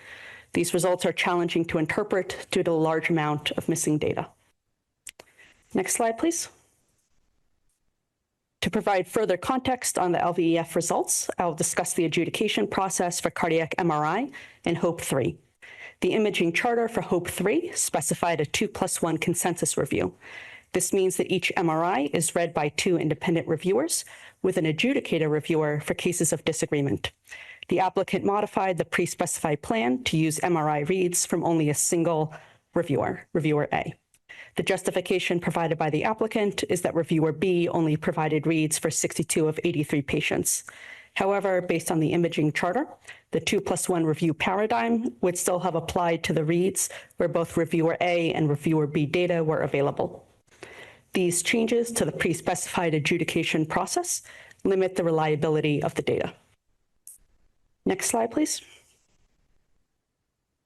These results are challenging to interpret due to the large amount of missing data. Next slide, please. To provide further context on the LVEF results, I'll discuss the adjudication process for cardiac MRI in HOPE-3. The imaging charter for HOPE-3 specified a 2+1 consensus review. This means that each MRI is read by 2 independent reviewers with an adjudicator reviewer for cases of disagreement. The applicant modified the pre-specified plan to use MRI reads from only a single reviewer, reviewer A. The justification provided by the applicant is that reviewer B only provided reads for 62 of 83 patients. However, based on the imaging charter, the 2+1 review paradigm would still have applied to the reads where both reviewer A and reviewer B data were available. These changes to the pre-specified adjudication process limit the reliability of the data. Next slide, please.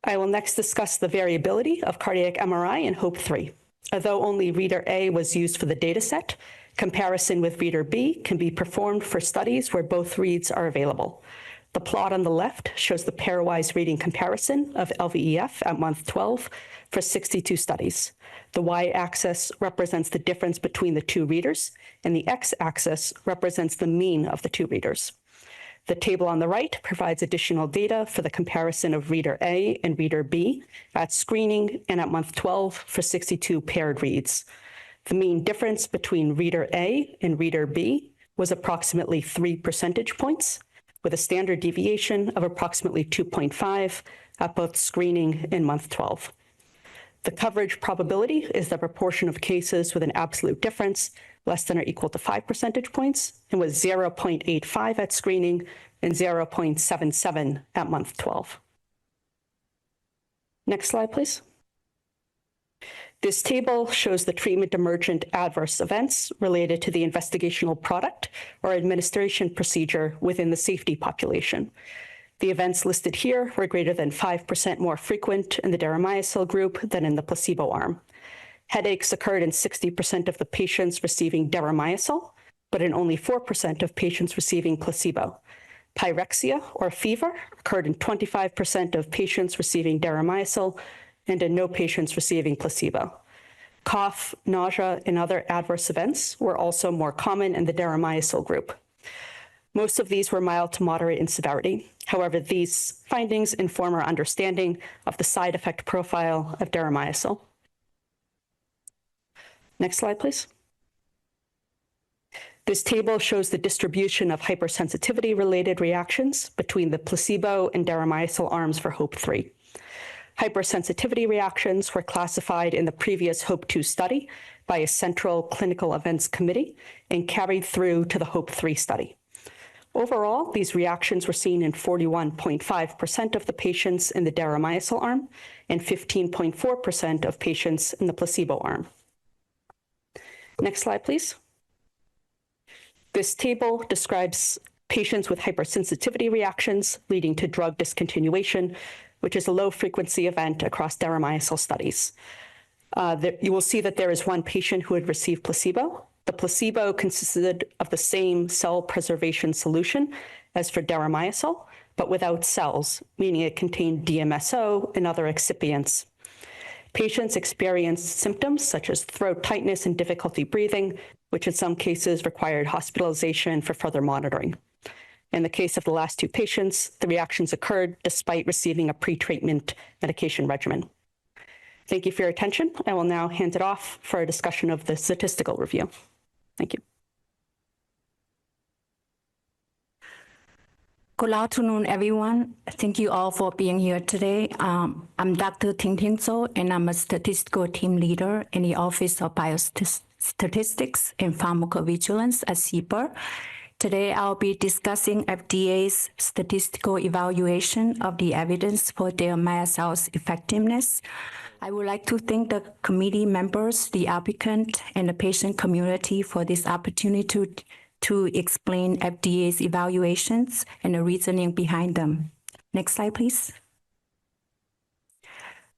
I will next discuss the variability of cardiac MRI in HOPE-3. Although only reader A was used for the data set, comparison with reader B can be performed for studies where both reads are available. The plot on the left shows the pairwise reading comparison of LVEF at month 12 for 62 studies. The y-axis represents the difference between the 2 readers, and the x-axis represents the mean of the 2 readers. The table on the right provides additional data for the comparison of reader A and reader B at screening and at month 12 for 62 paired reads. The mean difference between reader A and reader B was approximately 3 percentage points, with a standard deviation of approximately 2.5 at both screening and month 12. The coverage probability is the proportion of cases with an absolute difference less than or equal to 5 percentage points, and was 0.85 at screening and 0.77 at month 12. Next slide, please. This table shows the treatment emergent adverse events related to the investigational product or administration procedure within the safety population. The events listed here were greater than 5% more frequent in the deramiocel group than in the placebo arm. Headaches occurred in 60% of the patients receiving deramiocel, but in only 4% of patients receiving placebo. Pyrexia or fever occurred in 25% of patients receiving deramiocel and in no patients receiving placebo. Cough, nausea, and other adverse events were also more common in the deramiocel group. Most of these were mild to moderate in severity. However, these findings inform our understanding of the side effect profile of deramiocel. Next slide, please. This table shows the distribution of hypersensitivity-related reactions between the placebo and deramiocel arms for HOPE-3. Hypersensitivity reactions were classified in the previous HOPE-2 study by a central clinical events committee and carried through to the HOPE-3 study. Overall, these reactions were seen in 41.5% of the patients in the deramiocel arm and 15.4% of patients in the placebo arm. Next slide, please. This table describes patients with hypersensitivity reactions leading to drug discontinuation, which is a low-frequency event across deramiocel studies. You will see that there is one patient who had received placebo. The placebo consisted of the same cell preservation solution as for deramiocel, but without cells, meaning it contained DMSO and other excipients. Patients experienced symptoms such as throat tightness and difficulty breathing, which in some cases required hospitalization for further monitoring. In the case of the last 2 patients, the reactions occurred despite receiving a pre-treatment medication regimen. Thank you for your attention. I will now hand it off for a discussion of the statistical review. Thank you. Good afternoon, everyone. Thank you all for being here today. I'm Dr. Ting Ting So, and I'm a statistical team leader in the Office of Biostatistics and Pharmacovigilance at CBER. Today, I'll be discussing FDA's statistical evaluation of the evidence for deramiocel's effectiveness. I would like to thank the committee members, the applicant, and the patient community for this opportunity to explain FDA's evaluations and the reasoning behind them. Next slide, please.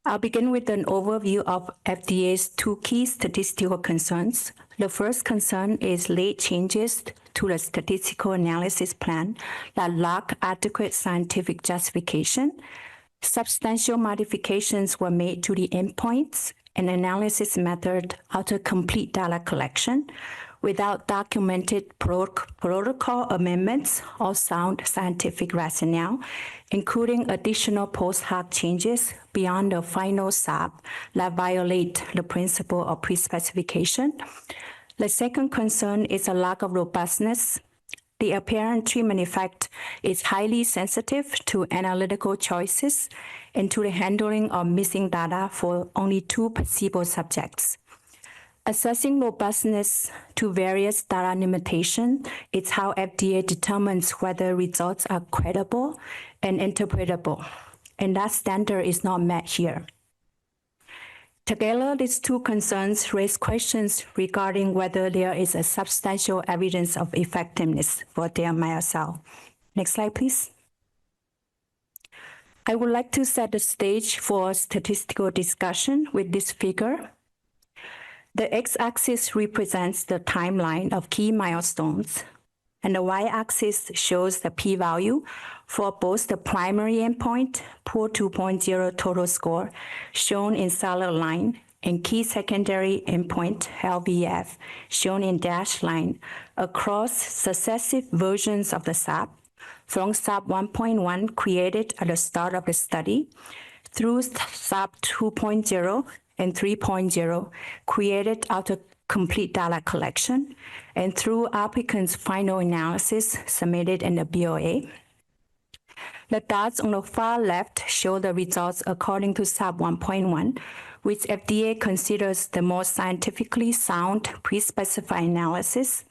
I'll begin with an overview of FDA's 2 key statistical concerns. The first concern is late changes to the statistical analysis plan that lack adequate scientific justification. Substantial modifications were made to the endpoints and analysis method after complete data collection. without documented protocol amendments or sound scientific rationale, including additional post hoc changes beyond the final SAP that violate the principle of pre-specification. The second concern is a lack of robustness. The apparent treatment effect is highly sensitive to analytical choices and to the handling of missing data for only 2 placebo subjects. Assessing robustness to various data limitations is how FDA determines whether results are credible and interpretable, and that standard is not met here. Together, these 2 concerns raise questions regarding whether there is a substantial evidence of effectiveness for deramiocel. Next slide, please. I would like to set the stage for statistical discussion with this figure. The x-axis represents the timeline of key milestones, and the y-axis shows the p-value for both the primary endpoint, POOL 2.0 total score, shown in solid line, and key secondary endpoint, LVF, shown in dashed line, across successive versions of the SAP, from SAP 1.1 created at the start of the study, through SAP 2.0 and 3.0 created after complete data collection, and through applicant's final analysis submitted in the BLA. The dots on the far left show the results according to SAP 1.1, which FDA considers the most scientifically sound pre-specified analysis.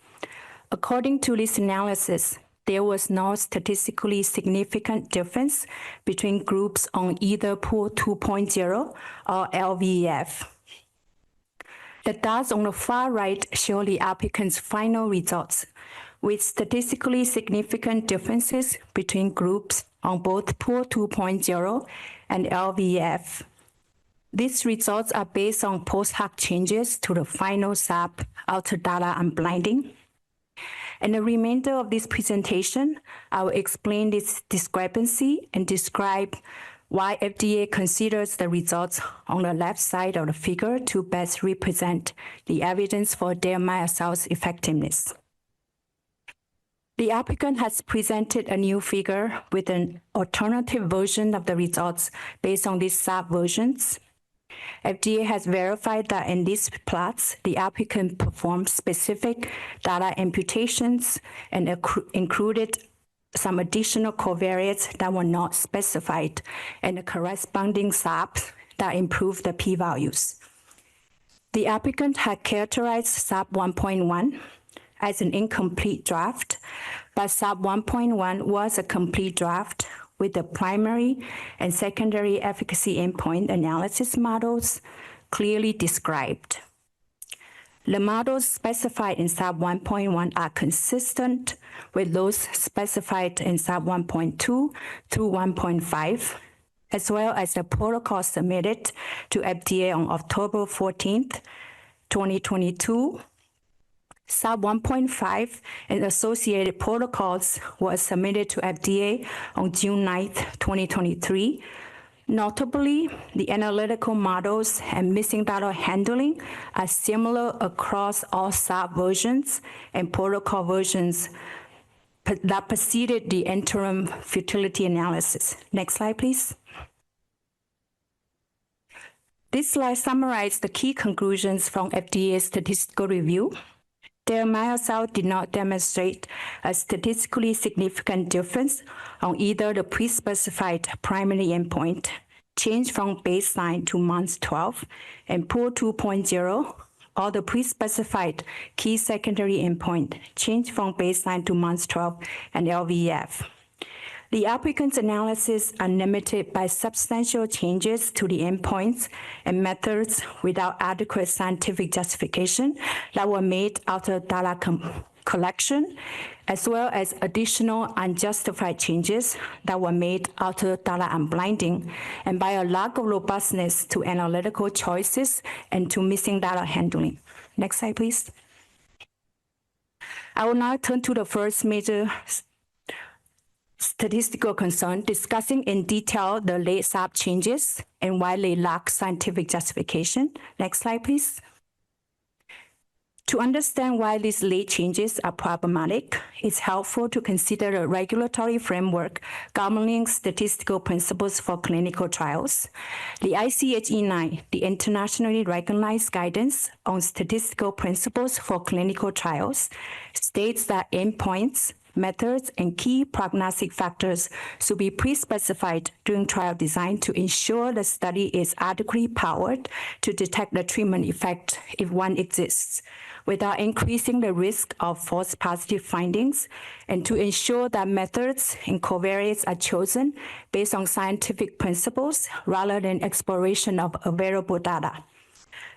According to this analysis, there was no statistically significant difference between groups on either POOL 2.0 or LVEF. The dots on the far right show the applicant's final results, with statistically significant differences between groups on both POOL 2.0 and LVEF. These results are based on post hoc changes to the final SAP after data unblinding. In the remainder of this presentation, I will explain this discrepancy and describe why FDA considers the results on the left side of the figure to best represent the evidence for deramiocel's effectiveness. The applicant has presented a new figure with an alternative version of the results based on these SAP versions. FDA has verified that in these plots, the applicant performed specific data imputations and included some additional covariates that were not specified and the corresponding SAPs that improved the p-values. The applicant had characterized SAP 1.1 as an incomplete draft, but SAP 1.1 was a complete draft with the primary and secondary efficacy endpoint analysis models clearly described. The models specified in SAP 1.1 are consistent with those specified in SAP 1.2 through 1.5, as well as the protocol submitted to FDA on October 14th, 2022. SAP 1.5 and associated protocols were submitted to FDA on June 9th, 2023. Notably, the analytical models and missing data handling are similar across all SAP versions and protocol versions that preceded the interim futility analysis. Next slide, please. This slide summarizes the key conclusions from FDA's statistical review. Deramiocel did not demonstrate a statistically significant difference on either the pre-specified primary endpoint, change from baseline to month 12, and POOL 2.0, or the pre-specified key secondary endpoint, change from baseline to month 12, and LVEF. The applicant's analysis are limited by substantial changes to the endpoints and methods without adequate scientific justification that were made after data collection, as well as additional unjustified changes that were made after data unblinding, and by a lack of robustness to analytical choices and to missing data handling. Next slide, please. I will now turn to the first major statistical concern, discussing in detail the late SAP changes and why they lack scientific justification. Next slide, please. To understand why these late changes are problematic, it's helpful to consider a regulatory framework governing statistical principles for clinical trials. The ICH-E9, the internationally recognized guidance on statistical principles for clinical trials, states that endpoints, methods, and key prognostic factors should be pre-specified during trial design to ensure the study is adequately powered to detect the treatment effect if one exists, without increasing the risk of false positive findings, and to ensure that methods and covariates are chosen based on scientific principles rather than exploration of available data.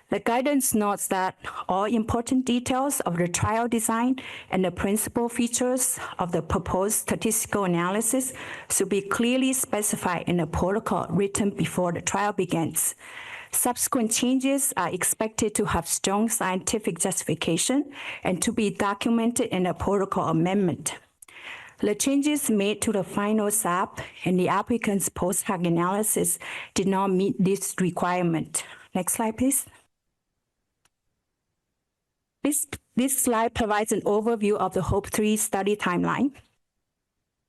The guidance notes that all important details of the trial design and the principal features of the proposed statistical analysis should be clearly specified in the protocol written before the trial begins. Subsequent changes are expected to have strong scientific justification and to be documented in a protocol amendment. The changes made to the final SAP and the applicant's post-hoc analysis did not meet this requirement. Next slide, please. This slide provides an overview of the HOPE-3 study timeline.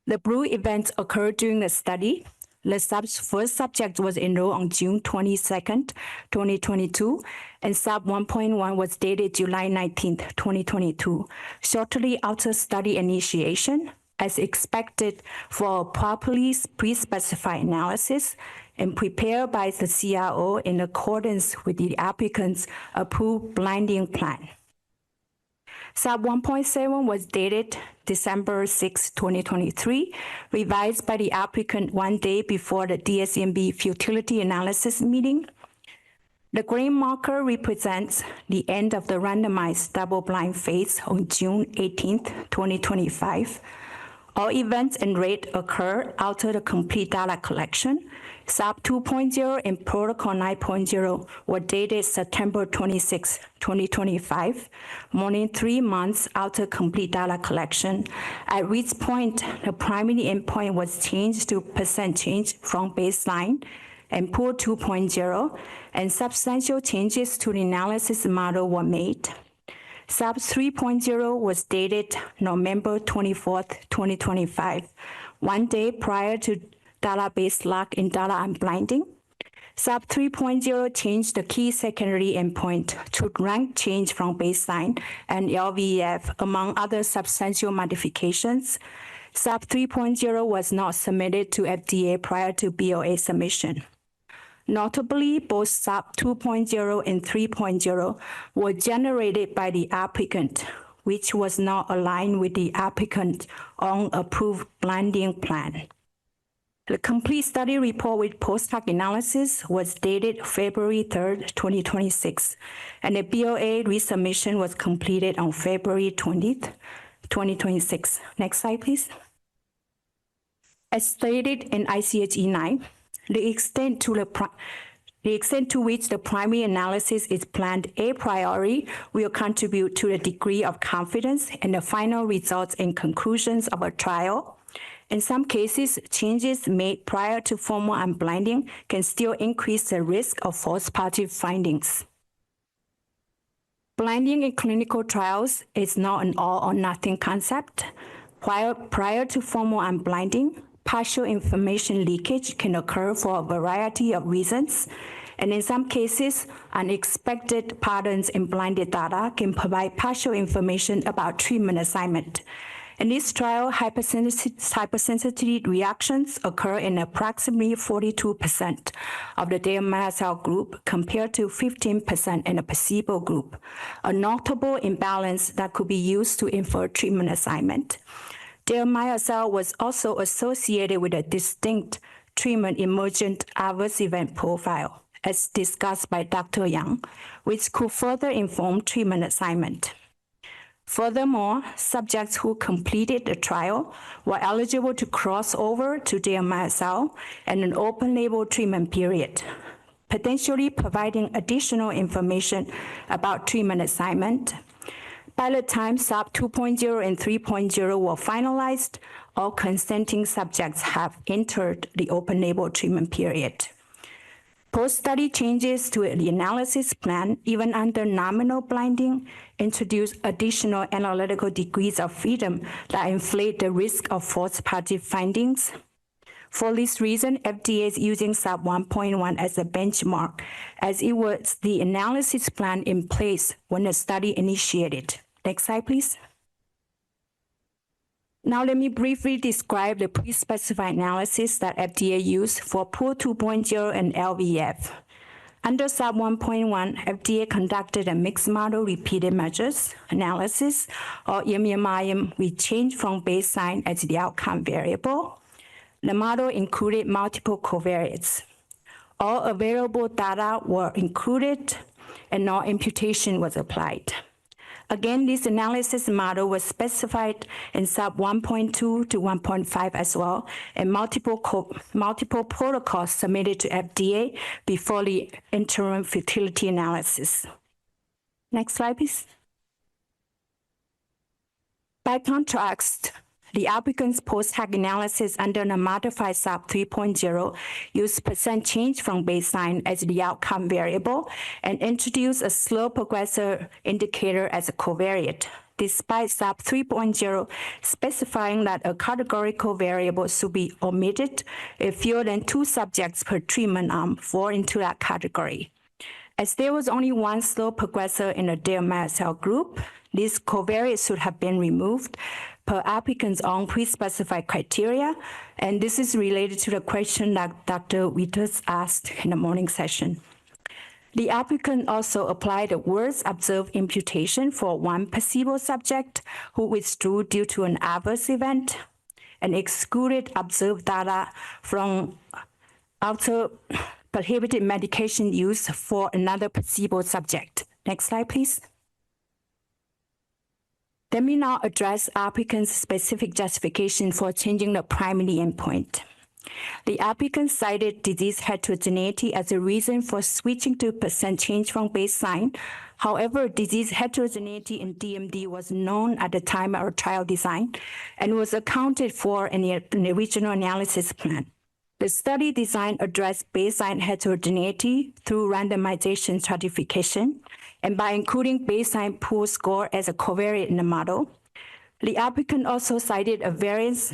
The blue events occurred during the study. The first subject was enrolled on June 22nd, 2022, and SAP 1.1 was dated July 19th, 2022, shortly after study initiation, as expected for a properly pre-specified analysis and prepared by the CRO in accordance with the applicant's approved blinding plan. SAP 1.7 was dated December 6, 2023, revised by the applicant 1 day before the DSMB futility analysis meeting. The green marker represents the end of the randomized double-blind phase on June 18, 2025. All events and rate occur after the complete data collection. SAP 2.0 and Protocol 9.0 were dated September 26, 2025, more than 3 months after complete data collection, at which point the primary endpoint was changed to % change from baseline and Pool 2.0, and substantial changes to the analysis model were made. SAP 3.0 was dated November 24, 2025, 1 day prior to database lock and data unblinding. SAP 3.0 changed the key secondary endpoint to rank change from baseline and LVEF, among other substantial modifications. SAP 3.0 was not submitted to FDA prior to BLA submission. Notably, both SAP 2.0 and 3.0 were generated by the applicant, which was not aligned with the applicant's own approved blinding plan. The complete study report with post-hoc analysis was dated February 3, 2026, and the BLA resubmission was completed on February 20, 2026. Next slide, please. As stated in ICH-E9, the extent to which the primary analysis is planned a priori will contribute to the degree of confidence in the final results and conclusions of a trial. In some cases, changes made prior to formal unblinding can still increase the risk of false positive findings. Blinding in clinical trials is not an all or nothing concept. Prior to formal unblinding, partial information leakage can occur for a variety of reasons, and in some cases, unexpected patterns in blinded data can provide partial information about treatment assignment. In this trial, hypersensitivity reactions occur in approximately 42% of the deramiocel group compared to 15% in the placebo group, a notable imbalance that could be used to infer treatment assignment. Deramiocel was also associated with a distinct treatment emergent adverse event profile, as discussed by Dr. Yang, which could further inform treatment assignment. Furthermore, subjects who completed the trial were eligible to cross over to deramiocel in an open-label treatment period, potentially providing additional information about treatment assignment. By the time SAP 2.0 and 3.0 were finalized, all consenting subjects have entered the open-label treatment period. Post-study changes to the analysis plan, even under nominal blinding, introduce additional analytical degrees of freedom that inflate the risk of false positive findings. For this reason, FDA is using SAP 1.1 as a benchmark, as it was the analysis plan in place when the study initiated. Next slide, please. Now let me briefly describe the pre-specified analysis that FDA used for Pool 2.0 and LVEF. Under SAP 1.1, FDA conducted a mixed model repeated measures analysis, or MMIM, with change from baseline as the outcome variable. The model included multiple covariates. All available data were included and no imputation was applied. Again, this analysis model was specified in SAP 1.2 to 1.5 as well, and multiple protocols submitted to FDA before the interim futility analysis. Next slide, please. By contrast, the applicant's post-hoc analysis under the modified SAP 3.0 used percent change from baseline as the outcome variable and introduced a slow progressor indicator as a covariate, despite SAP 3.0 specifying that a categorical variable should be omitted if fewer than 2 subjects per treatment arm fall into that category. As there was only one slow progressor in the deramiocel group, this covariate should have been removed per applicant's own pre-specified criteria, and this is related to the question that Dr. Wieters asked in the morning session. The applicant also applied the worst observed imputation for one placebo subject who withdrew due to an adverse event and excluded observed data from outer prohibited medication use for another placebo subject. Next slide, please. Let me now address applicant's specific justification for changing the primary endpoint. The applicant cited disease heterogeneity as a reason for switching to percent change from baseline. However, disease heterogeneity in DMD was known at the time of trial design and was accounted for in the original analysis plan. The study design addressed baseline heterogeneity through randomization stratification and by including baseline pool score as a covariate in the model. The applicant also cited a variance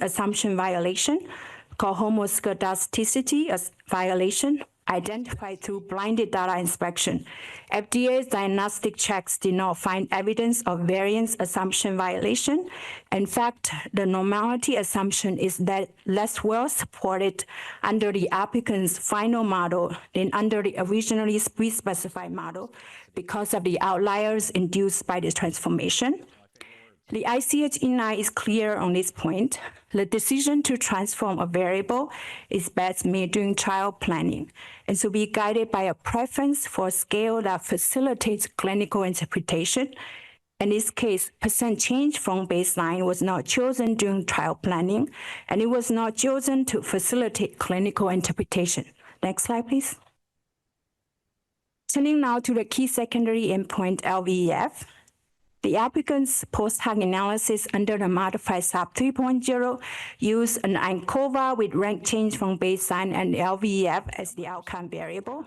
assumption violation called homoscedasticity as violation identified through blinded data inspection. FDA's diagnostic checks did not find evidence of variance assumption violation. In fact, the normality assumption is that less well supported under the applicant's final model than under the originally pre-specified model because of the outliers induced by the transformation. The ICH E9 is clear on this point. The decision to transform a variable is best made during trial planning and should be guided by a preference for a scale that facilitates clinical interpretation. In this case, percent change from baseline was not chosen during trial planning, and it was not chosen to facilitate clinical interpretation. Next slide, please. Turning now to the key secondary endpoint, LVEF. The applicant's post-hoc analysis under the modified SAP 3.0 used an ANCOVA with rank change from baseline and LVEF as the outcome variable.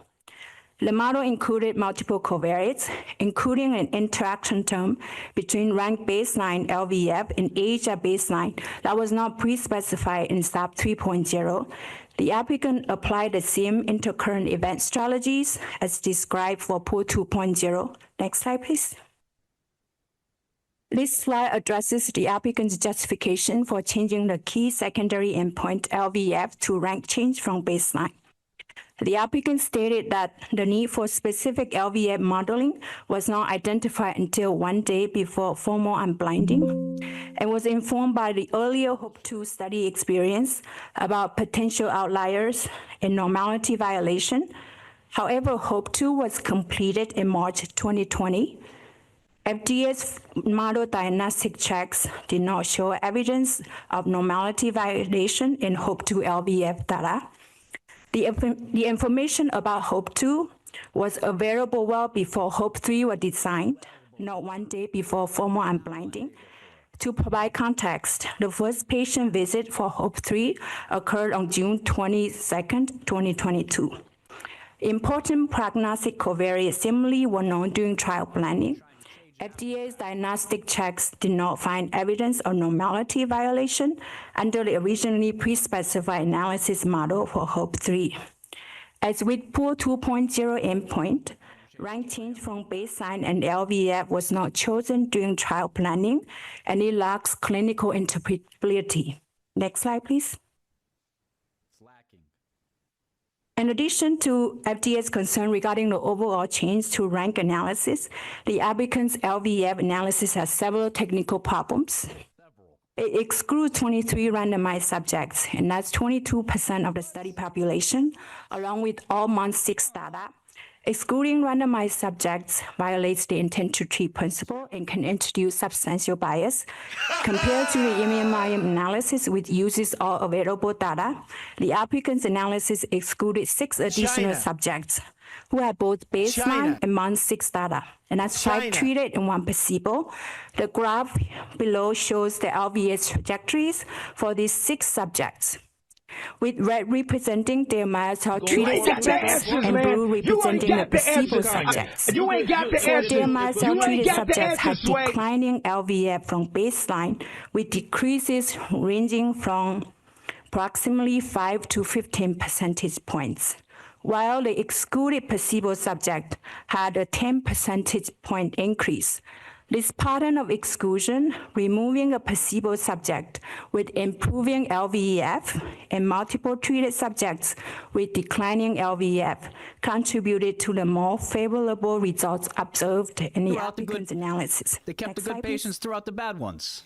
The model included multiple covariates, including an interaction term between rank baseline LVEF and age at baseline that was not pre-specified in SAP 3.0. The applicant applied the same intercurrent event strategies as described for Pool 2.0. Next slide, please. This slide addresses the applicant's justification for changing the key secondary endpoint LVEF to rank change from baseline. The applicant stated that the need for specific LVEF modeling was not identified until 1 day before formal unblinding and was informed by the earlier HOPE-2 study experience about potential outliers and normality violation. However, HOPE-2 was completed in March 2020. FDA's model diagnostic checks did not show evidence of normality violation in HOPE-2 LVEF data. The information about HOPE-2 was available well before HOPE-3 was designed, not 1 day before formal unblinding. To provide context, the first patient visit for HOPE-3 occurred on June 22nd, 2022. Important prognostic covariates similarly were known during trial planning. FDA's diagnostic checks did not find evidence of normality violation under the originally pre-specified analysis model for HOPE-3. As with Pool 2.0 endpoint, rank change from baseline and LVEF was not chosen during trial planning, and it lacks clinical interpretability. Next slide, please. In addition to FDA's concern regarding the overall change to rank analysis, the applicant's LVEF analysis has several technical problems. It excludes 23 randomized subjects, and that's 22% of the study population, along with all month 6 data. Excluding randomized subjects violates the intent to treat principle and can introduce substantial bias. Compared to the MMI analysis, which uses all available data, the applicant's analysis excluded 6 additional subjects who had both baseline and month 6 data, and that's 5 treated and 1 placebo. The graph below shows the LVS trajectories for these 6 subjects, with red representing the myocyte treated subjects and blue representing the placebo subjects. For the myocyte treated subjects had declining LVEF from baseline, with decreases ranging from approximately 5 to 15 percentage points, while the excluded placebo subject had a 10 percentage point increase. This pattern of exclusion, removing a placebo subject with improving LVEF and multiple treated subjects with declining LVEF, contributed to the more favorable results observed in the applicant's analysis. They kept the good patients throughout the bad ones.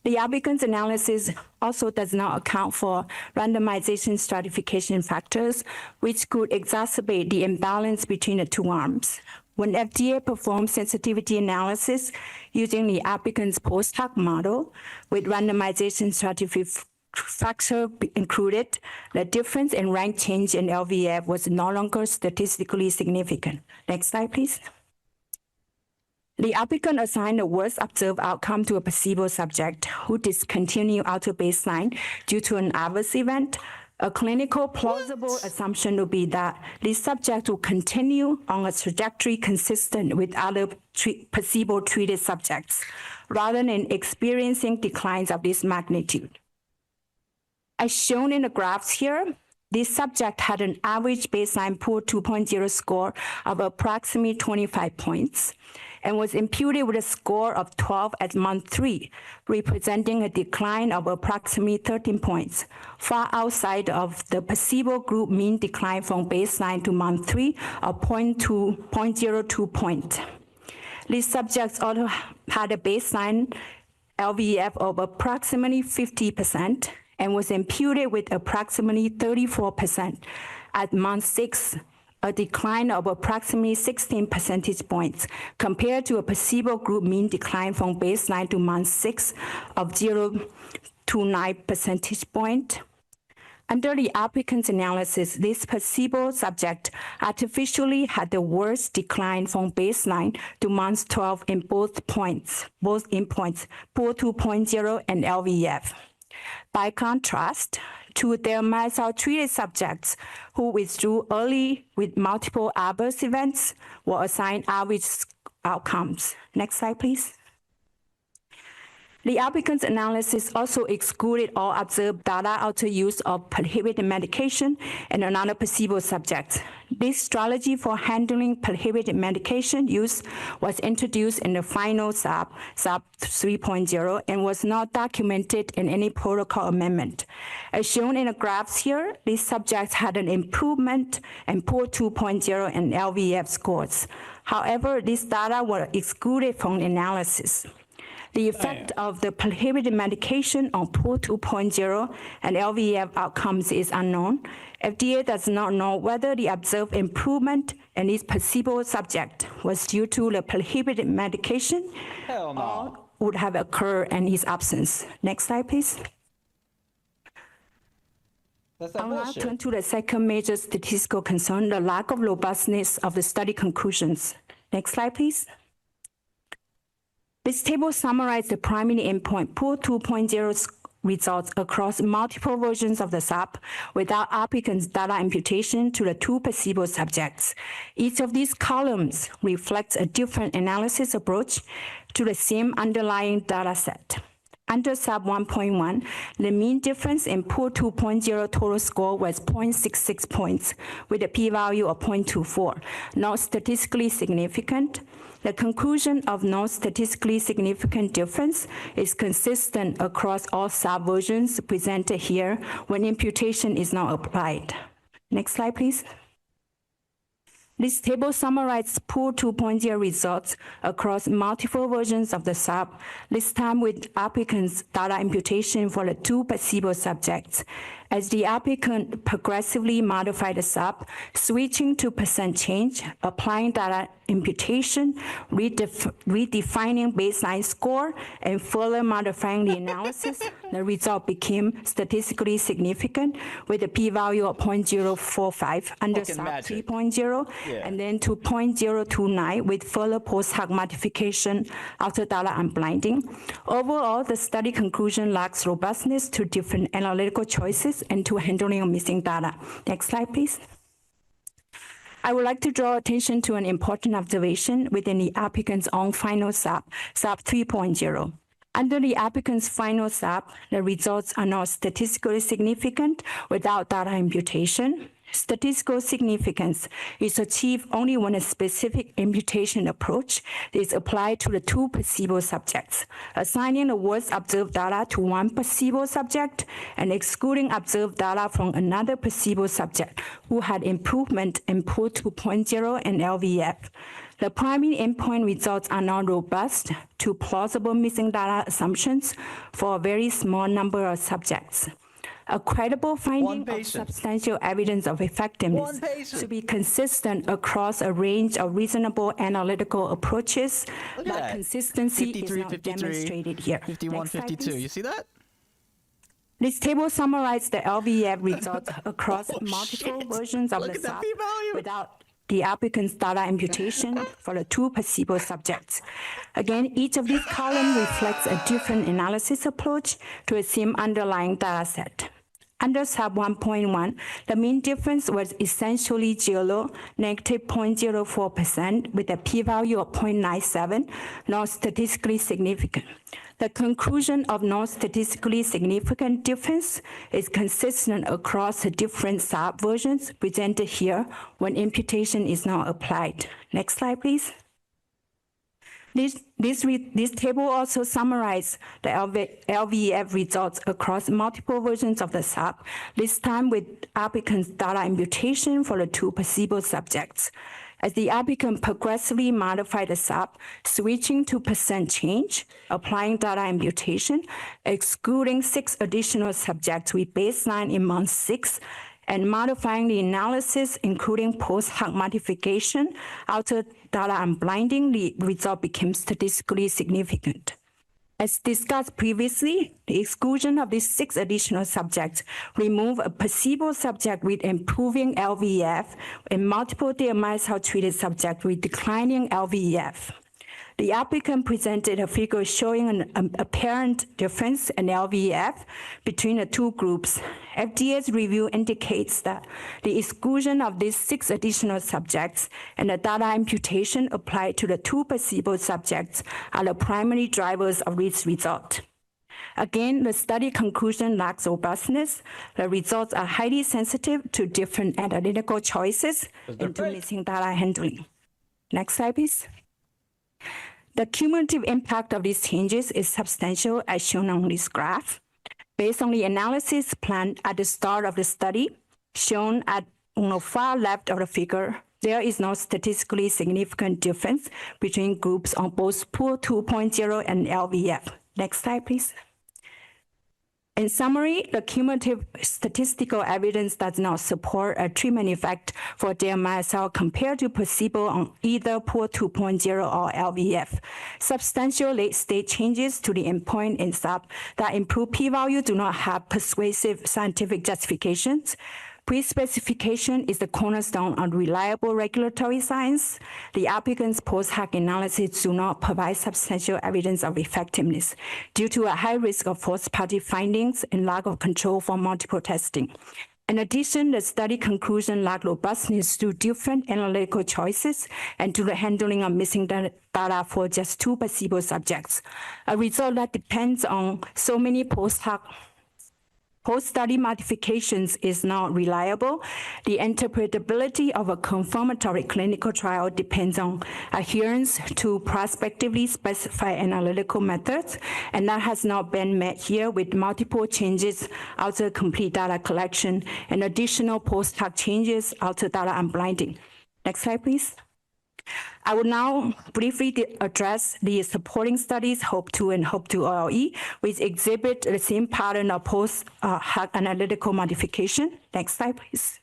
The applicant's analysis also does not account for randomization stratification factors, which could exacerbate the imbalance between the 2 arms. When FDA performed sensitivity analysis using the applicant's post-hoc model with randomization stratification factor included, the difference in rank change in LVEF was no longer statistically significant. Next slide, please. The applicant assigned the worst observed outcome to a placebo subject who discontinued out of baseline due to an adverse event. A clinical plausible assumption would be that this subject will continue on a trajectory consistent with other placebo-treated subjects, rather than experiencing declines of this magnitude. As shown in the graphs here, this subject had an average baseline Pool 2.0 score of approximately 25 points and was imputed with a score of 12 at month 3, representing a decline of approximately 13 points, far outside of the placebo group mean decline from baseline to month 3 of 0.02 point. These subjects also had a baseline LVEF of approximately 50% and was imputed with approximately 34% at month 6, a decline of approximately 16 percentage points compared to a placebo group mean decline from baseline to month 6 of 0 to 9 percentage point. Under the applicant's analysis, this placebo subject artificially had the worst decline from baseline to month 12 in both endpoints, Pool 2.0 and LVEF. By contrast, to their myocyte-treated subjects who withdrew early with multiple adverse events were assigned average outcomes. Next slide, please. The applicant's analysis also excluded all observed data after use of prohibited medication and another placebo subject. This strategy for handling prohibited medication use was introduced in the final SAP 3.0, and was not documented in any protocol amendment. As shown in the graphs here, these subjects had an improvement in Pool 2.0 and LVEF scores. However, these data were excluded from the analysis. The effect of the prohibited medication on Pool 2.0 and LVEF outcomes is unknown. FDA does not know whether the observed improvement in this placebo subject was due to the prohibited medication or would have occurred in his absence. Next slide, please. I'll now turn to the second major statistical concern, the lack of robustness of the study conclusions. Next slide, please. This table summarizes the primary endpoint, Pool 2.0 results across multiple versions of the SAP without applicants' data imputation to the two placebo subjects. Each of these columns reflects a different analysis approach to the same underlying data set. Under SAP 1.1, the mean difference in Pool 2.0 total score was 0.66 points with a p-value of 0.24, not statistically significant. The conclusion of no statistically significant difference is consistent across all SAP versions presented here when imputation is not applied. Next slide, please. This table summarizes Pool 2.0 results across multiple versions of the SAP, this time with applicants' data imputation for the two placebo subjects. As the applicant progressively modified the SAP, switching to percent change, applying data imputation, redefining baseline score, and further modifying the analysis, the result became statistically significant with a p-value of 0.045 under SAP 3.0, and then to 0.029 with further post-hoc modification after data unblinding. Overall, the study conclusion lacks robustness to different analytical choices and to handling of missing data. Next slide, please. I would like to draw attention to an important observation within the applicant's own final SAP, SAP 3.0. Under the applicant's final SAP, the results are not statistically significant without data imputation. Statistical significance is achieved only when a specific imputation approach is applied to the two placebo subjects, assigning the worst observed data to one placebo subject and excluding observed data from another placebo subject who had improvement in Pool 2.0 and LVF. The primary endpoint results are not robust to plausible missing data assumptions for a very small number of subjects. A credible finding of substantial evidence of effectiveness to be consistent across a range of reasonable analytical approaches, but consistency is not demonstrated here. 51, 52. You see that? This table summarizes the LVF results across multiple versions of the SAP without the applicant's data imputation for the two placebo subjects. Again, each of these columns reflects a different analysis approach to the same underlying data set. Under SAP 1.1, the mean difference was essentially zero, negative 0.04%, with a p-value of 0.97, not statistically significant. The conclusion of no statistically significant difference is consistent across the different SAP versions presented here when imputation is not applied. Next slide, please. This table also summarizes the LVF results across multiple versions of the SAP, this time with applicants' data imputation for the two placebo subjects. As the applicant progressively modified the SAP, switching to percent change, applying data imputation, excluding 6 additional subjects with baseline in month 6, and modifying the analysis, including post-hoc modification, after data unblinding, the result became statistically significant. As discussed previously, the exclusion of these 6 additional subjects removed a placebo subject with improving LVEF and multiple deamiocel-treated subjects with declining LVEF. The applicant presented a figure showing an apparent difference in LVEF between the two groups. FDA's review indicates that the exclusion of these 6 additional subjects and the data imputation applied to the 2 placebo subjects are the primary drivers of this result. Again, the study conclusion lacks robustness. The results are highly sensitive to different analytical choices and to missing data handling. Next slide, please. The cumulative impact of these changes is substantial, as shown on this graph. Based on the analysis planned at the start of the study, shown on the far left of the figure, there is no statistically significant difference between groups on both Pool 2.0 and LVF. Next slide, please. In summary, the cumulative statistical evidence does not support a treatment effect for deamiocel compared to placebo on either Pool 2.0 or LVF. Substantial late-stage changes to the endpoint in SAP that improve p-value do not have persuasive scientific justifications. Pre-specification is the cornerstone of reliable regulatory science. The applicant's post-hoc analysis do not provide substantial evidence of effectiveness due to a high risk of false-party findings and lack of control for multiple testing. In addition, the study conclusion lacked robustness to different analytical choices and to the handling of missing data for just 2 placebo subjects, a result that depends on so many post-study modifications is not reliable. The interpretability of a confirmatory clinical trial depends on adherence to prospectively specified analytical methods, and that has not been met here with multiple changes after complete data collection and additional post-hoc changes after data unblinding. Next slide, please. I will now briefly address the supporting studies, HOPE-2 and HOPE-2 OLE, which exhibit the same pattern of post-hoc analytical modification. Next slide, please.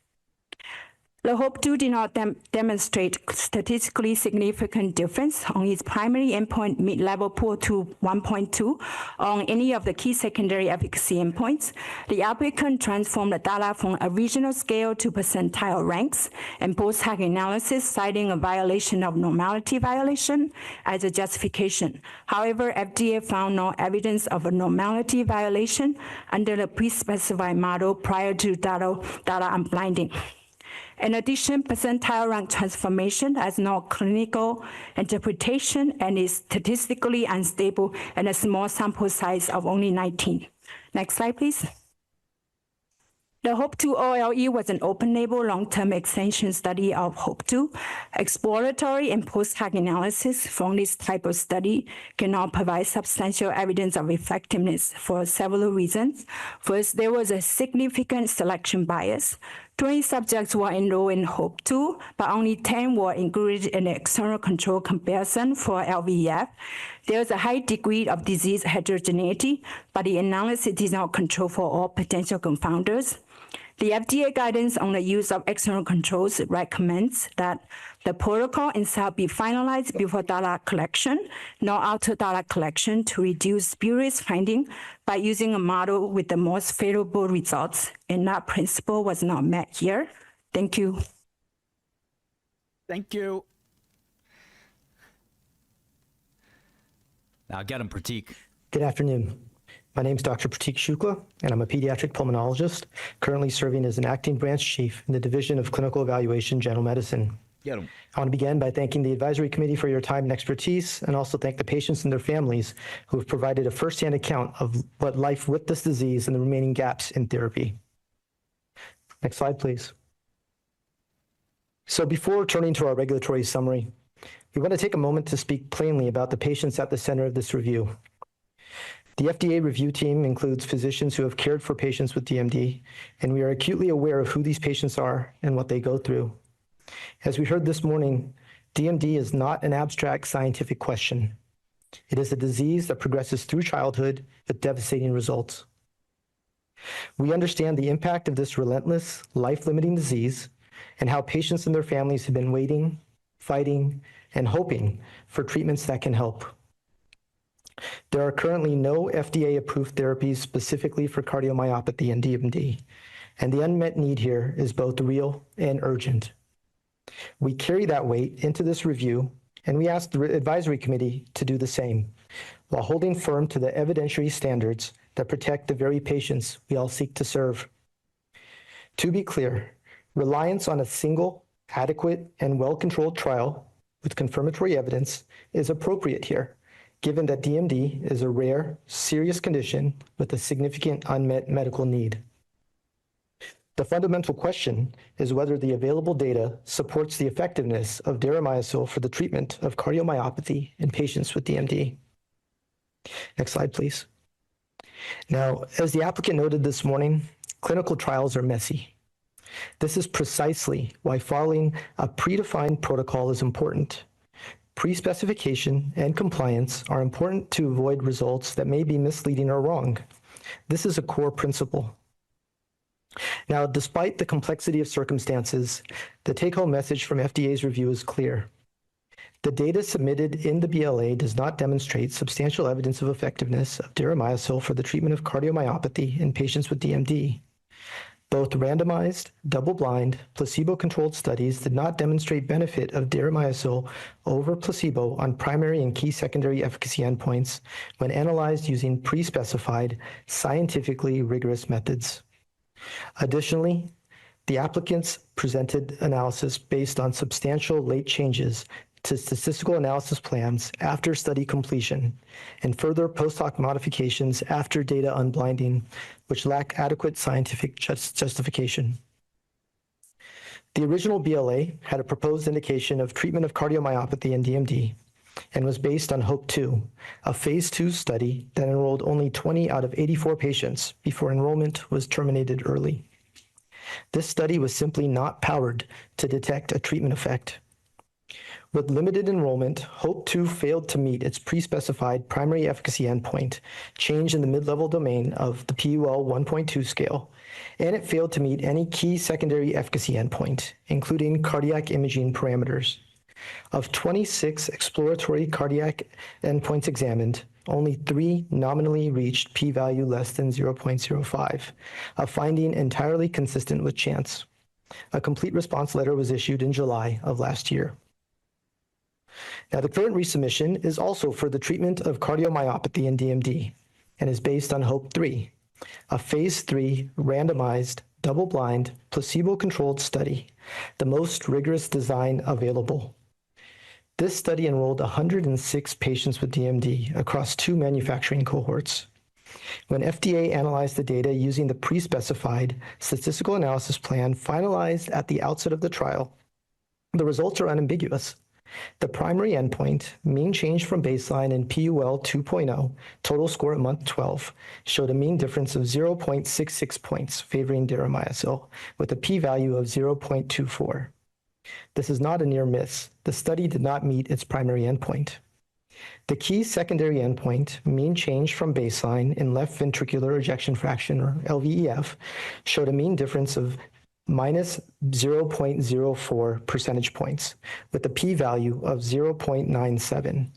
The HOPE-2 did not demonstrate statistically significant difference on its primary endpoint mid-level pool to 1.2 on any of the key secondary efficacy endpoints. The applicant transformed the data from a regional scale to percentile ranks and post-hoc analysis, citing a violation of normality violation as a justification. However, FDA found no evidence of a normality violation under the pre-specified model prior to data unblinding. In addition, percentile rank transformation has no clinical interpretation and is statistically unstable in a small sample size of only 19. Next slide, please. The HOPE-2 OLE was an open-label long-term extension study of HOPE-2. Exploratory and post-hoc analysis from this type of study cannot provide substantial evidence of effectiveness for several reasons. First, there was a significant selection bias. 20 subjects were enrolled in HOPE-2, but only 10 were included in the external control comparison for LVEF. There was a high degree of disease heterogeneity, but the analysis did not control for all potential confounders. The FDA guidance on the use of external controls recommends that the protocol itself be finalized before data collection, not after data collection, to reduce spurious finding by using a model with the most favorable results, and that principle was not met here. Thank you. Thank you. Now get him, Pratik. Good afternoon. My name is Dr. Pratik Shukla, and I'm a pediatric pulmonologist, currently serving as an acting branch chief in the Division of Clinical Evaluation, General Medicine. Get him. I want to begin by thanking the advisory committee for your time and expertise, and also thank the patients and their families who have provided a firsthand account of what life with this disease and the remaining gaps in therapy. Next slide, please. So before turning to our regulatory summary, we want to take a moment to speak plainly about the patients at the center of this review. The FDA review team includes physicians who have cared for patients with DMD, and we are acutely aware of who these patients are and what they go through. As we heard this morning, DMD is not an abstract scientific question. It is a disease that progresses through childhood with devastating results. We understand the impact of this relentless, life-limiting disease and how patients and their families have been waiting, fighting, and hoping for treatments that can help. There are currently no FDA-approved therapies specifically for cardiomyopathy and DMD, and the unmet need here is both real and urgent. We carry that weight into this review, and we ask the advisory committee to do the same, while holding firm to the evidentiary standards that protect the very patients we all seek to serve. To be clear, reliance on a single, adequate, and well-controlled trial with confirmatory evidence is appropriate here, given that DMD is a rare, serious condition with a significant unmet medical need. The fundamental question is whether the available data supports the effectiveness of deramiocel for the treatment of cardiomyopathy in patients with DMD. Next slide, please. Now, as the applicant noted this morning, clinical trials are messy. This is precisely why following a predefined protocol is important. Pre-specification and compliance are important to avoid results that may be misleading or wrong. This is a core principle. Now, despite the complexity of circumstances, the take-home message from FDA's review is clear. The data submitted in the BLA does not demonstrate substantial evidence of effectiveness of deramiocel for the treatment of cardiomyopathy in patients with DMD. Both randomized, double-blind, placebo-controlled studies did not demonstrate benefit of deramiocel over placebo on primary and key secondary efficacy endpoints when analyzed using pre-specified, scientifically rigorous methods. Additionally, the applicants presented analysis based on substantial late changes to statistical analysis plans after study completion and further post-hoc modifications after data unblinding, which lack adequate scientific justification. The original BLA had a proposed indication of treatment of cardiomyopathy and DMD and was based on HOPE-2, a phase 2 study that enrolled only 20 out of 84 patients before enrollment was terminated early. This study was simply not powered to detect a treatment effect. With limited enrollment, HOPE-2 failed to meet its pre-specified primary efficacy endpoint, change in the mid-level domain of the PUL 1.2 scale, and it failed to meet any key secondary efficacy endpoint, including cardiac imaging parameters. Of 26 exploratory cardiac endpoints examined, only 3 nominally reached p-value less than 0.05, a finding entirely consistent with chance. A complete response letter was issued in July of last year. Now, the current resubmission is also for the treatment of cardiomyopathy and DMD and is based on HOPE-3, a phase 3 randomized, double-blind, placebo-controlled study, the most rigorous design available. This study enrolled 106 patients with DMD across 2 manufacturing cohorts. When FDA analyzed the data using the pre-specified statistical analysis plan finalized at the outset of the trial, the results are unambiguous. The primary endpoint, mean change from baseline in PUL 2.0, total score at month 12, showed a mean difference of 0.66 points favoring deramiocel, with a p-value of 0.24. This is not a near miss. The study did not meet its primary endpoint. The key secondary endpoint, mean change from baseline in left ventricular ejection fraction, or LVEF, showed a mean difference of minus 0.04 percentage points, with a p-value of 0.97.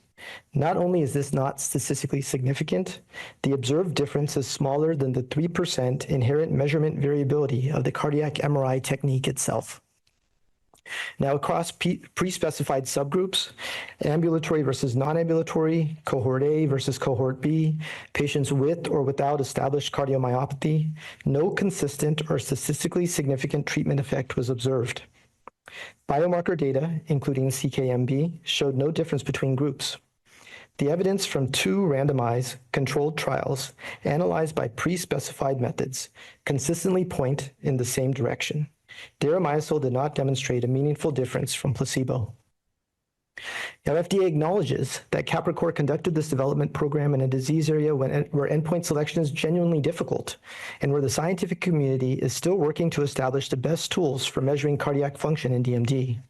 Not only is this not statistically significant, the observed difference is smaller than the 3% inherent measurement variability of the cardiac MRI technique itself. Now, across pre-specified subgroups, ambulatory versus non-ambulatory, cohort A versus cohort B, patients with or without established cardiomyopathy, no consistent or statistically significant treatment effect was observed. Biomarker data, including CKMB, showed no difference between groups. The evidence from 2 randomized controlled trials analyzed by pre-specified methods consistently point in the same direction. Deramiocel did not demonstrate a meaningful difference from placebo. Now, FDA acknowledges that Capricor conducted this development program in a disease area where endpoint selection is genuinely difficult and where the scientific community is still working to establish the best tools for measuring cardiac function in DMD.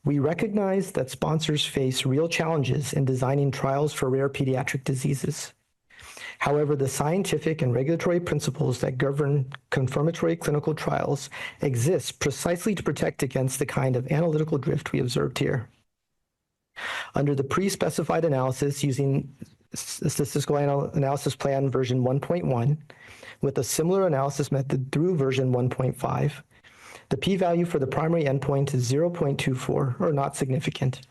We recognize that sponsors face real challenges in designing trials for rare pediatric diseases. However, the scientific and regulatory principles that govern confirmatory clinical trials exist precisely to protect against the kind of analytical drift we observed here. Under the pre-specified analysis using Statistical Analysis Plan version 1.1, with a similar analysis method through version 1.5, the p-value for the primary endpoint is 0.24, or not significant.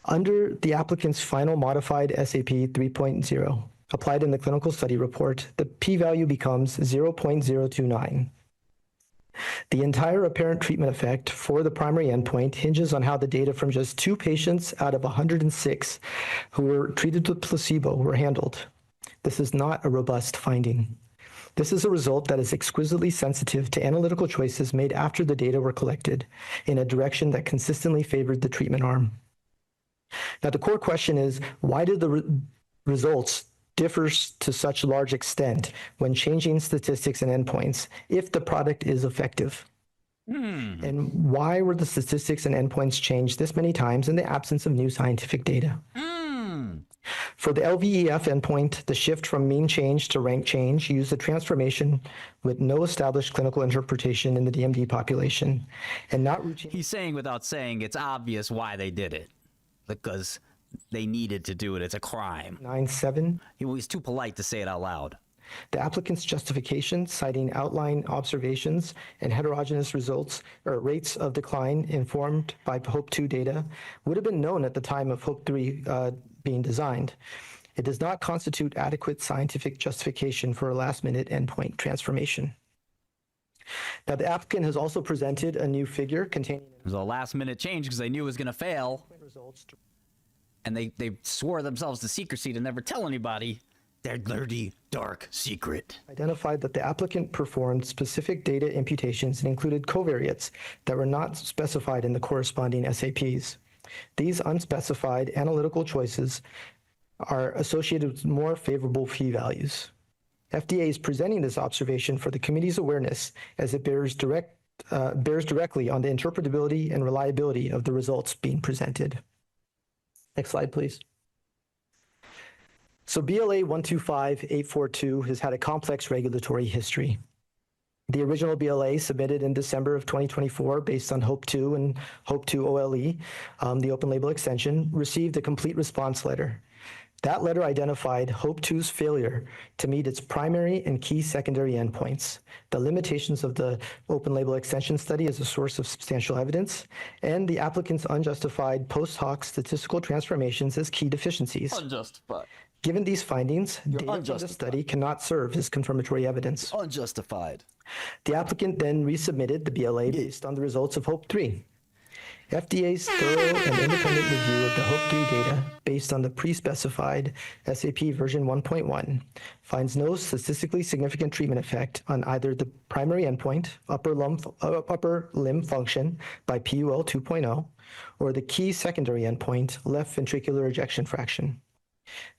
Under the applicant's final modified SAP 3.0, applied in the clinical study report, the p-value becomes 0.029. The entire apparent treatment effect for the primary endpoint hinges on how the data from just 2 patients out of 106 who were treated with placebo were handled. This is not a robust finding. This is a result that is exquisitely sensitive to analytical choices made after the data were collected in a direction that consistently favored the treatment arm. Now, the core question is, why did the results differs to such large extent when changing statistics and endpoints if the product is effective? And why were the statistics and endpoints changed this many times in the absence of new scientific data? For the LVEF endpoint, the shift from mean change to rank change used a transformation with no established clinical interpretation in the DMD population and not routine. He's saying without saying it's obvious why they did it, because they needed to do it. It's a crime. 9.7. He's too polite to say it out loud. The applicant's justification, citing outline observations and heterogeneous results or rates of decline informed by HOPE-2 data, would have been known at the time of HOPE-3 being designed. It does not constitute adequate scientific justification for a last-minute endpoint transformation. Now, the applicant has also presented a new figure containing... It was a last-minute change because they knew it was going to fail. And they swore themselves to secrecy to never tell anybody their dirty, dark secret. Identified that the applicant performed specific data imputations and included covariates that were not specified in the corresponding SAPs. These unspecified analytical choices are associated with more favorable p-values. FDA is presenting this observation for the committee's awareness as it bears directly on the interpretability and reliability of the results being presented. Next slide, please. So BLA 125842 has had a complex regulatory history. The original BLA submitted in December of 2024 based on HOPE-2 and HOPE-2 OLE, the open label extension, received a complete response letter. That letter identified HOPE-2's failure to meet its primary and key secondary endpoints, the limitations of the open label extension study as a source of substantial evidence, and the applicant's unjustified post hoc statistical transformations as key deficiencies. Unjustified. Given these findings, data from the study cannot serve as confirmatory evidence. Unjustified. The applicant then resubmitted the BLA based on the results of HOPE-3. FDA's thorough and independent review of the HOPE-3 data based on the pre-specified SAP version 1.1 finds no statistically significant treatment effect on either the primary endpoint, upper limb function by PUL 2.0, or the key secondary endpoint, left ventricular ejection fraction.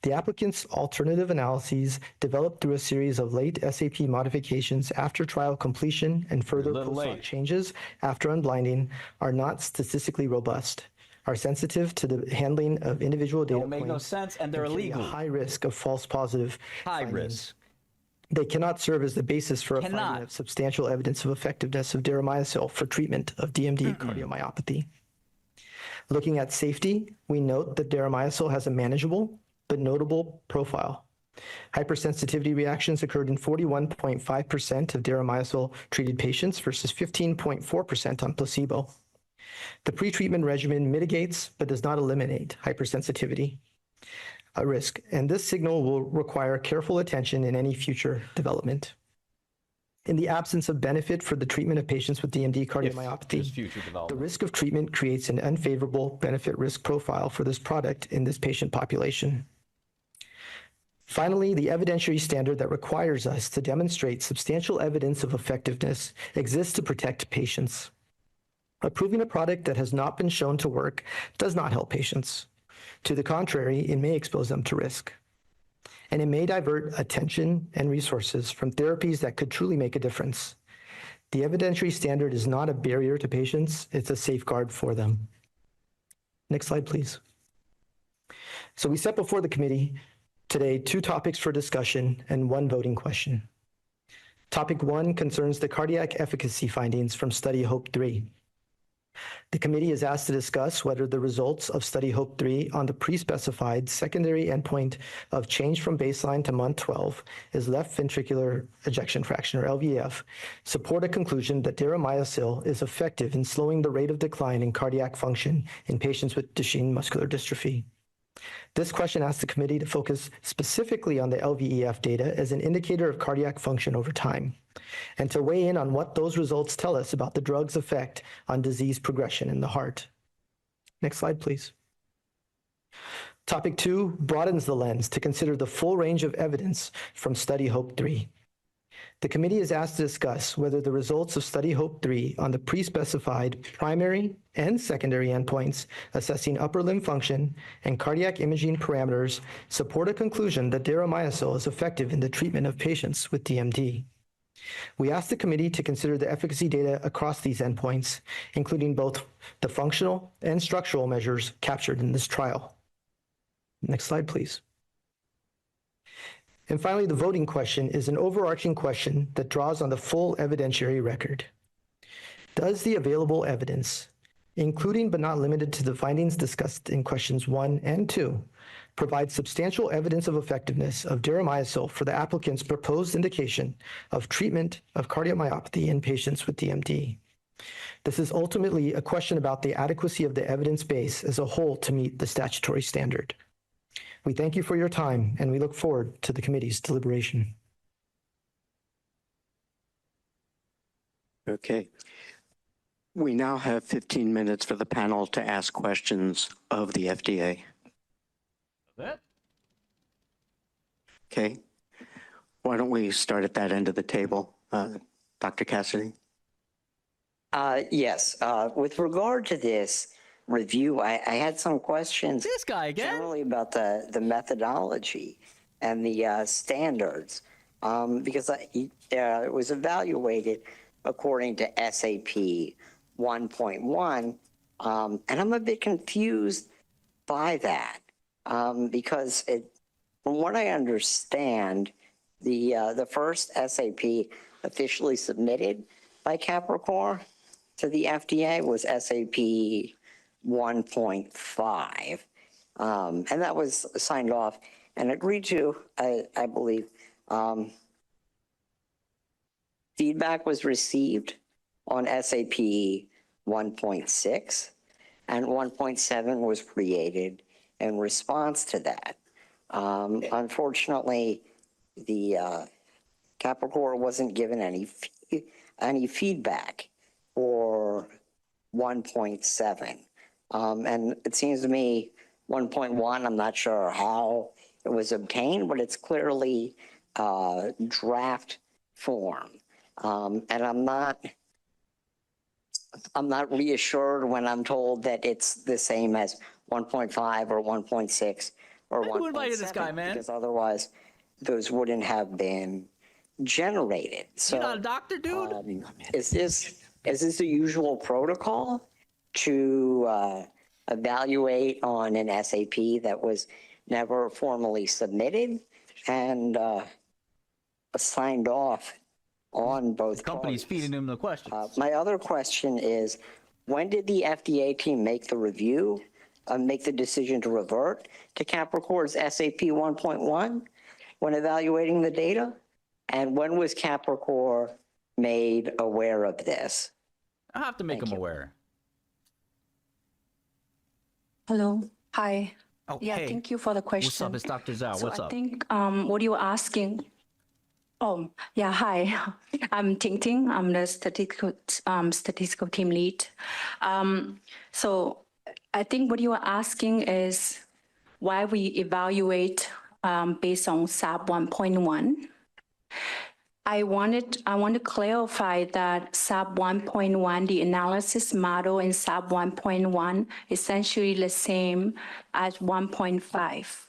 The applicant's alternative analyses developed through a series of late SAP modifications after trial completion and further post-hoc changes after unblinding are not statistically robust, are sensitive to the handling of individual data Don't make no sense, and they're illegal. High risk of false positive High findings. risk. They cannot serve as the basis for a finding of substantial evidence of effectiveness of deramiocel for treatment of DMD cardiomyopathy. Looking at safety, we note that deramiocel has a manageable but notable profile. Hypersensitivity reactions occurred in 41.5% of deramiocel treated patients versus 15.4% on placebo. The pretreatment regimen mitigates but does not eliminate hypersensitivity risk, and this signal will require careful attention in any future development. In the absence of benefit for the treatment of patients with DMD cardiomyopathy, the risk of treatment creates an unfavorable benefit-risk profile for this product in this patient population. Finally, the evidentiary standard that requires us to demonstrate substantial evidence of effectiveness exists to protect patients. Approving a product that has not been shown to work does not help patients. To the contrary, it may expose them to risk. And it may divert attention and resources from therapies that could truly make a difference. The evidentiary standard is not a barrier to patients, it's a safeguard for them. Next slide, please. So we set before the committee today 2 topics for discussion and 1 voting question. Topic 1 concerns the cardiac efficacy findings from study HOPE-3. The committee is asked to discuss whether the results of study HOPE-3 on the pre-specified secondary endpoint of change from baseline to month 12 is left ventricular ejection fraction, or LVEF, support a conclusion that deramiocel is effective in slowing the rate of decline in cardiac function in patients with Duchenne muscular dystrophy. This question asks the committee to focus specifically on the LVEF data as an indicator of cardiac function over time, and to weigh in on what those results tell us about the drug's effect on disease progression in the heart. Next slide, please. Topic 2 broadens the lens to consider the full range of evidence from study HOPE-3. The committee is asked to discuss whether the results of study HOPE-3 on the pre-specified primary and secondary endpoints assessing upper limb function and cardiac imaging parameters support a conclusion that deramiocel is effective in the treatment of patients with DMD. We ask the committee to consider the efficacy data across these endpoints, including both the functional and structural measures captured in this trial. Next slide, please. And finally, the voting question is an overarching question that draws on the full evidentiary record. Does the available evidence, including but not limited to the findings discussed in questions 1 and 2, provides substantial evidence of effectiveness of deramiocel for the applicant's proposed indication of treatment of cardiomyopathy in patients with DMD. This is ultimately a question about the adequacy of the evidence base as a whole to meet the statutory standard. We thank you for your time, and we look forward to the committee's deliberation. Okay. We now have 15 minutes for the panel to ask questions of the FDA. Okay. Why don't we start at that end of the table? Dr. Cassidy? Yes. With regard to this review, I had some questions. This guy again? Generally about the methodology and the standards, because it was evaluated according to SAP 1.1, and I'm a bit confused by that because from what I understand, the first SAP officially submitted by Capricor to the FDA was SAP 1.5, and that was signed off and agreed to, I believe. Feedback was received on SAP 1.6, and 1.7 was created in response to that. Unfortunately, the Capricor wasn't given any feedback for 1.7. And it seems to me 1.1, I'm not sure how it was obtained, but it's clearly draft form. And I'm not reassured when I'm told that it's the same as 1.5 or 1.6 or 1.7. Who invited this guy, man? Because otherwise those wouldn't have been generated. So, you're not a doctor, dude? Is this the usual protocol to evaluate on an SAP that was never formally submitted and signed off on both the company's parties? feeding him the questions. My other question is, when did the FDA team make the review, make the decision to revert to Capricor's SAP 1.1 when evaluating the data? And when was Capricor made aware of this? I have to make him aware. Hello. Hi. Oh, Yeah, hey. thank you for the question. What's up? It's Dr. Zhao. So What's I up? think what you were asking. Oh, yeah. Hi. I'm Ting Ting. I'm the statistical team lead. So I think what you are asking is why we evaluate based on SAP 1.1. I want to clarify that SAP 1.1, the analysis model in SAP 1.1, essentially the same as 1.5.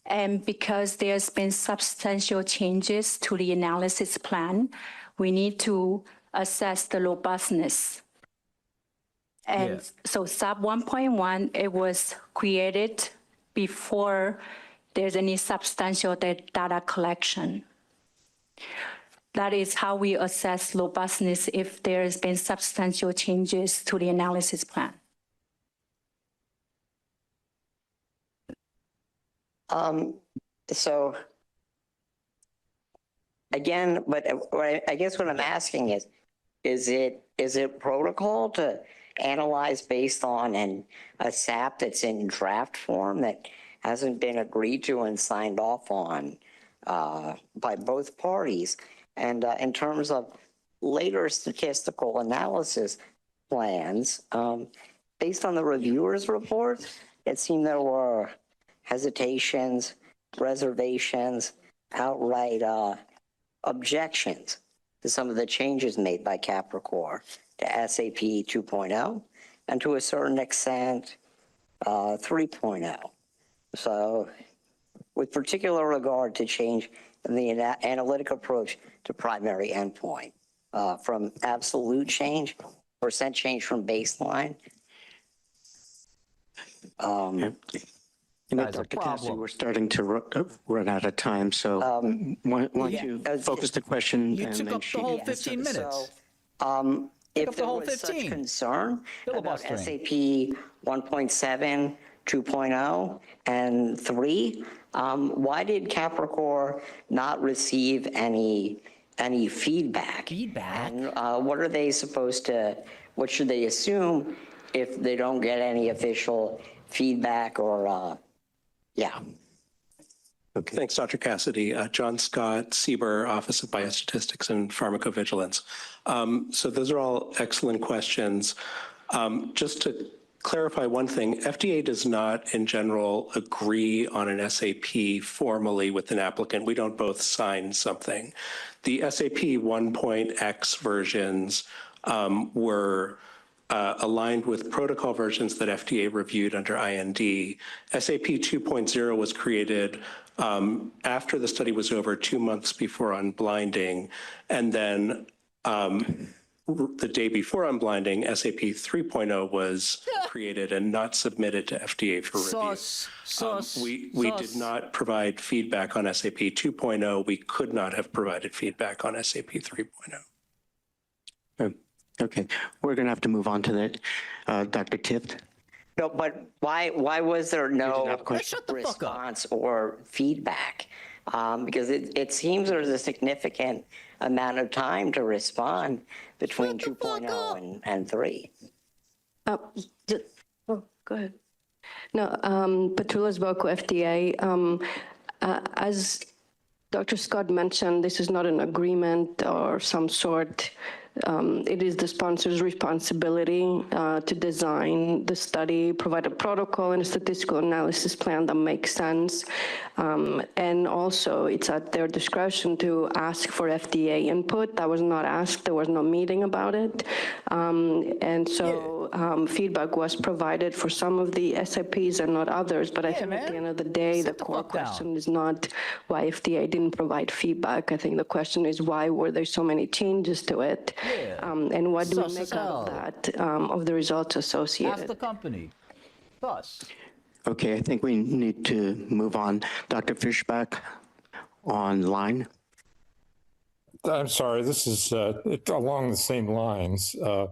And because there's been substantial changes to the analysis plan, we need to assess the robustness. And so SAP 1.1, it was created before there's any substantial data collection. That is how we assess robustness if there has been substantial changes to the analysis plan. So again, but I guess what I'm asking is it protocol to analyze based on a SAP that's in draft form that hasn't been agreed to and signed off on by both parties? And in terms of later statistical analysis plans, based on the reviewer's report, it seemed there were hesitations, reservations, outright objections to some of the changes made by Capricor to SAP 2.0 and to a certain extent 3.0. So with particular regard to change in the analytic approach to primary endpoint, from absolute change, percent change from baseline. Dr. Cassidy, we're starting to run out of time, so why don't you focus the question? You took up the whole 15 minutes. If there was such concern about SAP 1.7 2.0 and 3. Why did Capricor not receive any feedback? And what are they supposed to, what should they assume if they don't get any official feedback or, yeah. Okay. Thanks, Dr. Cassidy. John Scott, CBER, Office of Biostatistics and Pharmacovigilance. So those are all excellent questions. Just to clarify one thing, FDA does not in general agree on an SAP formally with an applicant. We don't both sign something. The SAP 1.x versions were aligned with protocol versions that FDA reviewed under IND. SAP 2.0 was created after the study was over, 2 months before unblinding, and then the day before unblinding, SAP 3.0 was created and not submitted to FDA for review. We did not provide feedback on SAP 2.0. We could not have provided feedback on SAP 3.0. Okay, we're going to have to move on to that. Dr. Tift? No, but why was there no response or feedback? Because it seems there's a significant amount of time to respond between 2.0 and 3. Oh, go ahead. No, Petrula Zboko, FDA. As Dr. Scott mentioned, this is not an agreement or some sort. It is the sponsor's responsibility to design the study, provide a protocol and a statistical analysis plan that makes sense. And also, it's at their discretion to ask for FDA input. That was not asked. There was no meeting about it. And so feedback was provided for some of the SIPs and not others. But I think at the end of the day, the core question is not why FDA didn't provide feedback. I think the question is why were there so many changes to it? And what do we make out of that, of the results associated? Ask the company. Thus. Okay, I think we need to move on. Dr. Fischbach, online. I'm sorry, this is along the same lines. I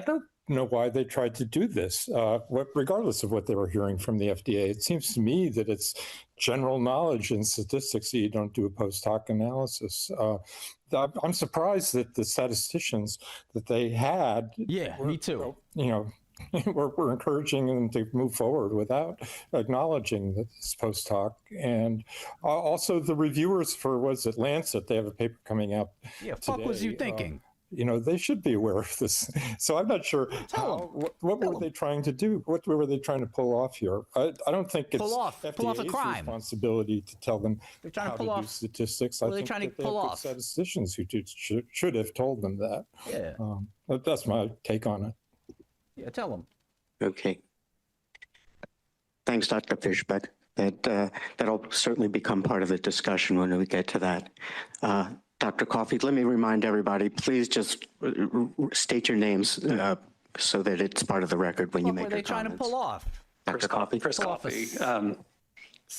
don't know why they tried to do this, regardless of what they were hearing from the FDA. It seems to me that it's general knowledge in statistics that you don't do a post hoc analysis. I'm surprised that the statisticians that they had, me too. We're encouraging them to move forward without acknowledging that it's post hoc. And also the reviewers for, was it Lancet, they have a paper coming out today. Fuck was you thinking? They should be aware of this. So I'm not sure what were they trying to do? What were they trying to pull off here? I don't think it's FDA's responsibility to tell them how to do statistics. I think that they have statisticians who should have told them that. Yeah. That's my take on it. Yeah, tell them. Okay. Thanks, Dr. Fischbach. That'll certainly become part of the discussion when we get to that. Dr. Coffey, let me remind everybody, please just state your names so that it's part of the record when you make your comments. What were they trying to pull off? Dr. Coffey? Chris Coffey. I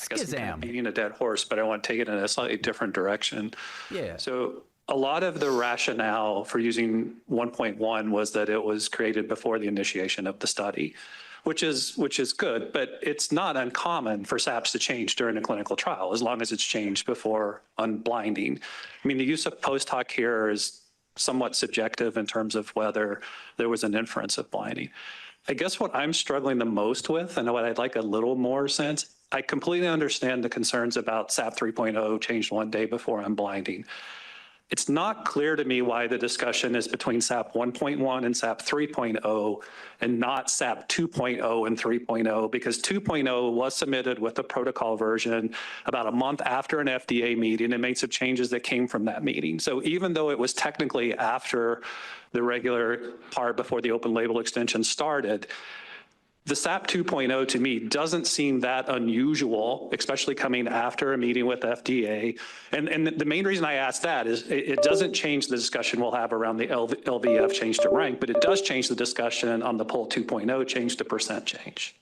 guess I'm kind of beating a dead horse, but I want to take it in a slightly different direction. Yeah. So a lot of the rationale for using 1.1 was that it was created before the initiation of the study, which is good, but it's not uncommon for SAPs to change during a clinical trial as long as it's changed before unblinding. I mean, the use of post hoc here is somewhat subjective in terms of whether there was an inference of blinding. I guess what I'm struggling the most with, and what I'd like a little more sense, I completely understand the concerns about SAP 3.0 changed one day before unblinding. It's not clear to me why the discussion is between SAP 1.1 and SAP 3.0 and not SAP 2.0 and 3.0, because 2.0 was submitted with the protocol version about a month after an FDA meeting and made some changes that came from that meeting. So even though it was technically after the regular part before the open label extension started, the SAP 2.0 to me doesn't seem that unusual, especially coming after a meeting with FDA. And the main reason I ask that is it doesn't change the discussion we'll have around the LVF change to rank, but it does change the discussion on the POL 2.0 change to percent change.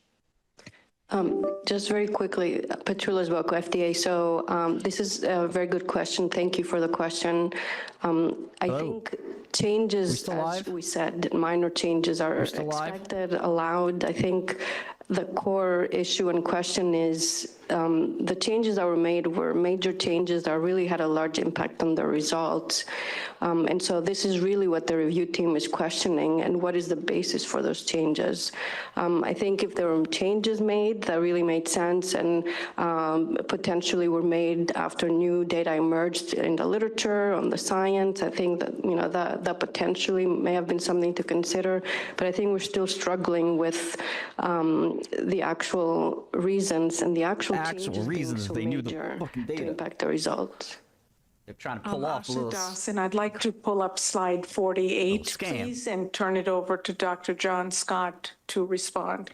Just very quickly, Petrula Zboko, FDA. So this is a very good question. Thank you for the question. I think changes, as we said, minor changes are expected, allowed. I think the core issue and question is the changes that were made were major changes that really had a large impact on the results. And so this is really what the review team is questioning, and what is the basis for those changes. I think if there were changes made that really made sense and potentially were made after new data emerged in the literature, on the science, I think that, you know, that potentially may have been something to consider. But I think we're still struggling with the actual reasons and the actual changes reasons so they knew the major fucking to data. impact the results. They're trying to pull off a little Dawson, I'd like to pull up slide 48, scam. please, and turn it over to Dr. John Scott to respond.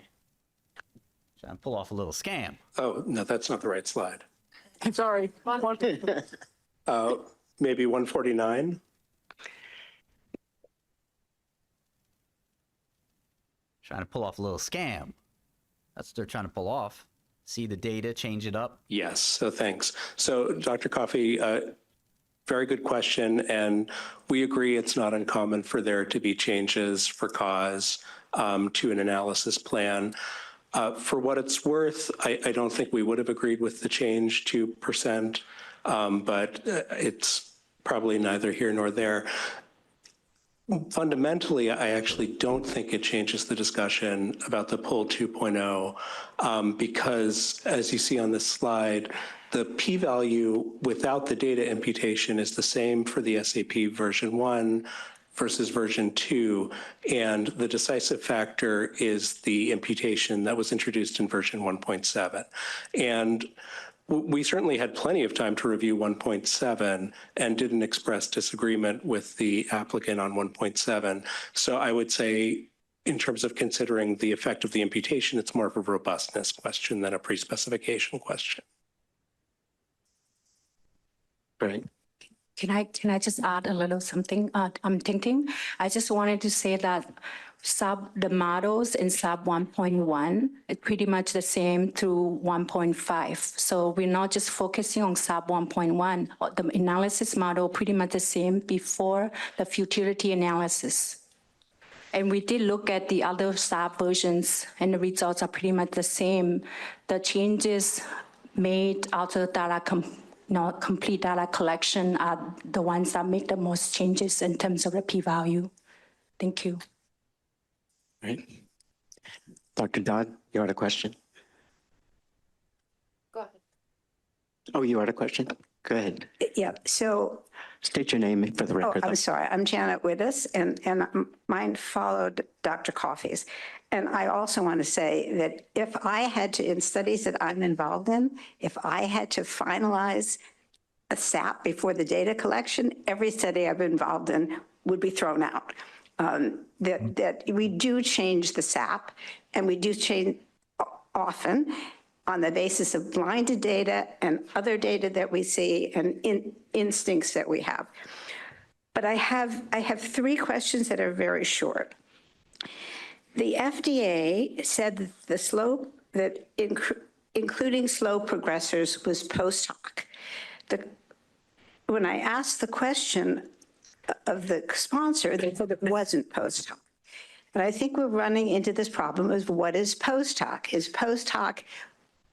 trying to pull off a little scam. Oh, no, that's not the right slide. Sorry. Maybe 149? Trying to pull off a little scam. That's what they're trying to pull off. See the data, change it up. Yes, so thanks. So Dr. Coffey, very good question, and we agree it's not uncommon for there to be changes for cause to an analysis plan. For what it's worth, I don't think we would have agreed with the change to %, but it's probably neither here nor there. Fundamentally, I actually don't think it changes the discussion about the PUL 2.0 because, as you see on this slide, the p-value without the data imputation is the same for the SAP version 1 versus version 2, and the decisive factor is the imputation that was introduced in version 1.7. And we certainly had plenty of time to review 1.7 and didn't express disagreement with the applicant on 1.7. So I would say, in terms of considering the effect of the imputation, it's more of a robustness question than a pre-specification question. Right. Can I just add a little something? I'm thinking, I just wanted to say that the models in sub 1.1 is pretty much the same through 1.5. So we're not just focusing on sub 1.1. The analysis model pretty much the same before the futility analysis. And we did look at the other sub versions, and the results are pretty much the same. The changes made out of data complete data collection are the ones that make the most changes in terms of the p-value. Thank you. Right. Dr. Dodd, you had a question? Go ahead. Oh, you had a question? Go ahead. Yeah, so. State your name for the record. I'm sorry, I'm Janet Wittes, and mine followed Dr. Coffey's. And I also want to say that if I had to, in studies that I'm involved in, if I had to finalize a SAP before the data collection, every study I've been involved in would be thrown out. That we do change the SAP, and we do change often on the basis of blinded data and other data that we see and instincts that we have. But I have 3 questions that are very short. The FDA said that the slope, that including slow progressors was post hoc. When I asked the question of the sponsor, they said it wasn't post hoc. But I think we're running into this problem of what is post hoc? Is post hoc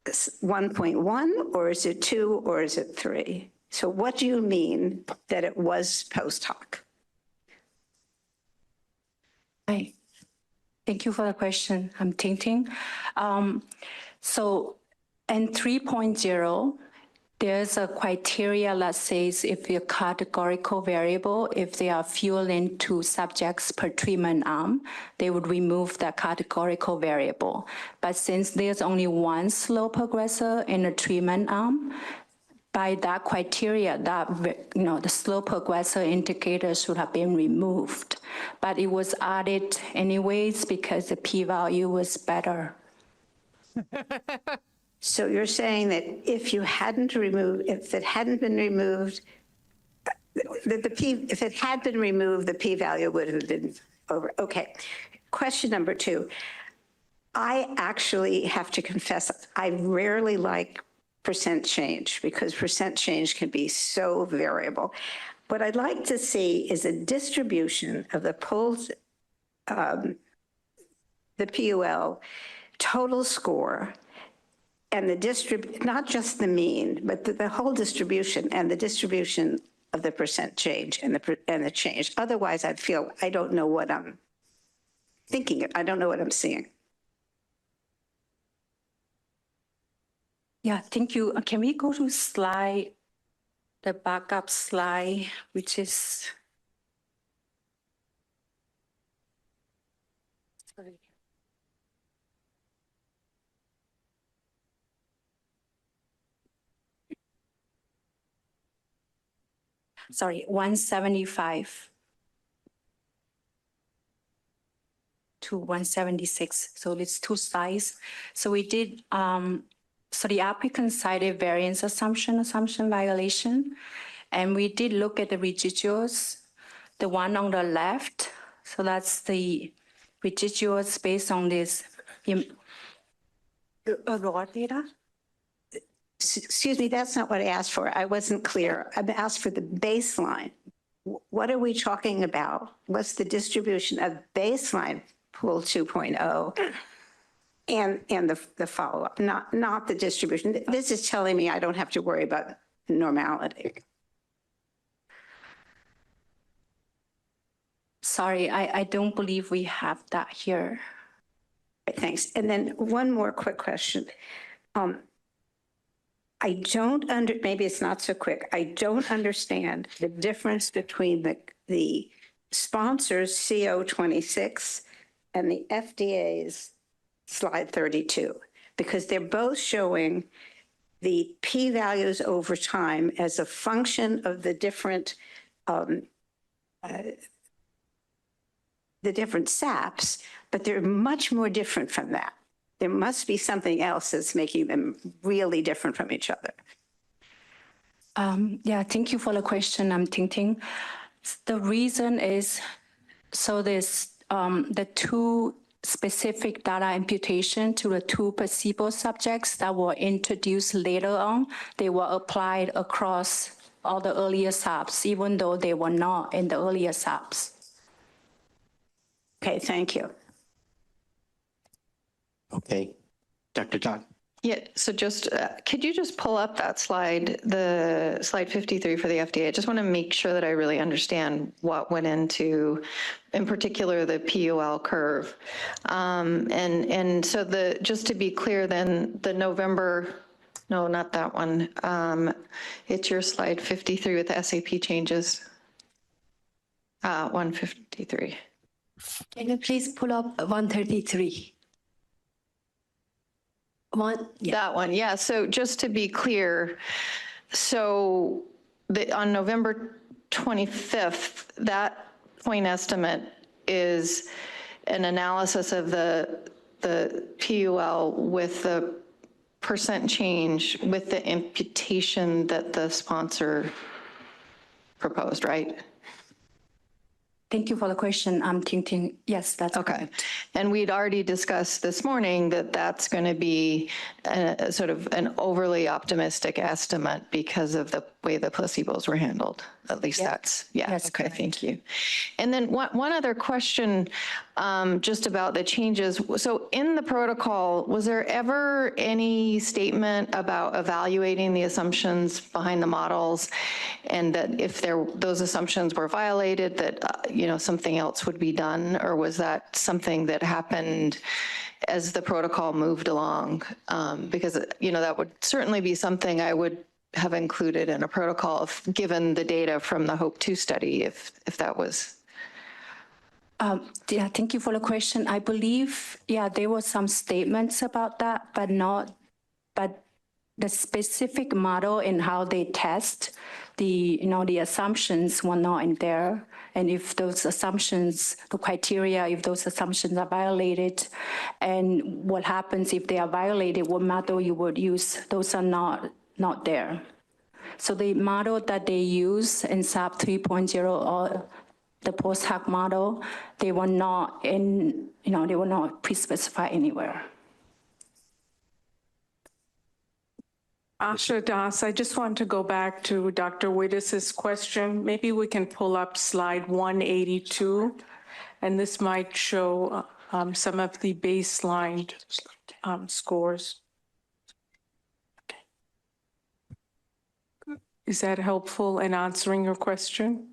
1.1, or is it 2, or is it 3? So what do you mean that it was post hoc? Hi. Thank you for the question. I'm thinking. So in 3.0, there's a criteria that says if you're categorical variable, if there are fewer than 2 subjects per treatment arm, they would remove that categorical variable. But since there's only 1 slow progressor in a treatment arm, by that criteria, that the slow progressor indicator should have been removed. But it was added anyways because the p-value was better. So you're saying that if it hadn't been removed, if it had been removed, the p-value would have been over. Okay. Question number 2. I actually have to confess, I rarely like percent change because percent change can be so variable. What I'd like to see is a distribution of the PULS, the PUL total score, and the not just the mean, but the whole distribution and the distribution of the percent change and the change. Otherwise, I'd feel I don't know what I'm thinking. I don't know what I'm seeing. Yeah, thank you. Can we go to slide, the backup slide, which is, sorry. Sorry, 175 to 176. So it's two slides. So we did, so the applicant cited variance assumption violation. And we did look at the residuals, the one on the left. So that's the residuals based on this raw data. Excuse me, that's not what I asked for. I wasn't clear. I asked for the baseline. What are we talking about? What's the distribution of baseline pool 2.0 and the follow-up, not the distribution? This is telling me I don't have to worry about normality. Sorry, I don't believe we have that here. Thanks. And then one more quick question. I don't maybe it's not so quick. I don't understand the difference between the sponsor's CO26 and the FDA's slide 32, because they're both showing the p-values over time as a function of the different SAPs, but they're much more different from that. There must be something else that's making them really different from each other. Yeah, thank you for the question. I'm thinking the reason is, so there's the two specific data imputation to the two placebo subjects that were introduced later on. They were applied across all the earlier SAPs, even though they were not in the earlier SAPs. Okay, thank you. Okay, Dr. John. Yeah, so just, could you just pull up that slide, the slide 53 for the FDA? I just want to make sure that I really understand what went into, in particular, the PUL curve. And so just to be clear then, the November, no, not that one. It's your slide 53 with the SAP changes. 153. Can you please pull up 133? That one, yeah. So just to be clear, so on November 25th, that point estimate is an analysis of the PUL with the percent change with the imputation that the sponsor proposed, right? Thank you for the question. I'm thinking, yes, that's okay. Correct. And we'd already discussed this morning that that's going to be a sort of an overly optimistic estimate because of the way the placebos were handled. At least that's, yeah. Yes, okay, correct. thank you. And then one other question just about the changes. So in the protocol, was there ever any statement about evaluating the assumptions behind the models, and that if those assumptions were violated, that something else would be done? Or was that something that happened as the protocol moved along? Because that would certainly be something I would have included in a protocol given the data from the HOPE-2 study, if that was. Yeah, thank you for the question. I believe, there were some statements about that, but the specific model and how they test the assumptions were not in there. And if those assumptions, the criteria, if those assumptions are violated, and what happens if they are violated, what model you would use, those are not there. So the model that they use in SAP 3.0 the post hoc model, they were not in, they were not pre-specified anywhere. Asha Das, I just want to go back to Dr. Wittes' question. Maybe we can pull up slide 182, and this might show some of the baseline scores. Is that helpful in answering your question?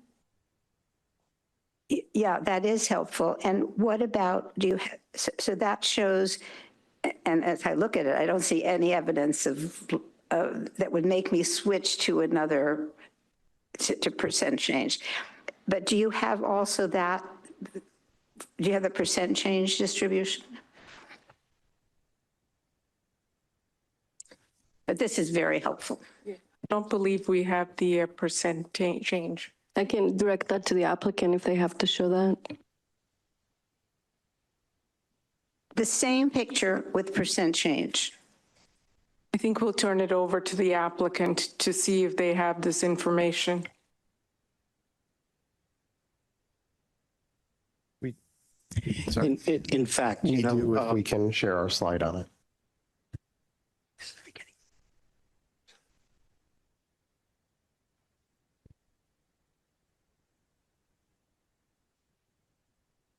Yeah, that is helpful. And what about, so that shows, and as I look at it, I don't see any evidence of that would make me switch to another, to percent change. But do you have also that, do you have the percent change distribution? But this is very helpful. I don't believe we have the percent change. I can direct that to the applicant if they have to show that. The same picture with percent change. I think we'll turn it over to the applicant to see if they have this information. In fact, if we can share our slide on it.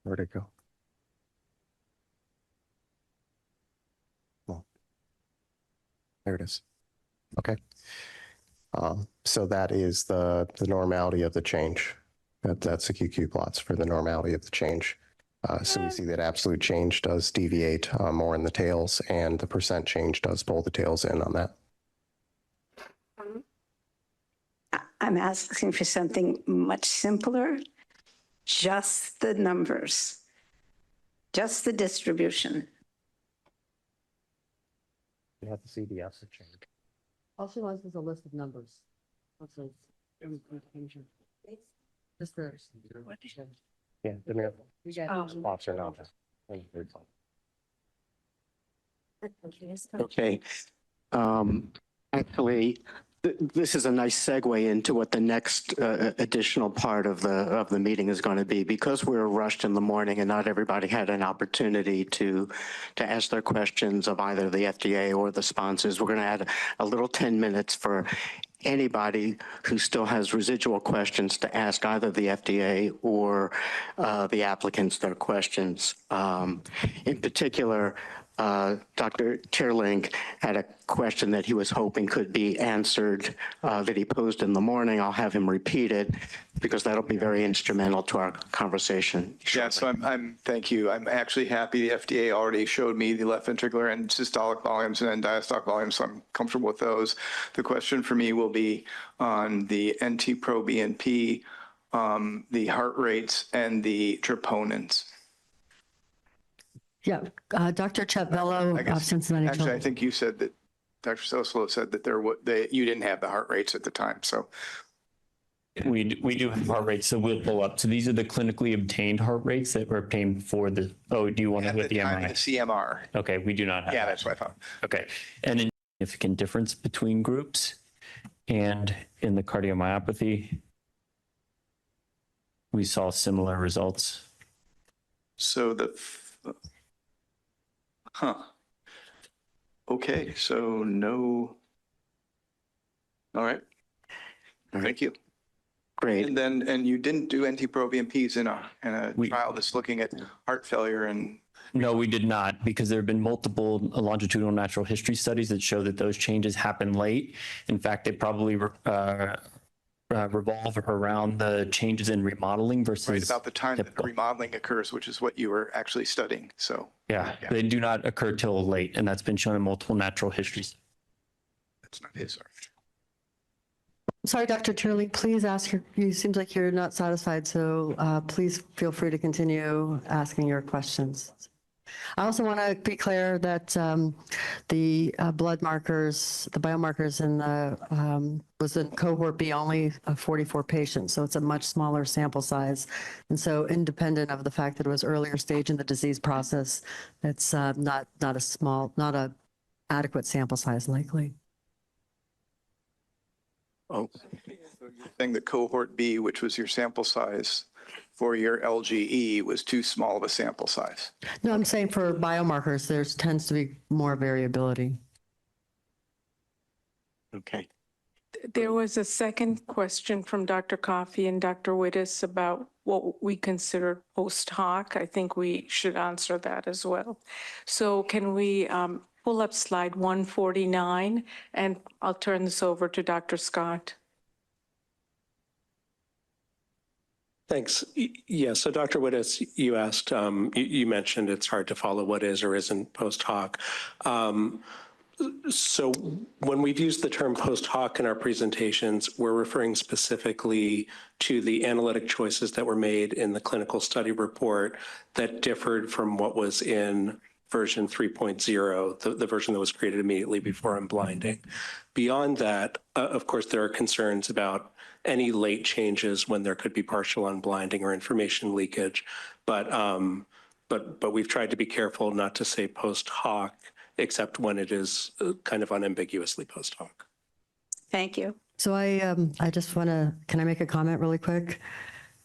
Where'd it go? Well, there it is. Okay. So that is the normality of the change. That's the QQ plots for the normality of the change. So we see that absolute change does deviate more in the tails, and the percent change does pull the tails in on that. I'm asking for something much simpler. Just the numbers, just the distribution. You have to see the absolute change. All she wants is a list of numbers. Just the. Yeah, the spots are not. Okay. Actually, this is a nice segue into what the next additional part of the meeting is going to be. Because we were rushed in the morning and not everybody had an opportunity to ask their questions of either the FDA or the sponsors, we're going to add a little 10 minutes for anybody who still has residual questions to ask either the FDA or the applicants their questions. In particular, Dr. Teerlink had a question that he was hoping could be answered that he posed in the morning. I'll have him repeat it because that'll be very instrumental to our conversation. Yeah, so thank you. I'm actually happy the FDA already showed me the left ventricular and systolic volumes and then diastolic volumes, so I'm comfortable with those. The question for me will be on the NT-proBNP, the heart rates and the troponins. Yeah, Dr. Chet Bello of Cincinnati. Actually, I think you said that, Dr. Soslow said that you didn't have the heart rates at the time, so. We do have heart rates, so we'll pull up. So these are the clinically obtained heart rates that were obtained for the, do you want to with the MRI? The CMR. Okay, we do not have. Yeah, that's what I thought. Okay, and then significant difference between groups, and in the cardiomyopathy, we saw similar results. So okay, so no. All right. Thank you. Great. And you didn't do NT-proBNPs in a trial that's looking at heart failure and. No, we did not, because there have been multiple longitudinal natural history studies that show that those changes happen late. In fact, they probably revolve around the changes in remodeling versus Right, about the time typical. that remodeling occurs, which is what you were actually studying. So Yeah, they do not occur till late, and that's been shown in multiple natural histories. That's not his. Sorry, Dr. Teerlink, please ask you seems like you're not satisfied, so please feel free to continue asking your questions. I also want to be clear that the blood markers, the biomarkers in the, was in cohort B only of 44 patients. So it's a much smaller sample size. And so independent of the fact that it was earlier stage in the disease process, it's not a adequate sample size likely. Oh, so you're saying the cohort B, which was your sample size, for your LGE was too small of a sample size. No, I'm saying for biomarkers, there tends to be more variability. Okay. There was a second question from Dr. Coffey and Dr. Wittes about what we consider post hoc. I think we should answer that as well. So can we pull up slide 149, and I'll turn this over to Dr. Scott. Thanks. Yeah, so Dr. Wittes, you asked, you mentioned it's hard to follow what is or isn't post hoc. So when we've used the term post hoc in our presentations, we're referring specifically to the analytic choices that were made in the clinical study report that differed from what was in version 3.0, the version that was created immediately before unblinding. Beyond that, of course, there are concerns about any late changes when there could be partial unblinding or information leakage. But we've tried to be careful not to say post hoc, except when it is kind of unambiguously post hoc. Thank you. So I just want to, can I make a comment really quick?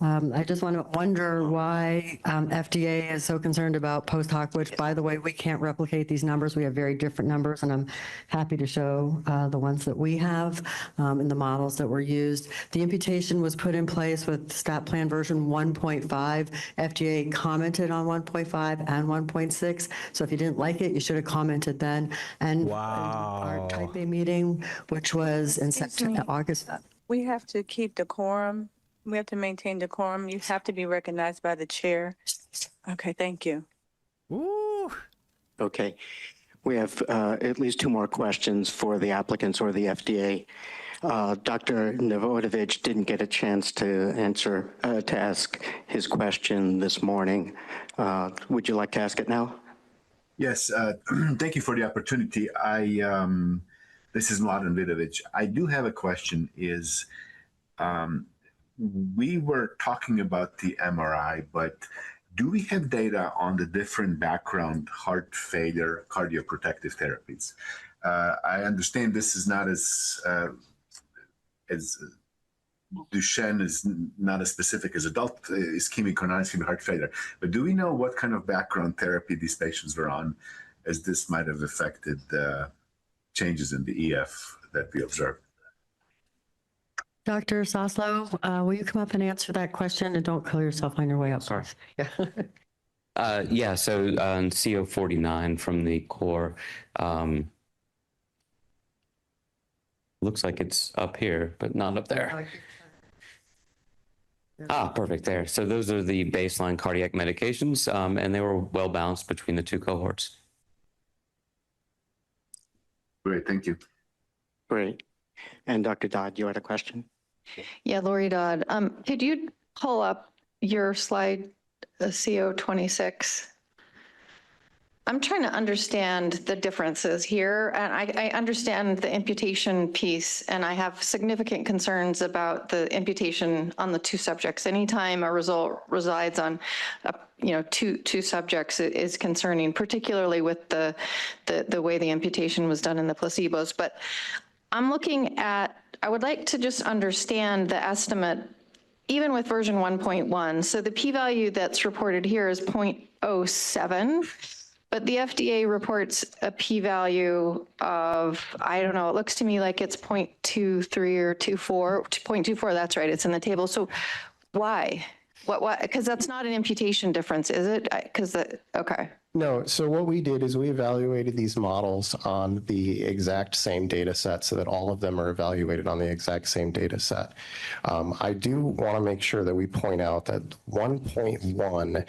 I just want to wonder why FDA is so concerned about post hoc, which, by the way, we can't replicate these numbers. We have very different numbers, and I'm happy to show the ones that we have in the models that were used. The imputation was put in place with stat plan version 1.5. FDA commented on 1.5 and 1.6. So if you didn't like it, you should have commented then. And our type A meeting, which was in September, August. We have to keep decorum. We have to maintain decorum. You have to be recognized by the chair. Okay, thank you. Okay. We have at least two more questions for the applicants or the FDA. Dr. Novodovich didn't get a chance to ask his question this morning. Would you like to ask it now? Yes, thank you for the opportunity. This is Mladen Vidovic. I do have a question we were talking about the MRI, but do we have data on the different background heart failure cardioprotective therapies? I understand this is not as Duchenne is not as specific as adult ischemic or non-ischemic heart failure, but do we know what kind of background therapy these patients were on, as this might have affected changes in the EF that we observed? Dr. Soslow, will you come up and answer that question, and don't kill yourself on your way up? Sorry. Yeah, so on CO49 from the core, looks like it's up here, but not up there. Perfect, there. So those are the baseline cardiac medications, and they were well balanced between the two cohorts. Great, thank you. Great. And Dr. Dodd, you had a question? Yeah, Lori Dodd. Could you pull up your slide, CO26? I'm trying to understand the differences here, and I understand the imputation piece, and I have significant concerns about the imputation on the two subjects. Anytime a result resides on, two subjects is concerning, particularly with the way the imputation was done in the placebos. But I'm looking at, I would like to just understand the estimate, even with version 1.1. So the p-value that's reported here is 0.07. But the FDA reports a p-value of, I don't know, it looks to me like it's 0.23 or 0.24, that's right, it's in the table. So why? What? Because that's not an imputation difference, is it? Okay. No, so what we did is we evaluated these models on the exact same data set so that all of them are evaluated on the exact same data set. I do want to make sure that we point out that 1.1,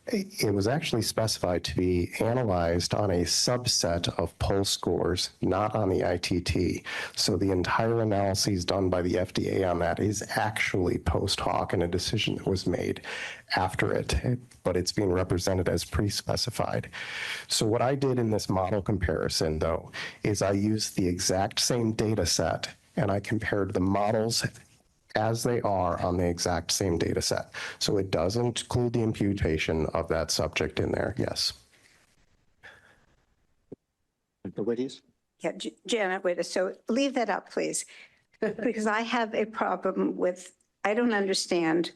it was actually specified to be analyzed on a subset of PUL scores, not on the ITT. So the entire analysis done by the FDA on that is actually post hoc and a decision that was made after it, but it's being represented as pre-specified. So what I did in this model comparison, though, is I used the exact same data set and I compared the models as they are on the exact same data set. So it does include the imputation of that subject in there, yes. Dr. Wittes? Yeah, Janet Wittes, so leave that up, please. Because I have a problem with, I don't understand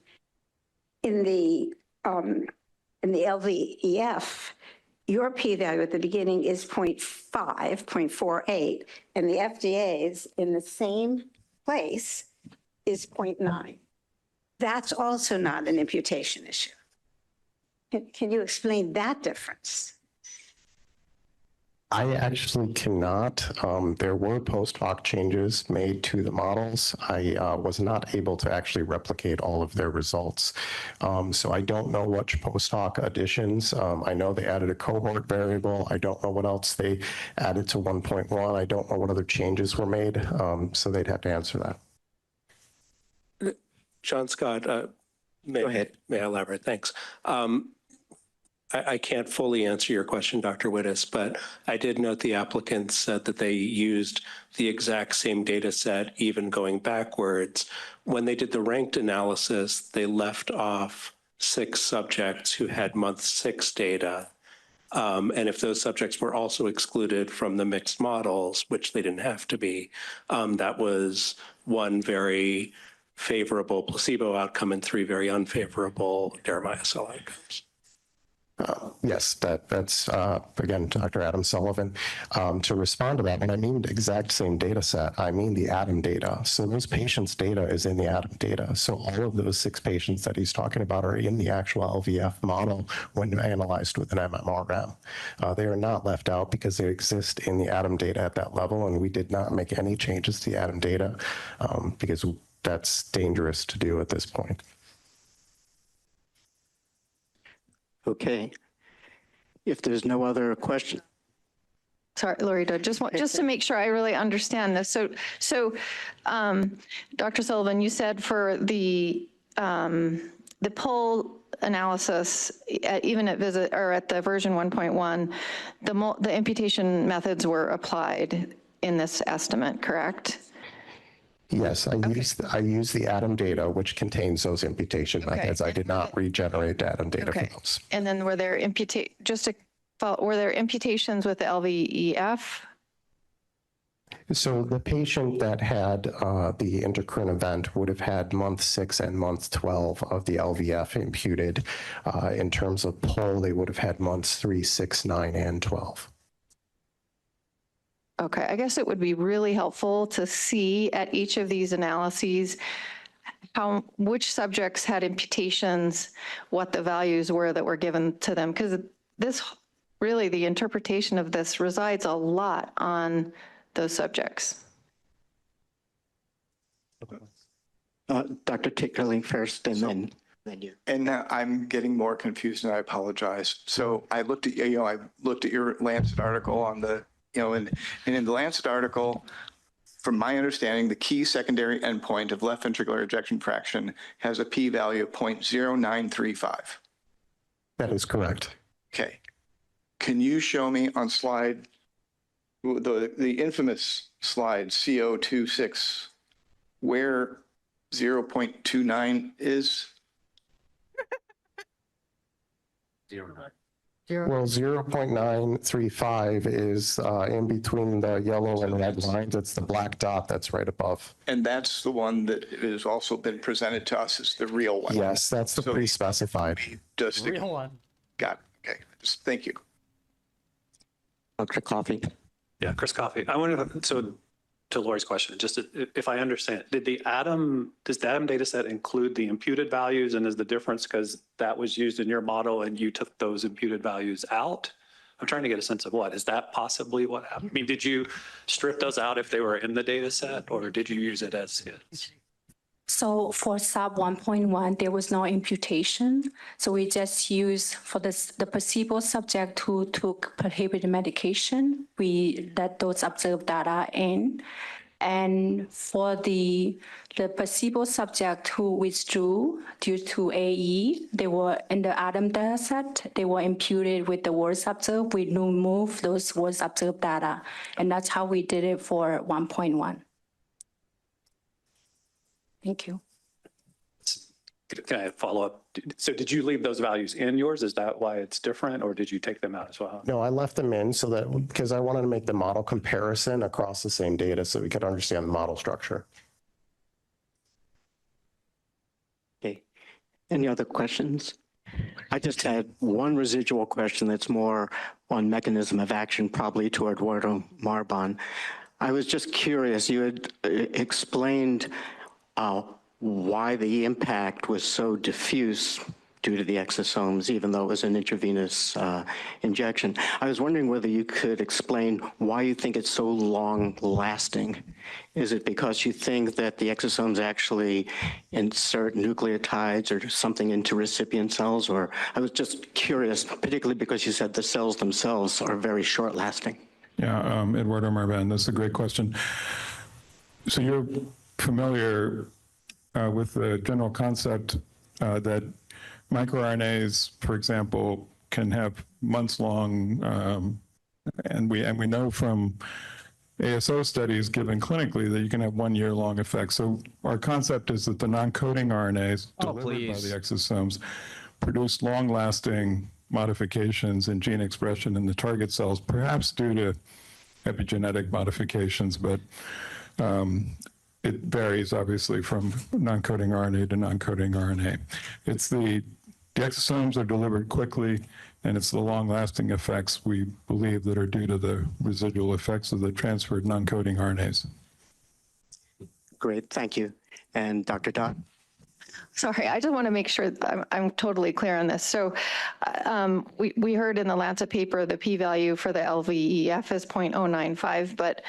in the LVEF, your p-value at the beginning is 0.5, 0.48, and the FDA's in the same place is 0.9. That's also not an imputation issue. Can you explain that difference? I actually cannot. There were post hoc changes made to the models. I was not able to actually replicate all of their results. So I don't know which post hoc additions. I know they added a cohort variable. I don't know what else they added to 1.1. I don't know what other changes were made. So they'd have to answer that. John Scott, go ahead. May I elaborate? Thanks. I can't fully answer your question, Dr. Wittes, but I did note the applicant said that they used the exact same data set, even going backwards. When they did the ranked analysis, they left off 6 subjects who had month 6 data. And if those subjects were also excluded from the mixed models, which they didn't have to be, that was 1 very favorable placebo outcome and 3 very unfavorable deramiocel outcomes. Yes, that's again, Dr. Adam Sullivan. To respond to that, when I mean the exact same data set, I mean the ADAM data. So those patients' data is in the ADAM data. So all of those 6 patients that he's talking about are in the actual LVF model when analyzed with an MMRM. They are not left out because they exist in the ADAM data at that level, and we did not make any changes to the ADAM data because that's dangerous to do at this point. Okay. If there's no other question. Sorry, Loretta, just to make sure I really understand this. So, Dr. Sullivan, you said for the poll analysis, even at the version 1.1, the imputation methods were applied in this estimate, correct? Yes, I use the ADAM data, which contains those imputation methods. I did not regenerate ADAM data for those. And then were there imputations with the LVEF? So the patient that had the endocrine event would have had month 6 and month 12 of the LVF imputed. In terms of poll, they would have had months 3, 6, 9, and 12. Okay, I guess it would be really helpful to see at each of these analyses which subjects had imputations, what the values were that were given to them, because this really, the interpretation of this resides a lot on those subjects. Dr. Tickerling first, and then you. And now I'm getting more confused, and I apologize. So I looked at your Lancet article on the, and in the Lancet article, from my understanding, the key secondary endpoint of left ventricular ejection fraction has a p-value of 0.0935. That is correct. Okay. Can you show me on slide, the infamous slide CO26, where 0.29 is? Well, 0.935 is in between the yellow and red lines. It's the black dot that's right above. And that's the one that has also been presented to us as the real one. Yes, that's the pre-specified. Just the real one. Got it. Okay. Thank you. Dr. Coffey. Yeah, Chris Coffey. I wonder, so to Lori's question, just if I understand, does the ADAM data set include the imputed values, and is the difference because that was used in your model and you took those imputed values out? I'm trying to get a sense of what, is that possibly what happened? I mean, did you strip those out if they were in the data set, or did you use it as is? So for sub 1.1, there was no imputation. So we just used for the placebo subject who took prohibited medication, we let those observed data in. And for the placebo subject who withdrew due to AE, they were in the ADAM data set, they were imputed with the words observed. We removed those words observed data. And that's how we did it for 1.1. Thank you. Can I follow up? So did you leave those values in yours? Is that why it's different, or did you take them out as well? No, I left them in so that because I wanted to make the model comparison across the same data so we could understand the model structure. Okay. Any other questions? I just had one residual question that's more on mechanism of action, probably to Eduardo Marban. I was just curious, you had explained why the impact was so diffuse due to the exosomes, even though it was an intravenous injection. I was wondering whether you could explain why you think it's so long-lasting. Is it because you think that the exosomes actually insert nucleotides or something into recipient cells? Or I was just curious, particularly because you said the cells themselves are very short-lasting. Yeah, Eduardo Marban, that's a great question. So you're familiar with the general concept that microRNAs, for example, can have months-long, and we know from ASO studies given clinically that you can have 1 year-long effects. So our concept is that the non-coding RNAs delivered by the exosomes produce long-lasting modifications in gene expression in the target cells, perhaps due to epigenetic modifications, but it varies obviously from non-coding RNA to non-coding RNA. It's the exosomes are delivered quickly, and it's the long-lasting effects we believe that are due to the residual effects of the transferred non-coding RNAs. Great, thank you. And Dr. Dot? Sorry, I just want to make sure I'm totally clear on this. So we heard in the Lancet paper the p-value for the LVEF is 0.095, but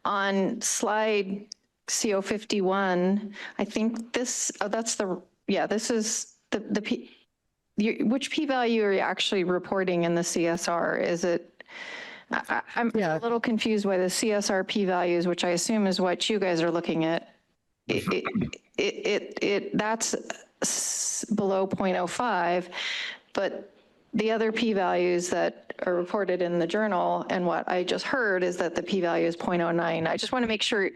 on slide CO51, I think this, this is the p, which p-value are you actually reporting in the CSR? Is it, I'm a little confused by the CSR p-values, which I assume is what you guys are looking at. That's below 0.05, but the other p-values that are reported in the journal and what I just heard is that the p-value is 0.09. I just want to make sure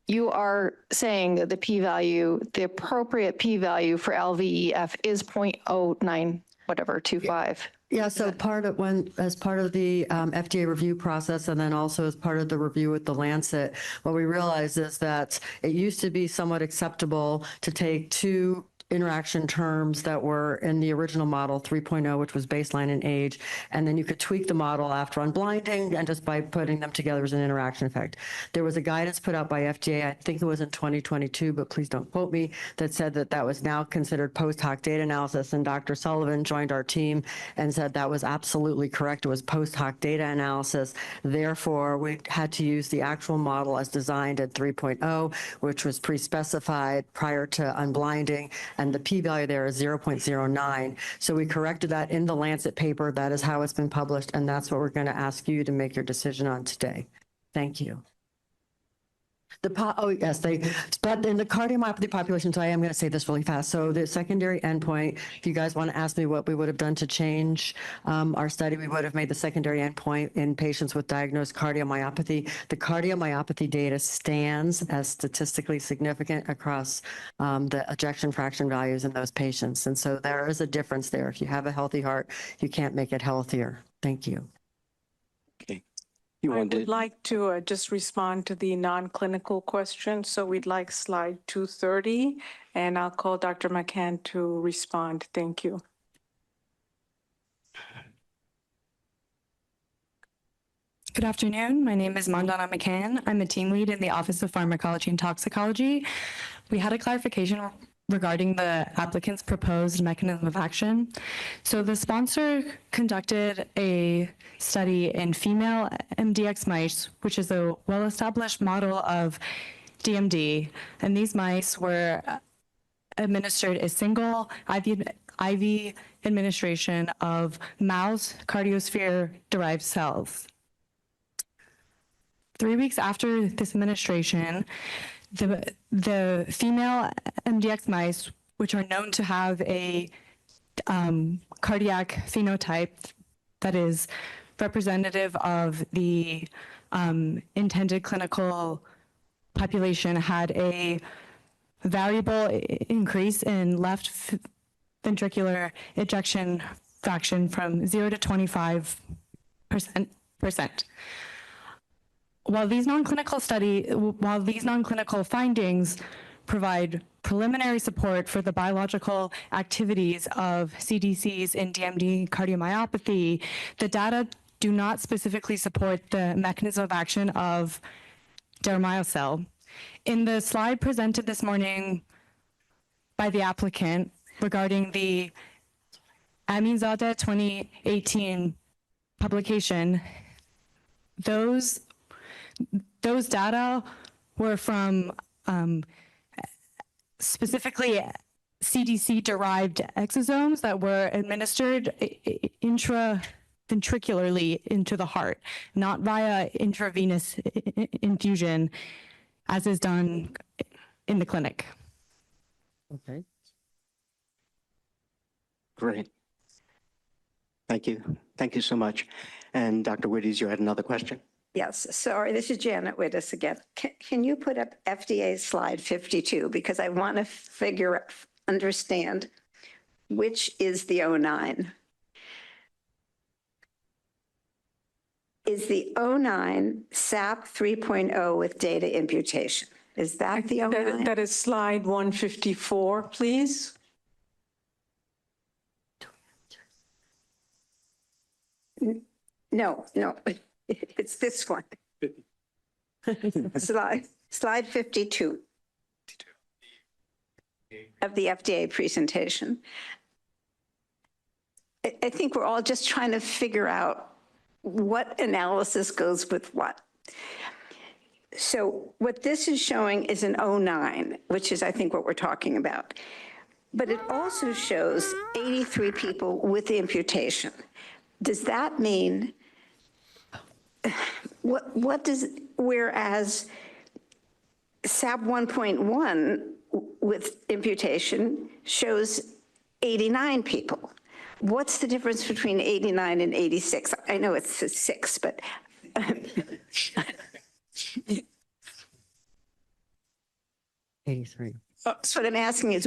you are saying that the p-value, the appropriate p-value for LVEF is 0.09, whatever, 25. Yeah, so as part of the FDA review process, and then also as part of the review with the Lancet, what we realized is that it used to be somewhat acceptable to take two interaction terms that were in the original model 3.0, which was baseline and age, and then you could tweak the model after unblinding and just by putting them together as an interaction effect. There was a guidance put out by FDA, I think it was in 2022, but please don't quote me, that said that that was now considered post hoc data analysis, and Dr. Sullivan joined our team and said that was absolutely correct. It was post hoc data analysis. Therefore, we had to use the actual model as designed at 3.0, which was pre-specified prior to unblinding, and the p-value there is 0.09. So we corrected that in the Lancet paper. That is how it's been published, and that's what we're going to ask you to make your decision on today. Thank you. But in the cardiomyopathy population, so I am going to say this really fast. So the secondary endpoint, if you guys want to ask me what we would have done to change our study, we would have made the secondary endpoint in patients with diagnosed cardiomyopathy. The cardiomyopathy data stands as statistically significant across the ejection fraction values in those patients. And so there is a difference there. If you have a healthy heart, you can't make it healthier. Thank you. Okay. I would like to just respond to the non-clinical question. So we'd like slide 230, and I'll call Dr. McCann to respond. Thank you. Good afternoon. My name is Mandana McCann. I'm a team lead in the Office of Pharmacology and Toxicology. We had a clarification regarding the applicant's proposed mechanism of action. So the sponsor conducted a study in female MDX mice, which is a well-established model of DMD, and these mice were administered a single IV administration of mouse cardiosphere-derived cells. 3 weeks after this administration, the female MDX mice, which are known to have a cardiac phenotype that is representative of the intended clinical population, had a variable increase in left ventricular ejection fraction from 0 to 25%. While these non-clinical findings provide preliminary support for the biological activities of CDCs in DMD cardiomyopathy, the data do not specifically support the mechanism of action of deramiocel. In the slide presented this morning by the applicant regarding the Aminzadeh 2018 publication, those data were from specifically CDC-derived exosomes that were administered intraventricularly into the heart, not via intravenous infusion, as is done in the clinic. Okay. Great. Thank you. Thank you so much. And Dr. Wittes, you had another question? Yes, sorry, this is Janet Wittes again. Can you put up FDA slide 52? Because I want to understand which is the 09. Is the 09 SAP 3.0 with data imputation? Is that the 09? That is slide 154, please. No, it's this one. Slide 52 of the FDA presentation. I think we're all just trying to figure out what analysis goes with what. So what this is showing is an 09, which is, I think, what we're talking about. But it also shows 83 people with imputation. Does that mean, what does, whereas SAP 1.1 with imputation shows 89 people. What's the difference between 89 and 86? I know it's 6, but. '83. So what I'm asking is,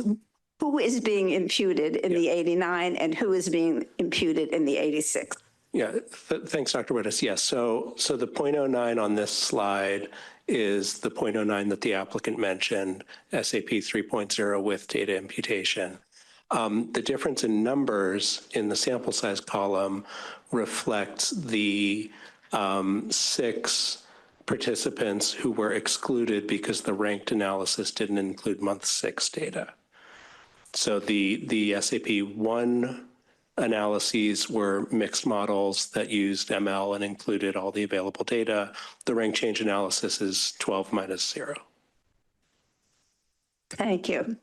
who is being imputed in the 89 and who is being imputed in the 86? Yeah, thanks, Dr. Wittes. Yes, so the 0.09 on this slide is the 0.09 that the applicant mentioned, SAP 3.0 with data imputation. The difference in numbers in the sample size column reflects the 6 participants who were excluded because the ranked analysis didn't include month 6 data. So the SAP-1 analyses were mixed models that used ML and included all the available data. The rank change analysis is 12 minus 0. Thank you.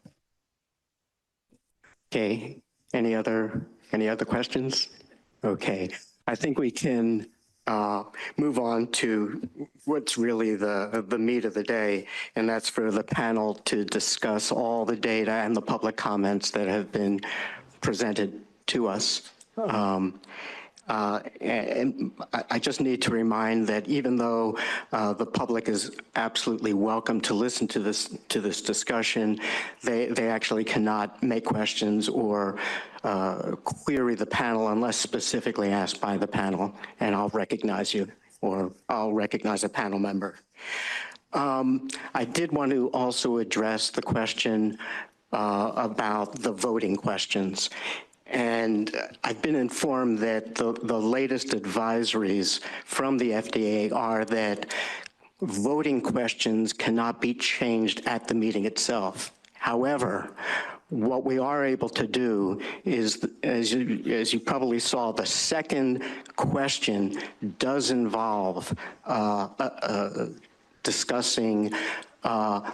Okay, any other questions? Okay, I think we can move on to what's really the meat of the day, and that's for the panel to discuss all the data and the public comments that have been presented to us. And I just need to remind that even though the public is absolutely welcome to listen to this discussion, they actually cannot make questions or query the panel unless specifically asked by the panel, and I'll recognize you, or I'll recognize a panel member. I did want to also address the question about the voting questions. And I've been informed that the latest advisories from the FDA are that voting questions cannot be changed at the meeting itself. However, what we are able to do is, as you probably saw, the second question does involve discussing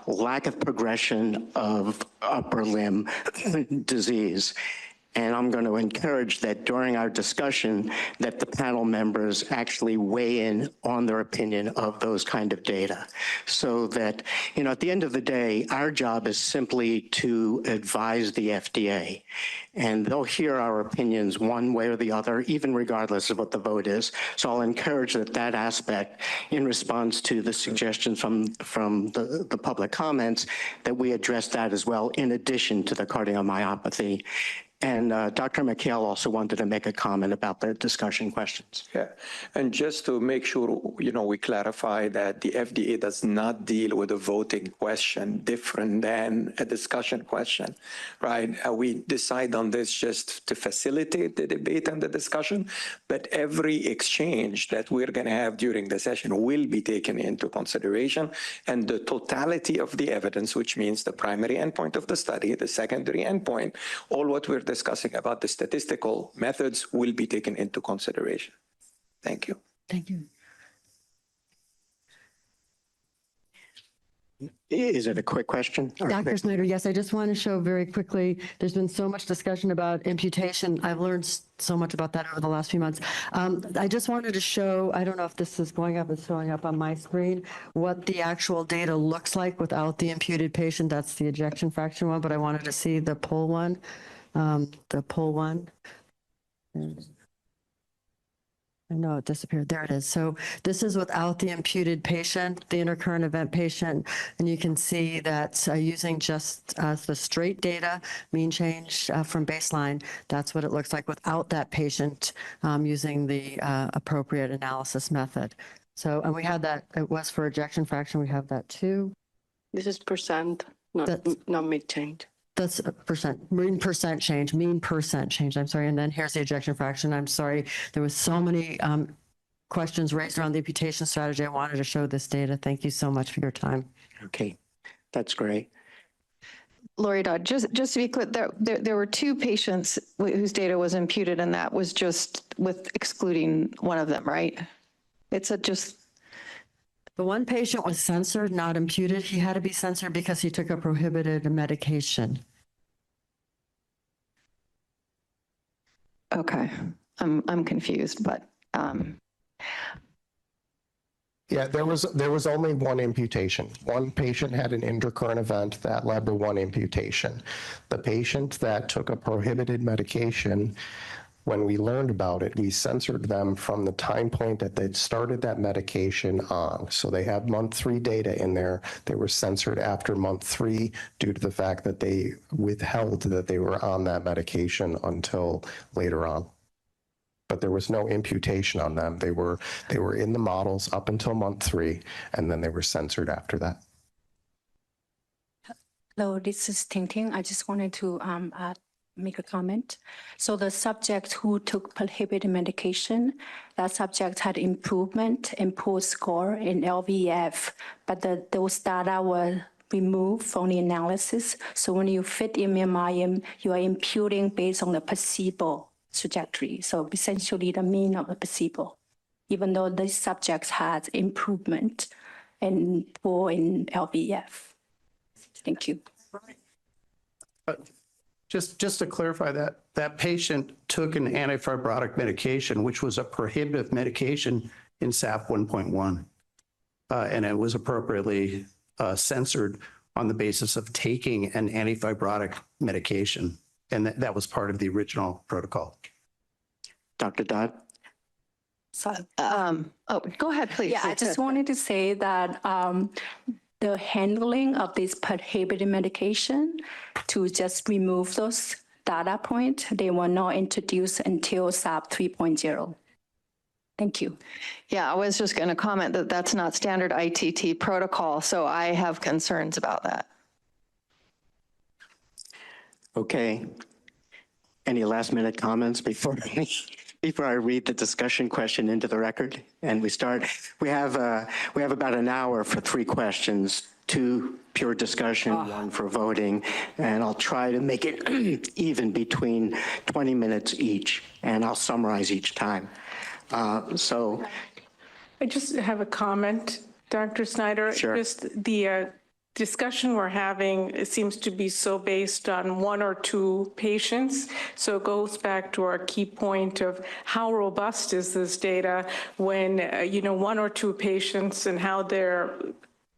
lack of progression of upper limb disease. And I'm going to encourage that during our discussion that the panel members actually weigh in on their opinion of those kind of data. So that, at the end of the day, our job is simply to advise the FDA. And they'll hear our opinions one way or the other, even regardless of what the vote is. So I'll encourage that aspect, in response to the suggestions from the public comments, that we address that as well, in addition to the cardiomyopathy. And Dr. McHale also wanted to make a comment about the discussion questions. Yeah, and just to make sure, we clarify that the FDA does not deal with a voting question different than a discussion question, right? We decide on this just to facilitate the debate and the discussion, but every exchange that we're going to have during the session will be taken into consideration, and the totality of the evidence, which means the primary endpoint of the study, the secondary endpoint, all what we're discussing about the statistical methods will be taken into consideration. Thank you. Thank you. Is it a quick question? Dr. Snyder, yes, I just want to show very quickly, there's been so much discussion about imputation. I've learned so much about that over the last few months. I just wanted to show, I don't know if this is going up, it's showing up on my screen, what the actual data looks like without the imputed patient. That's the ejection fraction one, but I wanted to see the PUL one. The PUL one. I know it disappeared. There it is. So this is without the imputed patient, the intercurrent event patient, and you can see that using just the straight data, mean change from baseline, that's what it looks like without that patient using the appropriate analysis method. So, and we had that, it was for ejection fraction, we have that too. This is percent, not mid change. That's a percent, mean percent change, I'm sorry. And then here's the ejection fraction. I'm sorry. There was so many questions raised around the imputation strategy. I wanted to show this data. Thank you so much for your time. Okay, that's great. Lori Dodd, just to be clear, there were two patients whose data was imputed, and that was just with excluding one of them, right? It's just... The one patient was censored, not imputed. He had to be censored because he took a prohibited medication. Okay, I'm confused, but Yeah, there was only one imputation. One patient had an intercurrent event that led to one imputation. The patient that took a prohibited medication, when we learned about it, we censored them from the time point that they'd started that medication on. So they have month 3 data in there. They were censored after month 3 due to the fact that they withheld that they were on that medication until later on. But there was no imputation on them. They were in the models up until month 3, and then they were censored after that. Hello, this is Ting Ting. I just wanted to make a comment. So the subject who took prohibited medication, that subject had improvement in PUL score in LVEF, but those data were removed from the analysis. So when you fit MMIM, you are imputing based on the placebo trajectory. So essentially the mean of the placebo, even though these subjects had improvement in PUL in LVEF. Thank you. Just to clarify that patient took an antifibrotic medication, which was a prohibitive medication in SAP 1.1. And it was appropriately censored on the basis of taking an antifibrotic medication. And that was part of the original protocol. Dr. Dodd? So, go ahead, please. Yeah, I just wanted to say that the handling of this prohibited medication to just remove those data points, they were not introduced until SAP 3.0. Thank you. Yeah, I was just going to comment that that's not standard ITT protocol, so I have concerns about that. Okay. Any last minute comments before I read the discussion question into the record and we start? We have about an hour for 3 questions, 2 pure discussion, 1 for voting, and I'll try to make it even between 20 minutes each, and I'll summarize each time. So I just have a comment, Dr. Snyder. Sure. Just the discussion we're having, it seems to be so based on 1 or 2 patients. So it goes back to our key point of how robust is this data when, 1 or 2 patients and how they're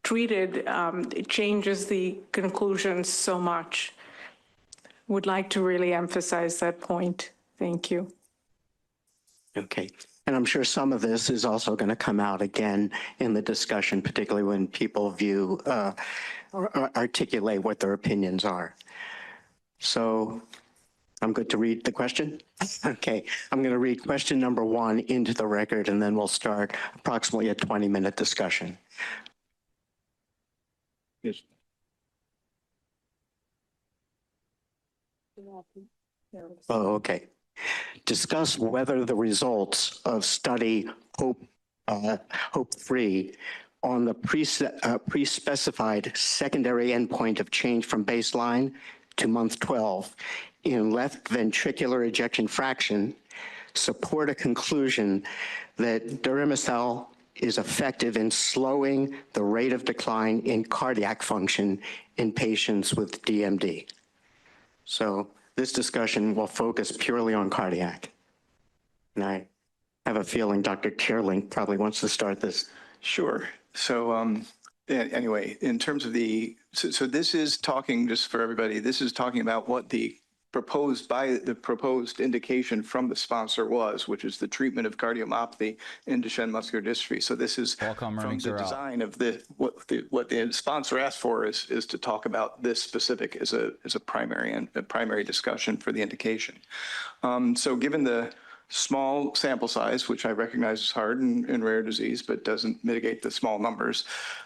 treated, it changes the conclusions so much. Would like to really emphasize that point. Thank you. Okay. And I'm sure some of this is also going to come out again in the discussion, particularly when people view or articulate what their opinions are. So I'm good to read the question? Okay, I'm going to read question number 1 into the record, and then we'll start approximately a 20-minute discussion. Yes. Oh, okay. Discuss whether the results of study HOPE-3 on the pre-specified secondary endpoint of change from baseline to month 12 in left ventricular ejection fraction support a conclusion that Duramisol is effective in slowing the rate of decline in cardiac function in patients with DMD. So this discussion will focus purely on cardiac. And I have a feeling Dr. Teerlink probably wants to start this. Sure. So anyway, in terms of so this is talking, just for everybody, this is talking about what the proposed indication from the sponsor was, which is the treatment of cardiomyopathy in Duchenne muscular dystrophy. So this is from the design of what the sponsor asked for is to talk about this specific as a primary discussion for the indication. So given the small sample size, which I recognize is hard in rare disease, but doesn't mitigate the small numbers,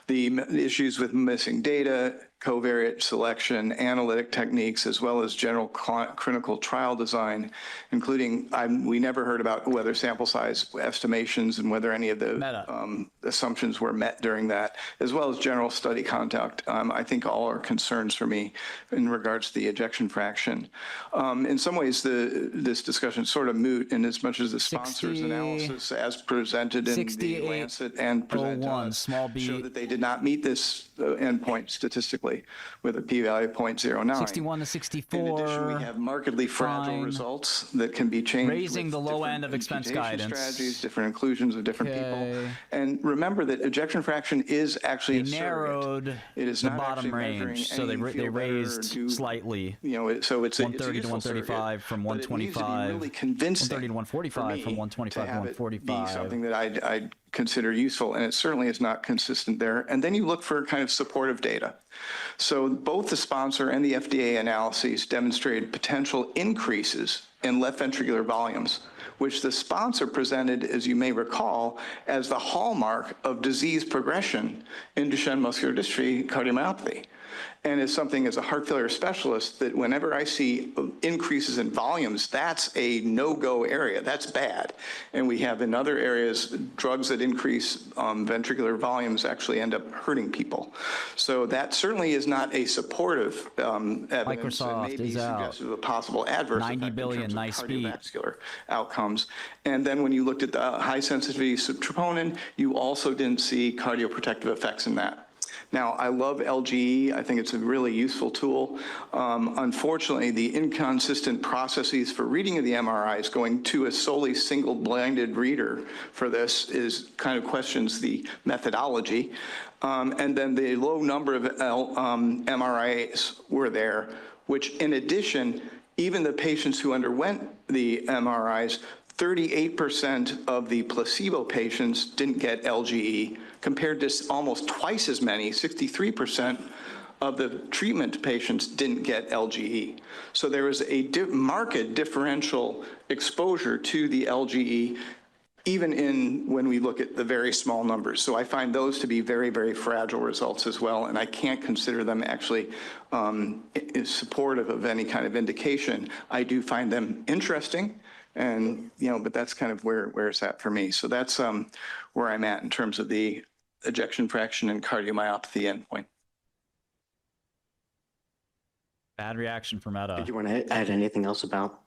the issues with missing data, covariate selection, analytic techniques, as well as general clinical trial design, including, we never heard about whether sample size estimations and whether any of the assumptions were met during that, as well as general study conduct. I think all are concerns for me in regards to the ejection fraction. In some ways, this discussion is sort of moot in as much as the sponsor's analysis as presented in the Lancet and presented to us showed that they did not meet this endpoint statistically with a p-value of 0.09. 61 to 64. In addition, we have markedly fragile results that can be changed. Raising the low end of expense guidance. Strategies, different inclusions of different people. And remember that ejection fraction is actually a narrowed it is the not bottom range, so they raised slightly. So it's 130 to 135 from 125. Really convincing 130 to 145 from 125 to 145. Be something that I'd consider useful, and it certainly is not consistent there. And then you look for kind of supportive data. So both the sponsor and the FDA analyses demonstrated potential increases in left ventricular volumes, which the sponsor presented, as you may recall, as the hallmark of disease progression in Duchenne muscular dystrophy cardiomyopathy. And it's something as a heart failure specialist that whenever I see increases in volumes, that's a no-go area. That's bad. And we have in other areas, drugs that increase ventricular volumes actually end up hurting people. So that certainly is not a supportive evidence. Microsoft and maybe is out. suggestive of a possible adverse 90 effect billion, in terms of nice speed. cardiovascular outcomes. And then when you looked at the high sensitivity troponin, you also didn't see cardioprotective effects in that. Now, I love LGE. I think it's a really useful tool. Unfortunately, the inconsistent processes for reading of the MRIs going to a solely single blinded reader for this is kind of questions the methodology. And then the low number of MRIs were there, which in addition, even the patients who underwent the MRIs, 38% of the placebo patients didn't get LGE, compared to almost twice as many, 63% of the treatment patients didn't get LGE. So there was a marked differential exposure to the LGE, even when we look at the very small numbers. So I find those to be very, very fragile results as well, and I can't consider them actually supportive of any kind of indication. I do find them interesting, and but that's kind of where it's at for me. So that's where I'm at in terms of the ejection fraction and cardiomyopathy endpoint. Bad reaction from Meta. Did you want to add anything else about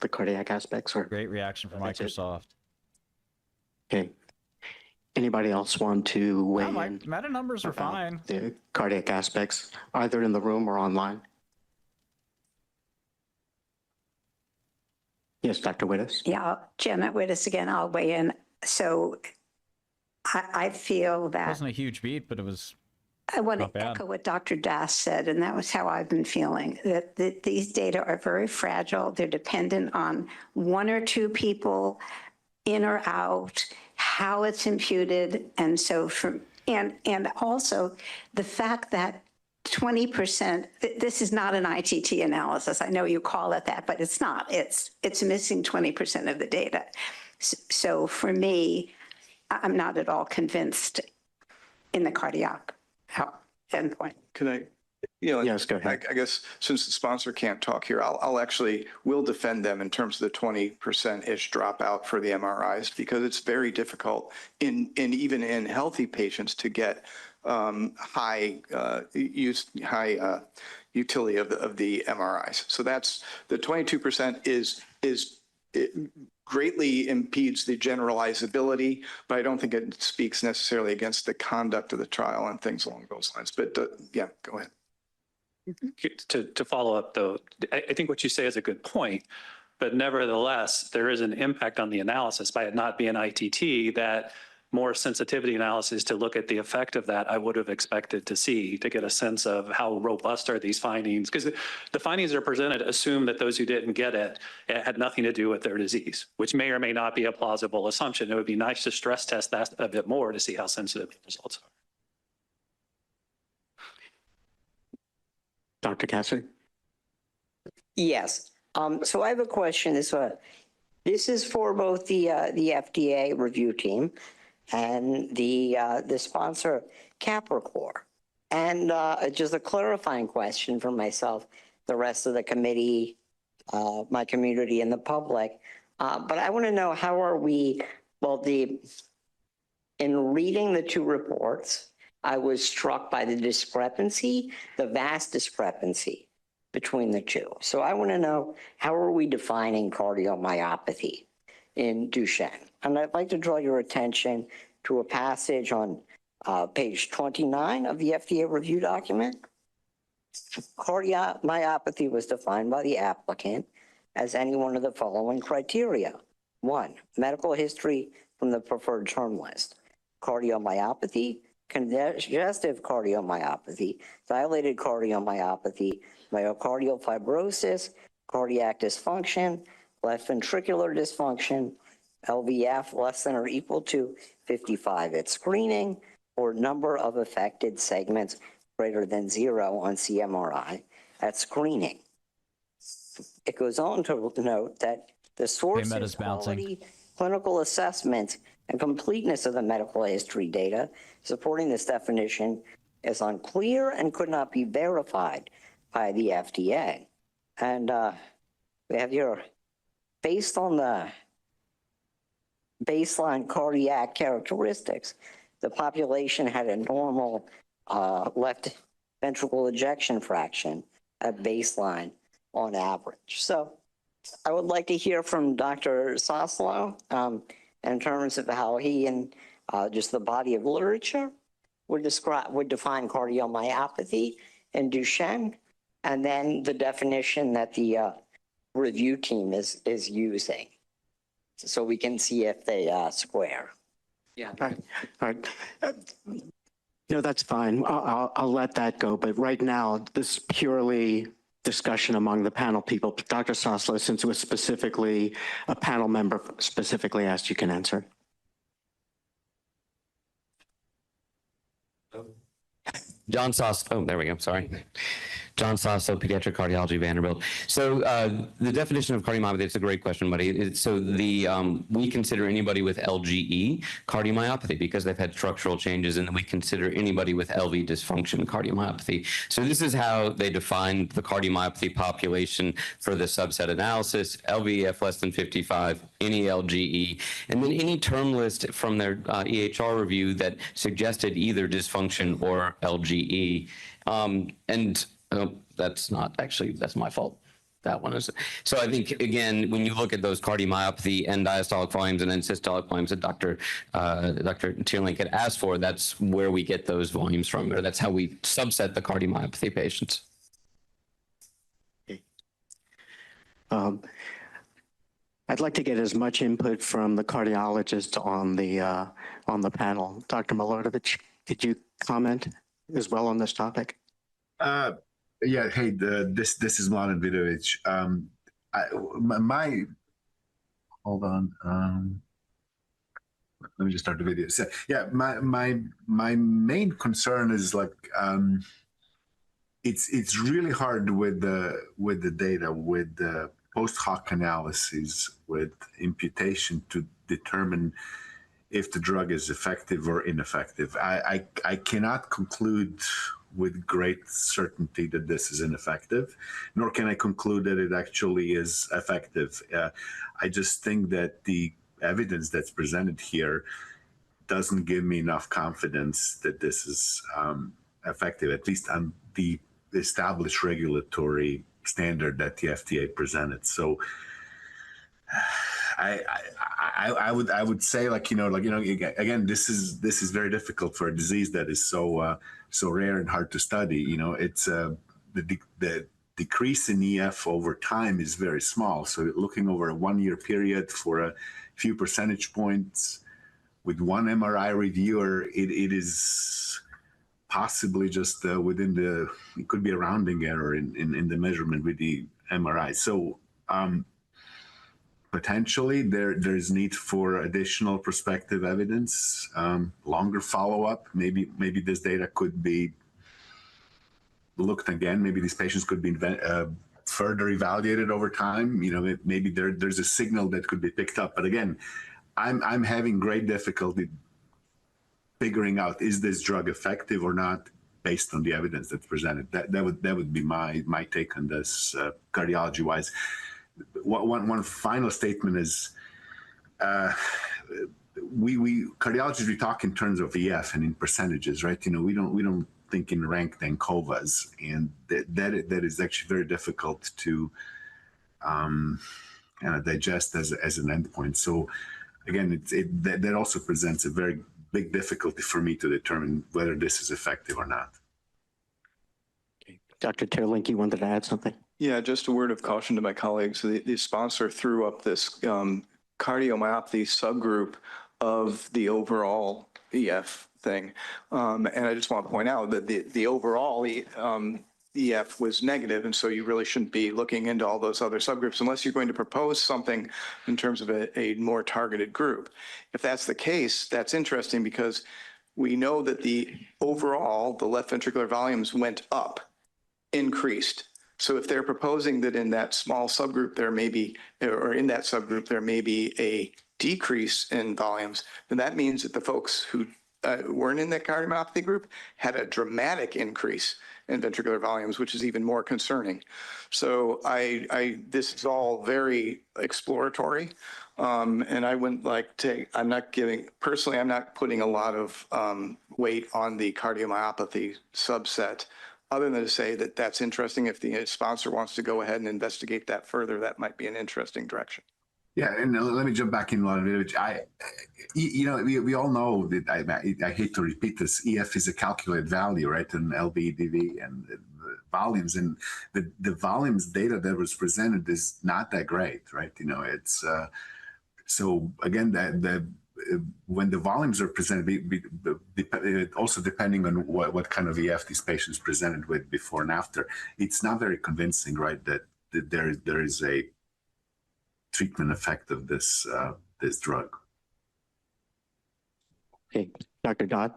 the cardiac aspects? Or great reaction from Microsoft. Okay. Anybody else want to weigh in? Meta numbers are fine. The cardiac aspects, either in the room or online. Yes, Dr. Wittes. Yeah, Janet Wittes again. I'll weigh in. So I feel that. It wasn't a huge beat, but it was. I want to echo what Dr. Das said, and that was how I've been feeling, that these data are very fragile. They're dependent on one or two people in or out, how it's imputed. And so and also the fact that 20%, this is not an ITT analysis. I know you call it that, but it's not. It's missing 20% of the data. So for me, I'm not at all convinced in the cardiac endpoint. Can I? You know, Yes, go ahead. I guess since the sponsor can't talk here, we'll defend them in terms of the 20%-ish dropout for the MRIs, because it's very difficult even in healthy patients to get high utility of the MRIs. So that's the 22% it greatly impedes the generalizability, but I don't think it speaks necessarily against the conduct of the trial and things along those lines. But yeah, go ahead. To follow up, though, I think what you say is a good point, but nevertheless, there is an impact on the analysis by it not being ITT that more sensitivity analysis to look at the effect of that I would have expected to see, to get a sense of how robust are these findings. Because the findings that are presented assume that those who didn't get it had nothing to do with their disease, which may or may not be a plausible assumption. It would be nice to stress test that a bit more to see how sensitive the results are. Dr. Cassidy? Yes. So I have a question. This is for both the FDA review team and the sponsor, Capricor. And just a clarifying question for myself, the rest of the committee, my community, and the public. But I want to know, how are we, in reading the two reports, I was struck by the discrepancy, the vast discrepancy between the two. So I want to know, how are we defining cardiomyopathy in Duchenne? And I'd like to draw your attention to a passage on page 29 of the FDA review document. Cardiomyopathy was defined by the applicant as any one of the following criteria. 1, medical history from the preferred term list. Cardiomyopathy, congestive cardiomyopathy, dilated cardiomyopathy, myocardial fibrosis, cardiac dysfunction, left ventricular dysfunction, LVF less than or equal to 55 at screening, or number of affected segments greater than 0 on CMRI at screening. It goes on to note that the sources, quality, clinical assessments, and completeness of the medical history data supporting this definition is unclear and could not be verified by the FDA. And we have here, based on the baseline cardiac characteristics, the population had a normal left ventricle ejection fraction at baseline on average. So I would like to hear from Dr. Soslow in terms of how he and just the body of literature would define cardiomyopathy in Duchenne, and then the definition that the review team is using, so we can see if they square. Yeah. All right. That's fine. I'll let that go. But right now, this is purely discussion among the panel people. Dr. Soslow, since it was specifically a panel member specifically asked, you can answer. John Soslow, oh, there we go, sorry. John Soslow, Pediatric Cardiology, Vanderbilt. So the definition of cardiomyopathy, it's a great question, buddy. So we consider anybody with LGE cardiomyopathy because they've had structural changes, and then we consider anybody with LV dysfunction cardiomyopathy. So this is how they defined the cardiomyopathy population for the subset analysis: LVEF less than 55, any LGE, and then any term list from their EHR review that suggested either dysfunction or LGE. That's not actually, that's my fault. That one is. So I think, again, when you look at those cardiomyopathy and diastolic volumes and then systolic volumes that Dr. Teerlink had asked for, that's where we get those volumes from, or that's how we subset the cardiomyopathy patients. I'd like to get as much input from the cardiologist on the panel. Dr. Milordovich, did you comment as well on this topic? Yeah, hey, this is Mladen Vidovic. Hold on. Let me just start the video. So, yeah, my main concern is like it's really hard with the data, with the post hoc analyses, with imputation to determine if the drug is effective or ineffective. I cannot conclude with great certainty that this is ineffective, nor can I conclude that it actually is effective. I just think that the evidence that's presented here doesn't give me enough confidence that this is effective, at least on the established regulatory standard that the FDA presented. So I would say, again, this is very difficult for a disease that is so rare and hard to study. It's the decrease in EF over time is very small. So looking over a 1-year period for a few percentage points with one MRI reviewer, it is possibly just it could be a rounding error in the measurement with the MRI. So potentially there's need for additional prospective evidence, longer follow-up. Maybe this data could be looked again. Maybe these patients could be further evaluated over time. Maybe there's a signal that could be picked up. But again, I'm having great difficulty figuring out, is this drug effective or not based on the evidence that's presented. That would be my take on this, cardiology wise. One final statement is, we cardiologists, we talk in terms of EF and in percentages, right? We don't think in ranked ANCOVAs, and that is actually very difficult to digest as an endpoint. So again, that also presents a very big difficulty for me to determine whether this is effective or not. Dr. Terlink, you wanted to add something? Yeah, just a word of caution to my colleagues. The sponsor threw up this cardiomyopathy subgroup of the overall EF thing. And I just want to point out that the overall EF was negative, and so you really shouldn't be looking into all those other subgroups unless you're going to propose something in terms of a more targeted group. If that's the case, that's interesting because we know that the overall, the left ventricular volumes went up, increased. So if they're proposing that in that small subgroup there may be, or in that subgroup there may be a decrease in volumes, then that means that the folks who weren't in that cardiomyopathy group had a dramatic increase in ventricular volumes, which is even more concerning. So this is all very exploratory, and I wouldn't like to. I'm not putting a lot of weight on the cardiomyopathy subset, other than to say that that's interesting. If the sponsor wants to go ahead and investigate that further, that might be an interesting direction. Yeah, and let me jump back in, Vladimir. We all know that I hate to repeat this. EF is a calculated value, right? And LVDV and the volumes, and the volumes data that was presented is not that great, right? It's so again when the volumes are presented, also depending on what kind of EF these patients presented with before and after, it's not very convincing, right? That there is a treatment effect of this drug. Okay, Dr. Dodd.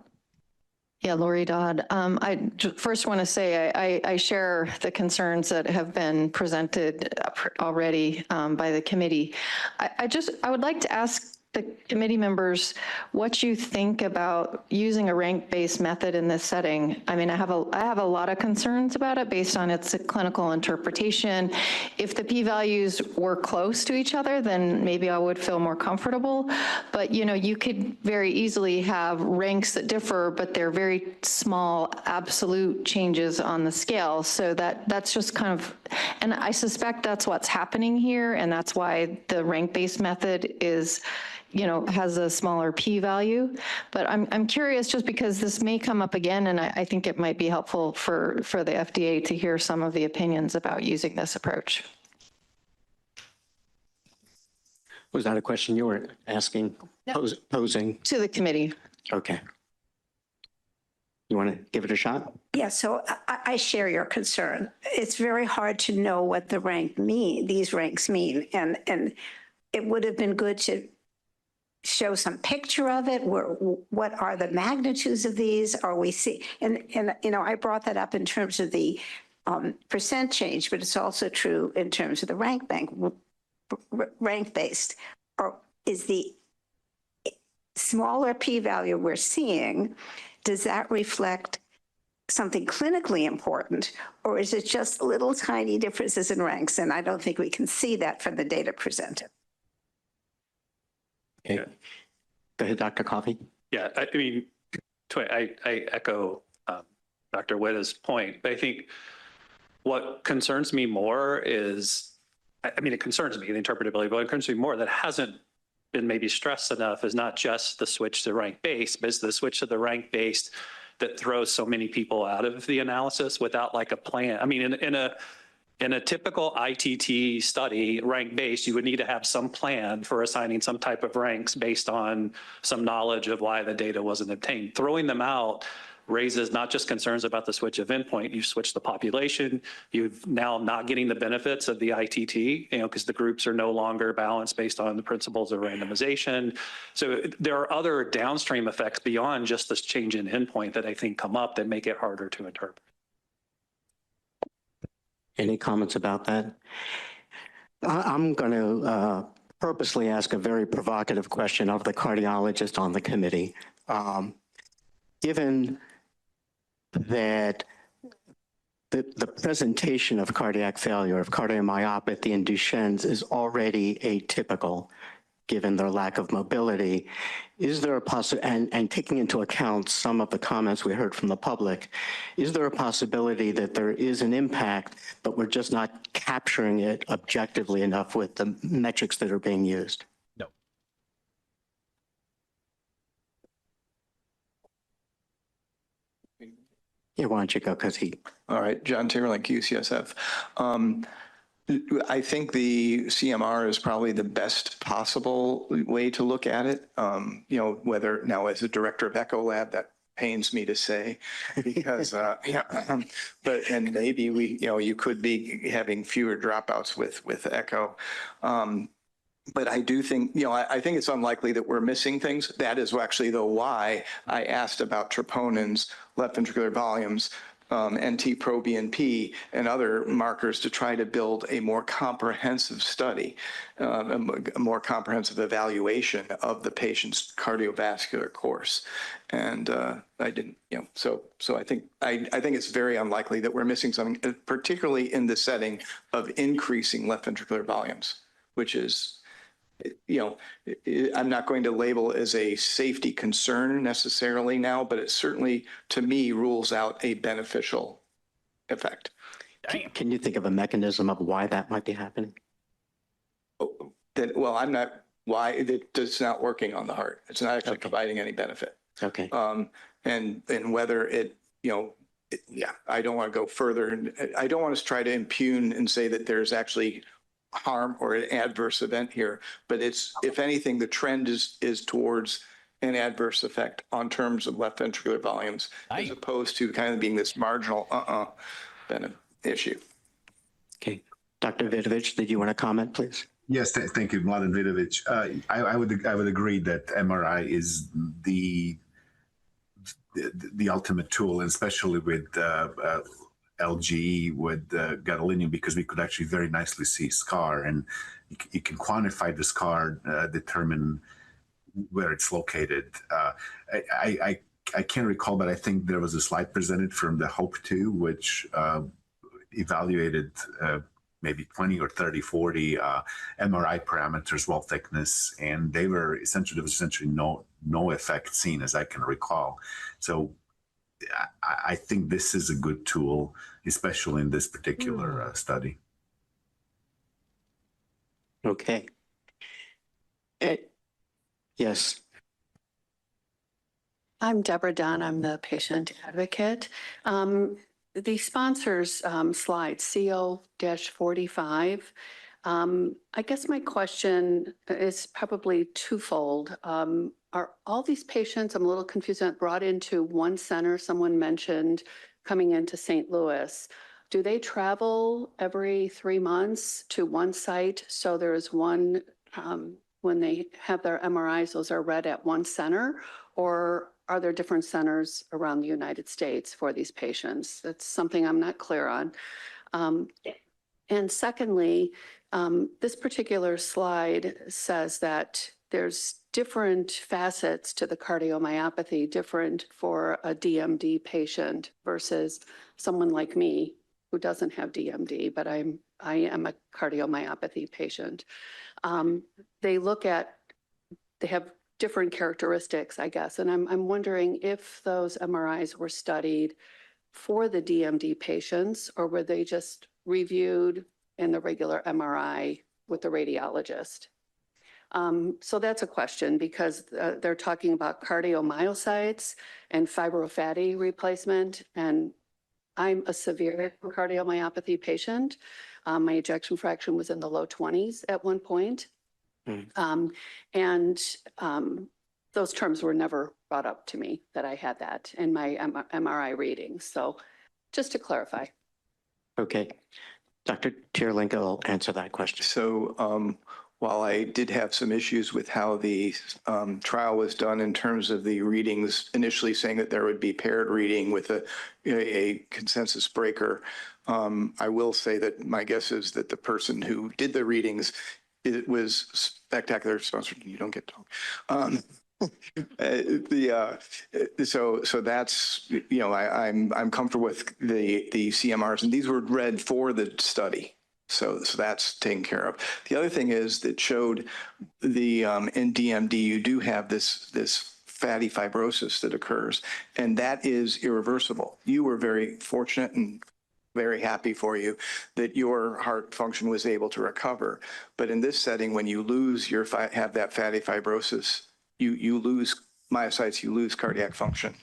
Yeah, Lori Dodd. I first want to say I share the concerns that have been presented already by the committee. I would like to ask the committee members what you think about using a rank-based method in this setting. I mean, I have a lot of concerns about it based on its clinical interpretation. If the p-values were close to each other, then maybe I would feel more comfortable. But you could very easily have ranks that differ, but they're very small absolute changes on the scale. So that's just kind of, and I suspect that's what's happening here, and that's why the rank-based method is has a smaller p-value. But I'm curious, just because this may come up again, and I think it might be helpful for the FDA to hear some of the opinions about using this approach. Was that a question you were asking, posing? To the committee. Okay. You want to give it a shot? Yeah, so I share your concern. It's very hard to know what these ranks mean. And it would have been good to show some picture of it? What are the magnitudes of these? Are we see? And you know, I brought that up in terms of the percent change, but it's also true in terms of the rank based. Or is the smaller p-value we're seeing, does that reflect something clinically important, or is it just little tiny differences in ranks? And I don't think we can see that from the data presented. Okay. Go ahead, Dr. Coffey. Yeah, I mean, I echo Dr. Witta's point, but I think what concerns me more is, I mean, it concerns me, the interpretability, but it concerns me more that hasn't been maybe stressed enough is not just the switch to rank-based, but it's the switch to the rank-based that throws so many people out of the analysis without like a plan. I mean, in a typical ITT study, rank-based, you would need to have some plan for assigning some type of ranks based on some knowledge of why the data wasn't obtained. Throwing them out raises not just concerns about the switch of endpoint, you've switched the population, you've now not getting the benefits of the ITT, you know, because the groups are no longer balanced based on the principles of randomization. So there are other downstream effects beyond just this change in endpoint that I think come up that make it harder to interpret. Any comments about that? I'm going to purposely ask a very provocative question of the cardiologist on the committee. Given that the presentation of cardiac failure, of cardiomyopathy in Duchenne's is already atypical, given their lack of mobility, is there a possibility, and taking into account some of the comments we heard from the public, is there a possibility that there is an impact, but we're just not capturing it objectively enough with the metrics that are being used? No. Yeah, why don't you go, because he... All right, John Timberlake, UCSF. I think the CMR is probably the best possible way to look at it. You know, whether now as a director of Echo Lab, that pains me to say, because yeah, but and maybe you could be having fewer dropouts with Echo. But I do think, I think it's unlikely that we're missing things. That is actually the why I asked about troponins, left ventricular volumes, NT-proBNP, and other markers to try to build a more comprehensive study, a more comprehensive evaluation of the patient's cardiovascular course. And I didn't, so I think it's very unlikely that we're missing something, particularly in the setting of increasing left ventricular volumes, which is, I'm not going to label as a safety concern necessarily now, but it certainly, to me, rules out a beneficial effect. Can you think of a mechanism of why that might be happening? Well, I'm not, why it's not working on the heart. It's not actually providing any benefit. Okay. And whether it, yeah, I don't want to go further. And I don't want to try to impugn and say that there's actually harm or an adverse event here, but it's, if anything, the trend is towards an adverse effect on terms of left ventricular volumes, as opposed to kind of being this marginal issue. Okay. Dr. Vidovich, did you want to comment, please? Yes, thank you, Mladen Vidovich. I would agree that MRI is the ultimate tool, and especially with LGE with gadolinium, because we could actually very nicely see scar, and you can quantify the scar, determine where it's located. I can't recall, but I think there was a slide presented from the HOPE-2, which evaluated maybe 20 or 30, 40 MRI parameters, wall thickness, and there was essentially no effect seen, as I can recall. So I think this is a good tool, especially in this particular study. Okay. Yes. I'm Deborah Dunn. I'm the patient advocate. The sponsors slide, CO-45. I guess my question is probably twofold. Are all these patients, I'm a little confused, brought into one center? Someone mentioned coming into St. Louis. Do they travel every 3 months to one site? So there is one when they have their MRIs, those are read at one center? Or are there different centers around the United States for these patients? That's something I'm not clear on. And secondly, this particular slide says that there's different facets to the cardiomyopathy, different for a DMD patient versus someone like me who doesn't have DMD, but I am a cardiomyopathy patient. They have different characteristics, I guess, and I'm wondering if those MRIs were studied for the DMD patients, or were they just reviewed in the regular MRI with the radiologist? So that's a question, because they're talking about cardiomyocytes and fibrofatty replacement, and I'm a severe cardiomyopathy patient. My ejection fraction was in the low 20s at one point. Those terms were never brought up to me that I had that in my MRI readings. So just to clarify. Okay. Dr. Tierlinka will answer that question. So while I did have some issues with how the trial was done in terms of the readings, initially saying that there would be paired reading with a consensus breaker, I will say that my guess is that the person who did the readings, it was spectacular. Sponsor, you don't get to talk. So that's, you know, I'm comfortable with the CMRs, and these were read for the study. So that's taken care of. The other thing is that showed the in DMD, you do have this fatty fibrosis that occurs, and that is irreversible. You were very fortunate and very happy for you that your heart function was able to recover. But in this setting, when you lose have that fatty fibrosis, you lose myocytes, you lose cardiac function.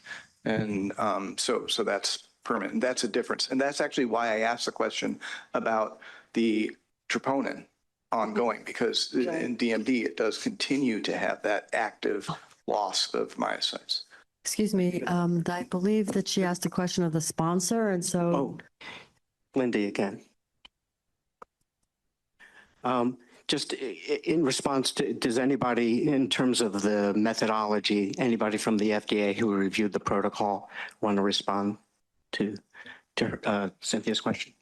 And so that's permanent. And that's a difference. And that's actually why I asked the question about the troponin ongoing, because in DMD, it does continue to have that active loss of myocytes. Excuse me, I believe that she asked a question of the sponsor, and so. Lindy again. Just in response to, does anybody, in terms of the methodology, anybody from the FDA who reviewed the protocol want to respond to Cynthia's question?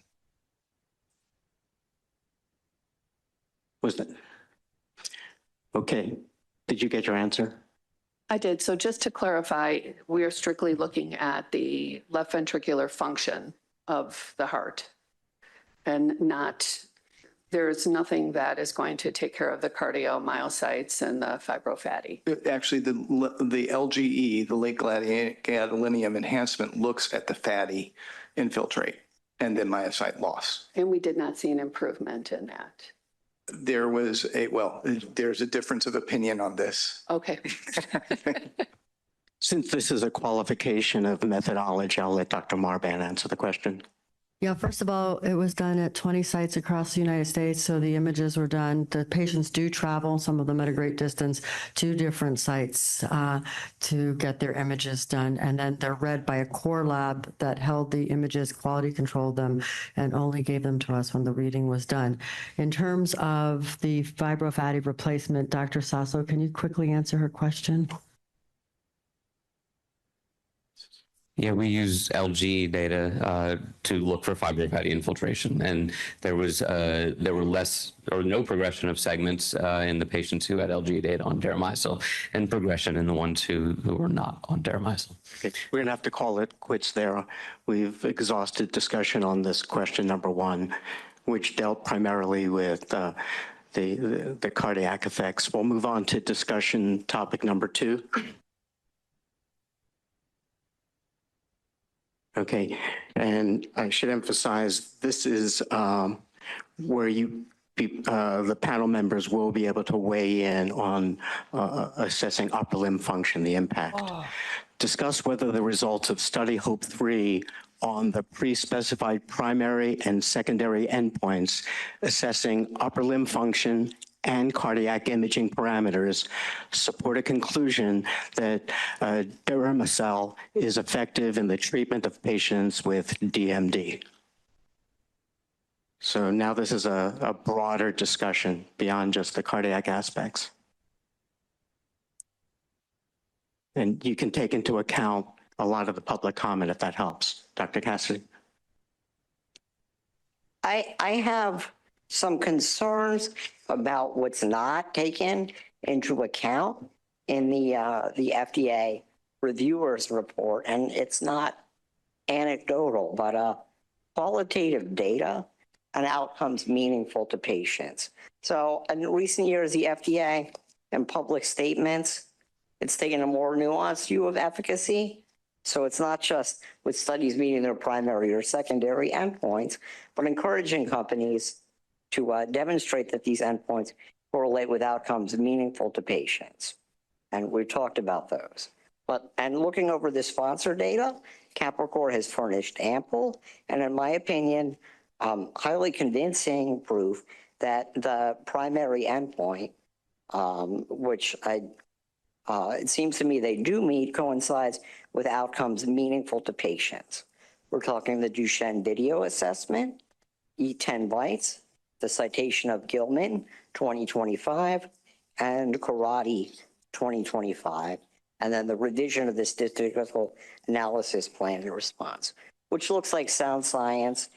Was that? Okay. Did you get your answer? I did. So just to clarify, we are strictly looking at the left ventricular function of the heart, and there's nothing that is going to take care of the cardiomyocytes and the fibrofatty. Actually, the LGE, the late gadolinium enhancement, looks at the fatty infiltrate and then myocyte loss. And we did not see an improvement in that. There's a difference of opinion on this. Okay. Since this is a qualification of methodology, I'll let Dr. Marban answer the question. Yeah, first of all, it was done at 20 sites across the United States, so the images were done. The patients do travel, some of them at a great distance, to different sites to get their images done. And then they're read by a core lab that held the images, quality controlled them, and only gave them to us when the reading was done. In terms of the fibrofatty replacement, Dr. Sasso, can you quickly answer her question? Yeah, we use LG data to look for fibrofatty infiltration, and there were less or no progression of segments in the patients who had LG data on Deramiocel, and progression in the ones who were not on Deramiocel. Okay, we're going to have to call it quits there. We've exhausted discussion on this question number one, which dealt primarily with the cardiac effects. We'll move on to discussion topic number two. Okay, and I should emphasize this is where the panel members will be able to weigh in on assessing upper limb function, the impact. Discuss whether the results of study HOPE-3 on the pre-specified primary and secondary endpoints assessing upper limb function and cardiac imaging parameters support a conclusion that Deramiocel is effective in the treatment of patients with DMD. So now this is a broader discussion beyond just the cardiac aspects. And you can take into account a lot of the public comment if that helps. Dr. Cassidy? I have some concerns about what's not taken into account in the FDA reviewers report, and it's not anecdotal, but qualitative data and outcomes meaningful to patients. So in recent years, the FDA in public statements, it's taken a more nuanced view of efficacy. So it's not just with studies meeting their primary or secondary endpoints, but encouraging companies to demonstrate that these endpoints correlate with outcomes meaningful to patients. And we've talked about those. And looking over the sponsor data, Capricor has furnished ample, and in my opinion, highly convincing proof that the primary endpoint, which it seems to me they do meet, coincides with outcomes meaningful to patients. We're talking the Duchenne Video Assessment, E10 Bites, the citation of Gilman 2025, and Karate 2025, and then the revision of the statistical analysis plan and response, which looks like sound science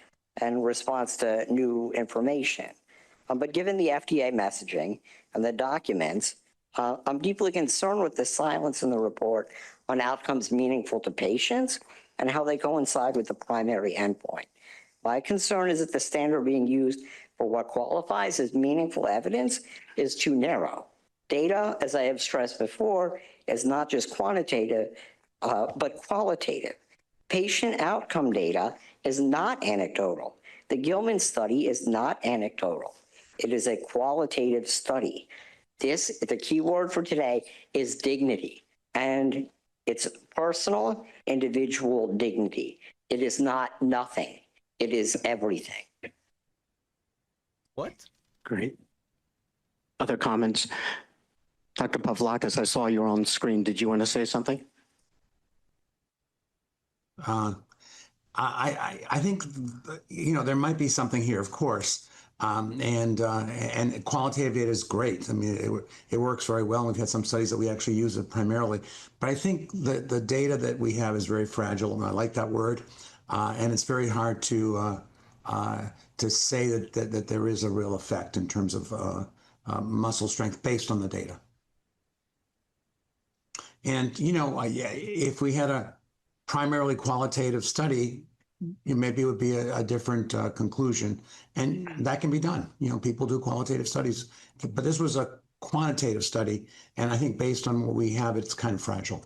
and response to new information. But given the FDA messaging and the documents, I'm deeply concerned with the silence in the report on outcomes meaningful to patients and how they coincide with the primary endpoint. My concern is that the standard being used for what qualifies as meaningful evidence is too narrow. Data, as I have stressed before, is not just quantitative, but qualitative. Patient outcome data is not anecdotal. The Gilman study is not anecdotal. It is a qualitative study. The key word for today is dignity, and it's personal, individual dignity. It is not nothing. It is everything. What? Great. Other comments? Dr. Pavlakis, I saw you on screen. Did you want to say something? I think, there might be something here, of course. And qualitative data is great. I mean, it works very well. We've had some studies that we actually use it primarily. But I think the data that we have is very fragile, and I like that word. And it's very hard to say that there is a real effect in terms of muscle strength based on the data. And, if we had a primarily qualitative study, maybe it would be a different conclusion. And that can be done. People do qualitative studies. But this was a quantitative study. And I think based on what we have, it's kind of fragile.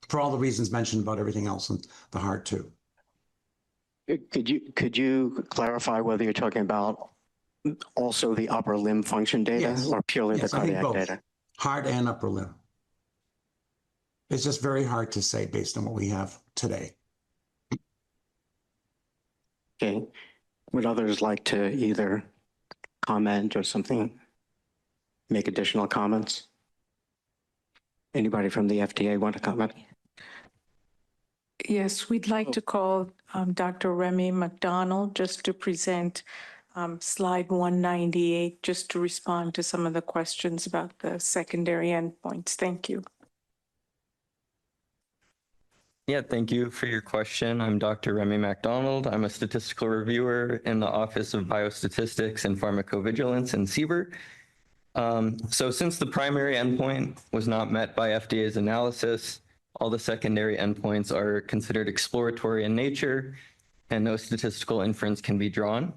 For all the reasons mentioned about everything else and the heart, too. Could you clarify whether you're talking about also the upper limb function data or purely the cardiac data? Heart and upper limb. It's just very hard to say based on what we have today. Okay. Would others like to either comment or something, make additional comments? Anybody from the FDA want to comment? Yes, we'd like to call Dr. Remy McDonald just to present slide 198, just to respond to some of the questions about the secondary endpoints. Thank you. Yeah, thank you for your question. I'm Dr. Remy MacDonald. I'm a statistical reviewer in the Office of Biostatistics and Pharmacovigilance in CBER. So since the primary endpoint was not met by FDA's analysis, all the secondary endpoints are considered exploratory in nature, and no statistical inference can be drawn.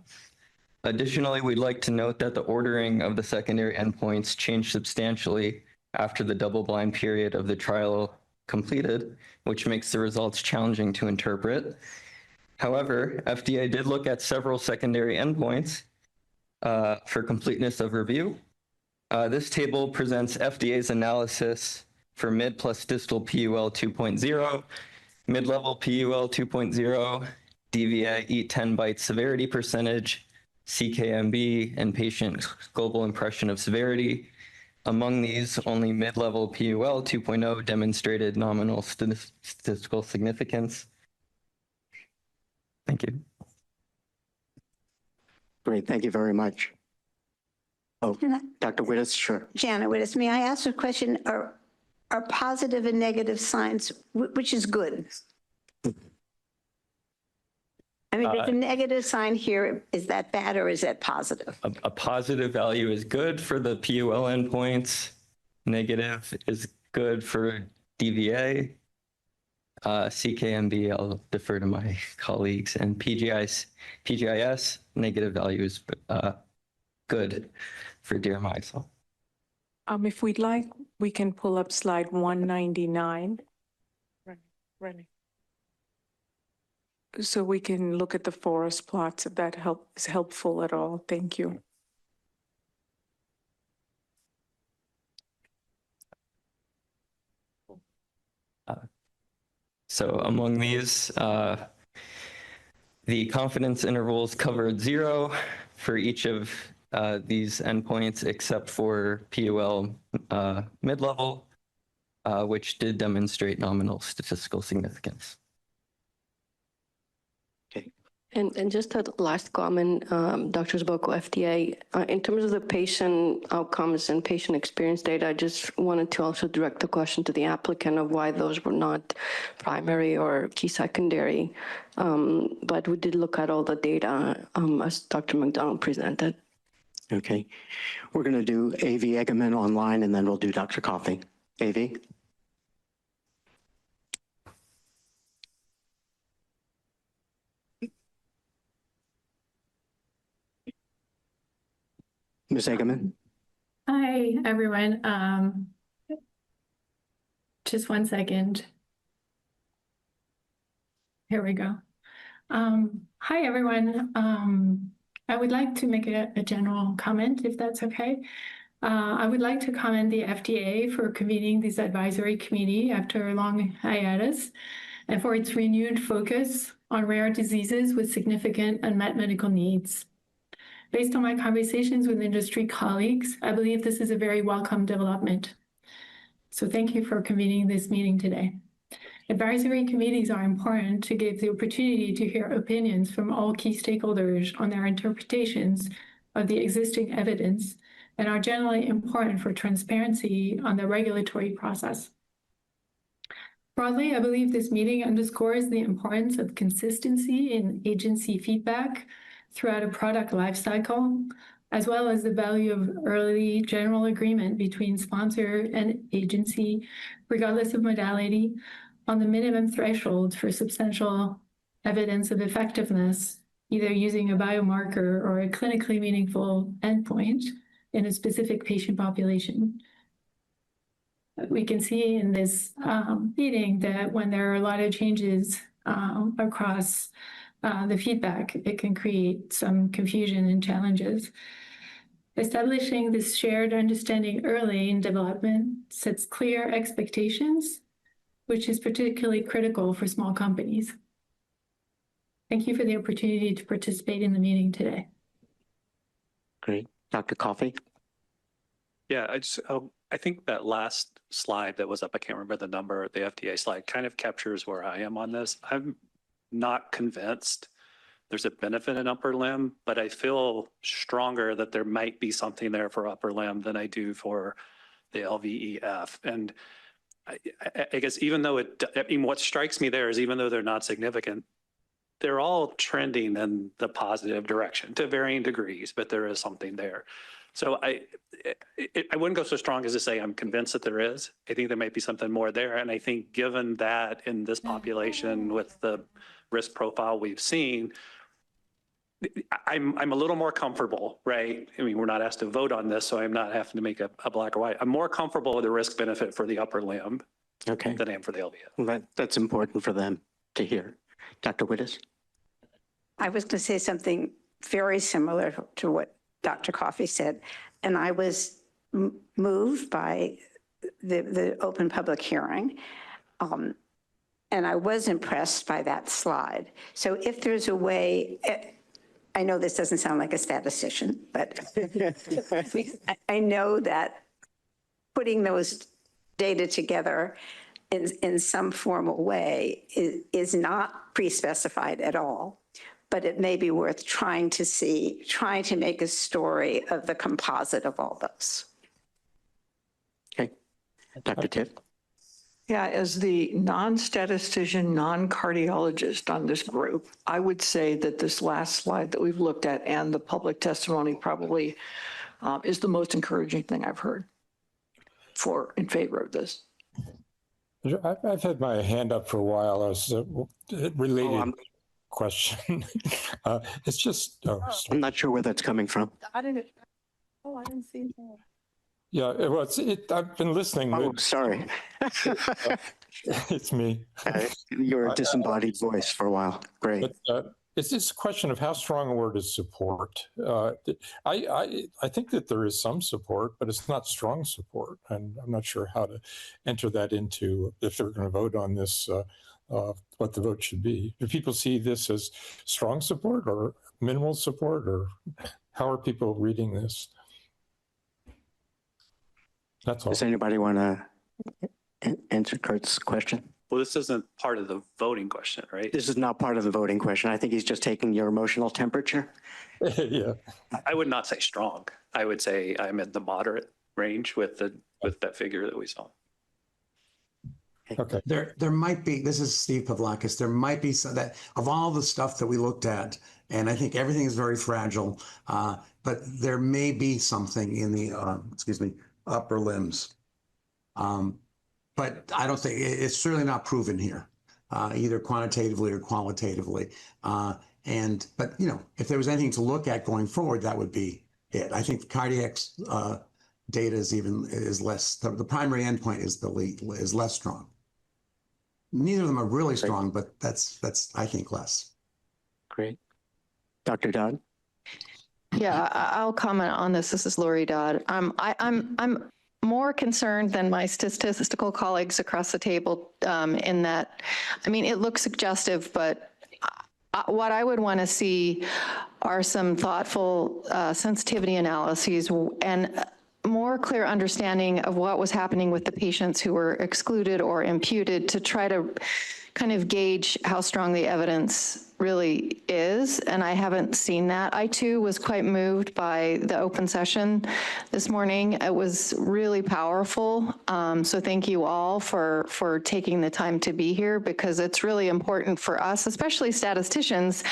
Additionally, we'd like to note that the ordering of the secondary endpoints changed substantially after the double-blind period of the trial completed, which makes the results challenging to interpret. However, FDA did look at several secondary endpoints for completeness of review. This table presents FDA's analysis for mid plus distal PUL 2.0, mid-level PUL 2.0, DVA E10 bite severity percentage, CKMB, and patient global impression of severity. Among these, only mid-level PUL 2.0 demonstrated nominal statistical significance. Thank you. Great, thank you very much. Oh, Dr. Wittes, sure. Janet Wittes, may I ask a question? are positive and negative signs, which is good. I mean, there's a negative sign here. Is that bad or is that positive? A positive value is good for the PUL endpoints. Negative is good for DVA. CKMB, I'll defer to my colleagues, and PGIS, negative value is good for deramiocel. If we'd like, we can pull up slide 199. Running. So we can look at the forest plots if that is helpful at all. Thank you. So among these, the confidence intervals covered 0 for each of these endpoints except for PUL mid-level, which did demonstrate nominal statistical significance. And just a last comment, Dr. Sboko, FDA, in terms of the patient outcomes and patient experience data, I just wanted to also direct the question to the applicant of why those were not primary or key secondary. But we did look at all the data as Dr. McDonald presented. Okay. We're going to do AV Egerman online, and then we'll do Dr. Coffey. AV? Ms. Egerman? Hi, everyone. Just one second. Here we go. Hi, everyone. I would like to make a general comment, if that's okay. I would like to commend the FDA for convening this advisory committee after a long hiatus and for its renewed focus on rare diseases with significant unmet medical needs. Based on my conversations with industry colleagues, I believe this is a very welcome development. So thank you for convening this meeting today. Advisory committees are important to give the opportunity to hear opinions from all key stakeholders on their interpretations of the existing evidence and are generally important for transparency on the regulatory process. Broadly, I believe this meeting underscores the importance of consistency in agency feedback throughout a product lifecycle, as well as the value of early general agreement between sponsor and agency, regardless of modality, on the minimum threshold for substantial evidence of effectiveness, either using a biomarker or a clinically meaningful endpoint in a specific patient population. We can see in this meeting that when there are a lot of changes across the feedback, it can create some confusion and challenges. Establishing this shared understanding early in development sets clear expectations, which is particularly critical for small companies. Thank you for the opportunity to participate in the meeting today. Great. Dr. Coffey? Yeah, I think that last slide that was up, I can't remember the number, the FDA slide, kind of captures where I am on this. I'm not convinced there's a benefit in upper limb, but I feel stronger that there might be something there for upper limb than I do for the LVEF. And I guess even though what strikes me there is even though they're not significant, they're all trending in the positive direction to varying degrees, but there is something there. So I wouldn't go so strong as to say I'm convinced that there is. I think there might be something more there. And I think given that in this population with the risk profile we've seen, I'm a little more comfortable, right? I mean, we're not asked to vote on this, so I'm not having to make a black or white. I'm more comfortable with the risk benefit for the upper limb than I am for the LVEF. Well, that's important for them to hear. Dr. Wittes? I was going to say something very similar to what Dr. Coffey said, and I was moved by the open public hearing, and I was impressed by that slide. So if there's a way, I know this doesn't sound like a statistician, but I know that putting those data together in some formal way is not pre-specified at all. But it may be worth trying to make a story of the composite of all those. Okay. Dr. Tiff? Yeah, as the non-statistician, non-cardiologist on this group, I would say that this last slide that we've looked at and the public testimony probably is the most encouraging thing I've heard in favor of this. I've had my hand up for a while. I was related question. It's just. I'm not sure where that's coming from. I didn't see that. Yeah, I've been listening. Oh, sorry. It's me. You're a disembodied voice for a while. Great. But, it's just a question of how strong a word is support. I think that there is some support, but it's not strong support. And I'm not sure how to enter that into, if they're going to vote on this, what the vote should be. Do people see this as strong support or minimal support, or how are people reading this? That's all. Does anybody want to answer Kurt's question? Well, this isn't part of the voting question, right? This is not part of the voting question. I think he's just taking your emotional temperature. Yeah. I would not say strong. I would say I'm in the moderate range with that figure that we saw. Okay. There might be, this is Steve Pavlakis, there might be some that of all the stuff that we looked at, and I think everything is very fragile, but there may be something in the, upper limbs. But I don't think, it's certainly not proven here, either quantitatively or qualitatively. But if there was anything to look at going forward, that would be it. I think cardiac data is less, the primary endpoint is less strong. Neither of them are really strong, but that's I think less. Great. Dr. Dodd? Yeah, I'll comment on this. This is Lori Dodd. I'm more concerned than my statistical colleagues across the table in that, I mean, it looks suggestive, but what I would want to see are some thoughtful sensitivity analyses and more clear understanding of what was happening with the patients who were excluded or imputed to try to kind of gauge how strong the evidence really is, and I haven't seen that. I too was quite moved by the open session this morning. It was really powerful. So thank you all for taking the time to be here, because it's really important for us, especially statisticians,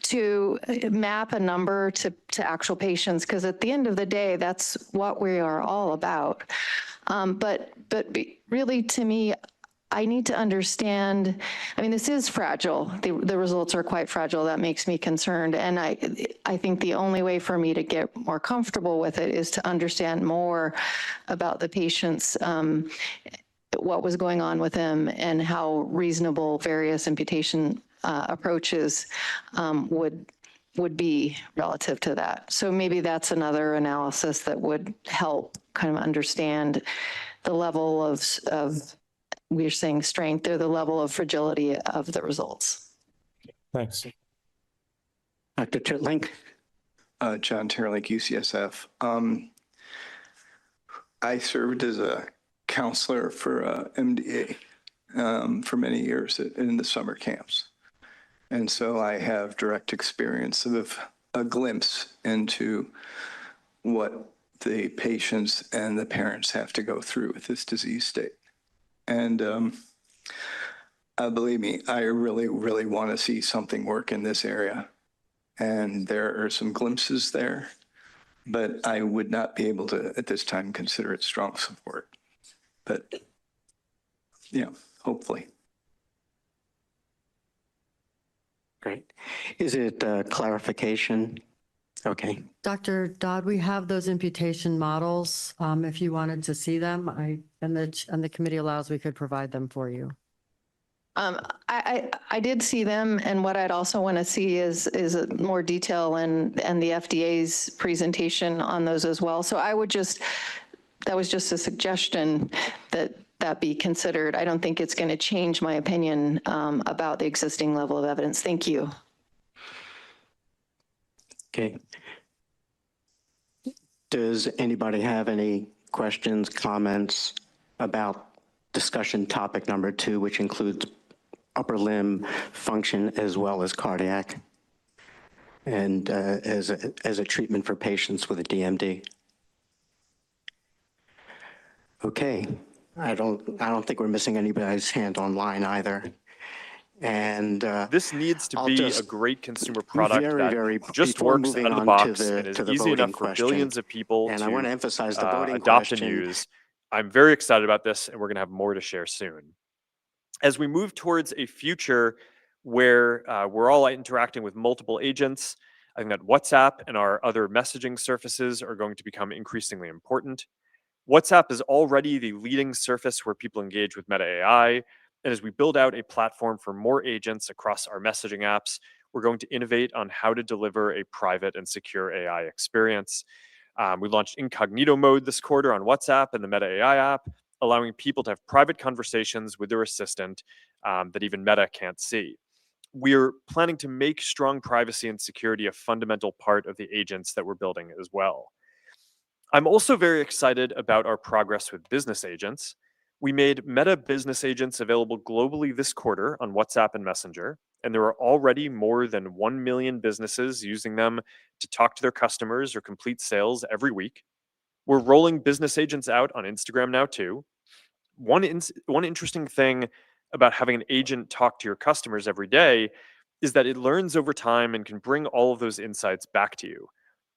to map a number to actual patients, because at the end of the day, that's what we are all about. But really, to me, I need to understand, I mean, this is fragile. The results are quite fragile. That makes me concerned. And I think the only way for me to get more comfortable with it is to understand more about the patients, what was going on with them, and how reasonable various imputation approaches would be relative to that. So maybe that's another analysis that would help kind of understand the level of we're saying strength, or the level of fragility of the results. Thanks. Dr. Chitling? John Terlake, UCSF. I served as a counselor for MDA for many years in the summer camps. And so I have direct experience of a glimpse into what the patients and the parents have to go through with this disease state. And believe me, I really, really want to see something work in this area. And there are some glimpses there, but I would not be able to, at this time, consider it strong support. But, yeah, hopefully. Great. Is it clarification? Okay. Dr. Dodd, we have those imputation models. If you wanted to see them, and the committee allows, we could provide them for you. I did see them, and what I'd also want to see is more detail and the FDA's presentation on those as well. So that was just a suggestion that be considered. I don't think it's going to change my opinion about the existing level of evidence. Thank you. Okay. Does anybody have any questions, comments about discussion topic number 2, which includes upper limb function as well as cardiac, and as a treatment for patients with a DMD? Okay. I don't think we're missing anybody's hand online either. And this needs to I'll be just a great consumer product very, that just before works moving out of the on box to and is the easy voting enough for question, billions of people and to I want to emphasize the voting adopt and question. use. I'm very excited about this, and we're going to have more to share soon. As we move towards a future where we're all interacting with multiple agents, I think that WhatsApp and our other messaging surfaces are going to become increasingly important. WhatsApp is already the leading surface where people engage with Meta AI. And as we build out a platform for more agents across our messaging apps, we're going to innovate on how to deliver a private and secure AI experience. We launched incognito mode this quarter on WhatsApp and the Meta AI app, allowing people to have private conversations with their assistant that even Meta can't see. We're planning to make strong privacy and security a fundamental part of the agents that we're building as well. I'm also very excited about our progress with business agents. We made Meta Business Agents available globally this quarter on WhatsApp and Messenger, and there are already more than 1 million businesses using them to talk to their customers or complete sales every week. We're rolling business agents out on Instagram now too. One interesting thing about having an agent talk to your customers every day is that it learns over time and can bring all of those insights back to you.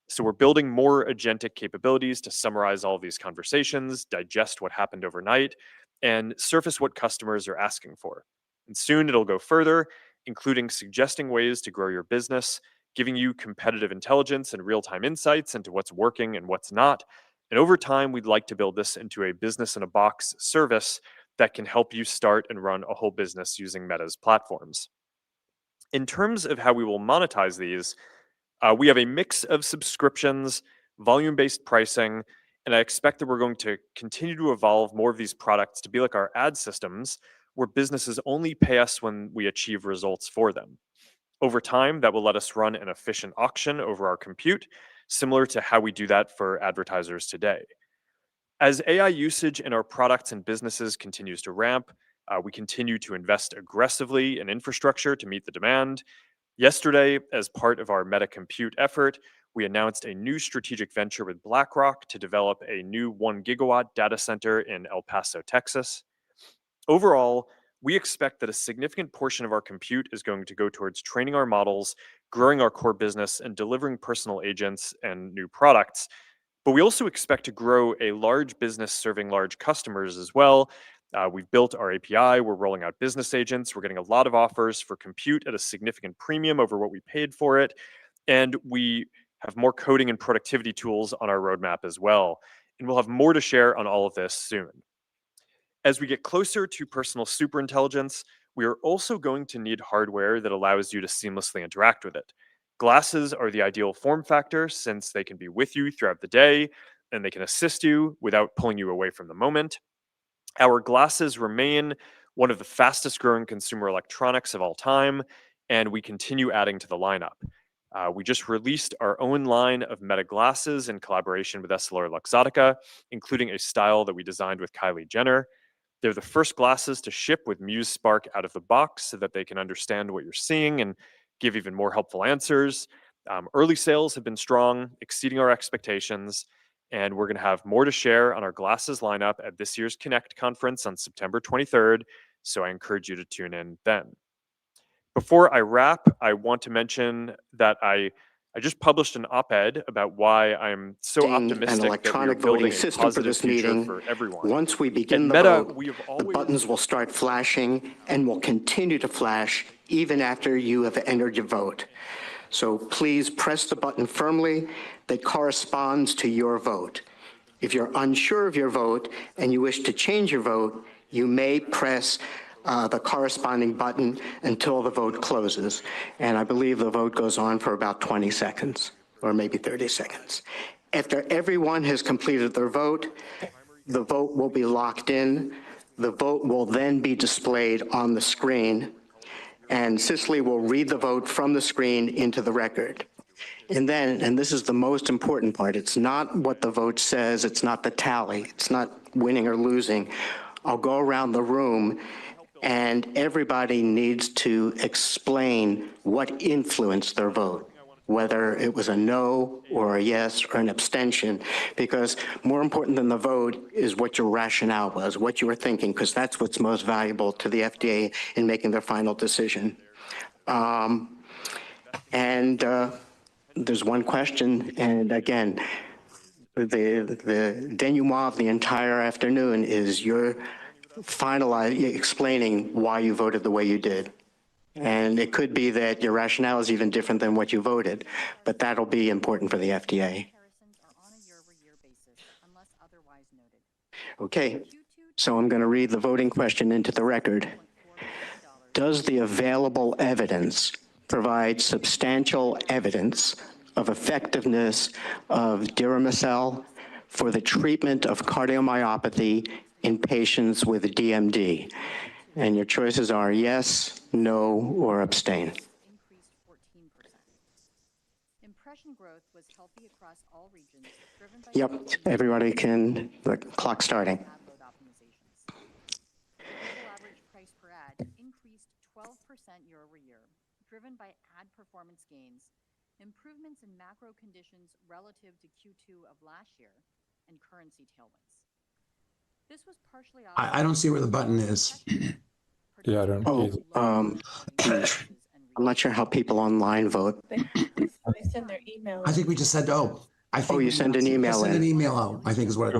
So we're building more agentic capabilities to summarize all of these conversations, digest what happened overnight, and surface what customers are asking for. And soon it'll go further, including suggesting ways to grow your business, giving you competitive intelligence and real-time insights into what's working and what's not. And over time, we'd like to build this into a business-in-a-box service that can help you start and run a whole business using Meta's platforms. In terms of how we will monetize these, we have a mix of subscriptions, volume-based pricing, and I expect that we're going to continue to evolve more of these products to be like our ad systems, where businesses only pay us when we achieve results for them. Over time, that will let us run an efficient auction over our compute, similar to how we do that for advertisers today. As AI usage in our products and businesses continues to ramp, we continue to invest aggressively in infrastructure to meet the demand. Yesterday, as part of our Meta Compute effort, we announced a new strategic venture with BlackRock to develop a new 1 gigawatt data center in El Paso, Texas. Overall, we expect that a significant portion of our compute is going to go towards training our models, growing our core business, and delivering personal agents and new products. But we also expect to grow a large business serving large customers as well. We've built our API, we're rolling out business agents, we're getting a lot of offers for compute at a significant premium over what we paid for it, and we have more coding and productivity tools on our roadmap as well. And we'll have more to share on all of this soon. As we get closer to personal superintelligence, we are also going to need hardware that allows you to seamlessly interact with it. Glasses are the ideal form factor since they can be with you throughout the day and they can assist you without pulling you away from the moment. Our glasses remain one of the fastest growing consumer electronics of all time, and we continue adding to the lineup. We just released our own line of Meta glasses in collaboration with EssilorLuxottica, including a style that we designed with Kylie Jenner. They're the first glasses to ship with Muse Spark out of the box so that they can understand what you're seeing and give even more helpful answers. Early sales have been strong, exceeding our expectations, and we're going to have more to share on our glasses lineup at this year's Connect conference on September 23rd, so I encourage you to tune in then. Before I wrap, I want to mention that I just published an op-ed about why I'm so optimistic an electronic that we're building voting a system for positive this future meeting. for everyone. Once we begin the Meta, vote, the buttons will start flashing and will continue to flash even after you have entered your vote. So please press the button firmly that corresponds to your vote. If you're unsure of your vote and you wish to change your vote, you may press the corresponding button until the vote closes. And I believe the vote goes on for about 20 seconds or maybe 30 seconds. After everyone has completed their vote, the vote will be locked in. The vote will then be displayed on the screen, and Cicely will read the vote from the screen into the record. And then, and this is the most important part, it's not what the vote says, it's not the tally, it's not winning or losing. I'll go around the room and everybody needs to explain what influenced their vote. whether it was a no or a yes or an abstention, because more important than the vote is what your rationale was, what you were thinking, because that's what's most valuable to the FDA in making their final decision. There's one question, and again, the denouement of the entire afternoon is your explaining why you voted the way you did. And it could be that your rationale is even different than what you voted, but that'll be important for the FDA. Okay, so I'm going to read the voting question into the record. Does the available evidence provide substantial evidence of effectiveness of Diramicel for the treatment of cardiomyopathy in patients with DMD? And your choices are yes, no, or abstain. Impression growth was healthy across all regions, driven by Yep, everybody can, the clock starting. ad load optimizations. Global average price per ad increased 12% year over year, driven by ad performance gains, improvements in macro conditions relative to Q2 of last year, and currency tailwinds. This was partially I don't see where the button is. Yeah, I don't either. I'm not sure how people online vote. They send their email. I think we just said, You send an email send an in. email out, I think is what.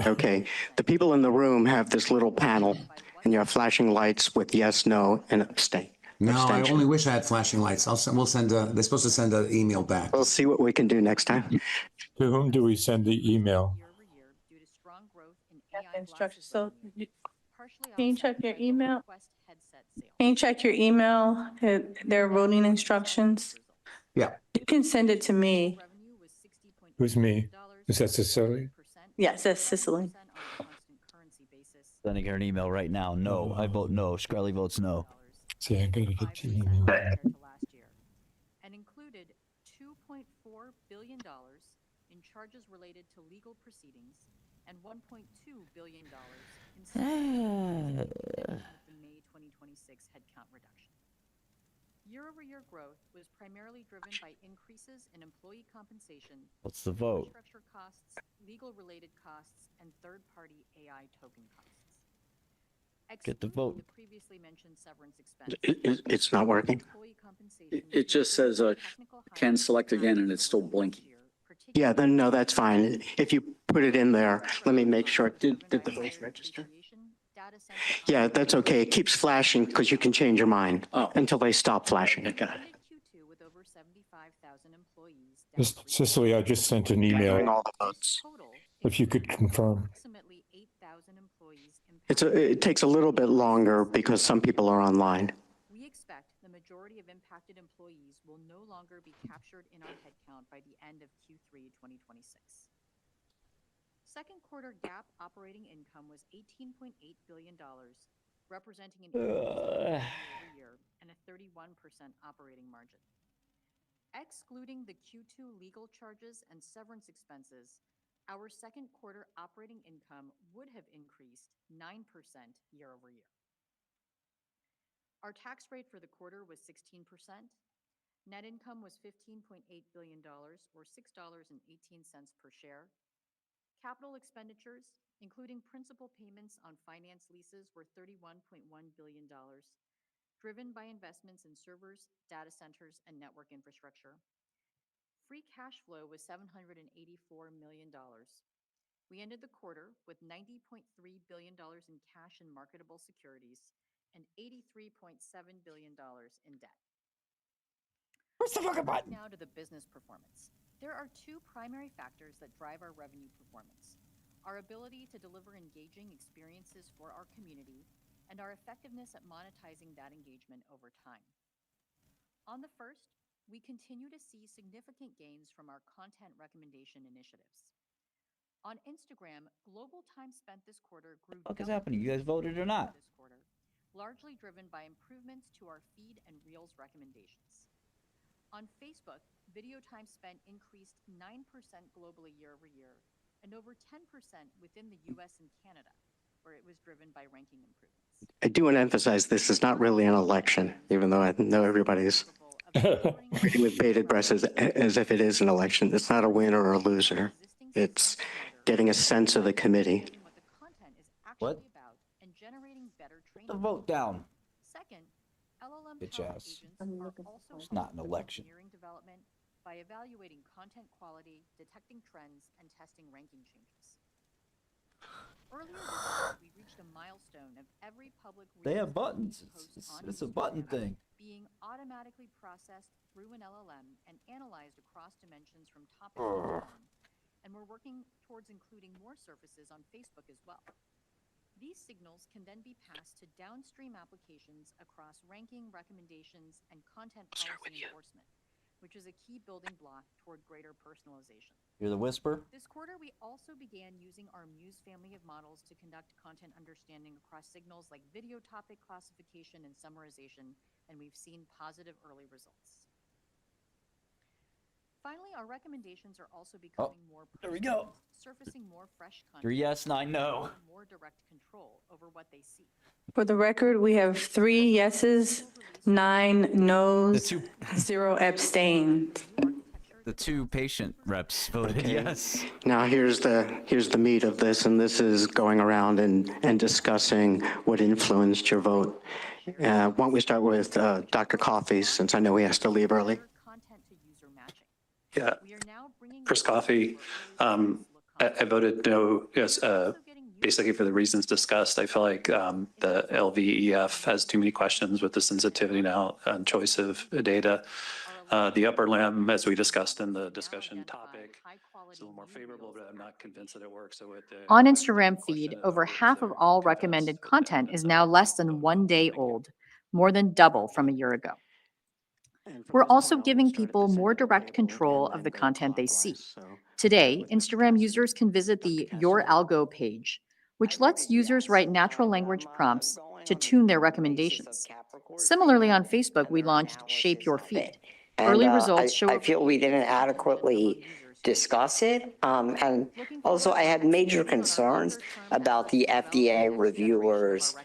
Okay, the people in the room have this little panel, and you have flashing lights with yes, no, and abstain. No, I abstention. only wish I had flashing lights. We'll send they're supposed to send an email back. We'll see what we can do next time. To whom do we send the email? Instructions. So can you check your email? Can you check your email, their voting instructions? Yeah. You can send it to me. Who's me? Is that Cecily? Yes, that's Cicely. Sending her an email right now. No, I vote no. Shkreli votes no. See, I gotta get your email. And included $2.4 billion in charges related to legal proceedings and $1.2 billion in the May 2026 headcount reduction. Year-over-year growth was primarily driven by increases in employee compensation, What's the vote? infrastructure costs, legal-related costs, and third-party AI token costs. Get the vote. The previously mentioned severance expense. It's not working. It just says can select again and it's still blinking. Yeah, then no, that's fine. If you put it in there, let me make sure. Did the votes register? Yeah, that's okay. It keeps flashing because you can change your mind until they stop flashing. Got it. With over 75,000 employees, Cicely, I just sent an email. All the votes. If you could confirm. approximately 8,000 employees impacted. It takes a little bit longer because some people are online. We expect the majority of impacted employees will no longer be captured in our headcount by the end of Q3 2026. Second quarter GAAP operating income was $18.8 billion, representing an increase year-over-year and a 31% operating margin. Excluding the Q2 legal charges and severance expenses, our second quarter operating income would have increased 9% year-over-year. Our tax rate for the quarter was 16%. Net income was $15.8 billion, or $6.18 per share. Capital expenditures, including principal payments on finance leases, were $31.1 billion, driven by investments in servers, data centers, and network infrastructure. Free cash flow was $784 million. We ended the quarter with $90.3 billion in cash and marketable securities and $83.7 billion in debt. Where's the fucking button? Now to the business performance. There are two primary factors that drive our revenue performance: our ability to deliver engaging experiences for our community and our effectiveness at monetizing that engagement over time. On the first, we continue to see significant gains from our content recommendation initiatives. On Instagram, global time spent this quarter grew. What is happening? You guys voted or not? This quarter, largely driven by improvements to our feed and Reels recommendations. On Facebook, video time spent increased 9% globally year over year and over 10% within the US and Canada, where it was driven by ranking improvements. I do want to emphasize this is not really an election, even though I know everybody's With bated breath as if it is an election. It's not a winner or a loser. It's getting a sense of the committee. What? Put the vote down. Second, LLM Bitch powered ass. agents are also It's not an election. engineering development by evaluating content quality, detecting trends, and testing ranking changes. Earlier this year, we reached a milestone of every public They have read buttons. post It's on a button Instagram thing. being automatically processed through an LLM and analyzed across dimensions from topics to tone. And we're working towards including more surfaces on Facebook as well. These signals can then be passed to downstream applications across ranking, recommendations, and content policy enforcement, which is a key building block toward greater personalization. You're the whisper? This quarter, we also began using our Muse family of models to conduct content understanding across signals like video topic classification and summarization, and we've seen positive early results. Finally, our recommendations are also becoming more there we go. surfacing more fresh content. 3 yes, 9 no. More direct control over what they see. For the record, we have 3 yeses, 9 noes, 0 abstained. The 2 patient reps voted yes. Now here's the meat of this, and this is going around and discussing what influenced your vote. Why don't we start with Dr. Coffey, since I know he has to leave early. Yeah. Chris Coffey, I voted no, yes, basically for the reasons discussed. I feel like the LVEF has too many questions with the sensitivity now and choice of data. The upper limb, as we discussed in the discussion topic, is a little more favorable, but I'm not convinced that it works. So with the On Instagram feed, over half of all recommended content is now less than 1 day old, more than double from a year ago. We're also giving people more direct control of the content they see. Today, Instagram users can visit the Your Algo page, which lets users write natural language prompts to tune their recommendations. Similarly, on Facebook, we launched Shape Your Feed. Early results show I feel we didn't adequately discuss it. And also, I had major concerns about the FDA reviewers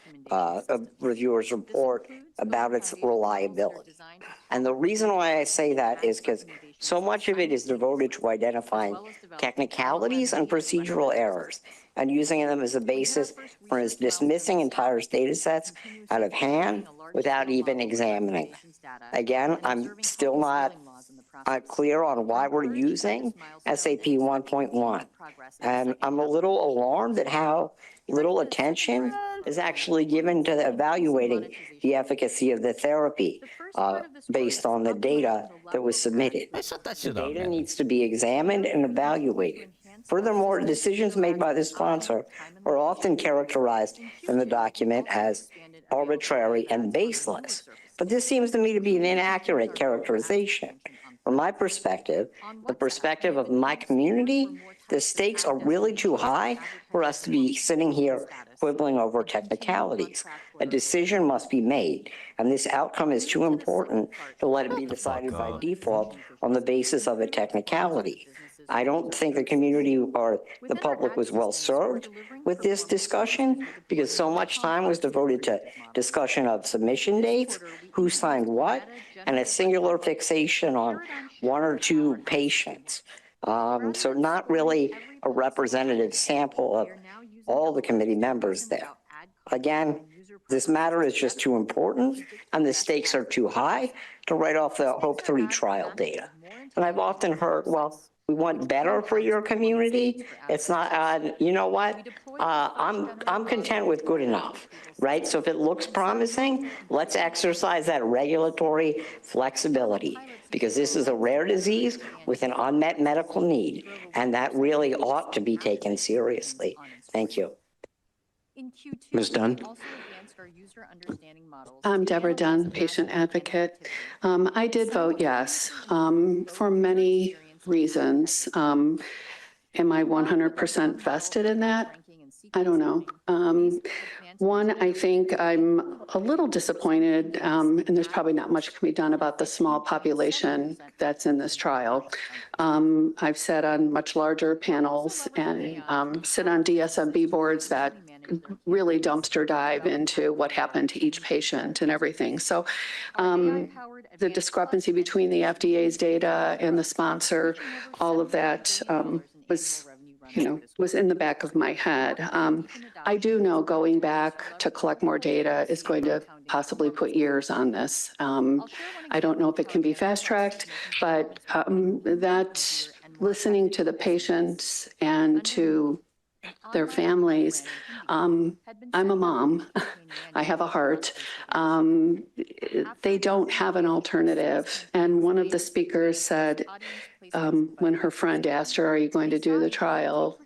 report about its reliability. And the reason why I say that is because so much of it is devoted to identifying technicalities and procedural errors and using them as a basis for dismissing entire data sets out of hand without even examining them. Again, I'm still not clear on why we're using SAP 1.1. And I'm a little alarmed at how little attention is actually given to evaluating the efficacy of the therapy based on the data that was submitted. The data needs to be examined and evaluated. Furthermore, decisions made by the sponsor are often characterized in the document as arbitrary and baseless. But this seems to me to be an inaccurate characterization. From my perspective, the perspective of my community, the stakes are really too high for us to be sitting here quibbling over technicalities. A decision must be made, and this outcome is too important to let it be decided by default on the basis of a technicality. I don't think the community or the public was well served with this discussion because so much time was devoted to discussion of submission dates, who signed what, and a singular fixation on 1 or 2 patients. So not really a representative sample of all the committee members there. Again, this matter is just too important and the stakes are too high to write off the HOPE-3 trial data. And I've often heard, well, we want better for your community. It's not, you know what? I'm content with good enough, right? So if it looks promising, let's exercise that regulatory flexibility because this is a rare disease with an unmet medical need, and that really ought to be taken seriously. Thank you. Ms. Dunn? I'm Deborah Dunn, patient advocate. I did vote yes for many reasons. Am I 100% vested in that? I don't know. One, I think I'm a little disappointed, and there's probably not much can be done about the small population that's in this trial. I've sat on much larger panels and sit on DSMB boards that really dumpster dive into what happened to each patient and everything. So the discrepancy between the FDA's data and the sponsor, all of that was in the back of my head. I do know going back to collect more data is going to possibly put years on this. I don't know if it can be fast-tracked, but that listening to the patients and to their families. I'm a mom. I have a heart. They don't have an alternative. And one of the speakers said, when her friend asked her, are you going to do the trial?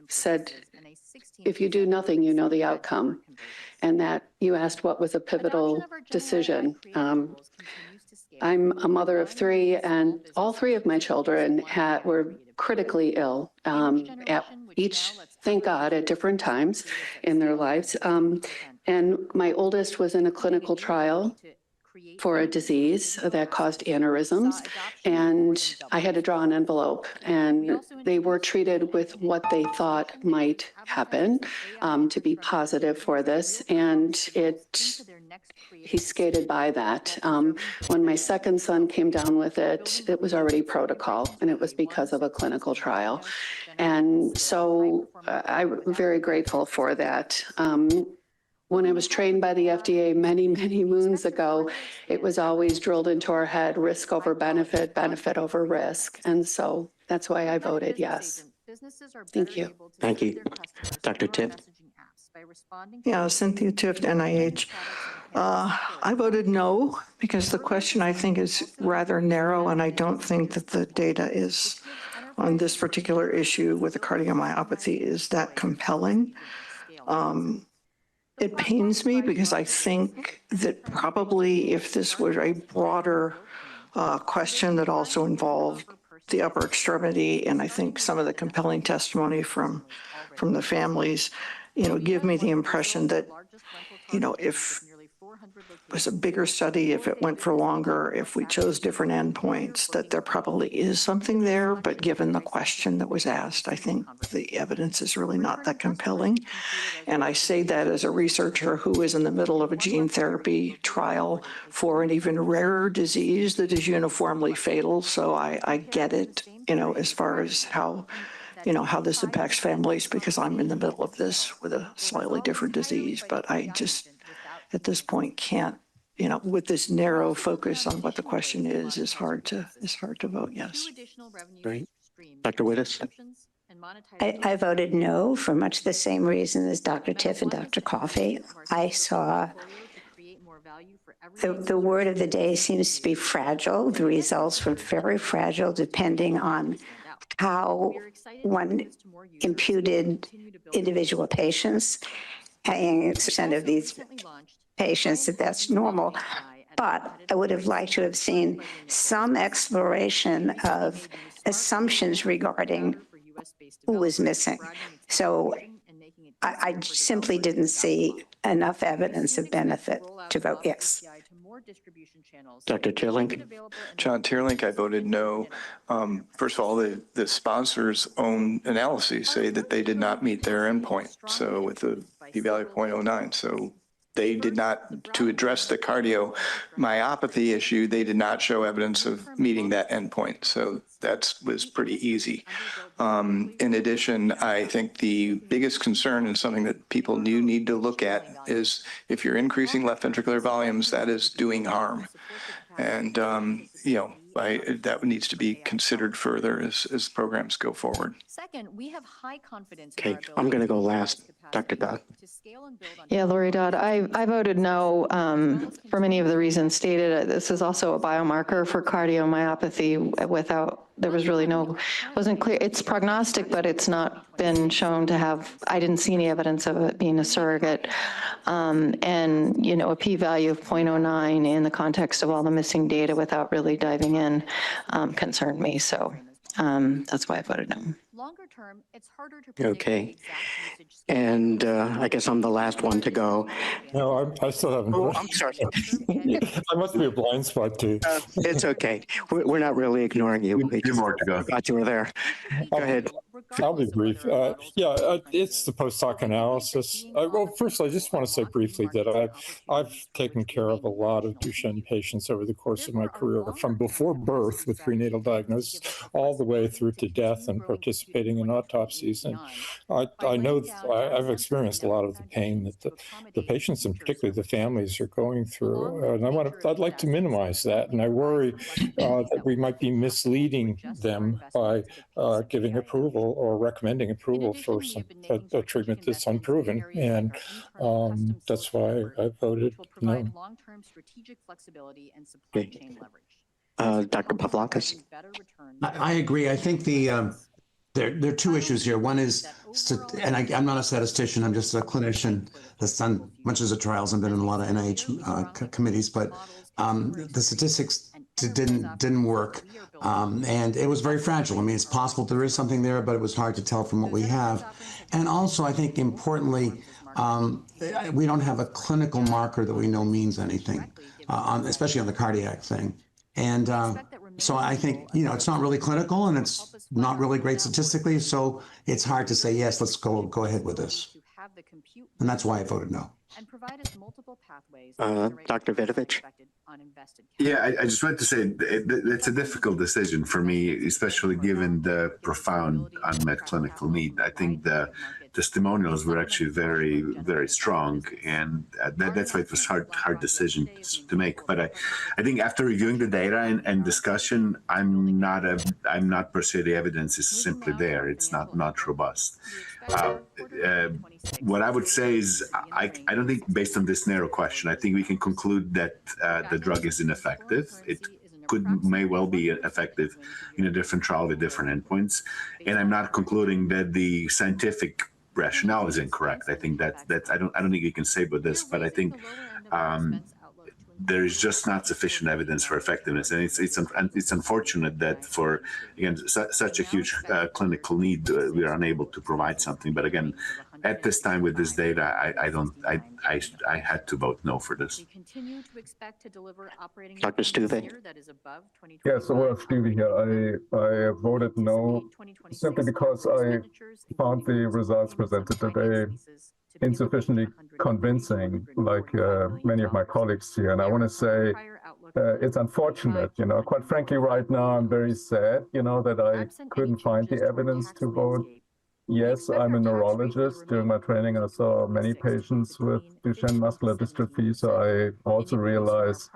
Said, if you do nothing, you know the outcome. And that you asked what was a pivotal decision. I'm a mother of 3, and all 3 of my children were critically ill, each, thank God, at different times in their lives. And my oldest was in a clinical trial for a disease that caused aneurysms, and I had to draw an envelope, and they were treated with what they thought might happen to be positive for this, and he skated by that. When my second son came down with it, it was already protocol, and it was because of a clinical trial. And so I'm very grateful for that. When I was trained by the FDA many, many moons ago, it was always drilled into our head, risk over benefit, benefit over risk. And so that's why I voted yes. Thank you. Thank you. Dr. Tiff? Yeah, Cynthia Tift, NIH. I voted no because the question I think is rather narrow, and I don't think that the data is on this particular issue with the cardiomyopathy is that compelling. It pains me because I think that probably if this were a broader question that also involved the upper extremity, and I think some of the compelling testimony from the families, give me the impression that, if it was a bigger study, if it went for longer, if we chose different endpoints, that there probably is something there. But given the question that was asked, I think the evidence is really not that compelling. And I say that as a researcher who is in the middle of a gene therapy trial for an even rarer disease that is uniformly fatal. So I get it, as far as how this impacts families, because I'm in the middle of this with a slightly different disease. But I just, at this point, can't, with this narrow focus on what the question is hard to vote yes. Great. Dr. Wittes? I voted no for much the same reason as Dr. Tiff and Dr. Coffey. I saw the word of the day seems to be fragile. The results were very fragile depending on how one imputed individual patients. And percent of these patients, that's normal. But I would have liked to have seen some exploration of assumptions regarding who was missing. So I simply didn't see enough evidence of benefit to vote yes. Dr. Teerlink? John Teerlink, I voted no. First of all, the sponsors' own analyses say that they did not meet their endpoint. So with the p-value of 0.09, so they did not, to address the cardiomyopathy issue, they did not show evidence of meeting that endpoint. So that was pretty easy. In addition, I think the biggest concern and something that people need to look at is if you're increasing left ventricular volumes, that is doing harm. And, that needs to be considered further as programs go forward. Second, we have high confidence. Okay, I'm going to go last. Dr. Dodd. Yeah, Lori Dodd, I voted no for many of the reasons stated. This is also a biomarker for cardiomyopathy there was really wasn't clear. It's prognostic, but it's not been shown to have, I didn't see any evidence of it being a surrogate. And, a p-value of 0.09 in the context of all the missing data without really diving in concerned me. So that's why I voted no. Longer term, it's harder to Okay. And I guess I'm the last one to go. No, I still haven't. Oh, I'm sorry. I must be a blind spot too. It's okay. We're not really ignoring you. We Two more to go. Thought you were there. Go ahead. I'll be brief. It's the post hoc analysis. Well, first, I just want to say briefly that I've taken care of a lot of Duchenne patients over the course of my career, from before birth with prenatal diagnosis all the way through to death and participating in autopsies. And I know I've experienced a lot of the pain that the patients and particularly the families are going through. And I'd like to minimize that. And I worry that we might be misleading them by giving approval or recommending approval for a treatment that's unproven. And that's why I voted no. Long-term strategic flexibility and supply chain leverage. Dr. Pavlakis. I agree. I think there are two issues here. One is, and I'm not a statistician, I'm just a clinician that's done bunches of trials and been in a lot of NIH committees, but the statistics didn't work. And it was very fragile. I mean, it's possible there is something there, but it was hard to tell from what we have. And also, I think importantly, we don't have a clinical marker that we know means anything, especially on the cardiac thing. And so I think, it's not really clinical and it's not really great statistically. So it's hard to say, yes, let's go ahead with this. And that's why I voted no. And provide us multiple pathways. Dr. Vidovich. Yeah, I just wanted to say it's a difficult decision for me, especially given the profound unmet clinical need. I think the testimonials were actually very, very strong, and that's why it was hard decision to make. But I think after reviewing the data and discussion, I'm not per se the evidence is simply there. It's not robust. What I would say is I don't think based on this narrow question, I think we can conclude that the drug is ineffective. It may well be effective in a different trial with different endpoints. And I'm not concluding that the scientific rationale is incorrect. I think I don't think you can say about this, but I think there is just not sufficient evidence for effectiveness. And it's unfortunate that for, again, such a huge clinical need, we are unable to provide something. But again, at this time with this data, I had to vote no for this. Dr. Stuve. Yeah, so Stuve here. I voted no simply because I found the results presented today insufficiently convincing, like many of my colleagues here. And I want to say it's unfortunate, quite frankly, right now I'm very sad, that I couldn't find the evidence to vote. Yes, I'm a neurologist. During my training, I saw many patients with Duchenne muscular dystrophy. So I also realized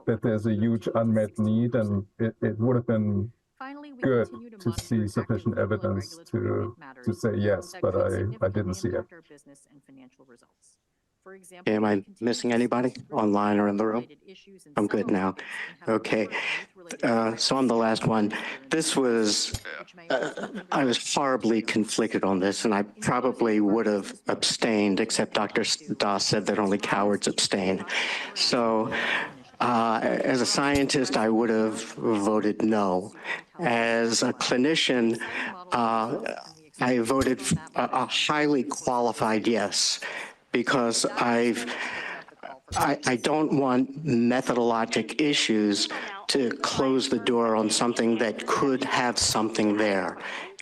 that there's a huge unmet need, and it would have been good to see sufficient evidence to say yes, but I didn't see it. Am I missing anybody online or in the room? I'm good now. Okay. So I'm the last one. This was, I was horribly conflicted on this, and I probably would have abstained, except Dr. Doss said that only cowards abstain. So as a scientist, I would have voted no. As a clinician, I voted a highly qualified yes, because I don't want methodologic issues to close the door on something that could have something there.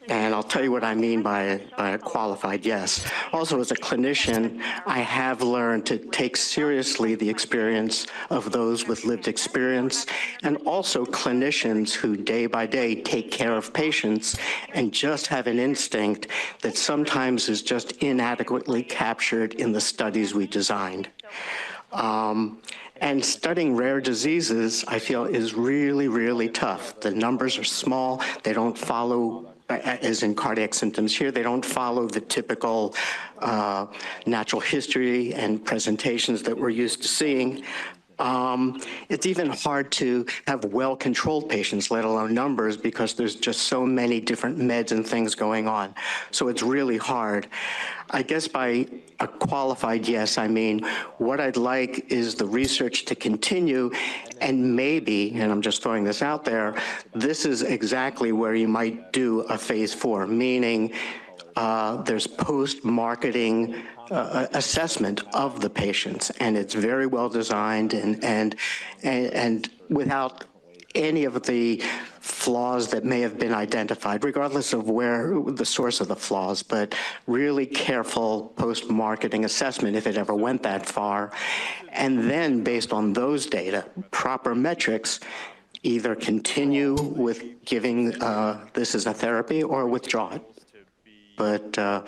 And I'll tell you what I mean by a qualified yes. Also, as a clinician, I have learned to take seriously the experience of those with lived experience, and also clinicians who day by day take care of patients and just have an instinct that sometimes is just inadequately captured in the studies we designed. And studying rare diseases, I feel, is really, really tough. The numbers are small. They don't follow, as in cardiac symptoms here, they don't follow the typical natural history and presentations that we're used to seeing. It's even hard to have well-controlled patients, let alone numbers, because there's just so many different meds and things going on. So it's really hard. I guess by a qualified yes, I mean, what I'd like is the research to continue, and maybe, and I'm just throwing this out there, this is exactly where you might do a phase 4, meaning there's post-marketing assessment of the patients, and it's very well designed and without any of the flaws that may have been identified, regardless of where the source of the flaws, but really careful post-marketing assessment if it ever went that far. And then based on those data, proper metrics, either continue with giving this as a therapy or withdraw it. But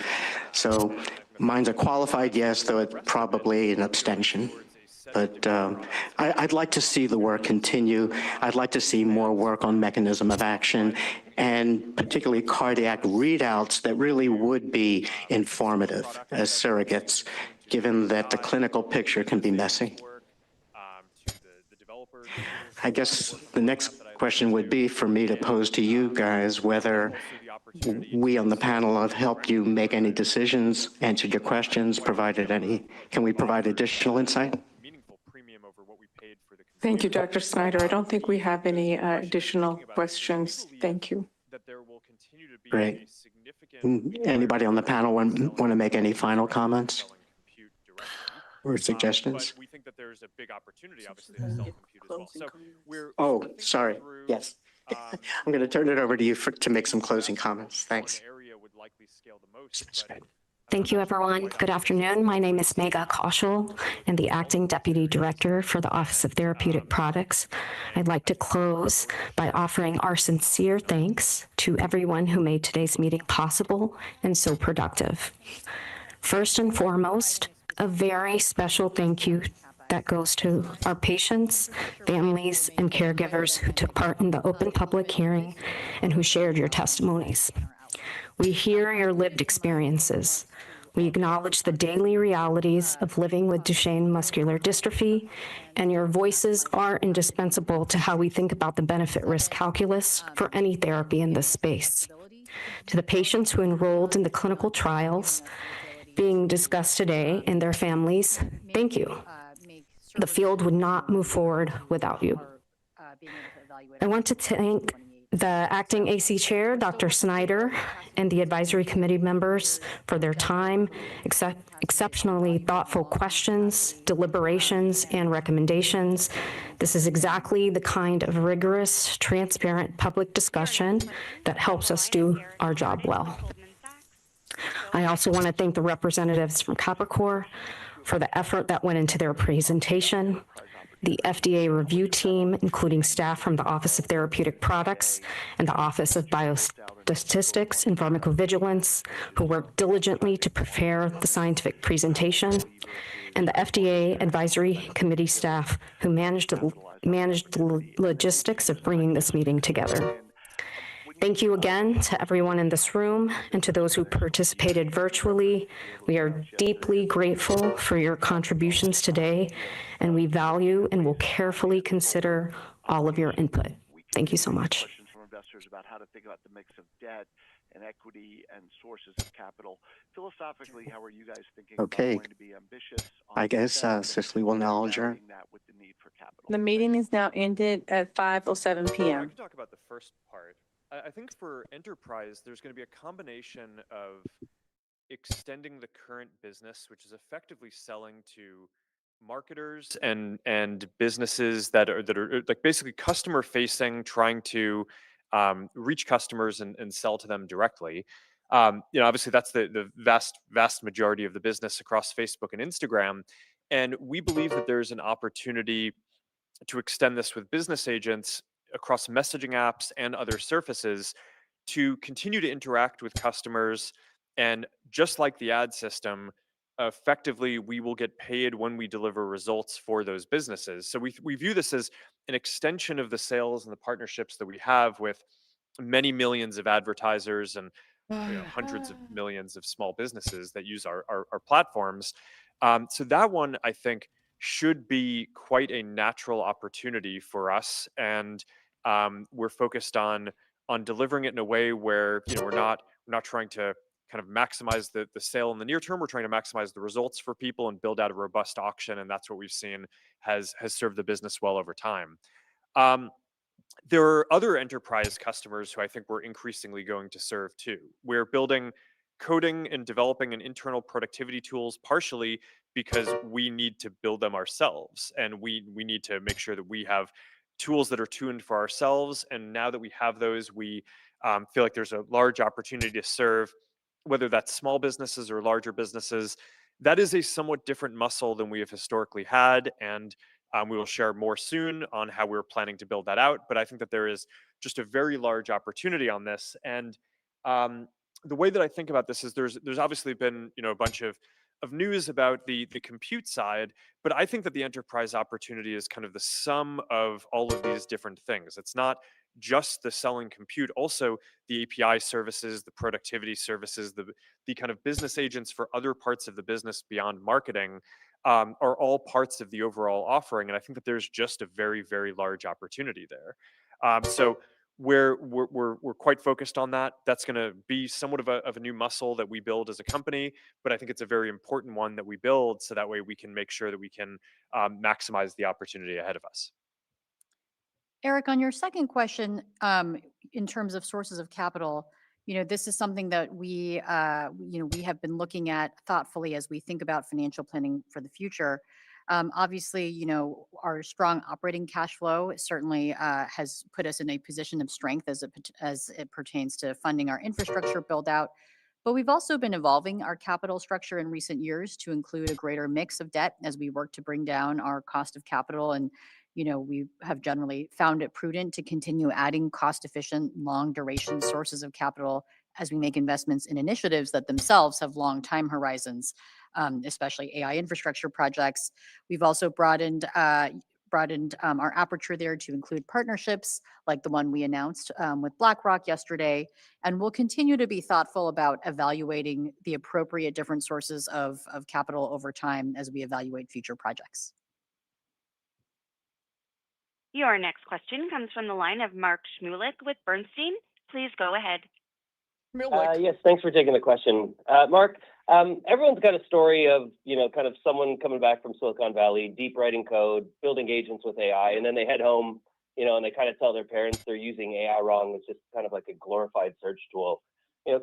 so mine's a qualified yes, though it's probably an abstention. But I'd like to see the work continue. I'd like to see more work on mechanism of action and particularly cardiac readouts that really would be informative as surrogates, given that the clinical picture can be messy. I guess the next question would be for me to pose to you guys whether we on the panel have helped you make any decisions, answered your questions, provided any, can we provide additional insight? Thank you, Dr. Snyder. I don't think we have any additional questions. Thank you. Great. Anybody on the panel want to make any final comments or suggestions? We think that there's a big opportunity, obviously, to self-compute as well. So Oh, sorry. Yes. I'm going to turn it over to you to make some closing comments. Thanks. Thank you, everyone. Good afternoon. My name is Megha Kaushal, and the Acting Deputy Director for the Office of Therapeutic Products. I'd like to close by offering our sincere thanks to everyone who made today's meeting possible and so productive. First and foremost, a very special thank you that goes to our patients, families, and caregivers who took part in the open public hearing and who shared your testimonies. We hear your lived experiences. We acknowledge the daily realities of living with Duchenne muscular dystrophy, and your voices are indispensable to how we think about the benefit-risk calculus for any therapy in this space. To the patients who enrolled in the clinical trials being discussed today and their families, thank you. The field would not move forward without you. I want to thank the acting AC chair, Dr. Snyder, and the advisory committee members for their time, exceptionally thoughtful questions, deliberations, and recommendations. This is exactly the kind of rigorous, transparent public discussion that helps us do our job well. I also want to thank the representatives from Capricor for the effort that went into their presentation, the FDA review team, including staff from the Office of Therapeutic Products and the Office of Biostatistics and Pharmacovigilance, who worked diligently to prepare the scientific presentation, and the FDA Advisory Committee staff who managed the logistics of bringing this meeting together. Thank you again to everyone in this room and to those who participated virtually. We are deeply grateful for your contributions today, and we value and will carefully consider all of your input. Thank you so much. Questions from investors about how to think about the mix of debt and equity and sources of capital. Philosophically, how are you guys thinking about going to be ambitious? I guess Cicely will now adjourn. The meeting is now ended at 5:07 I p.m. can talk about the first part. I think for enterprise, there's going to be a combination of extending the current business, which is effectively selling to marketers and businesses that are like basically customer facing, trying to reach customers and sell to them directly. Obviously that's the vast majority of the business across Facebook and Instagram. And we believe that there's an opportunity to extend this with business agents across messaging apps and other surfaces to continue to interact with customers. And just like the ad system, effectively, we will get paid when we deliver results for those businesses. So we view this as an extension of the sales and the partnerships that we have with many millions of advertisers and hundreds of millions of small businesses that use our platforms. So that one, I think, should be quite a natural opportunity for us. And we're focused on delivering it in a way where we're not trying to kind of maximize the sale in the near term. We're trying to maximize the results for people and build out a robust auction, and that's what we've seen has served the business well over time. There are other enterprise customers who I think we're increasingly going to serve too. We're building coding and developing an internal productivity tools partially because we need to build them ourselves, and we need to make sure that we have tools that are tuned for ourselves. And now that we have those, we feel like there's a large opportunity to serve, whether that's small businesses or larger businesses. That is a somewhat different muscle than we have historically had. And we will share more soon on how we're planning to build that out. But I think that there is just a very large opportunity on this. And the way that I think about this is there's obviously been, a bunch of news about the compute side, but I think that the enterprise opportunity is kind of the sum of all of these different things. It's not just the selling compute, also the API services, the productivity services, the kind of business agents for other parts of the business beyond marketing are all parts of the overall offering. And I think that there's just a very, very large opportunity there. So we're quite focused on that. That's going to be somewhat of a new muscle that we build as a company, but I think it's a very important one that we build so that way we can make sure that we can maximize the opportunity ahead of us. Eric, on your second question, in terms of sources of capital, this is something that we have been looking at thoughtfully as we think about financial planning for the future. Obviously, our strong operating cash flow certainly has put us in a position of strength as it pertains to funding our infrastructure build out. But we've also been evolving our capital structure in recent years to include a greater mix of debt as we work to bring down our cost of capital. And we have generally found it prudent to continue adding cost-efficient, long-duration sources of capital as we make investments in initiatives that themselves have long time horizons, especially AI infrastructure projects. We've also broadened our aperture there to include partnerships like the one we announced with BlackRock yesterday. And we'll continue to be thoughtful about evaluating the appropriate different sources of capital over time as we evaluate future projects. Your next question comes from the line of Mark Shmulik with Bernstein. Please go ahead. Yes, thanks for taking the question. Mark, everyone's got a story of, kind of someone coming back from Silicon Valley, deep writing code, building agents with AI, and then they head home, and they kind of tell their parents they're using AI wrong. It's just kind of like a glorified search tool.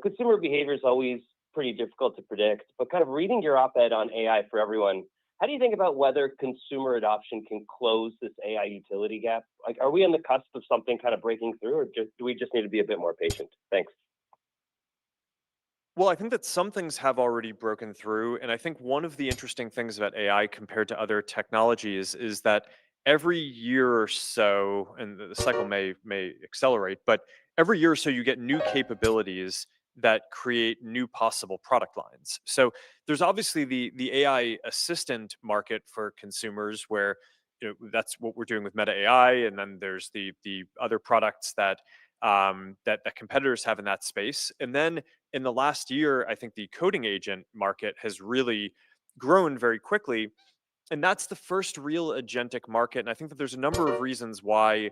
Consumer behavior is always pretty difficult to predict, but kind of reading your op-ed on AI for everyone, how do you think about whether consumer adoption can close this AI utility gap? Like, are we on the cusp of something kind of breaking through, or do we just need to be a bit more patient? Thanks. Well, I think that some things have already broken through. And I think one of the interesting things about AI compared to other technologies is that every year or so, and the cycle may accelerate, but every year or so you get new capabilities that create new possible product lines. So there's obviously the AI assistant market for consumers where that's what we're doing with Meta AI, and then there's the other products that competitors have in that space. And then in the last year, I think the coding agent market has really grown very quickly. And that's the first real agentic market. And I think that there's a number of reasons why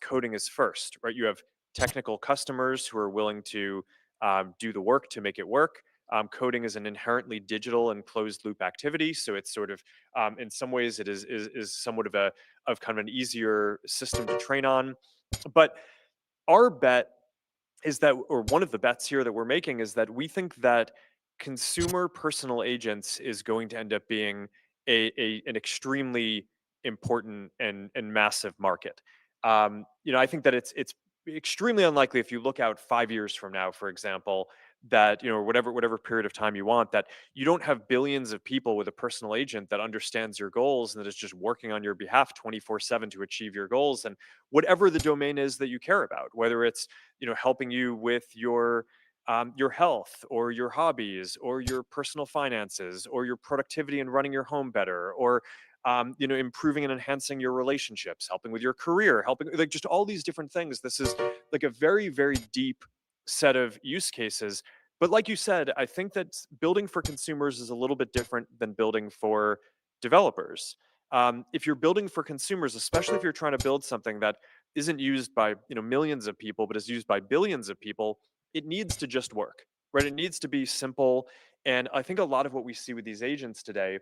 coding is first, right? You have technical customers who are willing to do the work to make it work. Coding is an inherently digital and closed loop activity. So it's sort of, in some ways, it is somewhat of kind of an easier system to train on. But our bet is that, or one of the bets here that we're making is that we think that consumer personal agents is going to end up being an extremely important and massive market. I think that it's extremely unlikely if you look out 5 years from now, for example, that or whatever period of time you want, that you don't have billions of people with a personal agent that understands your goals and that is just working on your behalf 24/7 to achieve your goals, and whatever the domain is that you care about, whether it's helping you with your health or your hobbies or your personal finances or your productivity and running your home better, or improving and enhancing your relationships, helping with your career, helping like just all these different things. This is like a very, very deep set of use cases. But like you said, I think that building for consumers is a little bit different than building for developers. If you're building for consumers, especially if you're trying to build something that isn't used by millions of people, but is used by billions of people, it needs to just work, right? It needs to be simple. And I think a lot of what we see with these agents today,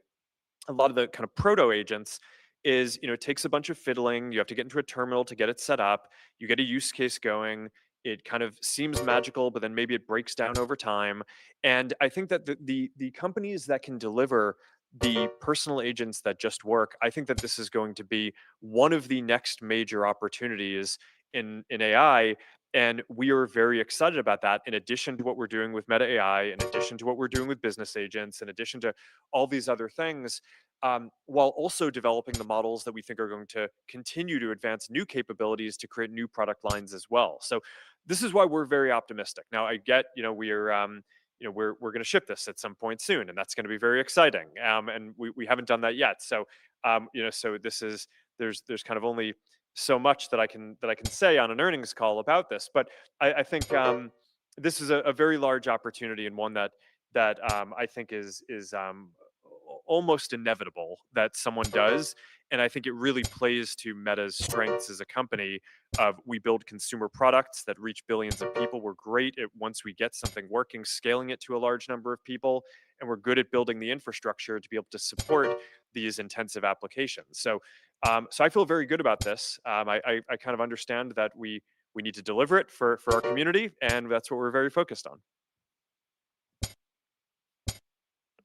a lot of the kind of proto agents is, it takes a bunch of fiddling. You have to get into a terminal to get it set up. You get a use case going. It kind of seems magical, but then maybe it breaks down over time. And I think that the companies that can deliver the personal agents that just work, I think that this is going to be one of the next major opportunities in AI. And we are very excited about that, in addition to what we're doing with Meta AI, in addition to what we're doing with business agents, in addition to all these other things, while also developing the models that we think are going to continue to advance new capabilities to create new product lines as well. So this is why we're very optimistic. Now, I get, we're going to ship this at some point soon, and that's going to be very exciting. And we haven't done that yet. So, so this is there's kind of only so much that I can say on an earnings call about this. But I think this is a very large opportunity, and one that I think is almost inevitable that someone does. And I think it really plays to Meta's strengths as a company of, we build consumer products that reach billions of people. We're great at, once we get something working, scaling it to a large number of people. And we're good at building the infrastructure to be able to support these intensive applications. So I feel very good about this. I kind of understand that we need to deliver it for our community, and that's what we're very focused on.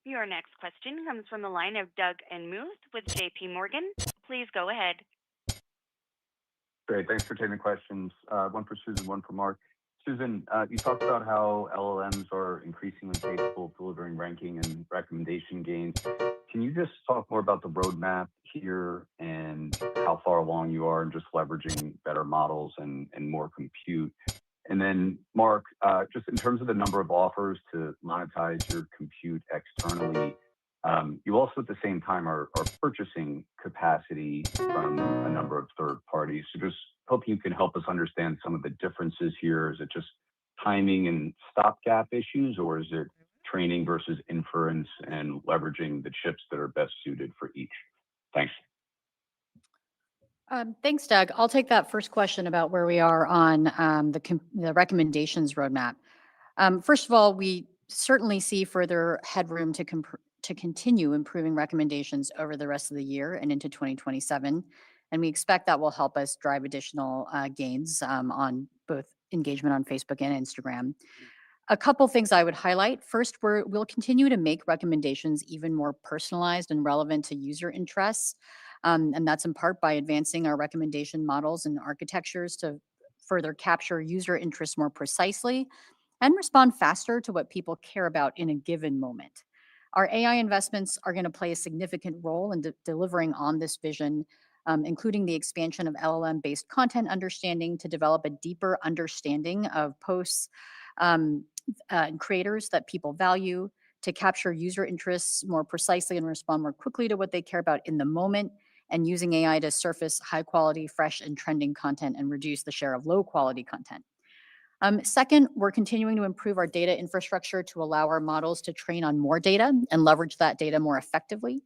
Your next question comes from the line of Doug Anmuth with JP Morgan. Please go ahead. Great. Thanks for taking the questions. One for Susan, one for Mark. Susan, you talked about how LLMs are increasingly capable of delivering ranking and recommendation gains. Can you just talk more about the roadmap here and how far along you are in just leveraging better models and more compute? And then, Mark, just in terms of the number of offers to monetize your compute externally, you also at the same time are purchasing capacity from a number of third parties. So just hoping you can help us understand some of the differences here. Is it just timing and stopgap issues, or is it training versus inference and leveraging the chips that are best suited for each? Thanks. Thanks, Doug. I'll take that first question about where we are on the recommendations roadmap. First of all, we certainly see further headroom to continue improving recommendations over the rest of the year and into 2027. And we expect that will help us drive additional gains on both engagement on Facebook and Instagram. A couple things I would highlight. First, we'll continue to make recommendations even more personalized and relevant to user interests. And that's in part by advancing our recommendation models and architectures to further capture user interests more precisely and respond faster to what people care about in a given moment. Our AI investments are going to play a significant role in delivering on this vision, including the expansion of LLM-based content understanding to develop a deeper understanding of posts and creators that people value, to capture user interests more precisely and respond more quickly to what they care about in the moment, and using AI to surface high quality, fresh and trending content and reduce the share of low quality content. Second, we're continuing to improve our data infrastructure to allow our models to train on more data and leverage that data more effectively.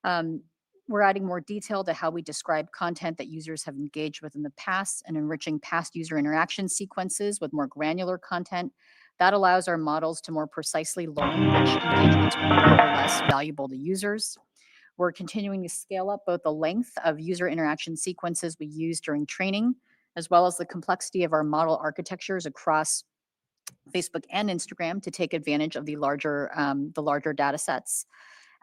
We're adding more detail to how we describe content that users have engaged with in the past and enriching past user interaction sequences with more granular content. That allows our models to more precisely learn which engagements are more or less valuable to users. We're continuing to scale up both the length of user interaction sequences we use during training, as well as the complexity of our model architectures across Facebook and Instagram to take advantage of the larger data sets.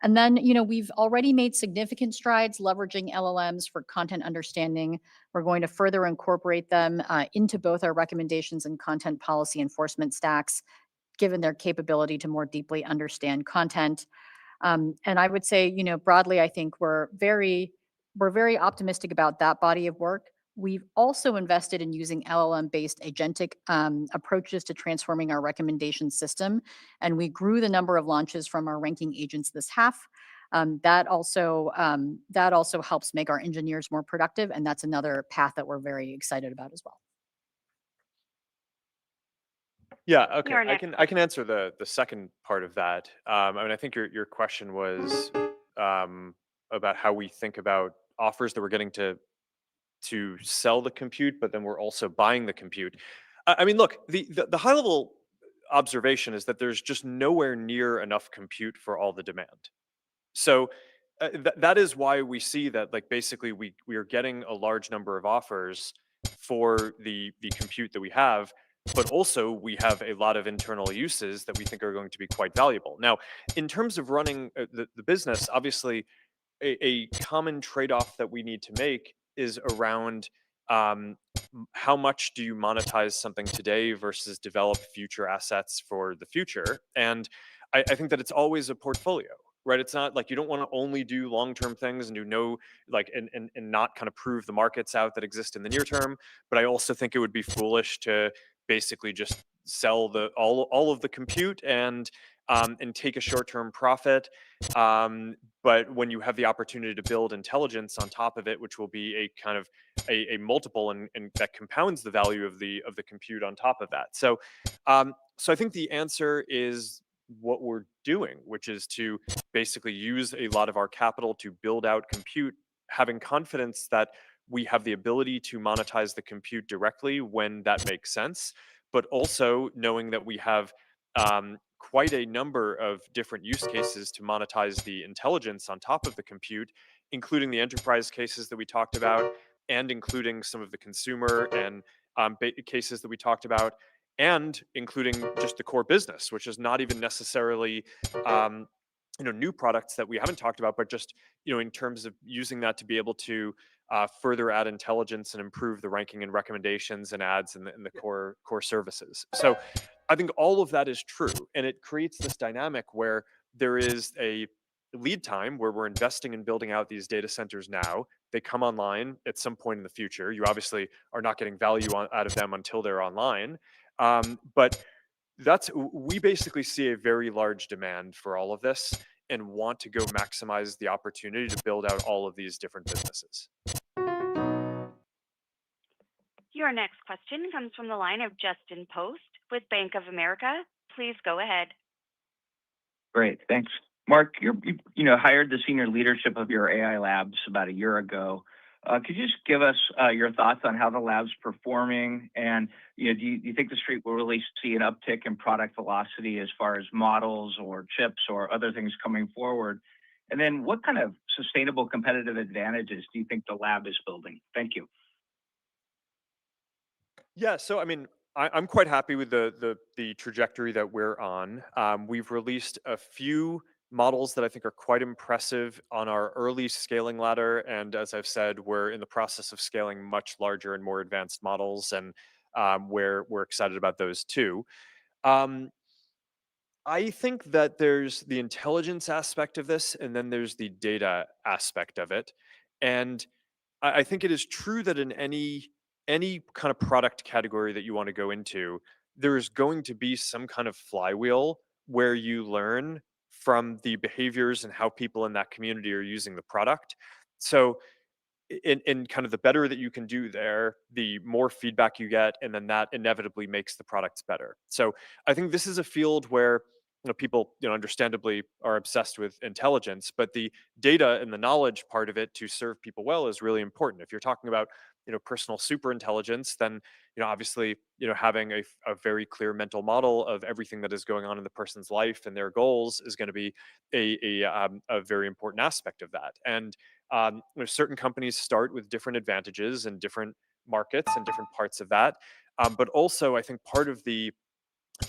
And then, we've already made significant strides leveraging LLMs for content understanding. We're going to further incorporate them into both our recommendations and content policy enforcement stacks, given their capability to more deeply understand content. And I would say, broadly, I think we're very optimistic about that body of work. We've also invested in using LLM-based agentic approaches to transforming our recommendation system, and we grew the number of launches from our ranking agents this half. That also helps make our engineers more productive, and that's another path that we're very excited about as well. Yeah, okay. I can answer the second part of that. I think your question was about how we think about offers that we're getting to sell the compute, but then we're also buying the compute. Look, the high level observation is that there's just nowhere near enough compute for all the demand. So that is why we see that, like, basically we are getting a large number of offers for the compute that we have, but also we have a lot of internal uses that we think are going to be quite valuable. Now, in terms of running the business, obviously a common trade-off that we need to make is around how much do you monetize something today versus develop future assets for the future. And I think that it's always a portfolio, right? It's not like you don't want to only do long-term things and do no like and not kind of prove the markets out that exist in the near term. But I also think it would be foolish to basically just sell all of the compute and take a short-term profit. But when you have the opportunity to build intelligence on top of it, which will be a kind of a multiple and that compounds the value of the compute on top of that. So I think the answer is what we're doing, which is to basically use a lot of our capital to build out compute, having confidence that we have the ability to monetize the compute directly when that makes sense, but also knowing that we have quite a number of different use cases to monetize the intelligence on top of the compute, including the enterprise cases that we talked about, and including some of the consumer and cases that we talked about, and including just the core business, which is not even necessarily new products that we haven't talked about, but just in terms of using that to be able to further add intelligence and improve the ranking and recommendations and ads and the core services. So I think all of that is true, and it creates this dynamic where there is a lead time where we're investing in building out these data centers now. They come online at some point in the future. You obviously are not getting value out of them until they're online. But we basically see a very large demand for all of this and want to go maximize the opportunity to build out all of these different businesses. Your next question comes from the line of Justin Post with Bank of America. Please go ahead. Great, thanks. Mark, you hired the senior leadership of your AI labs about a year ago. Could you just give us your thoughts on how the lab's performing? And do you think the street will really see an uptick in product velocity as far as models or chips or other things coming forward? And then what kind of sustainable competitive advantages do you think the lab is building? Thank you. Yeah, so I mean, I'm quite happy with the trajectory that we're on. We've released a few models that I think are quite impressive on our early scaling ladder. And as I've said, we're in the process of scaling much larger and more advanced models, and we're excited about those too. I think that there's the intelligence aspect of this, and then there's the data aspect of it. And I think it is true that in any kind of product category that you want to go into, there is going to be some kind of flywheel where you learn from the behaviors and how people in that community are using the product. So in kind of the better that you can do there, the more feedback you get, and then that inevitably makes the products better. So I think this is a field where people understandably are obsessed with intelligence, but the data and the knowledge part of it to serve people well is really important. If you're talking about personal super intelligence, then obviously having a very clear mental model of everything that is going on in the person's life and their goals is going to be a very important aspect of that. And certain companies start with different advantages in different markets and different parts of that. But also, I think part of the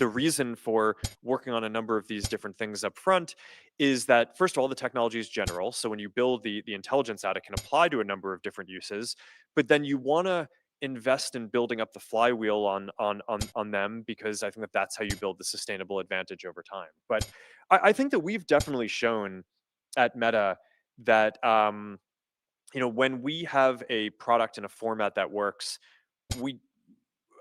reason for working on a number of these different things up front is that, first of all, the technology is general. So when you build the intelligence out, it can apply to a number of different uses. But then you want to invest in building up the flywheel on them, because I think that that's how you build the sustainable advantage over time. But I think that we've definitely shown at Meta that when we have a product in a format that works,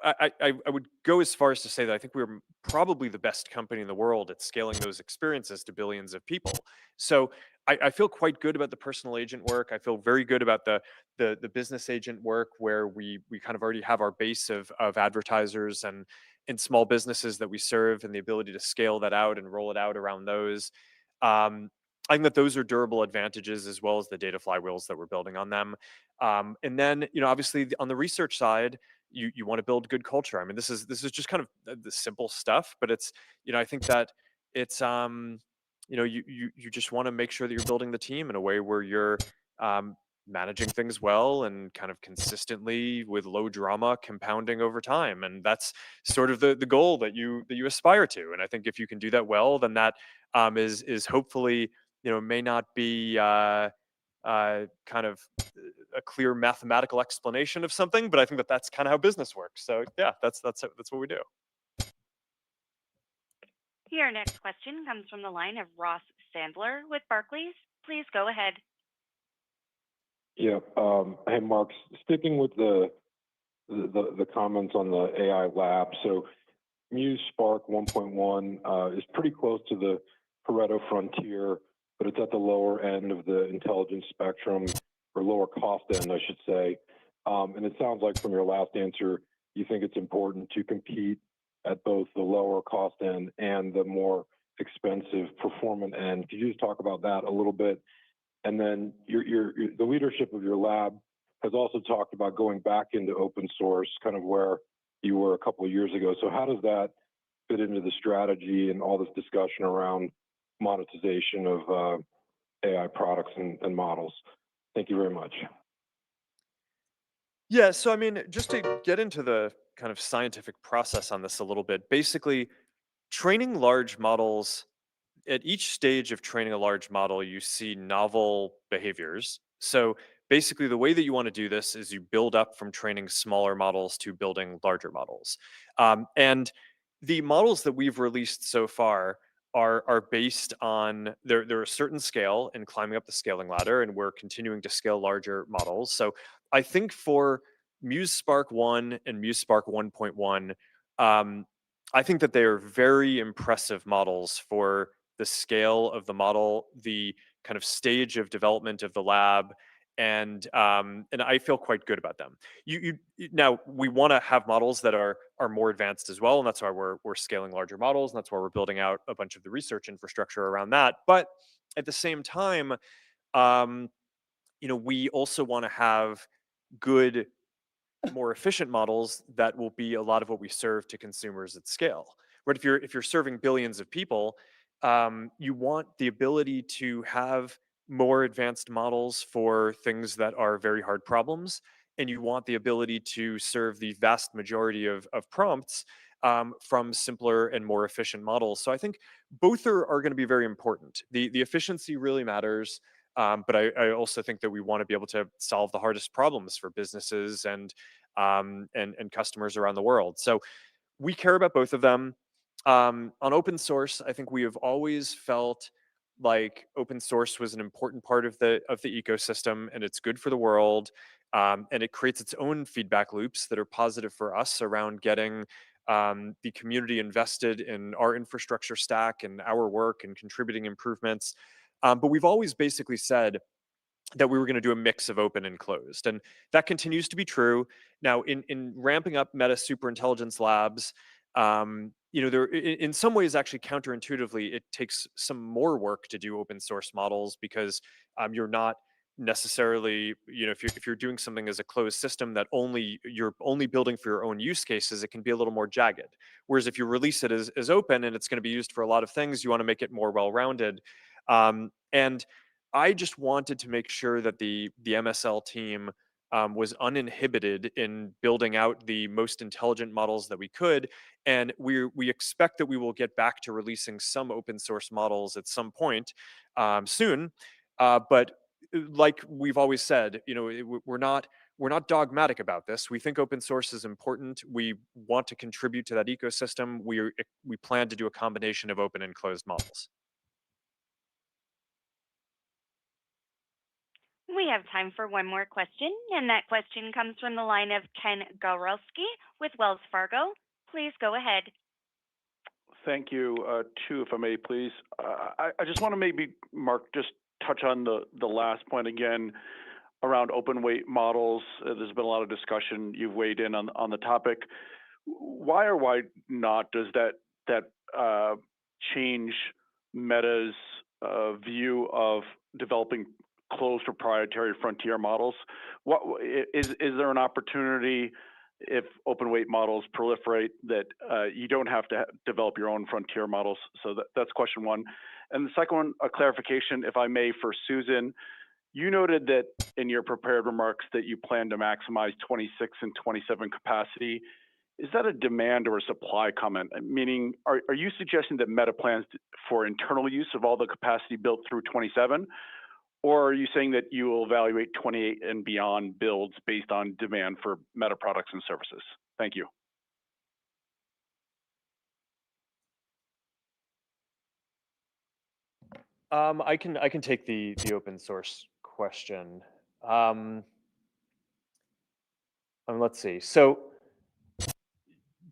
I would go as far as to say that I think we're probably the best company in the world at scaling those experiences to billions of people. So I feel quite good about the personal agent work. I feel very good about the business agent work, where we kind of already have our base of advertisers and small businesses that we serve, and the ability to scale that out and roll it out around those. I think that those are durable advantages, as well as the data flywheels that we're building on them. And then, obviously on the research side, you want to build good culture. I mean, this is just kind of the simple stuff, but it's, I think that it's, you just want to make sure that you're building the team in a way where you're, managing things well and kind of consistently with low drama compounding over time. And that's sort of the goal that you aspire to. And I think if you can do that well, then that is hopefully, may not be kind of a clear mathematical explanation of something, but I think that that's kind of how business works. So yeah, that's what we do. Your next question comes from the line of Ross Sandler with Barclays. Please go ahead. Yeah. Hey, Mark, sticking with the comments on the AI lab. So Muse Spark 1.1 is pretty close to the Pareto frontier, but it's at the lower end of the intelligence spectrum, or lower cost end, I should say. And it sounds like from your last answer, you think it's important to compete at both the lower cost end and the more expensive performant end. Could you just talk about that a little bit? And then the leadership of your lab has also talked about going back into open source, kind of where you were a couple of years ago. So how does that fit into the strategy and all this discussion around monetization of AI products and models? Thank you very much. Yeah, so I mean, just to get into the kind of scientific process on this a little bit, basically training large models, at each stage of training a large model, you see novel behaviors. So basically the way that you want to do this is you build up from training smaller models to building larger models. And the models that we've released so far are based on, they're a certain scale and climbing up the scaling ladder, and we're continuing to scale larger models. So I think for Muse Spark 1 and Muse Spark 1.1, I think that they are very impressive models for the scale of the model, the kind of stage of development of the lab, and I feel quite good about them. Now we want to have models that are more advanced as well, and that's why we're scaling larger models, and that's why we're building out a bunch of the research infrastructure around that. But at the same time, we also want to have good, more efficient models that will be a lot of what we serve to consumers at scale. Right? If you're serving billions of people, you want the ability to have more advanced models for things that are very hard problems, and you want the ability to serve the vast majority of prompts from simpler and more efficient models. So I think both are going to be very important. The efficiency really matters, but I also think that we want to be able to solve the hardest problems for businesses and customers around the world. So we care about both of them. On open source, I think we have always felt like open source was an important part of the ecosystem, and it's good for the world, and it creates its own feedback loops that are positive for us around getting the community invested in our infrastructure stack and our work and contributing improvements. But we've always basically said that we were going to do a mix of open and closed, and that continues to be true. Now, in ramping up Meta Superintelligence Labs, there in some ways actually counterintuitively it takes some more work to do open source models because you're not necessarily, if you're doing something as a closed system that you're only building for your own use cases, it can be a little more jagged. Whereas if you release it as open and it's going to be used for a lot of things, you want to make it more well-rounded. And I just wanted to make sure that the MSL team was uninhibited in building out the most intelligent models that we could. And we expect that we will get back to releasing some open source models at some point soon. But like we've always said, we're not dogmatic about this. We think open source is important. We want to contribute to that ecosystem. We plan to do a combination of open and closed models. We have time for one more question, and that question comes from the line of Ken Gawrelski with Wells Fargo. Please go ahead. Thank you. Two, if I may, please. I just want to maybe, Mark, just touch on the last point again around open weight models. There's been a lot of discussion. You've weighed in on the topic. Why or why not does that change Meta's view of developing closed proprietary frontier models? What is there an opportunity if open weight models proliferate that you don't have to develop your own frontier models? So that's question one. And the second one, a clarification, if I may, for Susan. You noted that in your prepared remarks that you plan to maximize 26 and 27 capacity. Is that a demand or a supply comment? Meaning, are you suggesting that Meta plans for internal use of all the capacity built through 27? Or are you saying that you will evaluate 28 and beyond builds based on demand for Meta products and services? Thank you. I can take the open source question. Let's see. So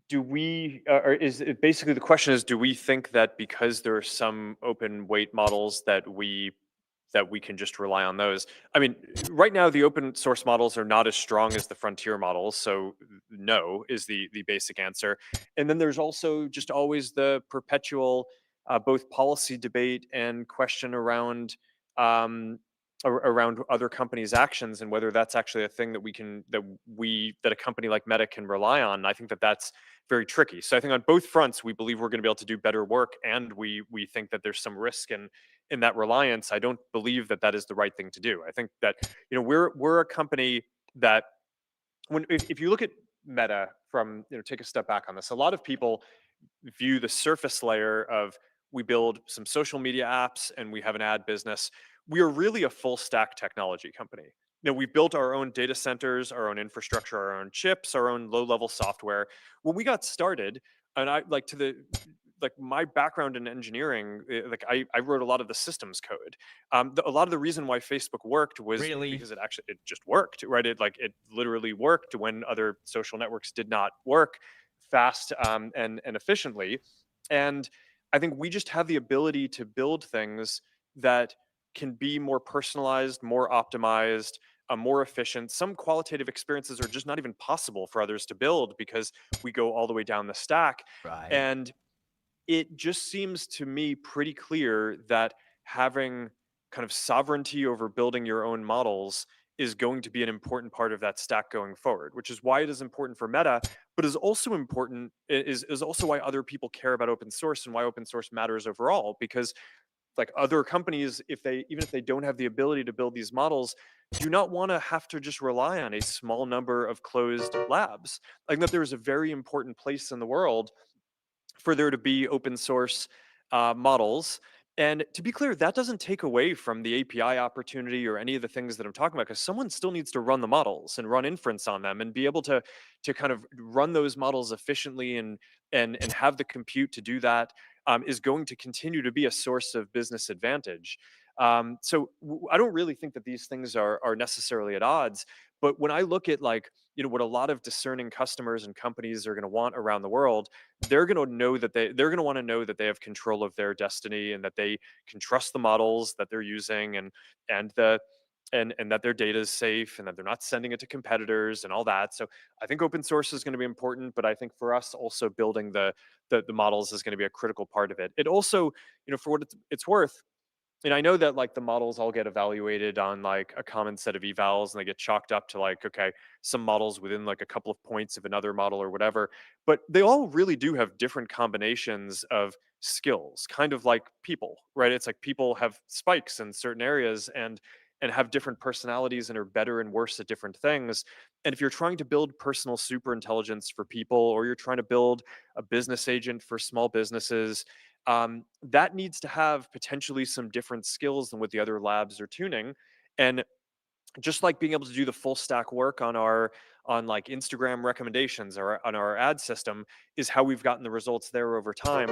do we, or is it basically the question is, do we think that because there are some open weight models that we can just rely on those? I mean, right now the open source models are not as strong as the frontier models, so no is the basic answer. And then there's also just always the perpetual both policy debate and question around around other companies' actions and whether that's actually a thing that that a company like Meta can rely on. And I think that that's very tricky. So I think on both fronts, we believe we're going to be able to do better work, and we think that there's some risk in that reliance. I don't believe that that is the right thing to do. I think that we're a company that if you look at Meta from take a step back on this, a lot of people view the surface layer of we build some social media apps and we have an ad business. We are really a full stack technology company. We've built our own data centers, our own infrastructure, our own chips, our own low level software. When we got started, and I my background in engineering, I wrote a lot of the systems code. A lot of the reason why Facebook worked was because it just worked, right? It literally worked when other social networks did not work fast and efficiently. And I think we just have the ability to build things that can be more personalized, more optimized, more efficient. Some qualitative experiences are just not even possible for others to build because we go all the way down the stack. Right. And it just seems to me pretty clear that having kind of sovereignty over building your own models is going to be an important part of that stack going forward, which is why it is important for Meta, but is also important, is also why other people care about open source and why open source matters overall. Because like other companies, even if they don't have the ability to build these models, do not want to have to just rely on a small number of closed labs. Like that there is a very important place in the world for there to be open source models. And to be clear, that doesn't take away from the API opportunity or any of the things that I'm talking about, because someone still needs to run the models and run inference on them and be able to kind of run those models efficiently and have the compute to do that is going to continue to be a source of business advantage. So I don't really think that these things are necessarily at odds. But when I look at what a lot of discerning customers and companies are going to want around the world, they're going to know that they're going to want to know that they have control of their destiny and that they can trust the models that they're using and that their data is safe and that they're not sending it to competitors and all that. So I think open source is going to be important, but I think for us also building the models is going to be a critical part of it. It also, for what it's worth, and I know that the models all get evaluated on a common set of evals and they get chalked up to okay, some models within a couple of points of another model or whatever, but they all really do have different combinations of skills, kind of like people, right? It's like people have spikes in certain areas and have different personalities and are better and worse at different things. And if you're trying to build personal super intelligence for people, or you're trying to build a business agent for small businesses, that needs to have potentially some different skills than what the other labs are tuning. And just like being able to do the full stack work on Instagram recommendations or on our ad system is how we've gotten the results there over time.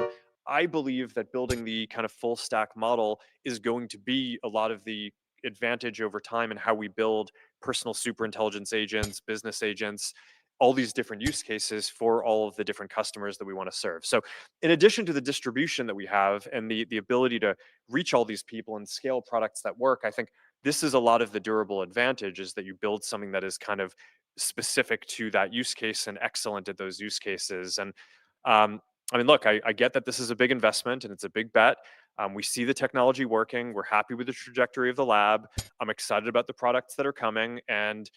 I believe that building the kind of full stack model is going to be a lot of the advantage over time in how we build personal superintelligence agents, business agents, all these different use cases for all of the different customers that we want to serve. So in addition to the distribution that we have and the ability to reach all these people and scale products that work, I think this is a lot of the durable advantage, is that you build something that is kind of specific to that use case and excellent at those use cases. And I mean, look, I get that this is a big investment and it's a big bet. We see the technology working. We're happy with the trajectory of the lab. I'm excited about the products that are coming, and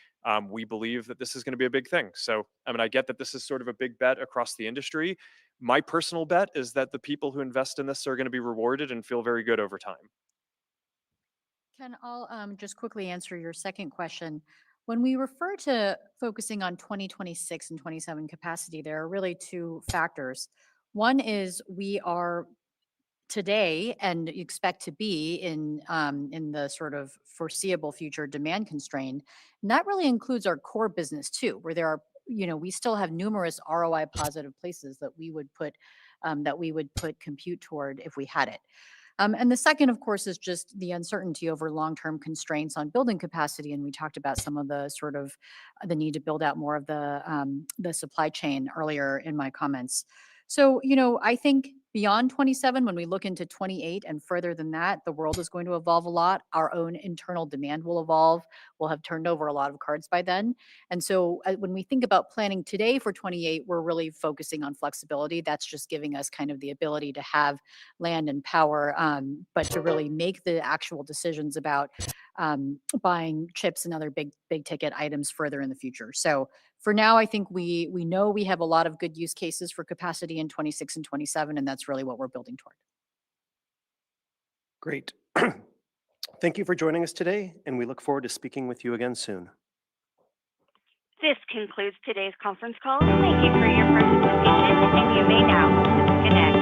we believe that this is going to be a big thing. So, I mean, I get that this is sort of a big bet across the industry. My personal bet is that the people who invest in this are going to be rewarded and feel very good over time. Ken, I'll just quickly answer your second question. When we refer to focusing on 2026 and 27 capacity, there are really two factors. One is we are today and expect to be in the sort of foreseeable future demand constrained. And that really includes our core business too, where there are, we still have numerous ROI positive places that we would put compute toward if we had it. And the second, of course, is just the uncertainty over long-term constraints on building capacity. And we talked about some of the sort of the need to build out more of the supply chain earlier in my comments. So, I think beyond 27, when we look into 28 and further than that, the world is going to evolve a lot. Our own internal demand will evolve. We'll have turned over a lot of cards by then. And so when we think about planning today for 28, we're really focusing on flexibility. That's just giving us kind of the ability to have land and power, but to really make the actual decisions about buying chips and other big ticket items further in the future. So for now, I think we know we have a lot of good use cases for capacity in 26 and 27, and that's really what we're building toward. Great. Thank you for joining us today, and we look forward to speaking with you again soon. This concludes today's conference call. Thank you for your participation, and you may now disconnect.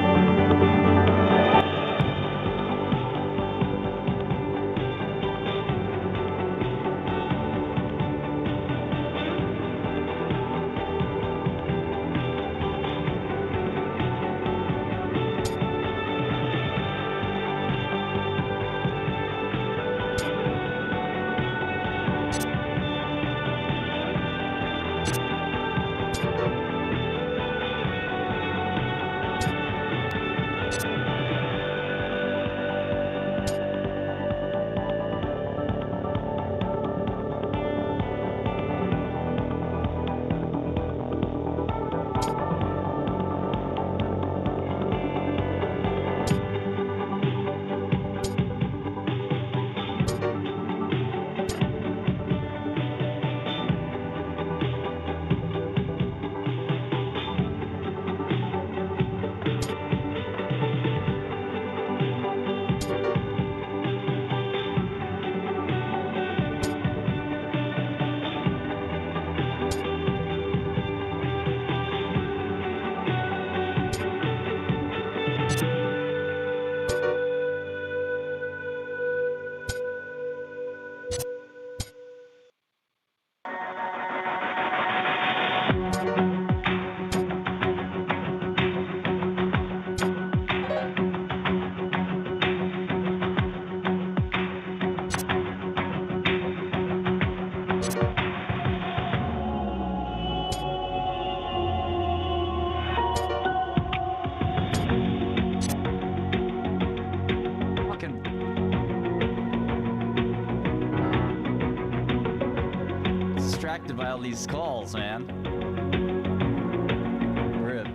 Distracted by all these calls, man. Rip.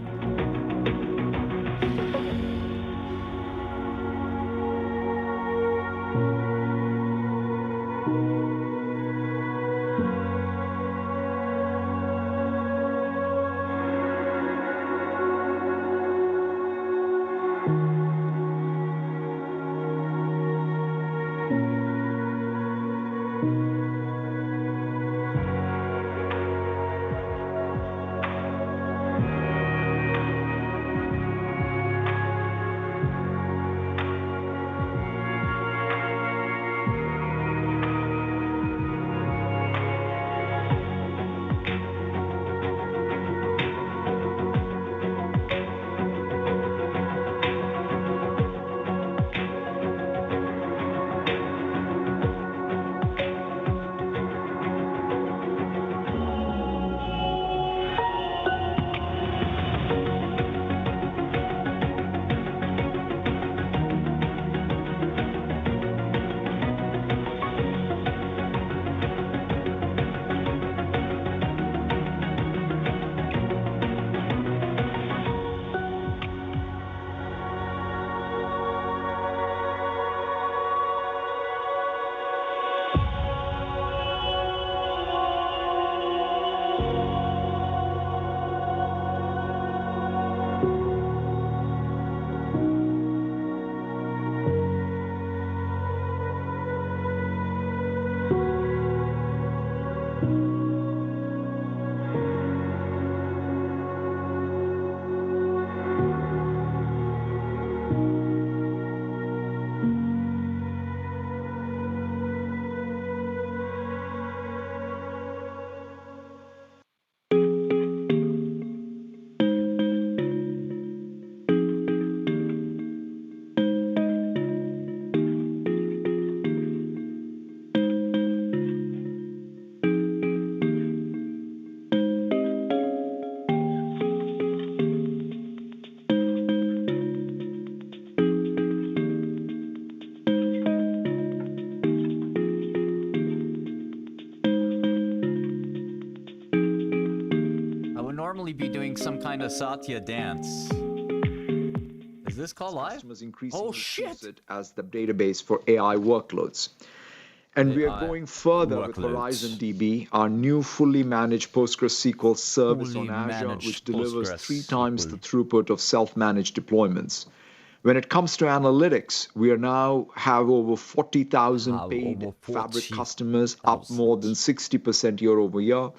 normally be doing some kind of Satya dance. Is this call live? Customers increasingly Oh shit! use it as the database for AI workloads. And we are AI going further with workloads. Horizon DB, our new fully managed PostgreSQL service Fully on Azure, managed which delivers PostgreSQL. 3 times the throughput of self-managed deployments. When it comes to analytics, we are now have over 40,000 paid Fabric customers, up more than 60% year over year.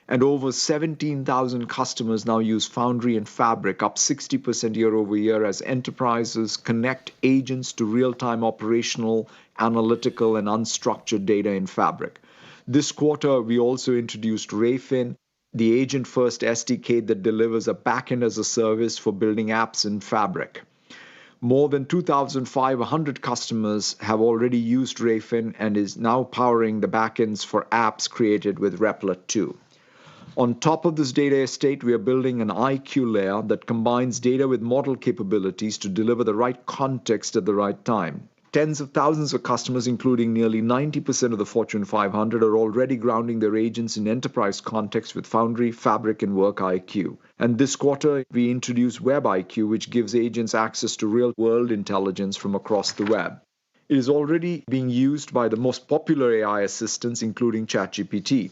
And over 17,000 customers now use Foundry and Fabric, up 60% year over year, as enterprises connect agents to real-time operational, analytical, and unstructured data in Fabric. This quarter, we also introduced Rayfin, the agent-first SDK that delivers a backend as a service for building apps in Fabric. More than 2,500 customers have already used Rayfin and is now powering the backends for apps created with Replit 2. On top of this data estate, we are building an IQ layer that combines data with model capabilities to deliver the right context at the right time. Tens of thousands of customers, including nearly 90% of the Fortune 500, are already grounding their agents in enterprise context with Foundry, Fabric, and WorkIQ. And this quarter, we introduced WebIQ, which gives agents access to real-world intelligence from across the web. It is already being used by the most popular AI assistants, including ChatGPT.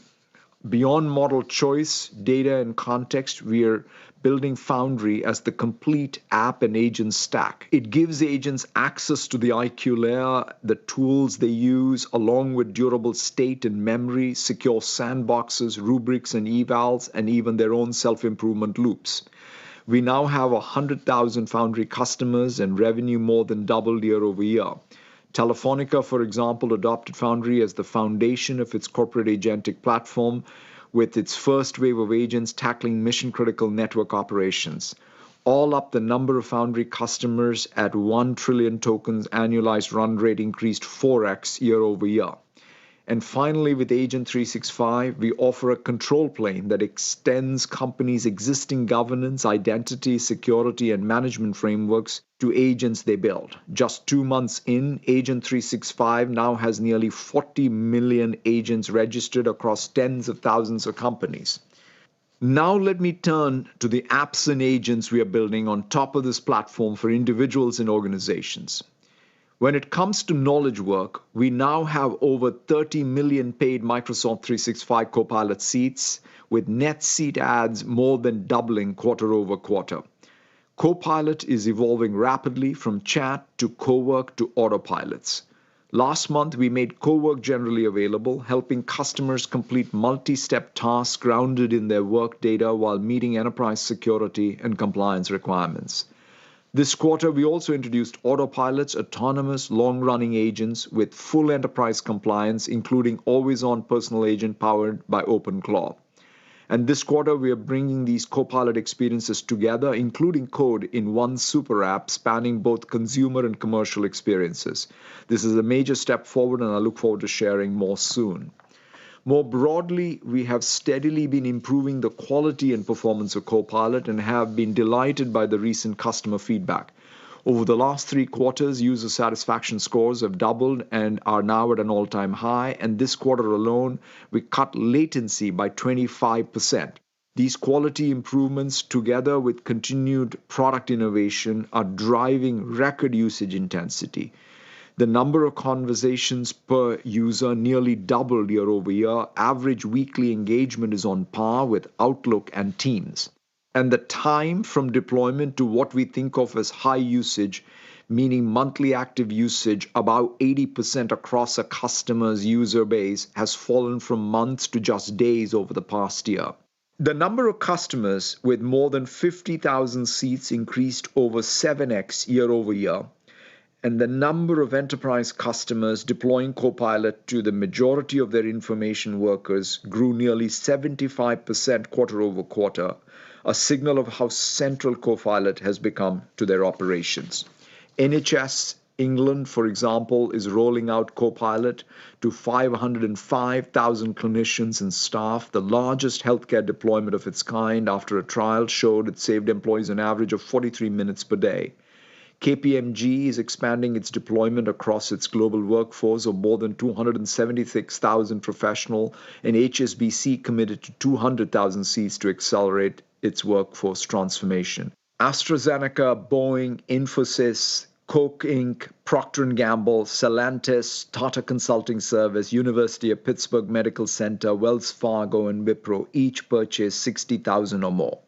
Beyond model choice, data, and context, we are building Foundry as the complete app and agent stack. It gives agents access to the IQ layer, the tools they use, along with durable state and memory, secure sandboxes, rubrics and evals, and even their own self-improvement loops. We now have 100,000 Foundry customers, and revenue more than doubled year over year. Telefonica, for example, adopted Foundry as the foundation of its corporate agentic platform, with its first wave of agents tackling mission-critical network operations. All up, the number of Foundry customers at 1 trillion tokens annualized run rate increased 4x year over year. And finally, with Agent 365, we offer a control plane that extends companies' existing governance, identity, security, and management frameworks to agents they build. Just 2 months in, Agent 365 now has nearly 40 million agents registered across tens of thousands of companies. Now let me turn to the apps and agents we are building on top of this platform for individuals and organizations. When it comes to knowledge work, we now have over 30 million paid Microsoft 365 Copilot seats, with net seat adds more than doubling quarter over quarter. Copilot is evolving rapidly from chat to cowork to autopilots. Last month, we made cowork generally available, helping customers complete multi-step tasks grounded in their work data while meeting enterprise security and compliance requirements. This quarter, we also introduced autopilots, autonomous, long-running agents with full enterprise compliance, including always-on personal agent powered by OpenClaw. And this quarter, we are bringing these Copilot experiences together, including code, in one super app spanning both consumer and commercial experiences. This is a major step forward, and I look forward to sharing more soon. More broadly, we have steadily been improving the quality and performance of Copilot and have been delighted by the recent customer feedback. Over the last 3 quarters, user satisfaction scores have doubled and are now at an all-time high, and this quarter alone, we cut latency by 25%. These quality improvements, together with continued product innovation, are driving record usage intensity. The number of conversations per user nearly doubled year over year. Average weekly engagement is on par with Outlook and Teams. And the time from deployment to what we think of as high usage, meaning monthly active usage, about 80% across a customer's user base, has fallen from months to just days over the past year. The number of customers with more than 50,000 seats increased over 7x year over year. And the number of enterprise customers deploying Copilot to the majority of their information workers grew nearly 75% quarter over quarter, a signal of how central Copilot has become to their operations. NHS England, for example, is rolling out Copilot to 505,000 clinicians and staff, the largest healthcare deployment of its kind after a trial showed it saved employees an average of 43 minutes per day. KPMG is expanding its deployment across its global workforce of more than 276,000 professionals, and HSBC committed to 200,000 seats to accelerate its workforce transformation. AstraZeneca, Boeing, Infosys, Coke Inc., Procter & Gamble, Stellantis, Tata Consulting Service, University of Pittsburgh Medical Center, Wells Fargo, and Wipro each purchased 60,000 or more.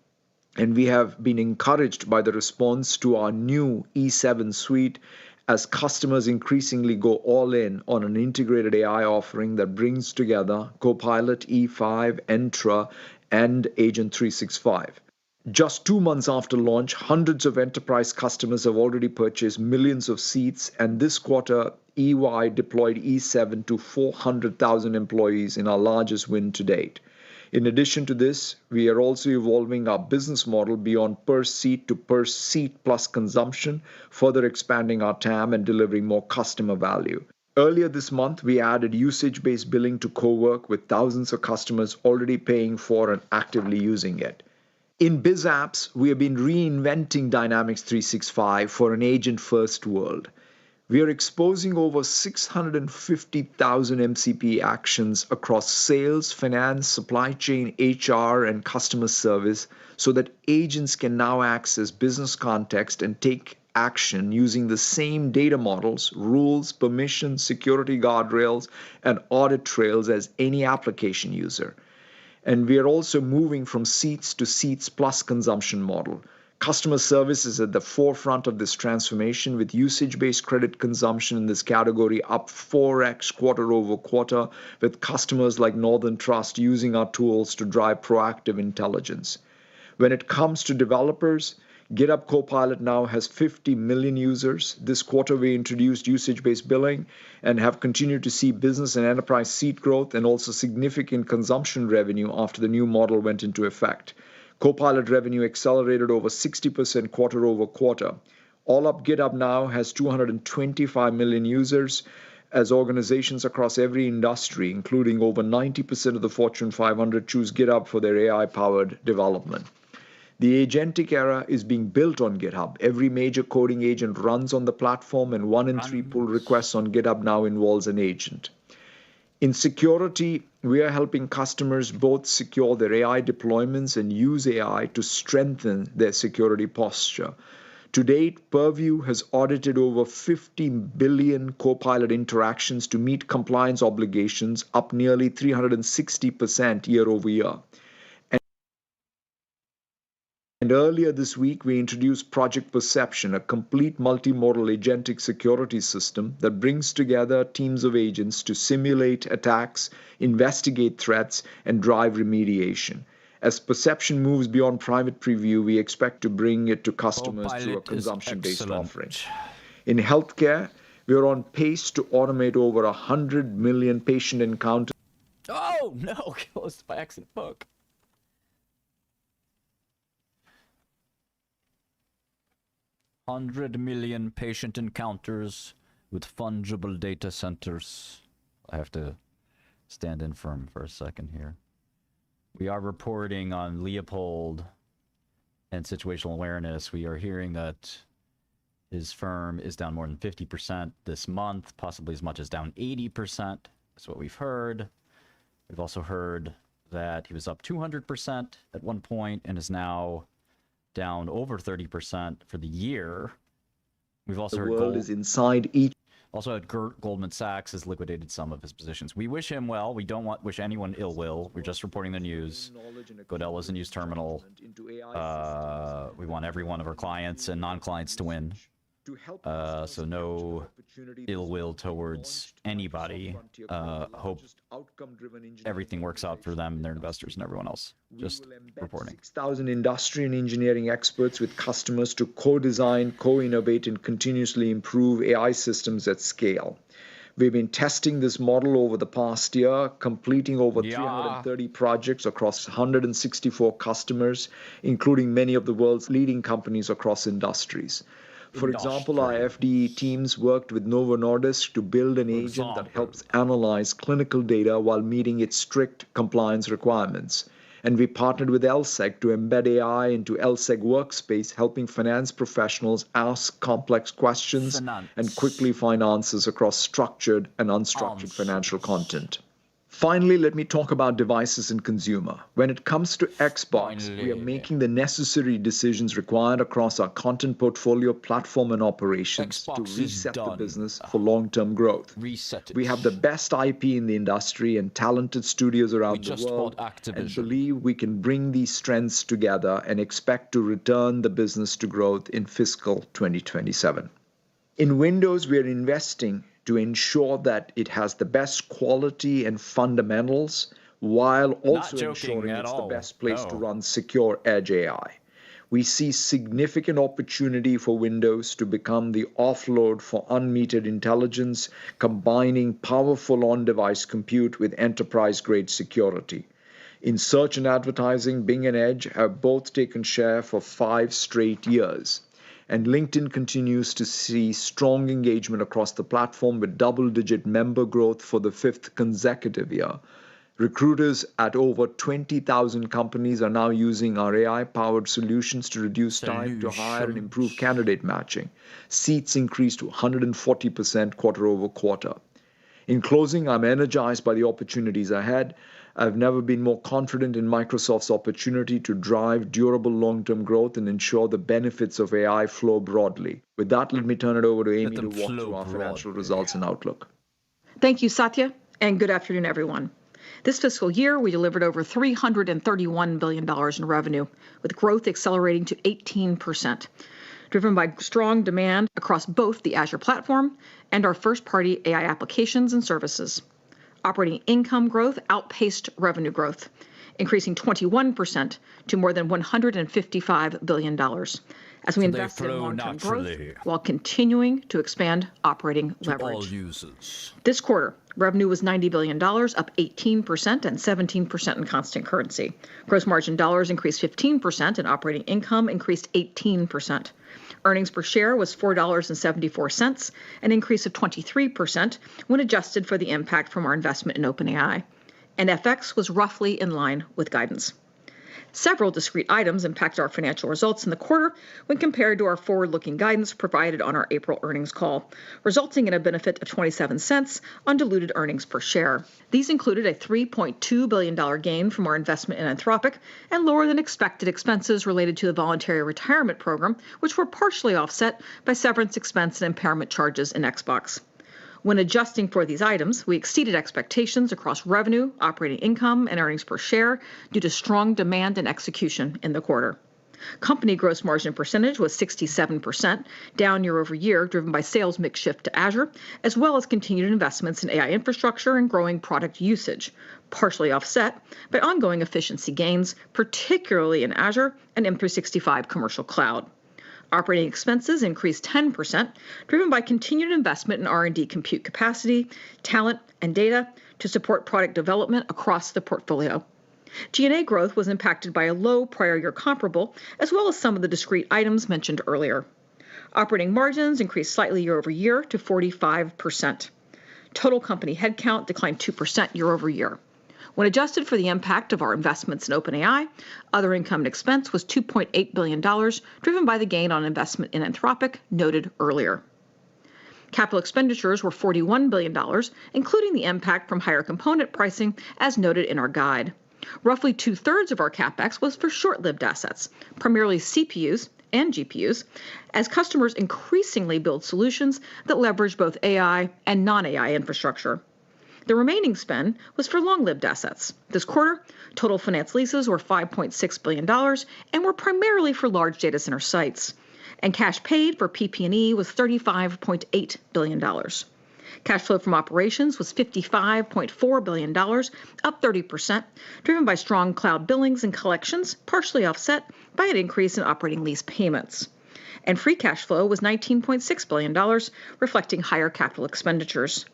And we have been encouraged by the response to our new E7 suite as customers increasingly go all in on an integrated AI offering that brings together Copilot, E5, Entra, and Agent 365. Just 2 months after launch, hundreds of enterprise customers have already purchased millions of seats, and this quarter, EY deployed E7 to 400,000 employees in our largest win to date. In addition to this, we are also evolving our business model beyond per seat to per seat plus consumption, further expanding our TAM and delivering more customer value. Earlier this month, we added usage-based billing to Cowork with thousands of customers already paying for and actively using it. In Biz Apps, we have been reinventing Dynamics 365 for an agent-first world. We are exposing over 650,000 MCP actions across sales, finance, supply chain, HR, and customer service so that agents can now access business context and take action using the same data models, rules, permissions, security guardrails, and audit trails as any application user. And we are also moving from seats to seats plus consumption model. Customer service is at the forefront of this transformation with usage-based credit consumption in this category up 4x quarter over quarter, with customers like Northern Trust using our tools to drive proactive intelligence. When it comes to developers, GitHub Copilot now has 50 million users. This quarter, we introduced usage-based billing and have continued to see business and enterprise seat growth and also significant consumption revenue after the new model went into effect. Copilot revenue accelerated over 60% quarter over quarter. All up, GitHub now has 225 million users as organizations across every industry, including over 90% of the Fortune 500, choose GitHub for their AI-powered development. The agentic era is being built on GitHub. Every major coding agent runs on the platform, and 1 in 3 pull requests on GitHub now involves an agent. In security, we are helping customers both secure their AI deployments and use AI to strengthen their security posture. To date, Purview has audited over 50 billion Copilot interactions to meet compliance obligations, up nearly 360% year over year. And earlier this week, we introduced Project Perception, a complete multimodal agentic security system that brings together teams of agents to simulate attacks, investigate threats, and drive remediation. As Perception moves beyond private preview, we expect to bring it to customers through a consumption-based offering. In healthcare, we are on pace to automate over 100 million patient encounters. Oh, no, closed by accident book. $100 million patient encounters with fungible data centers. I have to stand in for him for a second here. We are reporting on Leopold and situational awareness. We are hearing that his firm is down more than 50% this month, possibly as much as down 80%. That's what we've heard. We've also heard that he was up 200% at one point and is now down over 30% for the year. We've also heard Gold is inside each. Also had Goldman Sachs has liquidated some of his positions. We wish him well. We don't wish anyone ill will. We're just reporting the news. Godel is a news terminal. We want every one of our clients and non-clients to win. So no ill will towards anybody. Hope everything works out for them and their investors and everyone else. Just reporting. 6,000 industry and engineering experts with customers to co-design, co-innovate, and continuously improve AI systems at scale. We've been testing this model over the past year, completing over 330 projects across 164 customers, including many of the world's leading companies across industries. For example, our FDE teams worked with Novo Nordisk to build an agent that helps analyze clinical data while meeting its strict compliance requirements. And we partnered with LSEG to embed AI into LSEG Workspace, helping finance professionals ask complex questions and quickly find answers across structured and unstructured financial content. Finally, let me talk about devices and consumer. When it comes to Xbox, we are making the necessary decisions required across our content portfolio, platform, and operations to reset the business for long-term growth. We have the best IP in the industry and talented studios around the world, and believe we can bring these strengths together and expect to return the business to growth in fiscal 2027. In Windows, we are investing to ensure that it has the best quality and fundamentals, while also ensuring it's the best place to run secure edge AI. We see significant opportunity for Windows to become the offload for unmetered intelligence, combining powerful on-device compute with enterprise-grade security. In search and advertising, Bing and Edge have both taken share for 5 straight years. And LinkedIn continues to see strong engagement across the platform with double-digit member growth for the 5th consecutive year. Recruiters at over 20,000 companies are now using our AI-powered solutions to reduce time to hire and improve candidate matching. Seats increased to 140% quarter over quarter. In closing, I'm energized by the opportunities ahead. I've never been more confident in Microsoft's opportunity to drive durable long-term growth and ensure the benefits of AI flow broadly. With that, let me turn it over to Amy to walk through our financial results and outlook. Thank you, Satya, and good afternoon, everyone. This fiscal year, we delivered over $331 billion in revenue, with growth accelerating to 18%, driven by strong demand across both the Azure platform and our first-party AI applications and services. Operating income growth outpaced revenue growth, increasing 21% to more than $155 billion, as we invested in long-term growth while continuing to expand operating leverage. This quarter, revenue was $90 billion, up 18% and 17% in constant currency. Gross margin dollars increased 15% and operating income increased 18%. Earnings per share was $4.74, an increase of 23% when adjusted for the impact from our investment in OpenAI. And FX was roughly in line with guidance. Several discrete items impact our financial results in the quarter when compared to our forward-looking guidance provided on our April earnings call, resulting in a benefit of 27 cents on diluted earnings per share. These included a $3.2 billion gain from our investment in Anthropic and lower than expected expenses related to the voluntary retirement program, which were partially offset by severance expense and impairment charges in Xbox. When adjusting for these items, we exceeded expectations across revenue, operating income, and earnings per share due to strong demand and execution in the quarter. Company gross margin percentage was 67%, down year over year, driven by sales mix shift to Azure, as well as continued investments in AI infrastructure and growing product usage, partially offset by ongoing efficiency gains, particularly in Azure and M365 Commercial Cloud. Operating expenses increased 10%, driven by continued investment in R&D compute capacity, talent, and data to support product development across the portfolio. G&A growth was impacted by a low prior year comparable, as well as some of the discrete items mentioned earlier. Operating margins increased slightly year over year to 45%. Total company headcount declined 2% year over year. When adjusted for the impact of our investments in OpenAI, other income and expense was $2.8 billion, driven by the gain on investment in Anthropic noted earlier. Capital expenditures were $41 billion, including the impact from higher component pricing, as noted in our guide. Roughly 2/3 of our CapEx was for short-lived assets, primarily CPUs and GPUs, as customers increasingly build solutions that leverage both AI and non-AI infrastructure. The remaining spend was for long-lived assets. This quarter, total finance leases were $5.6 billion and were primarily for large data center sites. And cash paid for PP&E was $35.8 billion. Cash flow from operations was $55.4 billion, up 30%, driven by strong cloud billings and collections, partially offset by an increase in operating lease payments. And free cash flow was $19.6 billion, reflecting higher capital expenditures.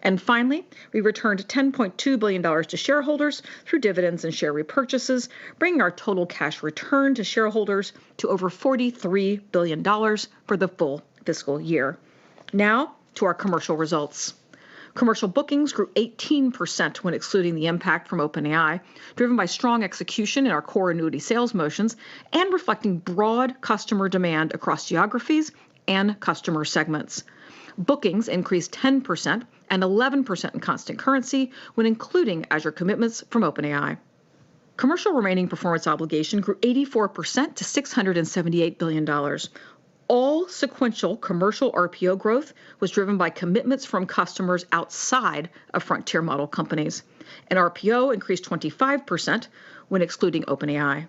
And finally, we returned $10.2 billion to shareholders through dividends and share repurchases, bringing our total cash return to shareholders to over $43 billion for the full fiscal year. Now to our commercial results. Commercial bookings grew 18% when excluding the impact from OpenAI, driven by strong execution in our core annuity sales motions and reflecting broad customer demand across geographies and customer segments. Bookings increased 10% and 11% in constant currency when including Azure commitments from OpenAI. Commercial remaining performance obligation grew 84% to $678 billion. All sequential commercial RPO growth was driven by commitments from customers outside of frontier model companies, and RPO increased 25% when excluding OpenAI.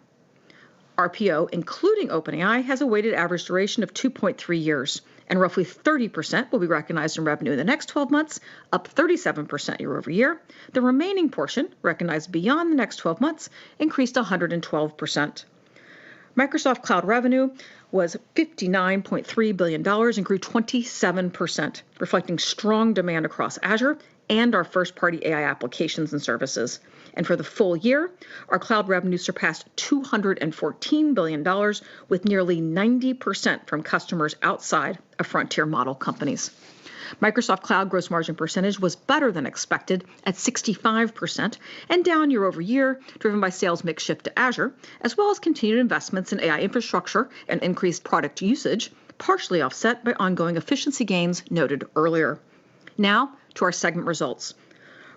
RPO, including OpenAI, has a weighted average duration of 2.3 years, and roughly 30% will be recognized in revenue in the next 12 months, up 37% year over year. The remaining portion, recognized beyond the next 12 months, increased 112%. Microsoft Cloud revenue was $59.3 billion and grew 27%, reflecting strong demand across Azure and our first-party AI applications and services. And for the full year, our cloud revenue surpassed $214 billion, with nearly 90% from customers outside of frontier model companies. Microsoft Cloud gross margin percentage was better than expected at 65% and down year over year, driven by sales mix shift to Azure, as well as continued investments in AI infrastructure and increased product usage, partially offset by ongoing efficiency gains noted earlier. Now to our segment results.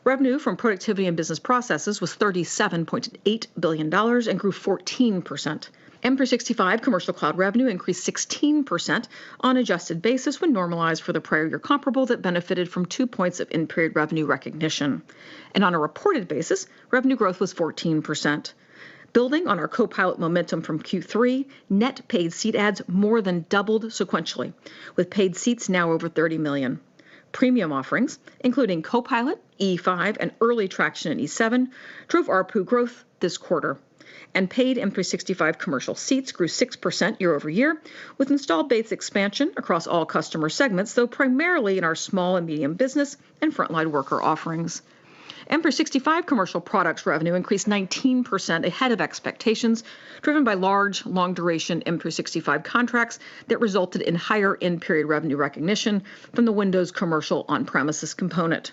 Revenue from productivity and business processes was $37.8 billion and grew 14%. M365 commercial cloud revenue increased 16% on adjusted basis when normalized for the prior year comparable that benefited from 2 points of in-period revenue recognition. And on a reported basis, revenue growth was 14%. Building on our Copilot momentum from Q3, net paid seat adds more than doubled sequentially, with paid seats now over 30 million. Premium offerings, including Copilot, E5, and early traction in E7, drove ARPU growth this quarter. And paid M365 commercial seats grew 6% year over year, with installed base expansion across all customer segments, though primarily in our small and medium business and frontline worker offerings. M365 commercial products revenue increased 19% ahead of expectations, driven by large, long-duration M365 contracts that resulted in higher in-period revenue recognition from the Windows commercial on-premises component.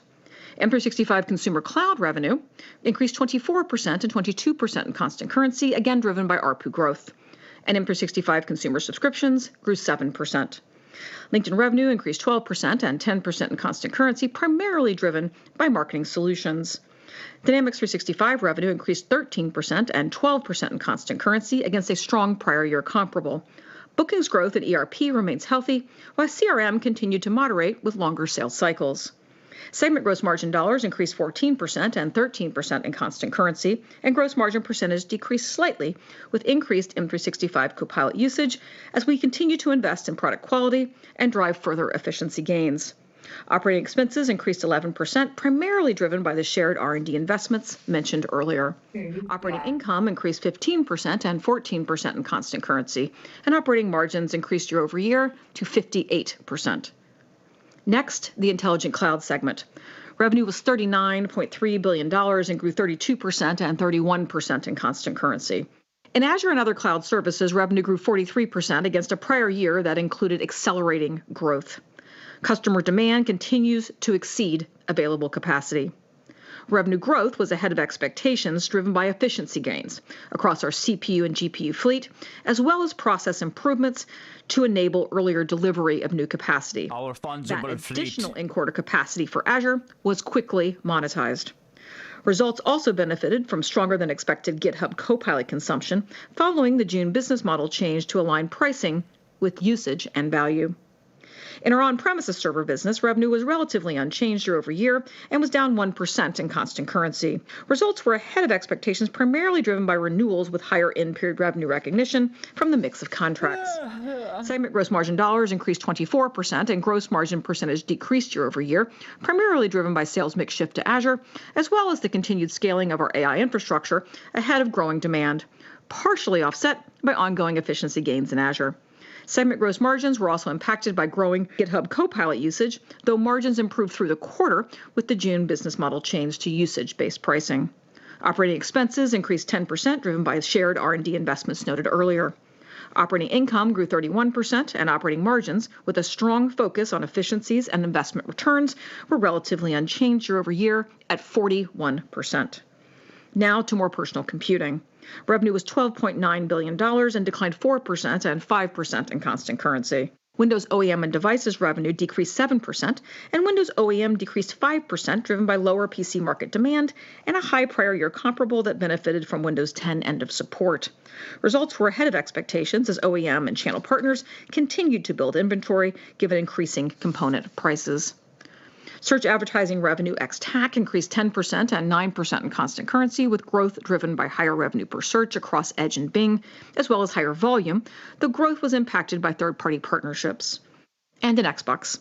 M365 consumer cloud revenue increased 24% and 22% in constant currency, again driven by ARPU growth. And M365 consumer subscriptions grew 7%. LinkedIn revenue increased 12% and 10% in constant currency, primarily driven by marketing solutions. Dynamics 365 revenue increased 13% and 12% in constant currency against a strong prior year comparable. Bookings growth in ERP remains healthy, while CRM continued to moderate with longer sales cycles. Segment gross margin dollars increased 14% and 13% in constant currency, and gross margin percentage decreased slightly with increased M365 Copilot usage as we continue to invest in product quality and drive further efficiency gains. Operating expenses increased 11%, primarily driven by the shared R&D investments mentioned earlier. Operating income increased 15% and 14% in constant currency, and operating margins increased year over year to 58%. Next, the Intelligent Cloud segment. Revenue was $39.3 billion and grew 32% and 31% in constant currency. In Azure and other cloud services, revenue grew 43% against a prior year that included accelerating growth. Customer demand continues to exceed available capacity. Revenue growth was ahead of expectations, driven by efficiency gains across our CPU and GPU fleet, as well as process improvements to enable earlier delivery of new capacity. That additional in-quarter capacity for Azure was quickly monetized. Results also benefited from stronger than expected GitHub Copilot consumption following the June business model change to align pricing with usage and value. In our on-premises server business, revenue was relatively unchanged year over year and was down 1% in constant currency. Results were ahead of expectations, primarily driven by renewals with higher in-period revenue recognition from the mix of contracts. Segment gross margin dollars increased 24% and gross margin percentage decreased year over year, primarily driven by sales mix shift to Azure, as well as the continued scaling of our AI infrastructure ahead of growing demand, partially offset by ongoing efficiency gains in Azure. Segment gross margins were also impacted by growing GitHub Copilot usage, though margins improved through the quarter with the June business model change to usage-based pricing. Operating expenses increased 10%, driven by shared R&D investments noted earlier. Operating income grew 31%, and operating margins, with a strong focus on efficiencies and investment returns, were relatively unchanged year over year at 41%. Now to more personal computing. Revenue was $12.9 billion and declined 4% and 5% in constant currency. Windows OEM and devices revenue decreased 7%, and Windows OEM decreased 5%, driven by lower PC market demand and a high prior year comparable that benefited from Windows 10 end of support. Results were ahead of expectations as OEM and channel partners continued to build inventory given increasing component prices. Search advertising revenue ex-TAC increased 10% and 9% in constant currency, with growth driven by higher revenue per search across Edge and Bing, as well as higher volume, though growth was impacted by third-party partnerships. And in Xbox,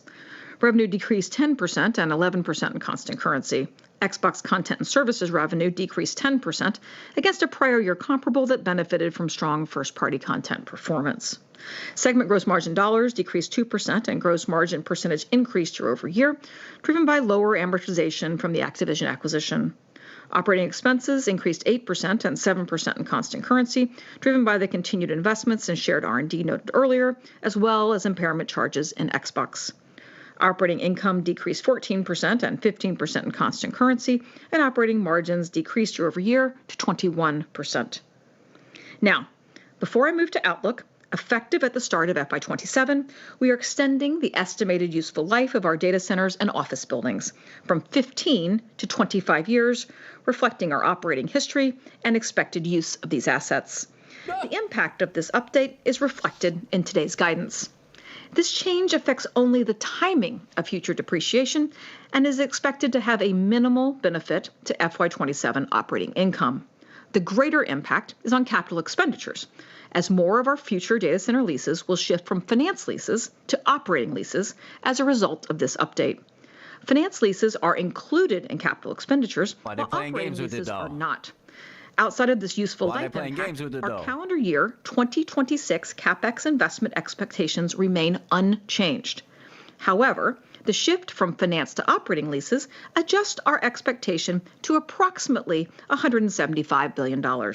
revenue decreased 10% and 11% in constant currency. Xbox content and services revenue decreased 10% against a prior year comparable that benefited from strong first-party content performance. Segment gross margin dollars decreased 2% and gross margin percentage increased year over year, driven by lower amortization from the Activision acquisition. Operating expenses increased 8% and 7% in constant currency, driven by the continued investments in shared R&D noted earlier, as well as impairment charges in Xbox. Operating income decreased 14% and 15% in constant currency, and operating margins decreased year over year to 21%. Now, before I move to Outlook, effective at the start of FY27, we are extending the estimated useful life of our data centers and office buildings from 15 to 25 years, reflecting our operating history and expected use of these assets. The impact of this update is reflected in today's guidance. This change affects only the timing of future depreciation and is expected to have a minimal benefit to FY27 operating income. The greater impact is on capital expenditures, as more of our future data center leases will shift from finance leases to operating leases as a result of this update. Finance leases are included in capital expenditures, while operating leases are not. Outside of this useful life impact, our calendar year 2026 CapEx investment expectations remain unchanged. However, the shift from finance to operating leases adjusts our expectation to approximately $175 billion.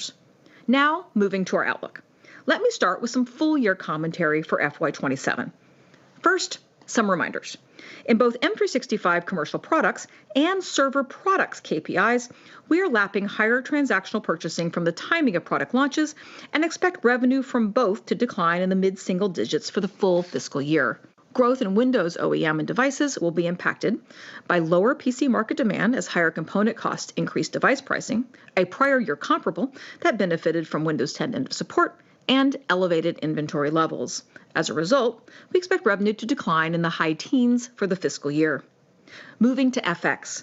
Now, moving to our outlook. Let me start with some full-year commentary for FY27. First, some reminders. In both M365 commercial products and server products KPIs, we are lapping higher transactional purchasing from the timing of product launches and expect revenue from both to decline in the mid-single digits for the full fiscal year. Growth in Windows OEM and devices will be impacted by lower PC market demand as higher component costs increase device pricing, a prior year comparable that benefited from Windows 10 end of support, and elevated inventory levels. As a result, we expect revenue to decline in the high teens for the fiscal year. Moving to FX.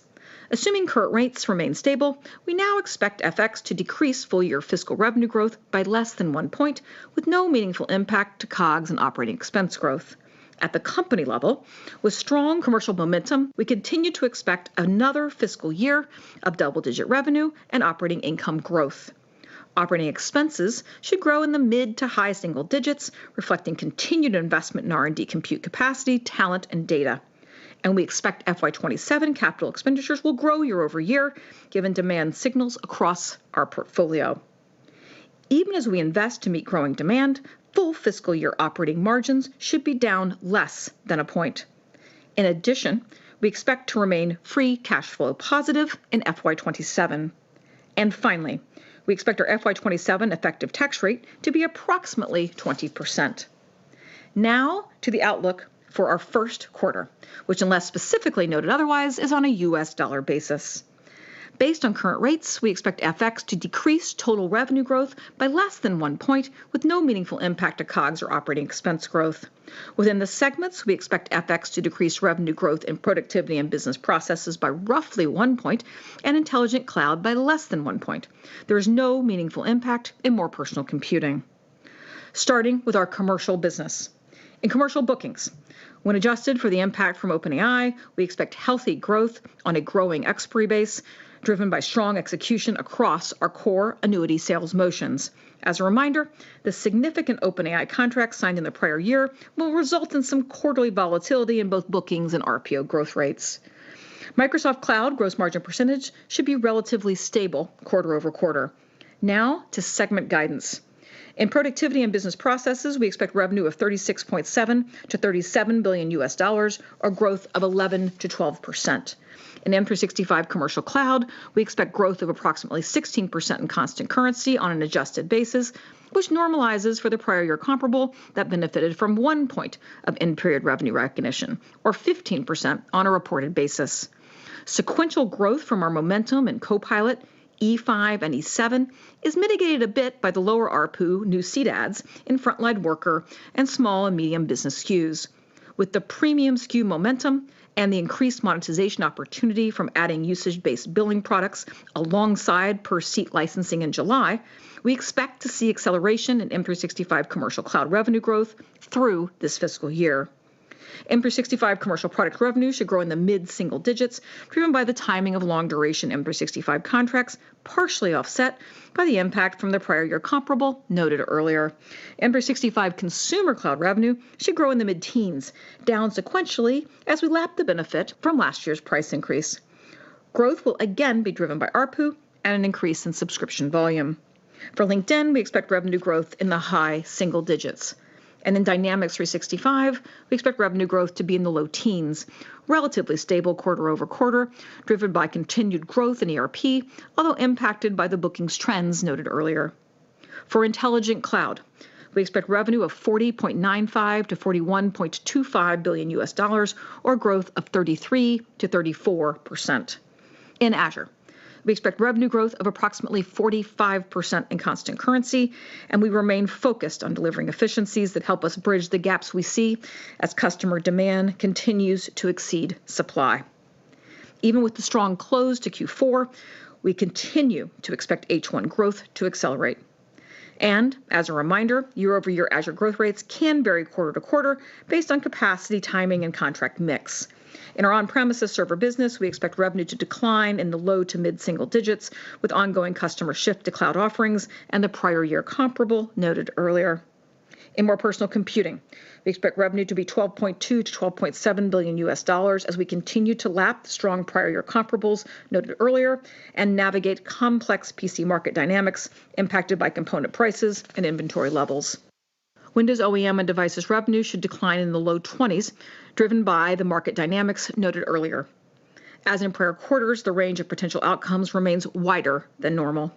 Assuming current rates remain stable, we now expect FX to decrease full-year fiscal revenue growth by less than 1 point, with no meaningful impact to COGS and operating expense growth. At the company level, with strong commercial momentum, we continue to expect another fiscal year of double-digit revenue and operating income growth. Operating expenses should grow in the mid to high single digits, reflecting continued investment in R&D compute capacity, talent, and data. And we expect FY27 capital expenditures will grow year over year, given demand signals across our portfolio. Even as we invest to meet growing demand, full fiscal year operating margins should be down less than a point. In addition, we expect to remain free cash flow positive in FY27. And finally, we expect our FY27 effective tax rate to be approximately 20%. Now to the outlook for our first quarter, which unless specifically noted otherwise is on a US dollar basis. Based on current rates, we expect FX to decrease total revenue growth by less than 1 point, with no meaningful impact to COGS or operating expense growth. Within the segments, we expect FX to decrease revenue growth in productivity and business processes by roughly 1 point, and intelligent cloud by less than 1 point. There is no meaningful impact in more personal computing. Starting with our commercial business. In commercial bookings, when adjusted for the impact from OpenAI, we expect healthy growth on a growing expiry base, driven by strong execution across our core annuity sales motions. As a reminder, the significant OpenAI contracts signed in the prior year will result in some quarterly volatility in both bookings and RPO growth rates. Microsoft Cloud gross margin percentage should be relatively stable quarter over quarter. Now to segment guidance. In productivity and business processes, we expect revenue of $36.7 to $37 billion US dollars, or growth of 11 to 12%. In M365 Commercial Cloud, we expect growth of approximately 16% in constant currency on an adjusted basis, which normalizes for the prior year comparable that benefited from 1 point of in-period revenue recognition, or 15% on a reported basis. Sequential growth from our momentum in Copilot, E5 and E7 is mitigated a bit by the lower ARPU new seat adds in Frontline Worker and small and medium business SKUs. With the premium SKU momentum and the increased monetization opportunity from adding usage-based billing products alongside per-seat licensing in July, we expect to see acceleration in M365 Commercial Cloud revenue growth through this fiscal year. M365 commercial product revenue should grow in the mid-single digits, driven by the timing of long-duration M365 contracts, partially offset by the impact from the prior year comparable noted earlier. M365 consumer cloud revenue should grow in the mid-teens, down sequentially as we lap the benefit from last year's price increase. Growth will again be driven by ARPU and an increase in subscription volume. For LinkedIn, we expect revenue growth in the high single digits. And in Dynamics 365, we expect revenue growth to be in the low teens, relatively stable quarter over quarter, driven by continued growth in ERP, although impacted by the bookings trends noted earlier. For Intelligent Cloud, we expect revenue of $40.95 to $41.25 billion US dollars, or growth of 33 to 34%. In Azure, we expect revenue growth of approximately 45% in constant currency, and we remain focused on delivering efficiencies that help us bridge the gaps we see as customer demand continues to exceed supply. Even with the strong close to Q4, we continue to expect H1 growth to accelerate. And as a reminder, year-over-year Azure growth rates can vary quarter to quarter based on capacity, timing, and contract mix. In our on-premises server business, we expect revenue to decline in the low to mid-single digits with ongoing customer shift to cloud offerings and the prior year comparable noted earlier. In more personal computing, we expect revenue to be $12.2 to $12.7 billion US dollars as we continue to lap the strong prior year comparables noted earlier and navigate complex PC market dynamics impacted by component prices and inventory levels. Windows OEM and devices revenue should decline in the low 20s, driven by the market dynamics noted earlier. As in prior quarters, the range of potential outcomes remains wider than normal.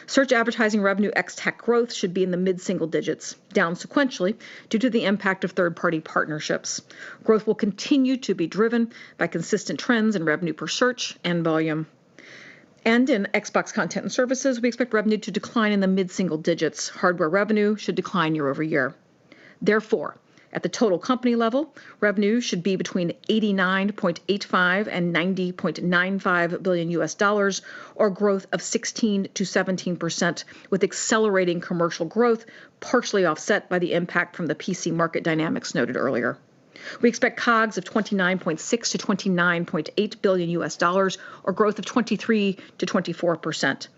Search advertising revenue ex-TAC growth should be in the mid-single digits, down sequentially due to the impact of third-party partnerships. Growth will continue to be driven by consistent trends in revenue per search and volume. And in Xbox content and services, we expect revenue to decline in the mid-single digits. Hardware revenue should decline year over year. Therefore, at the total company level, revenue should be between $89.85 and $90.95 billion US dollars, or growth of 16 to 17%, with accelerating commercial growth partially offset by the impact from the PC market dynamics noted earlier. We expect COGS of $29.6 to $29.8 billion US dollars, or growth of 23 to 24%.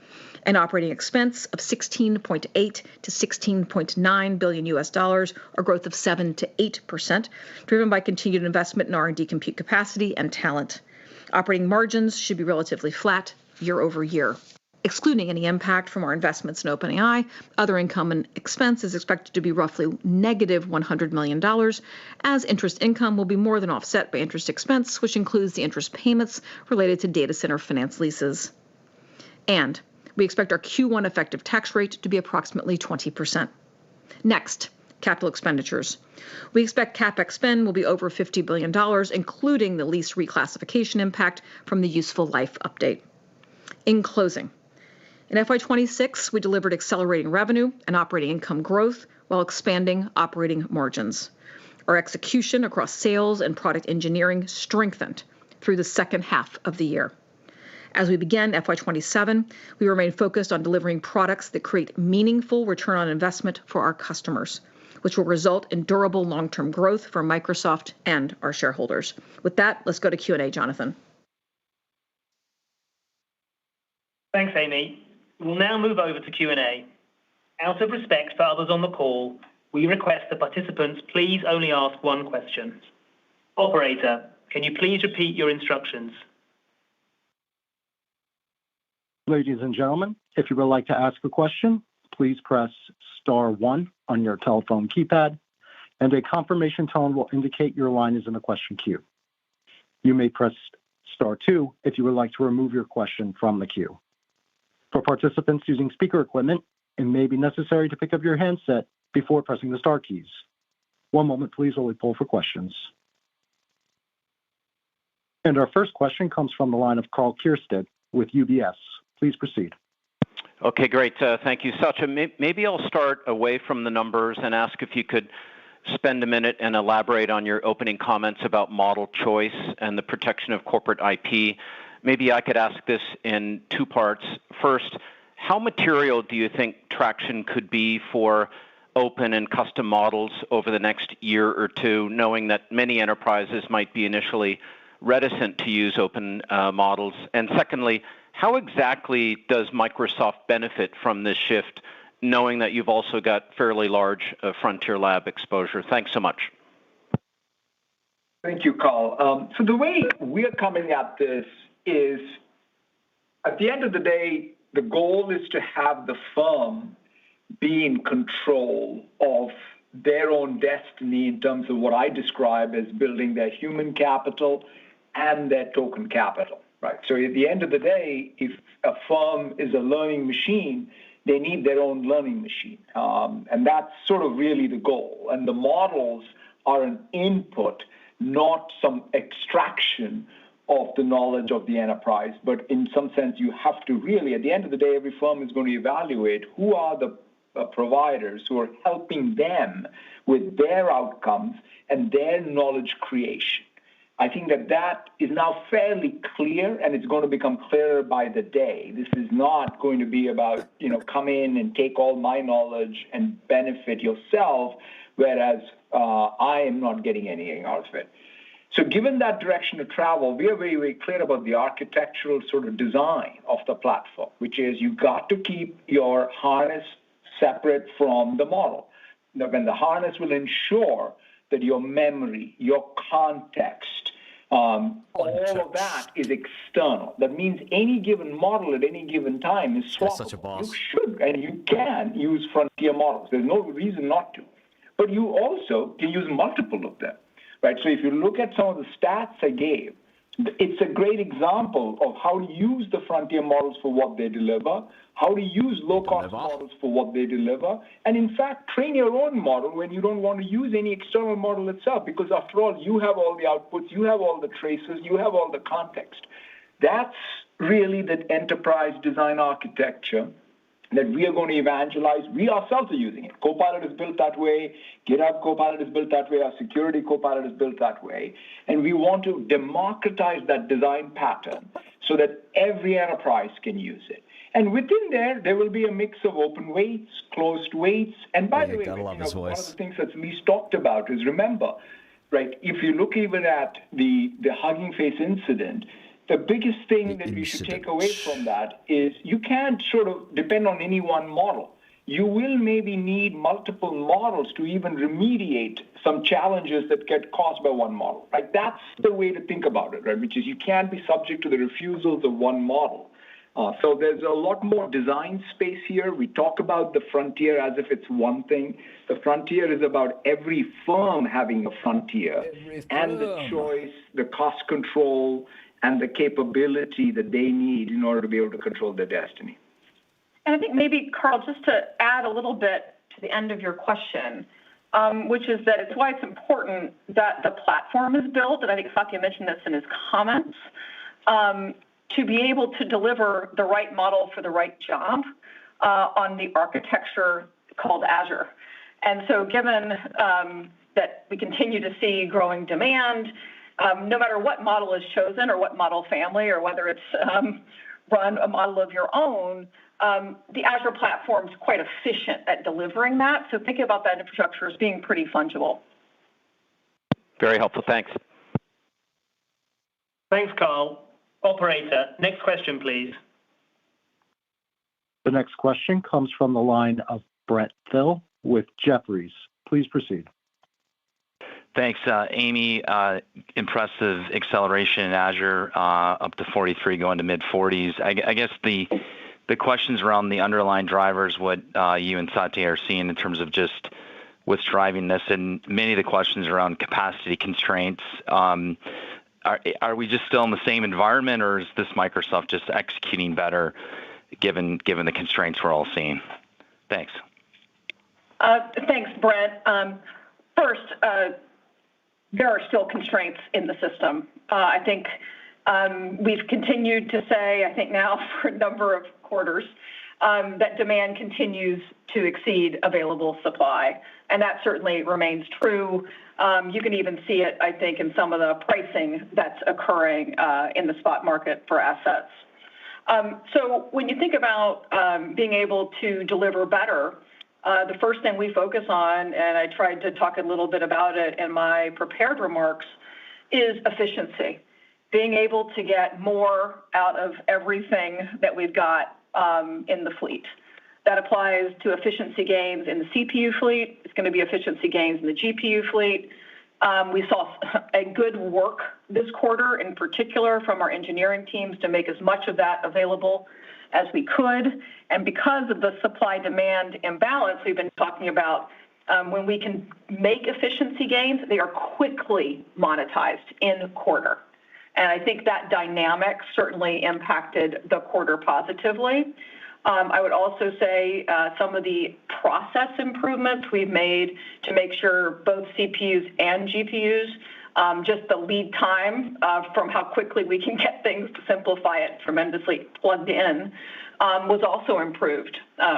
An operating expense of $16.8 to $16.9 billion US dollars, or growth of 7 to 8%, driven by continued investment in R&D compute capacity and talent. Operating margins should be relatively flat year over year. Excluding any impact from our investments in OpenAI, other income and expense is expected to be roughly negative $100 million, as interest income will be more than offset by interest expense, which includes the interest payments related to data center finance leases. And we expect our Q1 effective tax rate to be approximately 20%. Next, capital expenditures. We expect CapEx spend will be over $50 billion, including the lease reclassification impact from the useful life update. In closing, in FY26, we delivered accelerating revenue and operating income growth while expanding operating margins. Our execution across sales and product engineering strengthened through the second half of the year. As we begin FY27, we remain focused on delivering products that create meaningful return on investment for our customers, which will result in durable long-term growth for Microsoft and our shareholders. With that, let's go to Q&A, Jonathan. Thanks, Amy. We'll now move over to Q&A. Out of respect for others on the call, we request that participants please only ask one question. Operator, can you please repeat your instructions? Ladies and gentlemen, if you would like to ask a question, please press star 1 on your telephone keypad, and a confirmation tone will indicate your line is in the question queue. You may press star 2 if you would like to remove your question from the queue. For participants using speaker equipment, it may be necessary to pick up your handset before pressing the star keys. One moment, please, while we poll for questions. And our first question comes from the line of Karl Keirstead with UBS. Please proceed. Okay, great. Thank you, Satya. Maybe I'll start away from the numbers and ask if you could spend a minute and elaborate on your opening comments about model choice and the protection of corporate IP. Maybe I could ask this in two parts. First, how material do you think traction could be for open and custom models over the next year or two, knowing that many enterprises might be initially reticent to use open models? And secondly, how exactly does Microsoft benefit from this shift, knowing that you've also got fairly large Frontier Lab exposure? Thanks so much. Thank you, Karl. So the way we're coming at this is, at the end of the day, the goal is to have the firm be in control of their own destiny in terms of what I describe as building their human capital and their token capital, right? So at the end of the day, if a firm is a learning machine, they need their own learning machine. And that's sort of really the goal. And the models are an input, not some extraction of the knowledge of the enterprise. But in some sense, you have to really, at the end of the day, every firm is going to evaluate who are the providers who are helping them with their outcomes and their knowledge creation. I think that is now fairly clear, and it's going to become clearer by the day. This is not going to be about, come in and take all my knowledge and benefit yourself, whereas I am not getting anything out of it. So given that direction of travel, we are very, very clear about the architectural sort of design of the platform, which is you got to keep your harness separate from the model. Now, when the harness will ensure that your memory, your context, all of that is external. That means any given model at any given time is swappable. Such a boss. You should and you can use frontier models. There's no reason not to. But you also can use multiple of them, right? So if you look at some of the stats I gave, it's a great example of how to use the frontier models for what they deliver, how to use low-cost models for what they deliver, and in fact, train your own model when you don't want to use any external model itself, because after all, you have all the outputs, you have all the traces, you have all the context. That's really the enterprise design architecture that we are going to evangelize. We ourselves are using it. Copilot is built that way. GitHub Copilot is built that way. Our security Copilot is built that way. And we want to democratize that design pattern so that every enterprise can use it. And within there will be a mix of open weights, closed weights. And by the way, one of the things that's least talked about is, remember, right, if you look even at the Hugging Face incident, the biggest thing that we should take away from that is you can't sort of depend on any one model. You will maybe need multiple models to even remediate some challenges that get caused by one model, right? That's the way to think about it, right? Which is you can't be subject to the refusals of one model. So there's a lot more design space here. We talk about the frontier as if it's one thing. The frontier is about every firm having a frontier and the choice, the cost control, and the capability that they need in order to be able to control their destiny. And I think maybe, Karl, just to add a little bit to the end of your question, which is that it's why it's important that the platform is built, and I think Satya mentioned this in his comments, to be able to deliver the right model for the right job on the architecture called Azure. And so given that we continue to see growing demand, no matter what model is chosen or what model family, or whether it's run a model of your own, the Azure platform is quite efficient at delivering that. So think about that infrastructure as being pretty fungible. Very helpful. Thanks. Thanks, Karl. Operator, next question, please. The next question comes from the line of Brent Thill with Jefferies. Please proceed. Thanks, Amy. Impressive acceleration in Azure, up to 43, going to mid-40s. I guess the the questions around the underlying drivers, what you and Satya are seeing in terms of just what's driving this, and many of the questions around capacity constraints. Are we just still in the same environment, or is this Microsoft just executing better given the constraints we're all seeing? Thanks. Thanks, Brent. First, there are still constraints in the system. I think we've continued to say, I think now for a number of quarters, that demand continues to exceed available supply, and that certainly remains true. You can even see it, I think, in some of the pricing that's occurring in the spot market for assets. So when you think about being able to deliver better, the first thing we focus on, and I tried to talk a little bit about it in my prepared remarks, is efficiency. Being able to get more out of everything that we've got in the fleet. That applies to efficiency gains in the CPU fleet. It's going to be efficiency gains in the GPU fleet. We saw a good work this quarter, in particular from our engineering teams, to make as much of that available as we could. And because of the supply-demand imbalance we've been talking about, when we can make efficiency gains, they are quickly monetized in quarter. And I think that dynamic certainly impacted the quarter positively. I would also say some of the process improvements we've made to make sure both CPUs and GPUs, just the lead time from how quickly we can get things, to simplify it, tremendously plugged in, was also improved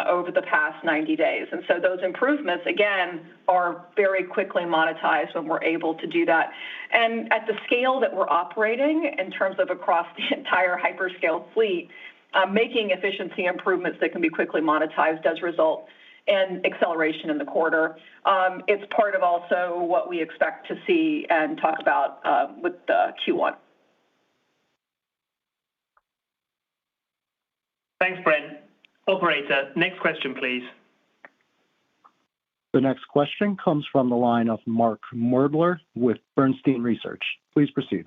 over the past 90 days. And so those improvements, again, are very quickly monetized when we're able to do that. And at the scale that we're operating in terms of across the entire hyperscale fleet, making efficiency improvements that can be quickly monetized does result in acceleration in the quarter. It's part of also what we expect to see and talk about with Q1. Thanks, Brent. Operator, next question, please. The next question comes from the line of Mark Moerdler with Bernstein Research. Please proceed.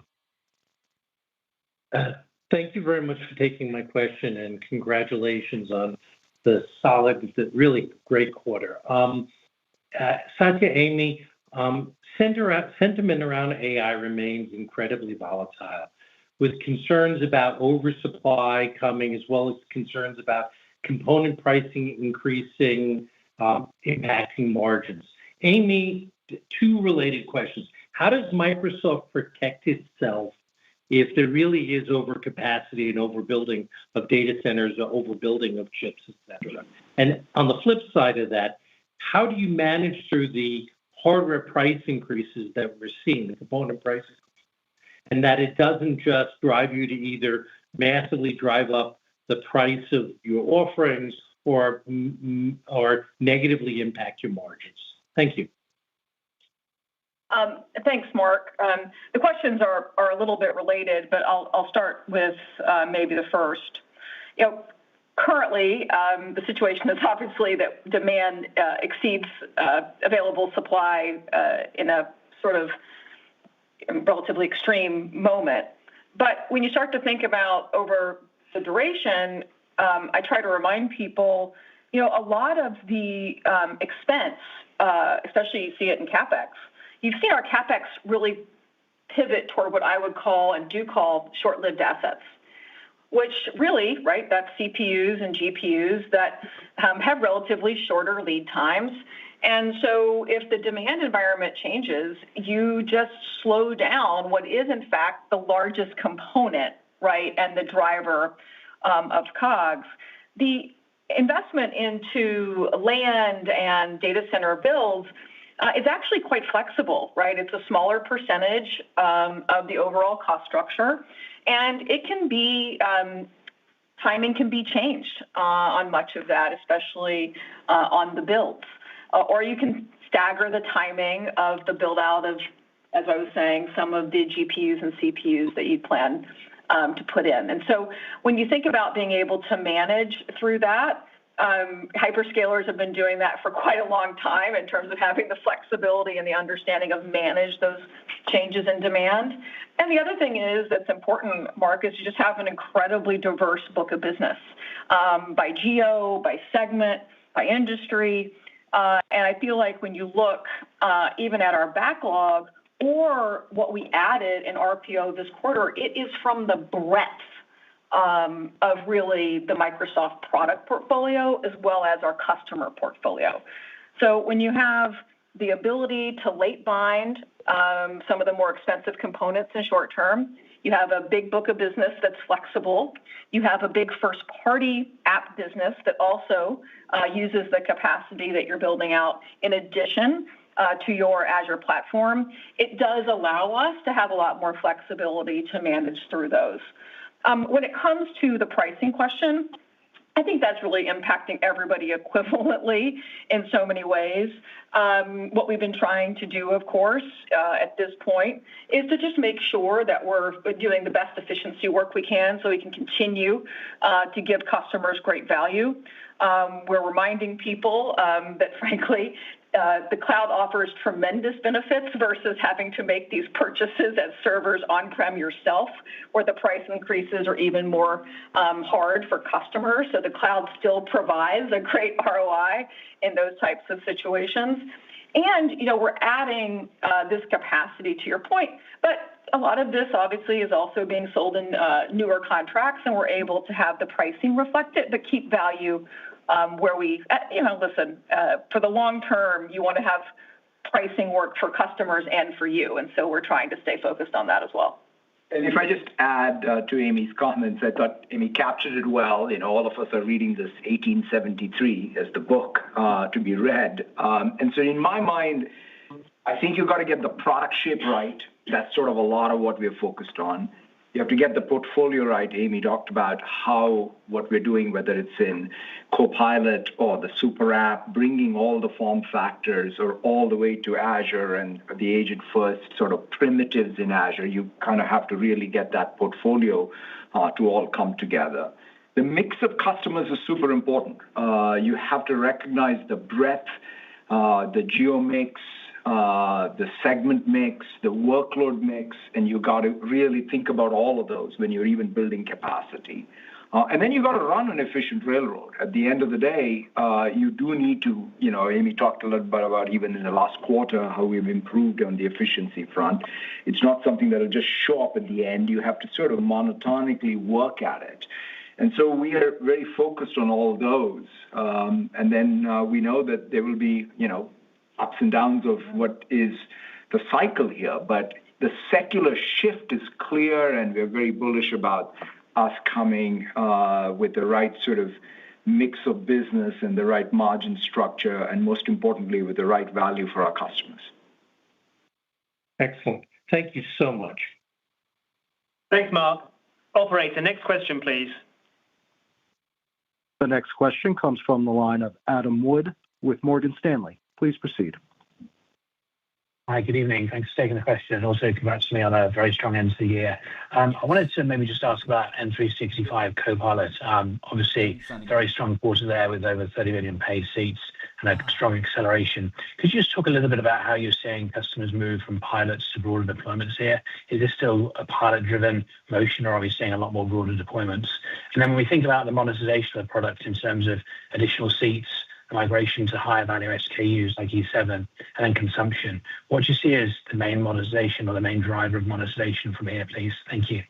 Thank you very much for taking my question, and congratulations on the solid, really great quarter. Satya, Amy, sentiment around AI remains incredibly volatile, with concerns about oversupply coming, as well as concerns about component pricing increasing, impacting margins. Amy, two related questions. How does Microsoft protect itself if there really is overcapacity and overbuilding of data centers or overbuilding of chips, et cetera? And on the flip side of that, how do you manage through the hardware price increases that we're seeing, the component prices, and that it doesn't just drive you to either massively drive up the price of your offerings or negatively impact your margins? Thank you. Thanks, Mark. The questions are a little bit related, but I'll start with maybe the first. Currently, the situation is obviously that demand exceeds available supply in a sort of relatively extreme moment. But when you start to think about over the duration, I try to remind people, a lot of the expense, especially you see it in CapEx, you've seen our CapEx really pivot toward what I would call and do call short-lived assets, which really, right, that's CPUs and GPUs that have relatively shorter lead times. And so if the demand environment changes, you just slow down what is, in fact, the largest component, right, and the driver of COGS. The investment into land and data center builds is actually quite flexible, right? It's a smaller percentage of the overall cost structure, and it can be, timing can be changed on much of that, especially on the builds. Or you can stagger the timing of the build out of, as I was saying, some of the GPUs and CPUs that you plan to put in. And so when you think about being able to manage through that, hyperscalers have been doing that for quite a long time in terms of having the flexibility and the understanding of manage those changes in demand. And the other thing is that's important, Mark, is you just have an incredibly diverse book of business by geo, by segment, by industry. And I feel like when you look even at our backlog or what we added in RPO this quarter, it is from the breadth of really the Microsoft product portfolio as well as our customer portfolio. So when you have the ability to late bind some of the more expensive components in short term, you have a big book of business that's flexible. You have a big first-party app business that also uses the capacity that you're building out in addition to your Azure platform. It does allow us to have a lot more flexibility to manage through those. When it comes to the pricing question, I think that's really impacting everybody equivalently in so many ways. What we've been trying to do, of course, at this point is to just make sure that we're doing the best efficiency work we can so we can continue to give customers great value. We're reminding people that, frankly, the cloud offers tremendous benefits versus having to make these purchases as servers on-prem yourself, where the price increases are even more hard for customers. So the cloud still provides a great ROI in those types of situations. And, we're adding this capacity to your point, but a lot of this obviously is also being sold in newer contracts, and we're able to have the pricing reflect it, but keep value where we, listen, for the long term, you want to have pricing work for customers and for you. And so we're trying to stay focused on that as well. And if I just add to Amy's comments, I thought Amy captured it well. All of us are reading this 1873 as the book to be read. And so in my mind, I think you've got to get the product shape right. That's sort of a lot of what we're focused on. You have to get the portfolio right. Amy talked about what we're doing, whether it's in Copilot or the super app, bringing all the form factors or all the way to Azure and the agent first sort of primitives in Azure. You kind of have to really get that portfolio to all come together. The mix of customers is super important. You have to recognize the breadth, the geo mix, the segment mix, the workload mix, and you got to really think about all of those when you're even building capacity. And then you got to run an efficient railroad. At the end of the day, you do need to, Amy talked a little bit about even in the last quarter how we've improved on the efficiency front. It's not something that'll just show up at the end. You have to sort of monotonically work at it. And so we are very focused on all of those. And then we know that there will be, ups and downs of what is the cycle here, but the secular shift is clear, and we're very bullish about us coming with the right sort of mix of business and the right margin structure, and most importantly, with the right value for our customers. Excellent. Thank you so much. Thanks, Mark. Operator, next question, please. The next question comes from the line of Adam Wood with Morgan Stanley. Please proceed. Hi, good evening. Thanks for taking the question. And also, congrats to me on a very strong end to the year. I wanted to maybe just ask about M365 Copilot. Obviously, very strong quarter there with over 30 million paid seats and a strong acceleration. Could you just talk a little bit about how you're seeing customers move from pilots to broader deployments here? Is this still a pilot-driven motion, or are we seeing a lot more broader deployments? And then when we think about the monetization of the product in terms of additional seats, migration to higher value SKUs like E7, and then consumption, what do you see as the main monetization or the main driver of monetization from here, please? Thank you.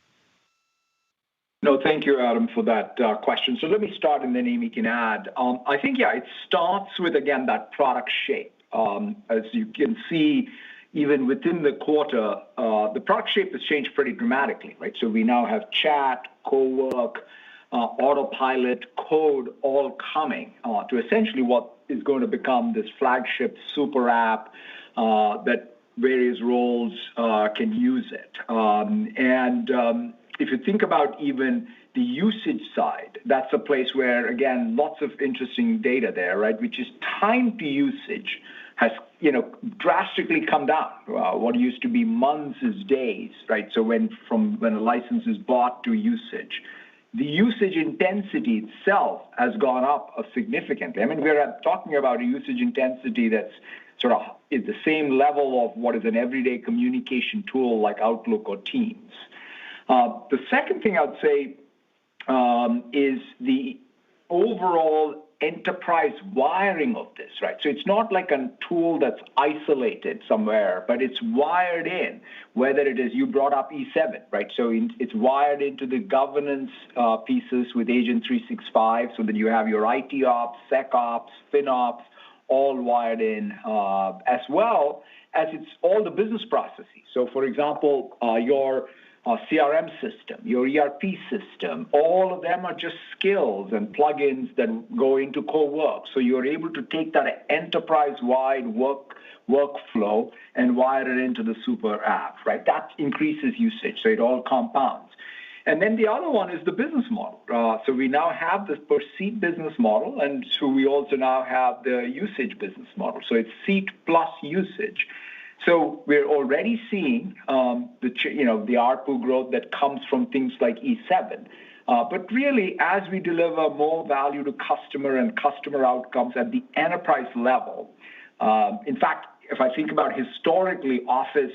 No, thank you, Adam, for that question. So let me start, and then Amy can add. I think, it starts with, again, that product shape. As you can see, even within the quarter, the product shape has changed pretty dramatically, right? So we now have chat, co-work, autopilot, code all coming to essentially what is going to become this flagship super app that various roles can use it. If you think about even the usage side, that's a place where, again, lots of interesting data there, right? Which is time to usage has, drastically come down. What used to be months is days, right? So from when a license is bought to usage. the usage intensity itself has gone up significantly. I mean, we're talking about a usage intensity that's sort of is the same level of what is an everyday communication tool like Outlook or Teams. The second thing I'd say is the overall enterprise wiring of this, right? So it's not like a tool that's isolated somewhere, but it's wired in, whether it is, you brought up E7, right? So it's wired into the governance pieces with Agent 365 so that you have your IT ops, SecOps, FinOps, all wired in, as well as it's all the business processes. So for example, your CRM system, your ERP system, all of them are just skills and plugins that go into CoWork. So you're able to take that enterprise-wide workflow and wire it into the super app, right? That increases usage, so it all compounds. And then the other one is the business model. So we now have this per seat business model, and so we also now have the usage business model. So it's seat plus usage. So we're already seeing the ARPU growth that comes from things like E7. But really, as we deliver more value to customer and customer outcomes at the enterprise level, in fact, if I think about historically, Office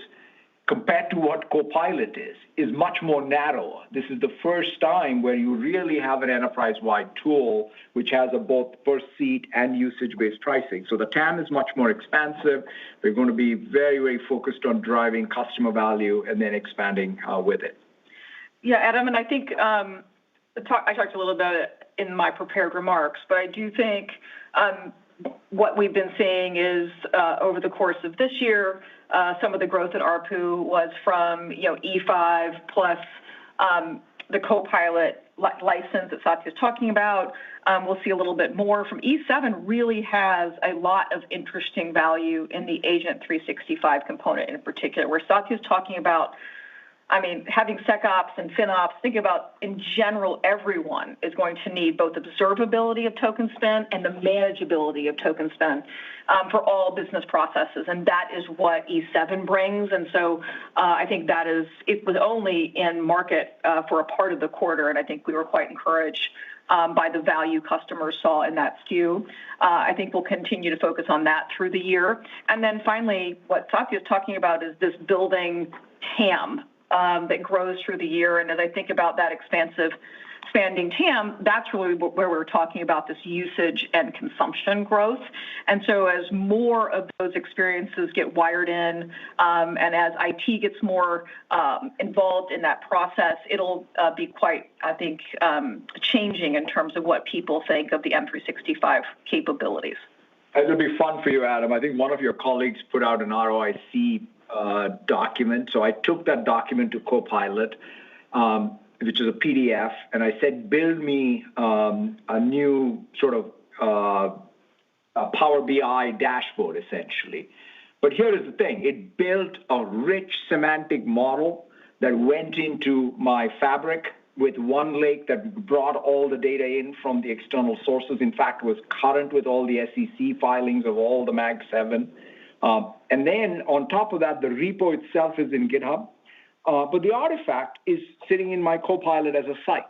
compared to what Copilot is much more narrow. This is the first time where you really have an enterprise-wide tool which has a both per seat and usage-based pricing. So the TAM is much more expansive. We're going to be very, very focused on driving customer value and then expanding with it. Yeah, Adam, and I think I talked a little about it in my prepared remarks, but I do think what we've been seeing is over the course of this year, some of the growth in ARPU was from E5 plus the Copilot license that Satya is talking about. We'll see a little bit more from E7. Really has a lot of interesting value in the Agent 365 component in particular, where Satya is talking about. I mean, having SecOps and FinOps, think about, in general, everyone is going to need both observability of token spend and the manageability of token spend for all business processes. And that is what E7 brings. And so I think it was only in market for a part of the quarter, and I think we were quite encouraged by the value customers saw in that SKU. I think we'll continue to focus on that through the year. And then finally, what Satya is talking about is this building TAM that grows through the year. And as I think about that expanding TAM, that's really where we're talking about this usage and consumption growth. And so as more of those experiences get wired in, and as IT gets more involved in that process, it'll be quite, I think, changing in terms of what people think of the M365 capabilities. It'll be fun for you, Adam. I think one of your colleagues put out an ROIC document. So I took that document to Copilot, which is a PDF, and I said, build me a new sort of Power BI dashboard, essentially. But here is the thing. It built a rich semantic model that went into my Fabric with one lake that brought all the data in from the external sources. In fact, was current with all the SEC filings of all the Mag 7. And then on top of that, the repo itself is in GitHub, but the artifact is sitting in my Copilot as a site.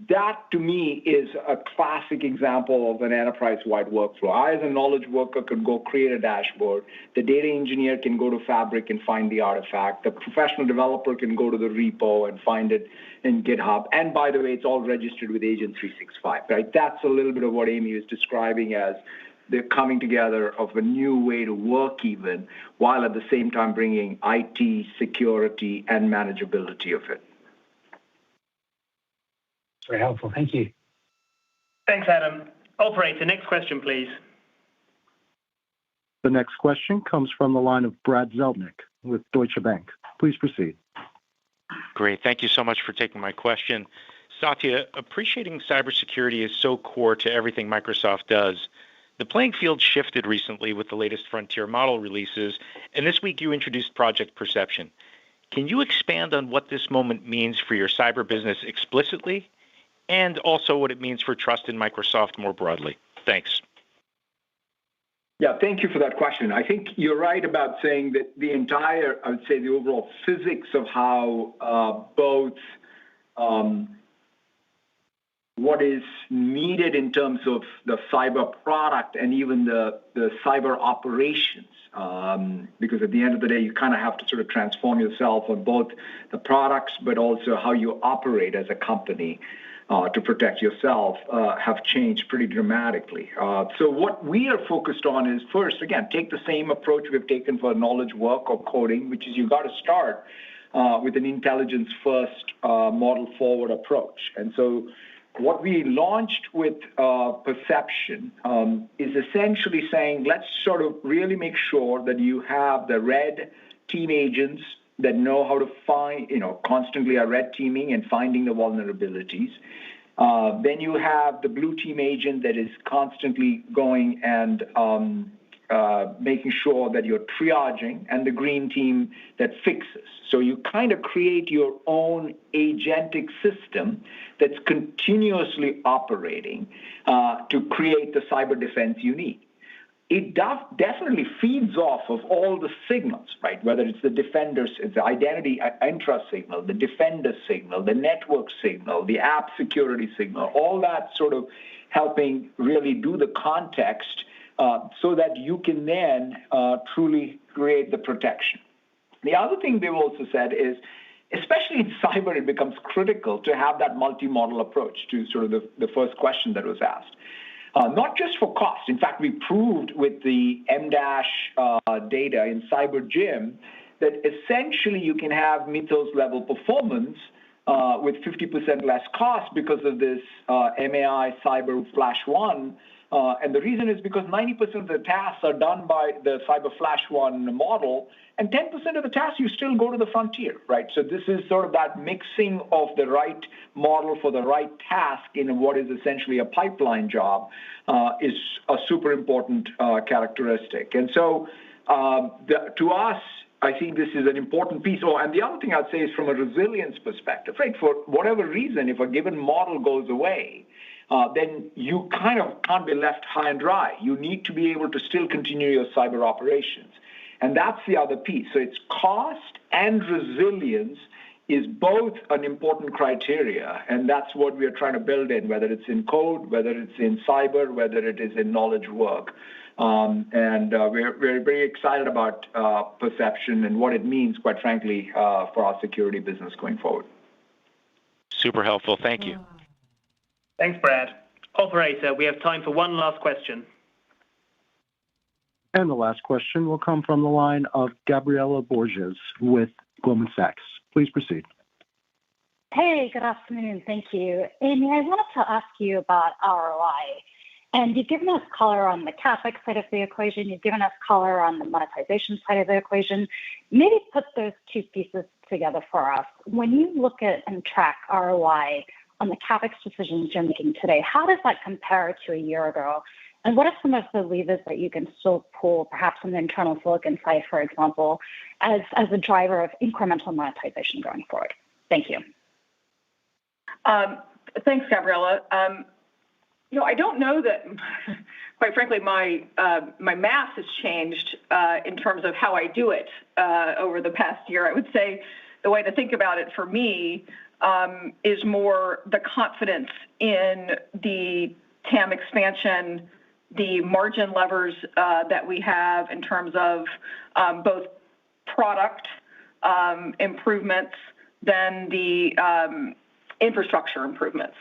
That, to me, is a classic example of an enterprise-wide workflow. I, as a knowledge worker, could go create a dashboard. The data engineer can go to Fabric and find the artifact. The professional developer can go to the repo and find it in GitHub. And by the way, it's all registered with Agent 365, right? That's a little bit of what Amy is describing as the coming together of a new way to work even, while at the same time bringing IT, security, and manageability of it. Very helpful. Thank you. Thanks, Adam. Operator, next question, please. The next question comes from the line of Brad Zelnick with Deutsche Bank. Please proceed. Great. Thank you so much for taking my question. Satya, appreciating cybersecurity is so core to everything Microsoft does. The playing field shifted recently with the latest frontier model releases, and this week you introduced Project Perception. Can you expand on what this moment means for your cyber business explicitly, and also what it means for trust in Microsoft more broadly? Thanks. Yeah, thank you for that question. I think you're right about saying that the overall physics of how both what is needed in terms of the cyber product and even the cyber operations. Because at the end of the day, you kind of have to sort of transform yourself on both the products, but also how you operate as a company to protect yourself have changed pretty dramatically. So what we are focused on is first, again, take the same approach we've taken for knowledge work or coding, which is you got to start with an intelligence-first model-forward approach. And so what we launched with Perception is essentially saying, let's sort of really make sure that you have the red team agents that know how to find, constantly are red teaming and finding the vulnerabilities. Then you have the blue team agent that is constantly going and making sure that you're triaging, and the green team that fixes. So you kind of create your own agentic system that's continuously operating to create the cyber defense you need. It definitely feeds off of all the signals, right? Whether it's the identity intra signal, the defender signal, the network signal, the app security signal, all that sort of helping really do the context so that you can then truly create the protection. The other thing they've also said is, especially in cyber, it becomes critical to have that multi-model approach to sort of the first question that was asked. Not just for cost. In fact, we proved with the MDASH data in CyberGym that essentially you can have Mythos level performance with 50% less cost because of this MAI Cyber Flash 1. And the reason is because 90% of the tasks are done by the Cyber Flash 1 model, and 10% of the tasks you still go to the frontier, right? So this is sort of that mixing of the right model for the right task in what is essentially a pipeline job is a super important characteristic. And so to us, I think this is an important piece. Oh, and the other thing I'd say is from a resilience perspective, right? For whatever reason, if a given model goes away, then you kind of can't be left high and dry. You need to be able to still continue your cyber operations. And that's the other piece. So it's cost and resilience is both an important criteria. And that's what we are trying to build in, whether it's in code, whether it's in cyber, whether it is in knowledge work. We're very excited about Perception and what it means, quite frankly, for our security business going forward. Super helpful. Thank you. Thanks, Brad. Operator, we have time for one last question. And the last question will come from the line of Gabriela Borges with Goldman Sachs. Please proceed. Hey, good afternoon. Thank you. Amy, I wanted to ask you about ROI. And you've given us color on the CapEx side of the equation. You've given us color on the monetization side of the equation. Maybe put those two pieces together for us. When you look at and track ROI on the CapEx decisions you're making today, how does that compare to a year ago? And what are some of the levers that you can still pull, perhaps on the internal silicon side, for example, as a driver of incremental monetization going forward? Thank you. Thanks, Gabriela. I don't know that, quite frankly, my math has changed in terms of how I do it over the past year. I would say the way to think about it for me is more the confidence in the TAM expansion, the margin levers that we have in terms of both product improvements, then the infrastructure improvements.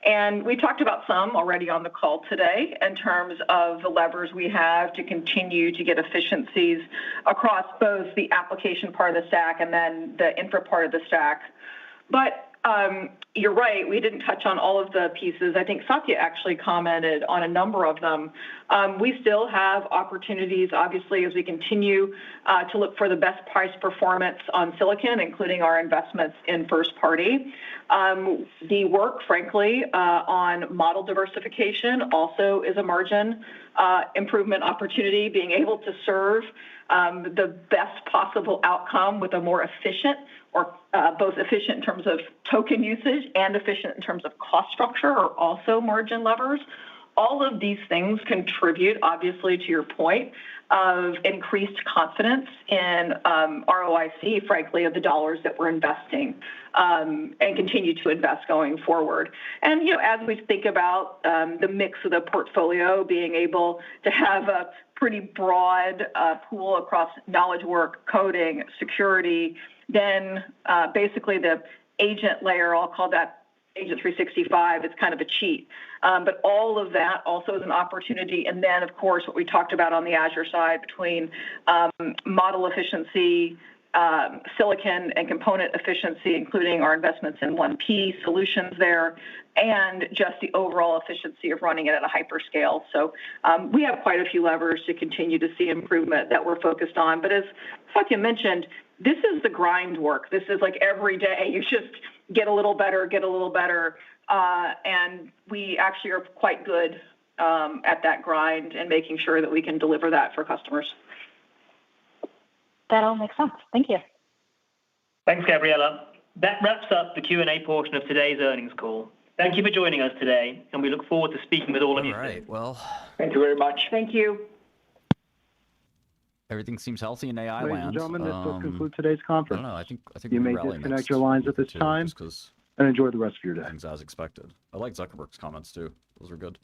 And we talked about some already on the call today in terms of the levers we have to continue to get efficiencies across both the application part of the stack and then the infra part of the stack. But you're right, we didn't touch on all of the pieces. I think Satya actually commented on a number of them. We still have opportunities, obviously, as we continue to look for the best price performance on silicon, including our investments in first party. The work, frankly, on model diversification also is a margin improvement opportunity, being able to serve the best possible outcome with a more efficient or both efficient in terms of token usage and efficient in terms of cost structure are also margin levers. all of these things contribute, obviously, to your point of increased confidence in ROIC, frankly, of the dollars that we're investing and continue to invest going forward. And, as we think about the mix of the portfolio, being able to have a pretty broad pool across knowledge work, coding, security, then basically the agent layer, I'll call that Agent 365, it's kind of a cheat. But all of that also is an opportunity. And then, of course, what we talked about on the Azure side between model efficiency, silicon and component efficiency, including our investments in 1P solutions there, and just the overall efficiency of running it at a hyperscale. So we have quite a few levers to continue to see improvement that we're focused on. But as Satya mentioned, this is the grind work. This is like every day you just get a little better, and we actually are quite good at that grind and making sure that we can deliver that for customers. That all makes sense. Thank you. Thanks, Gabriela. That wraps up the Q&A portion of today's earnings call. Thank you for joining us today, and we look forward to speaking with all of you. All right, well, Thank you very much. Thank you. everything seems healthy in AI Ladies land. and gentlemen, this does conclude today's I conference. don't know. I think You we may rally disconnect next your lines at week or this two, time just 'cause and enjoy the rest of your day. things as expected. I like Zuckerberg's comments too. Those are good.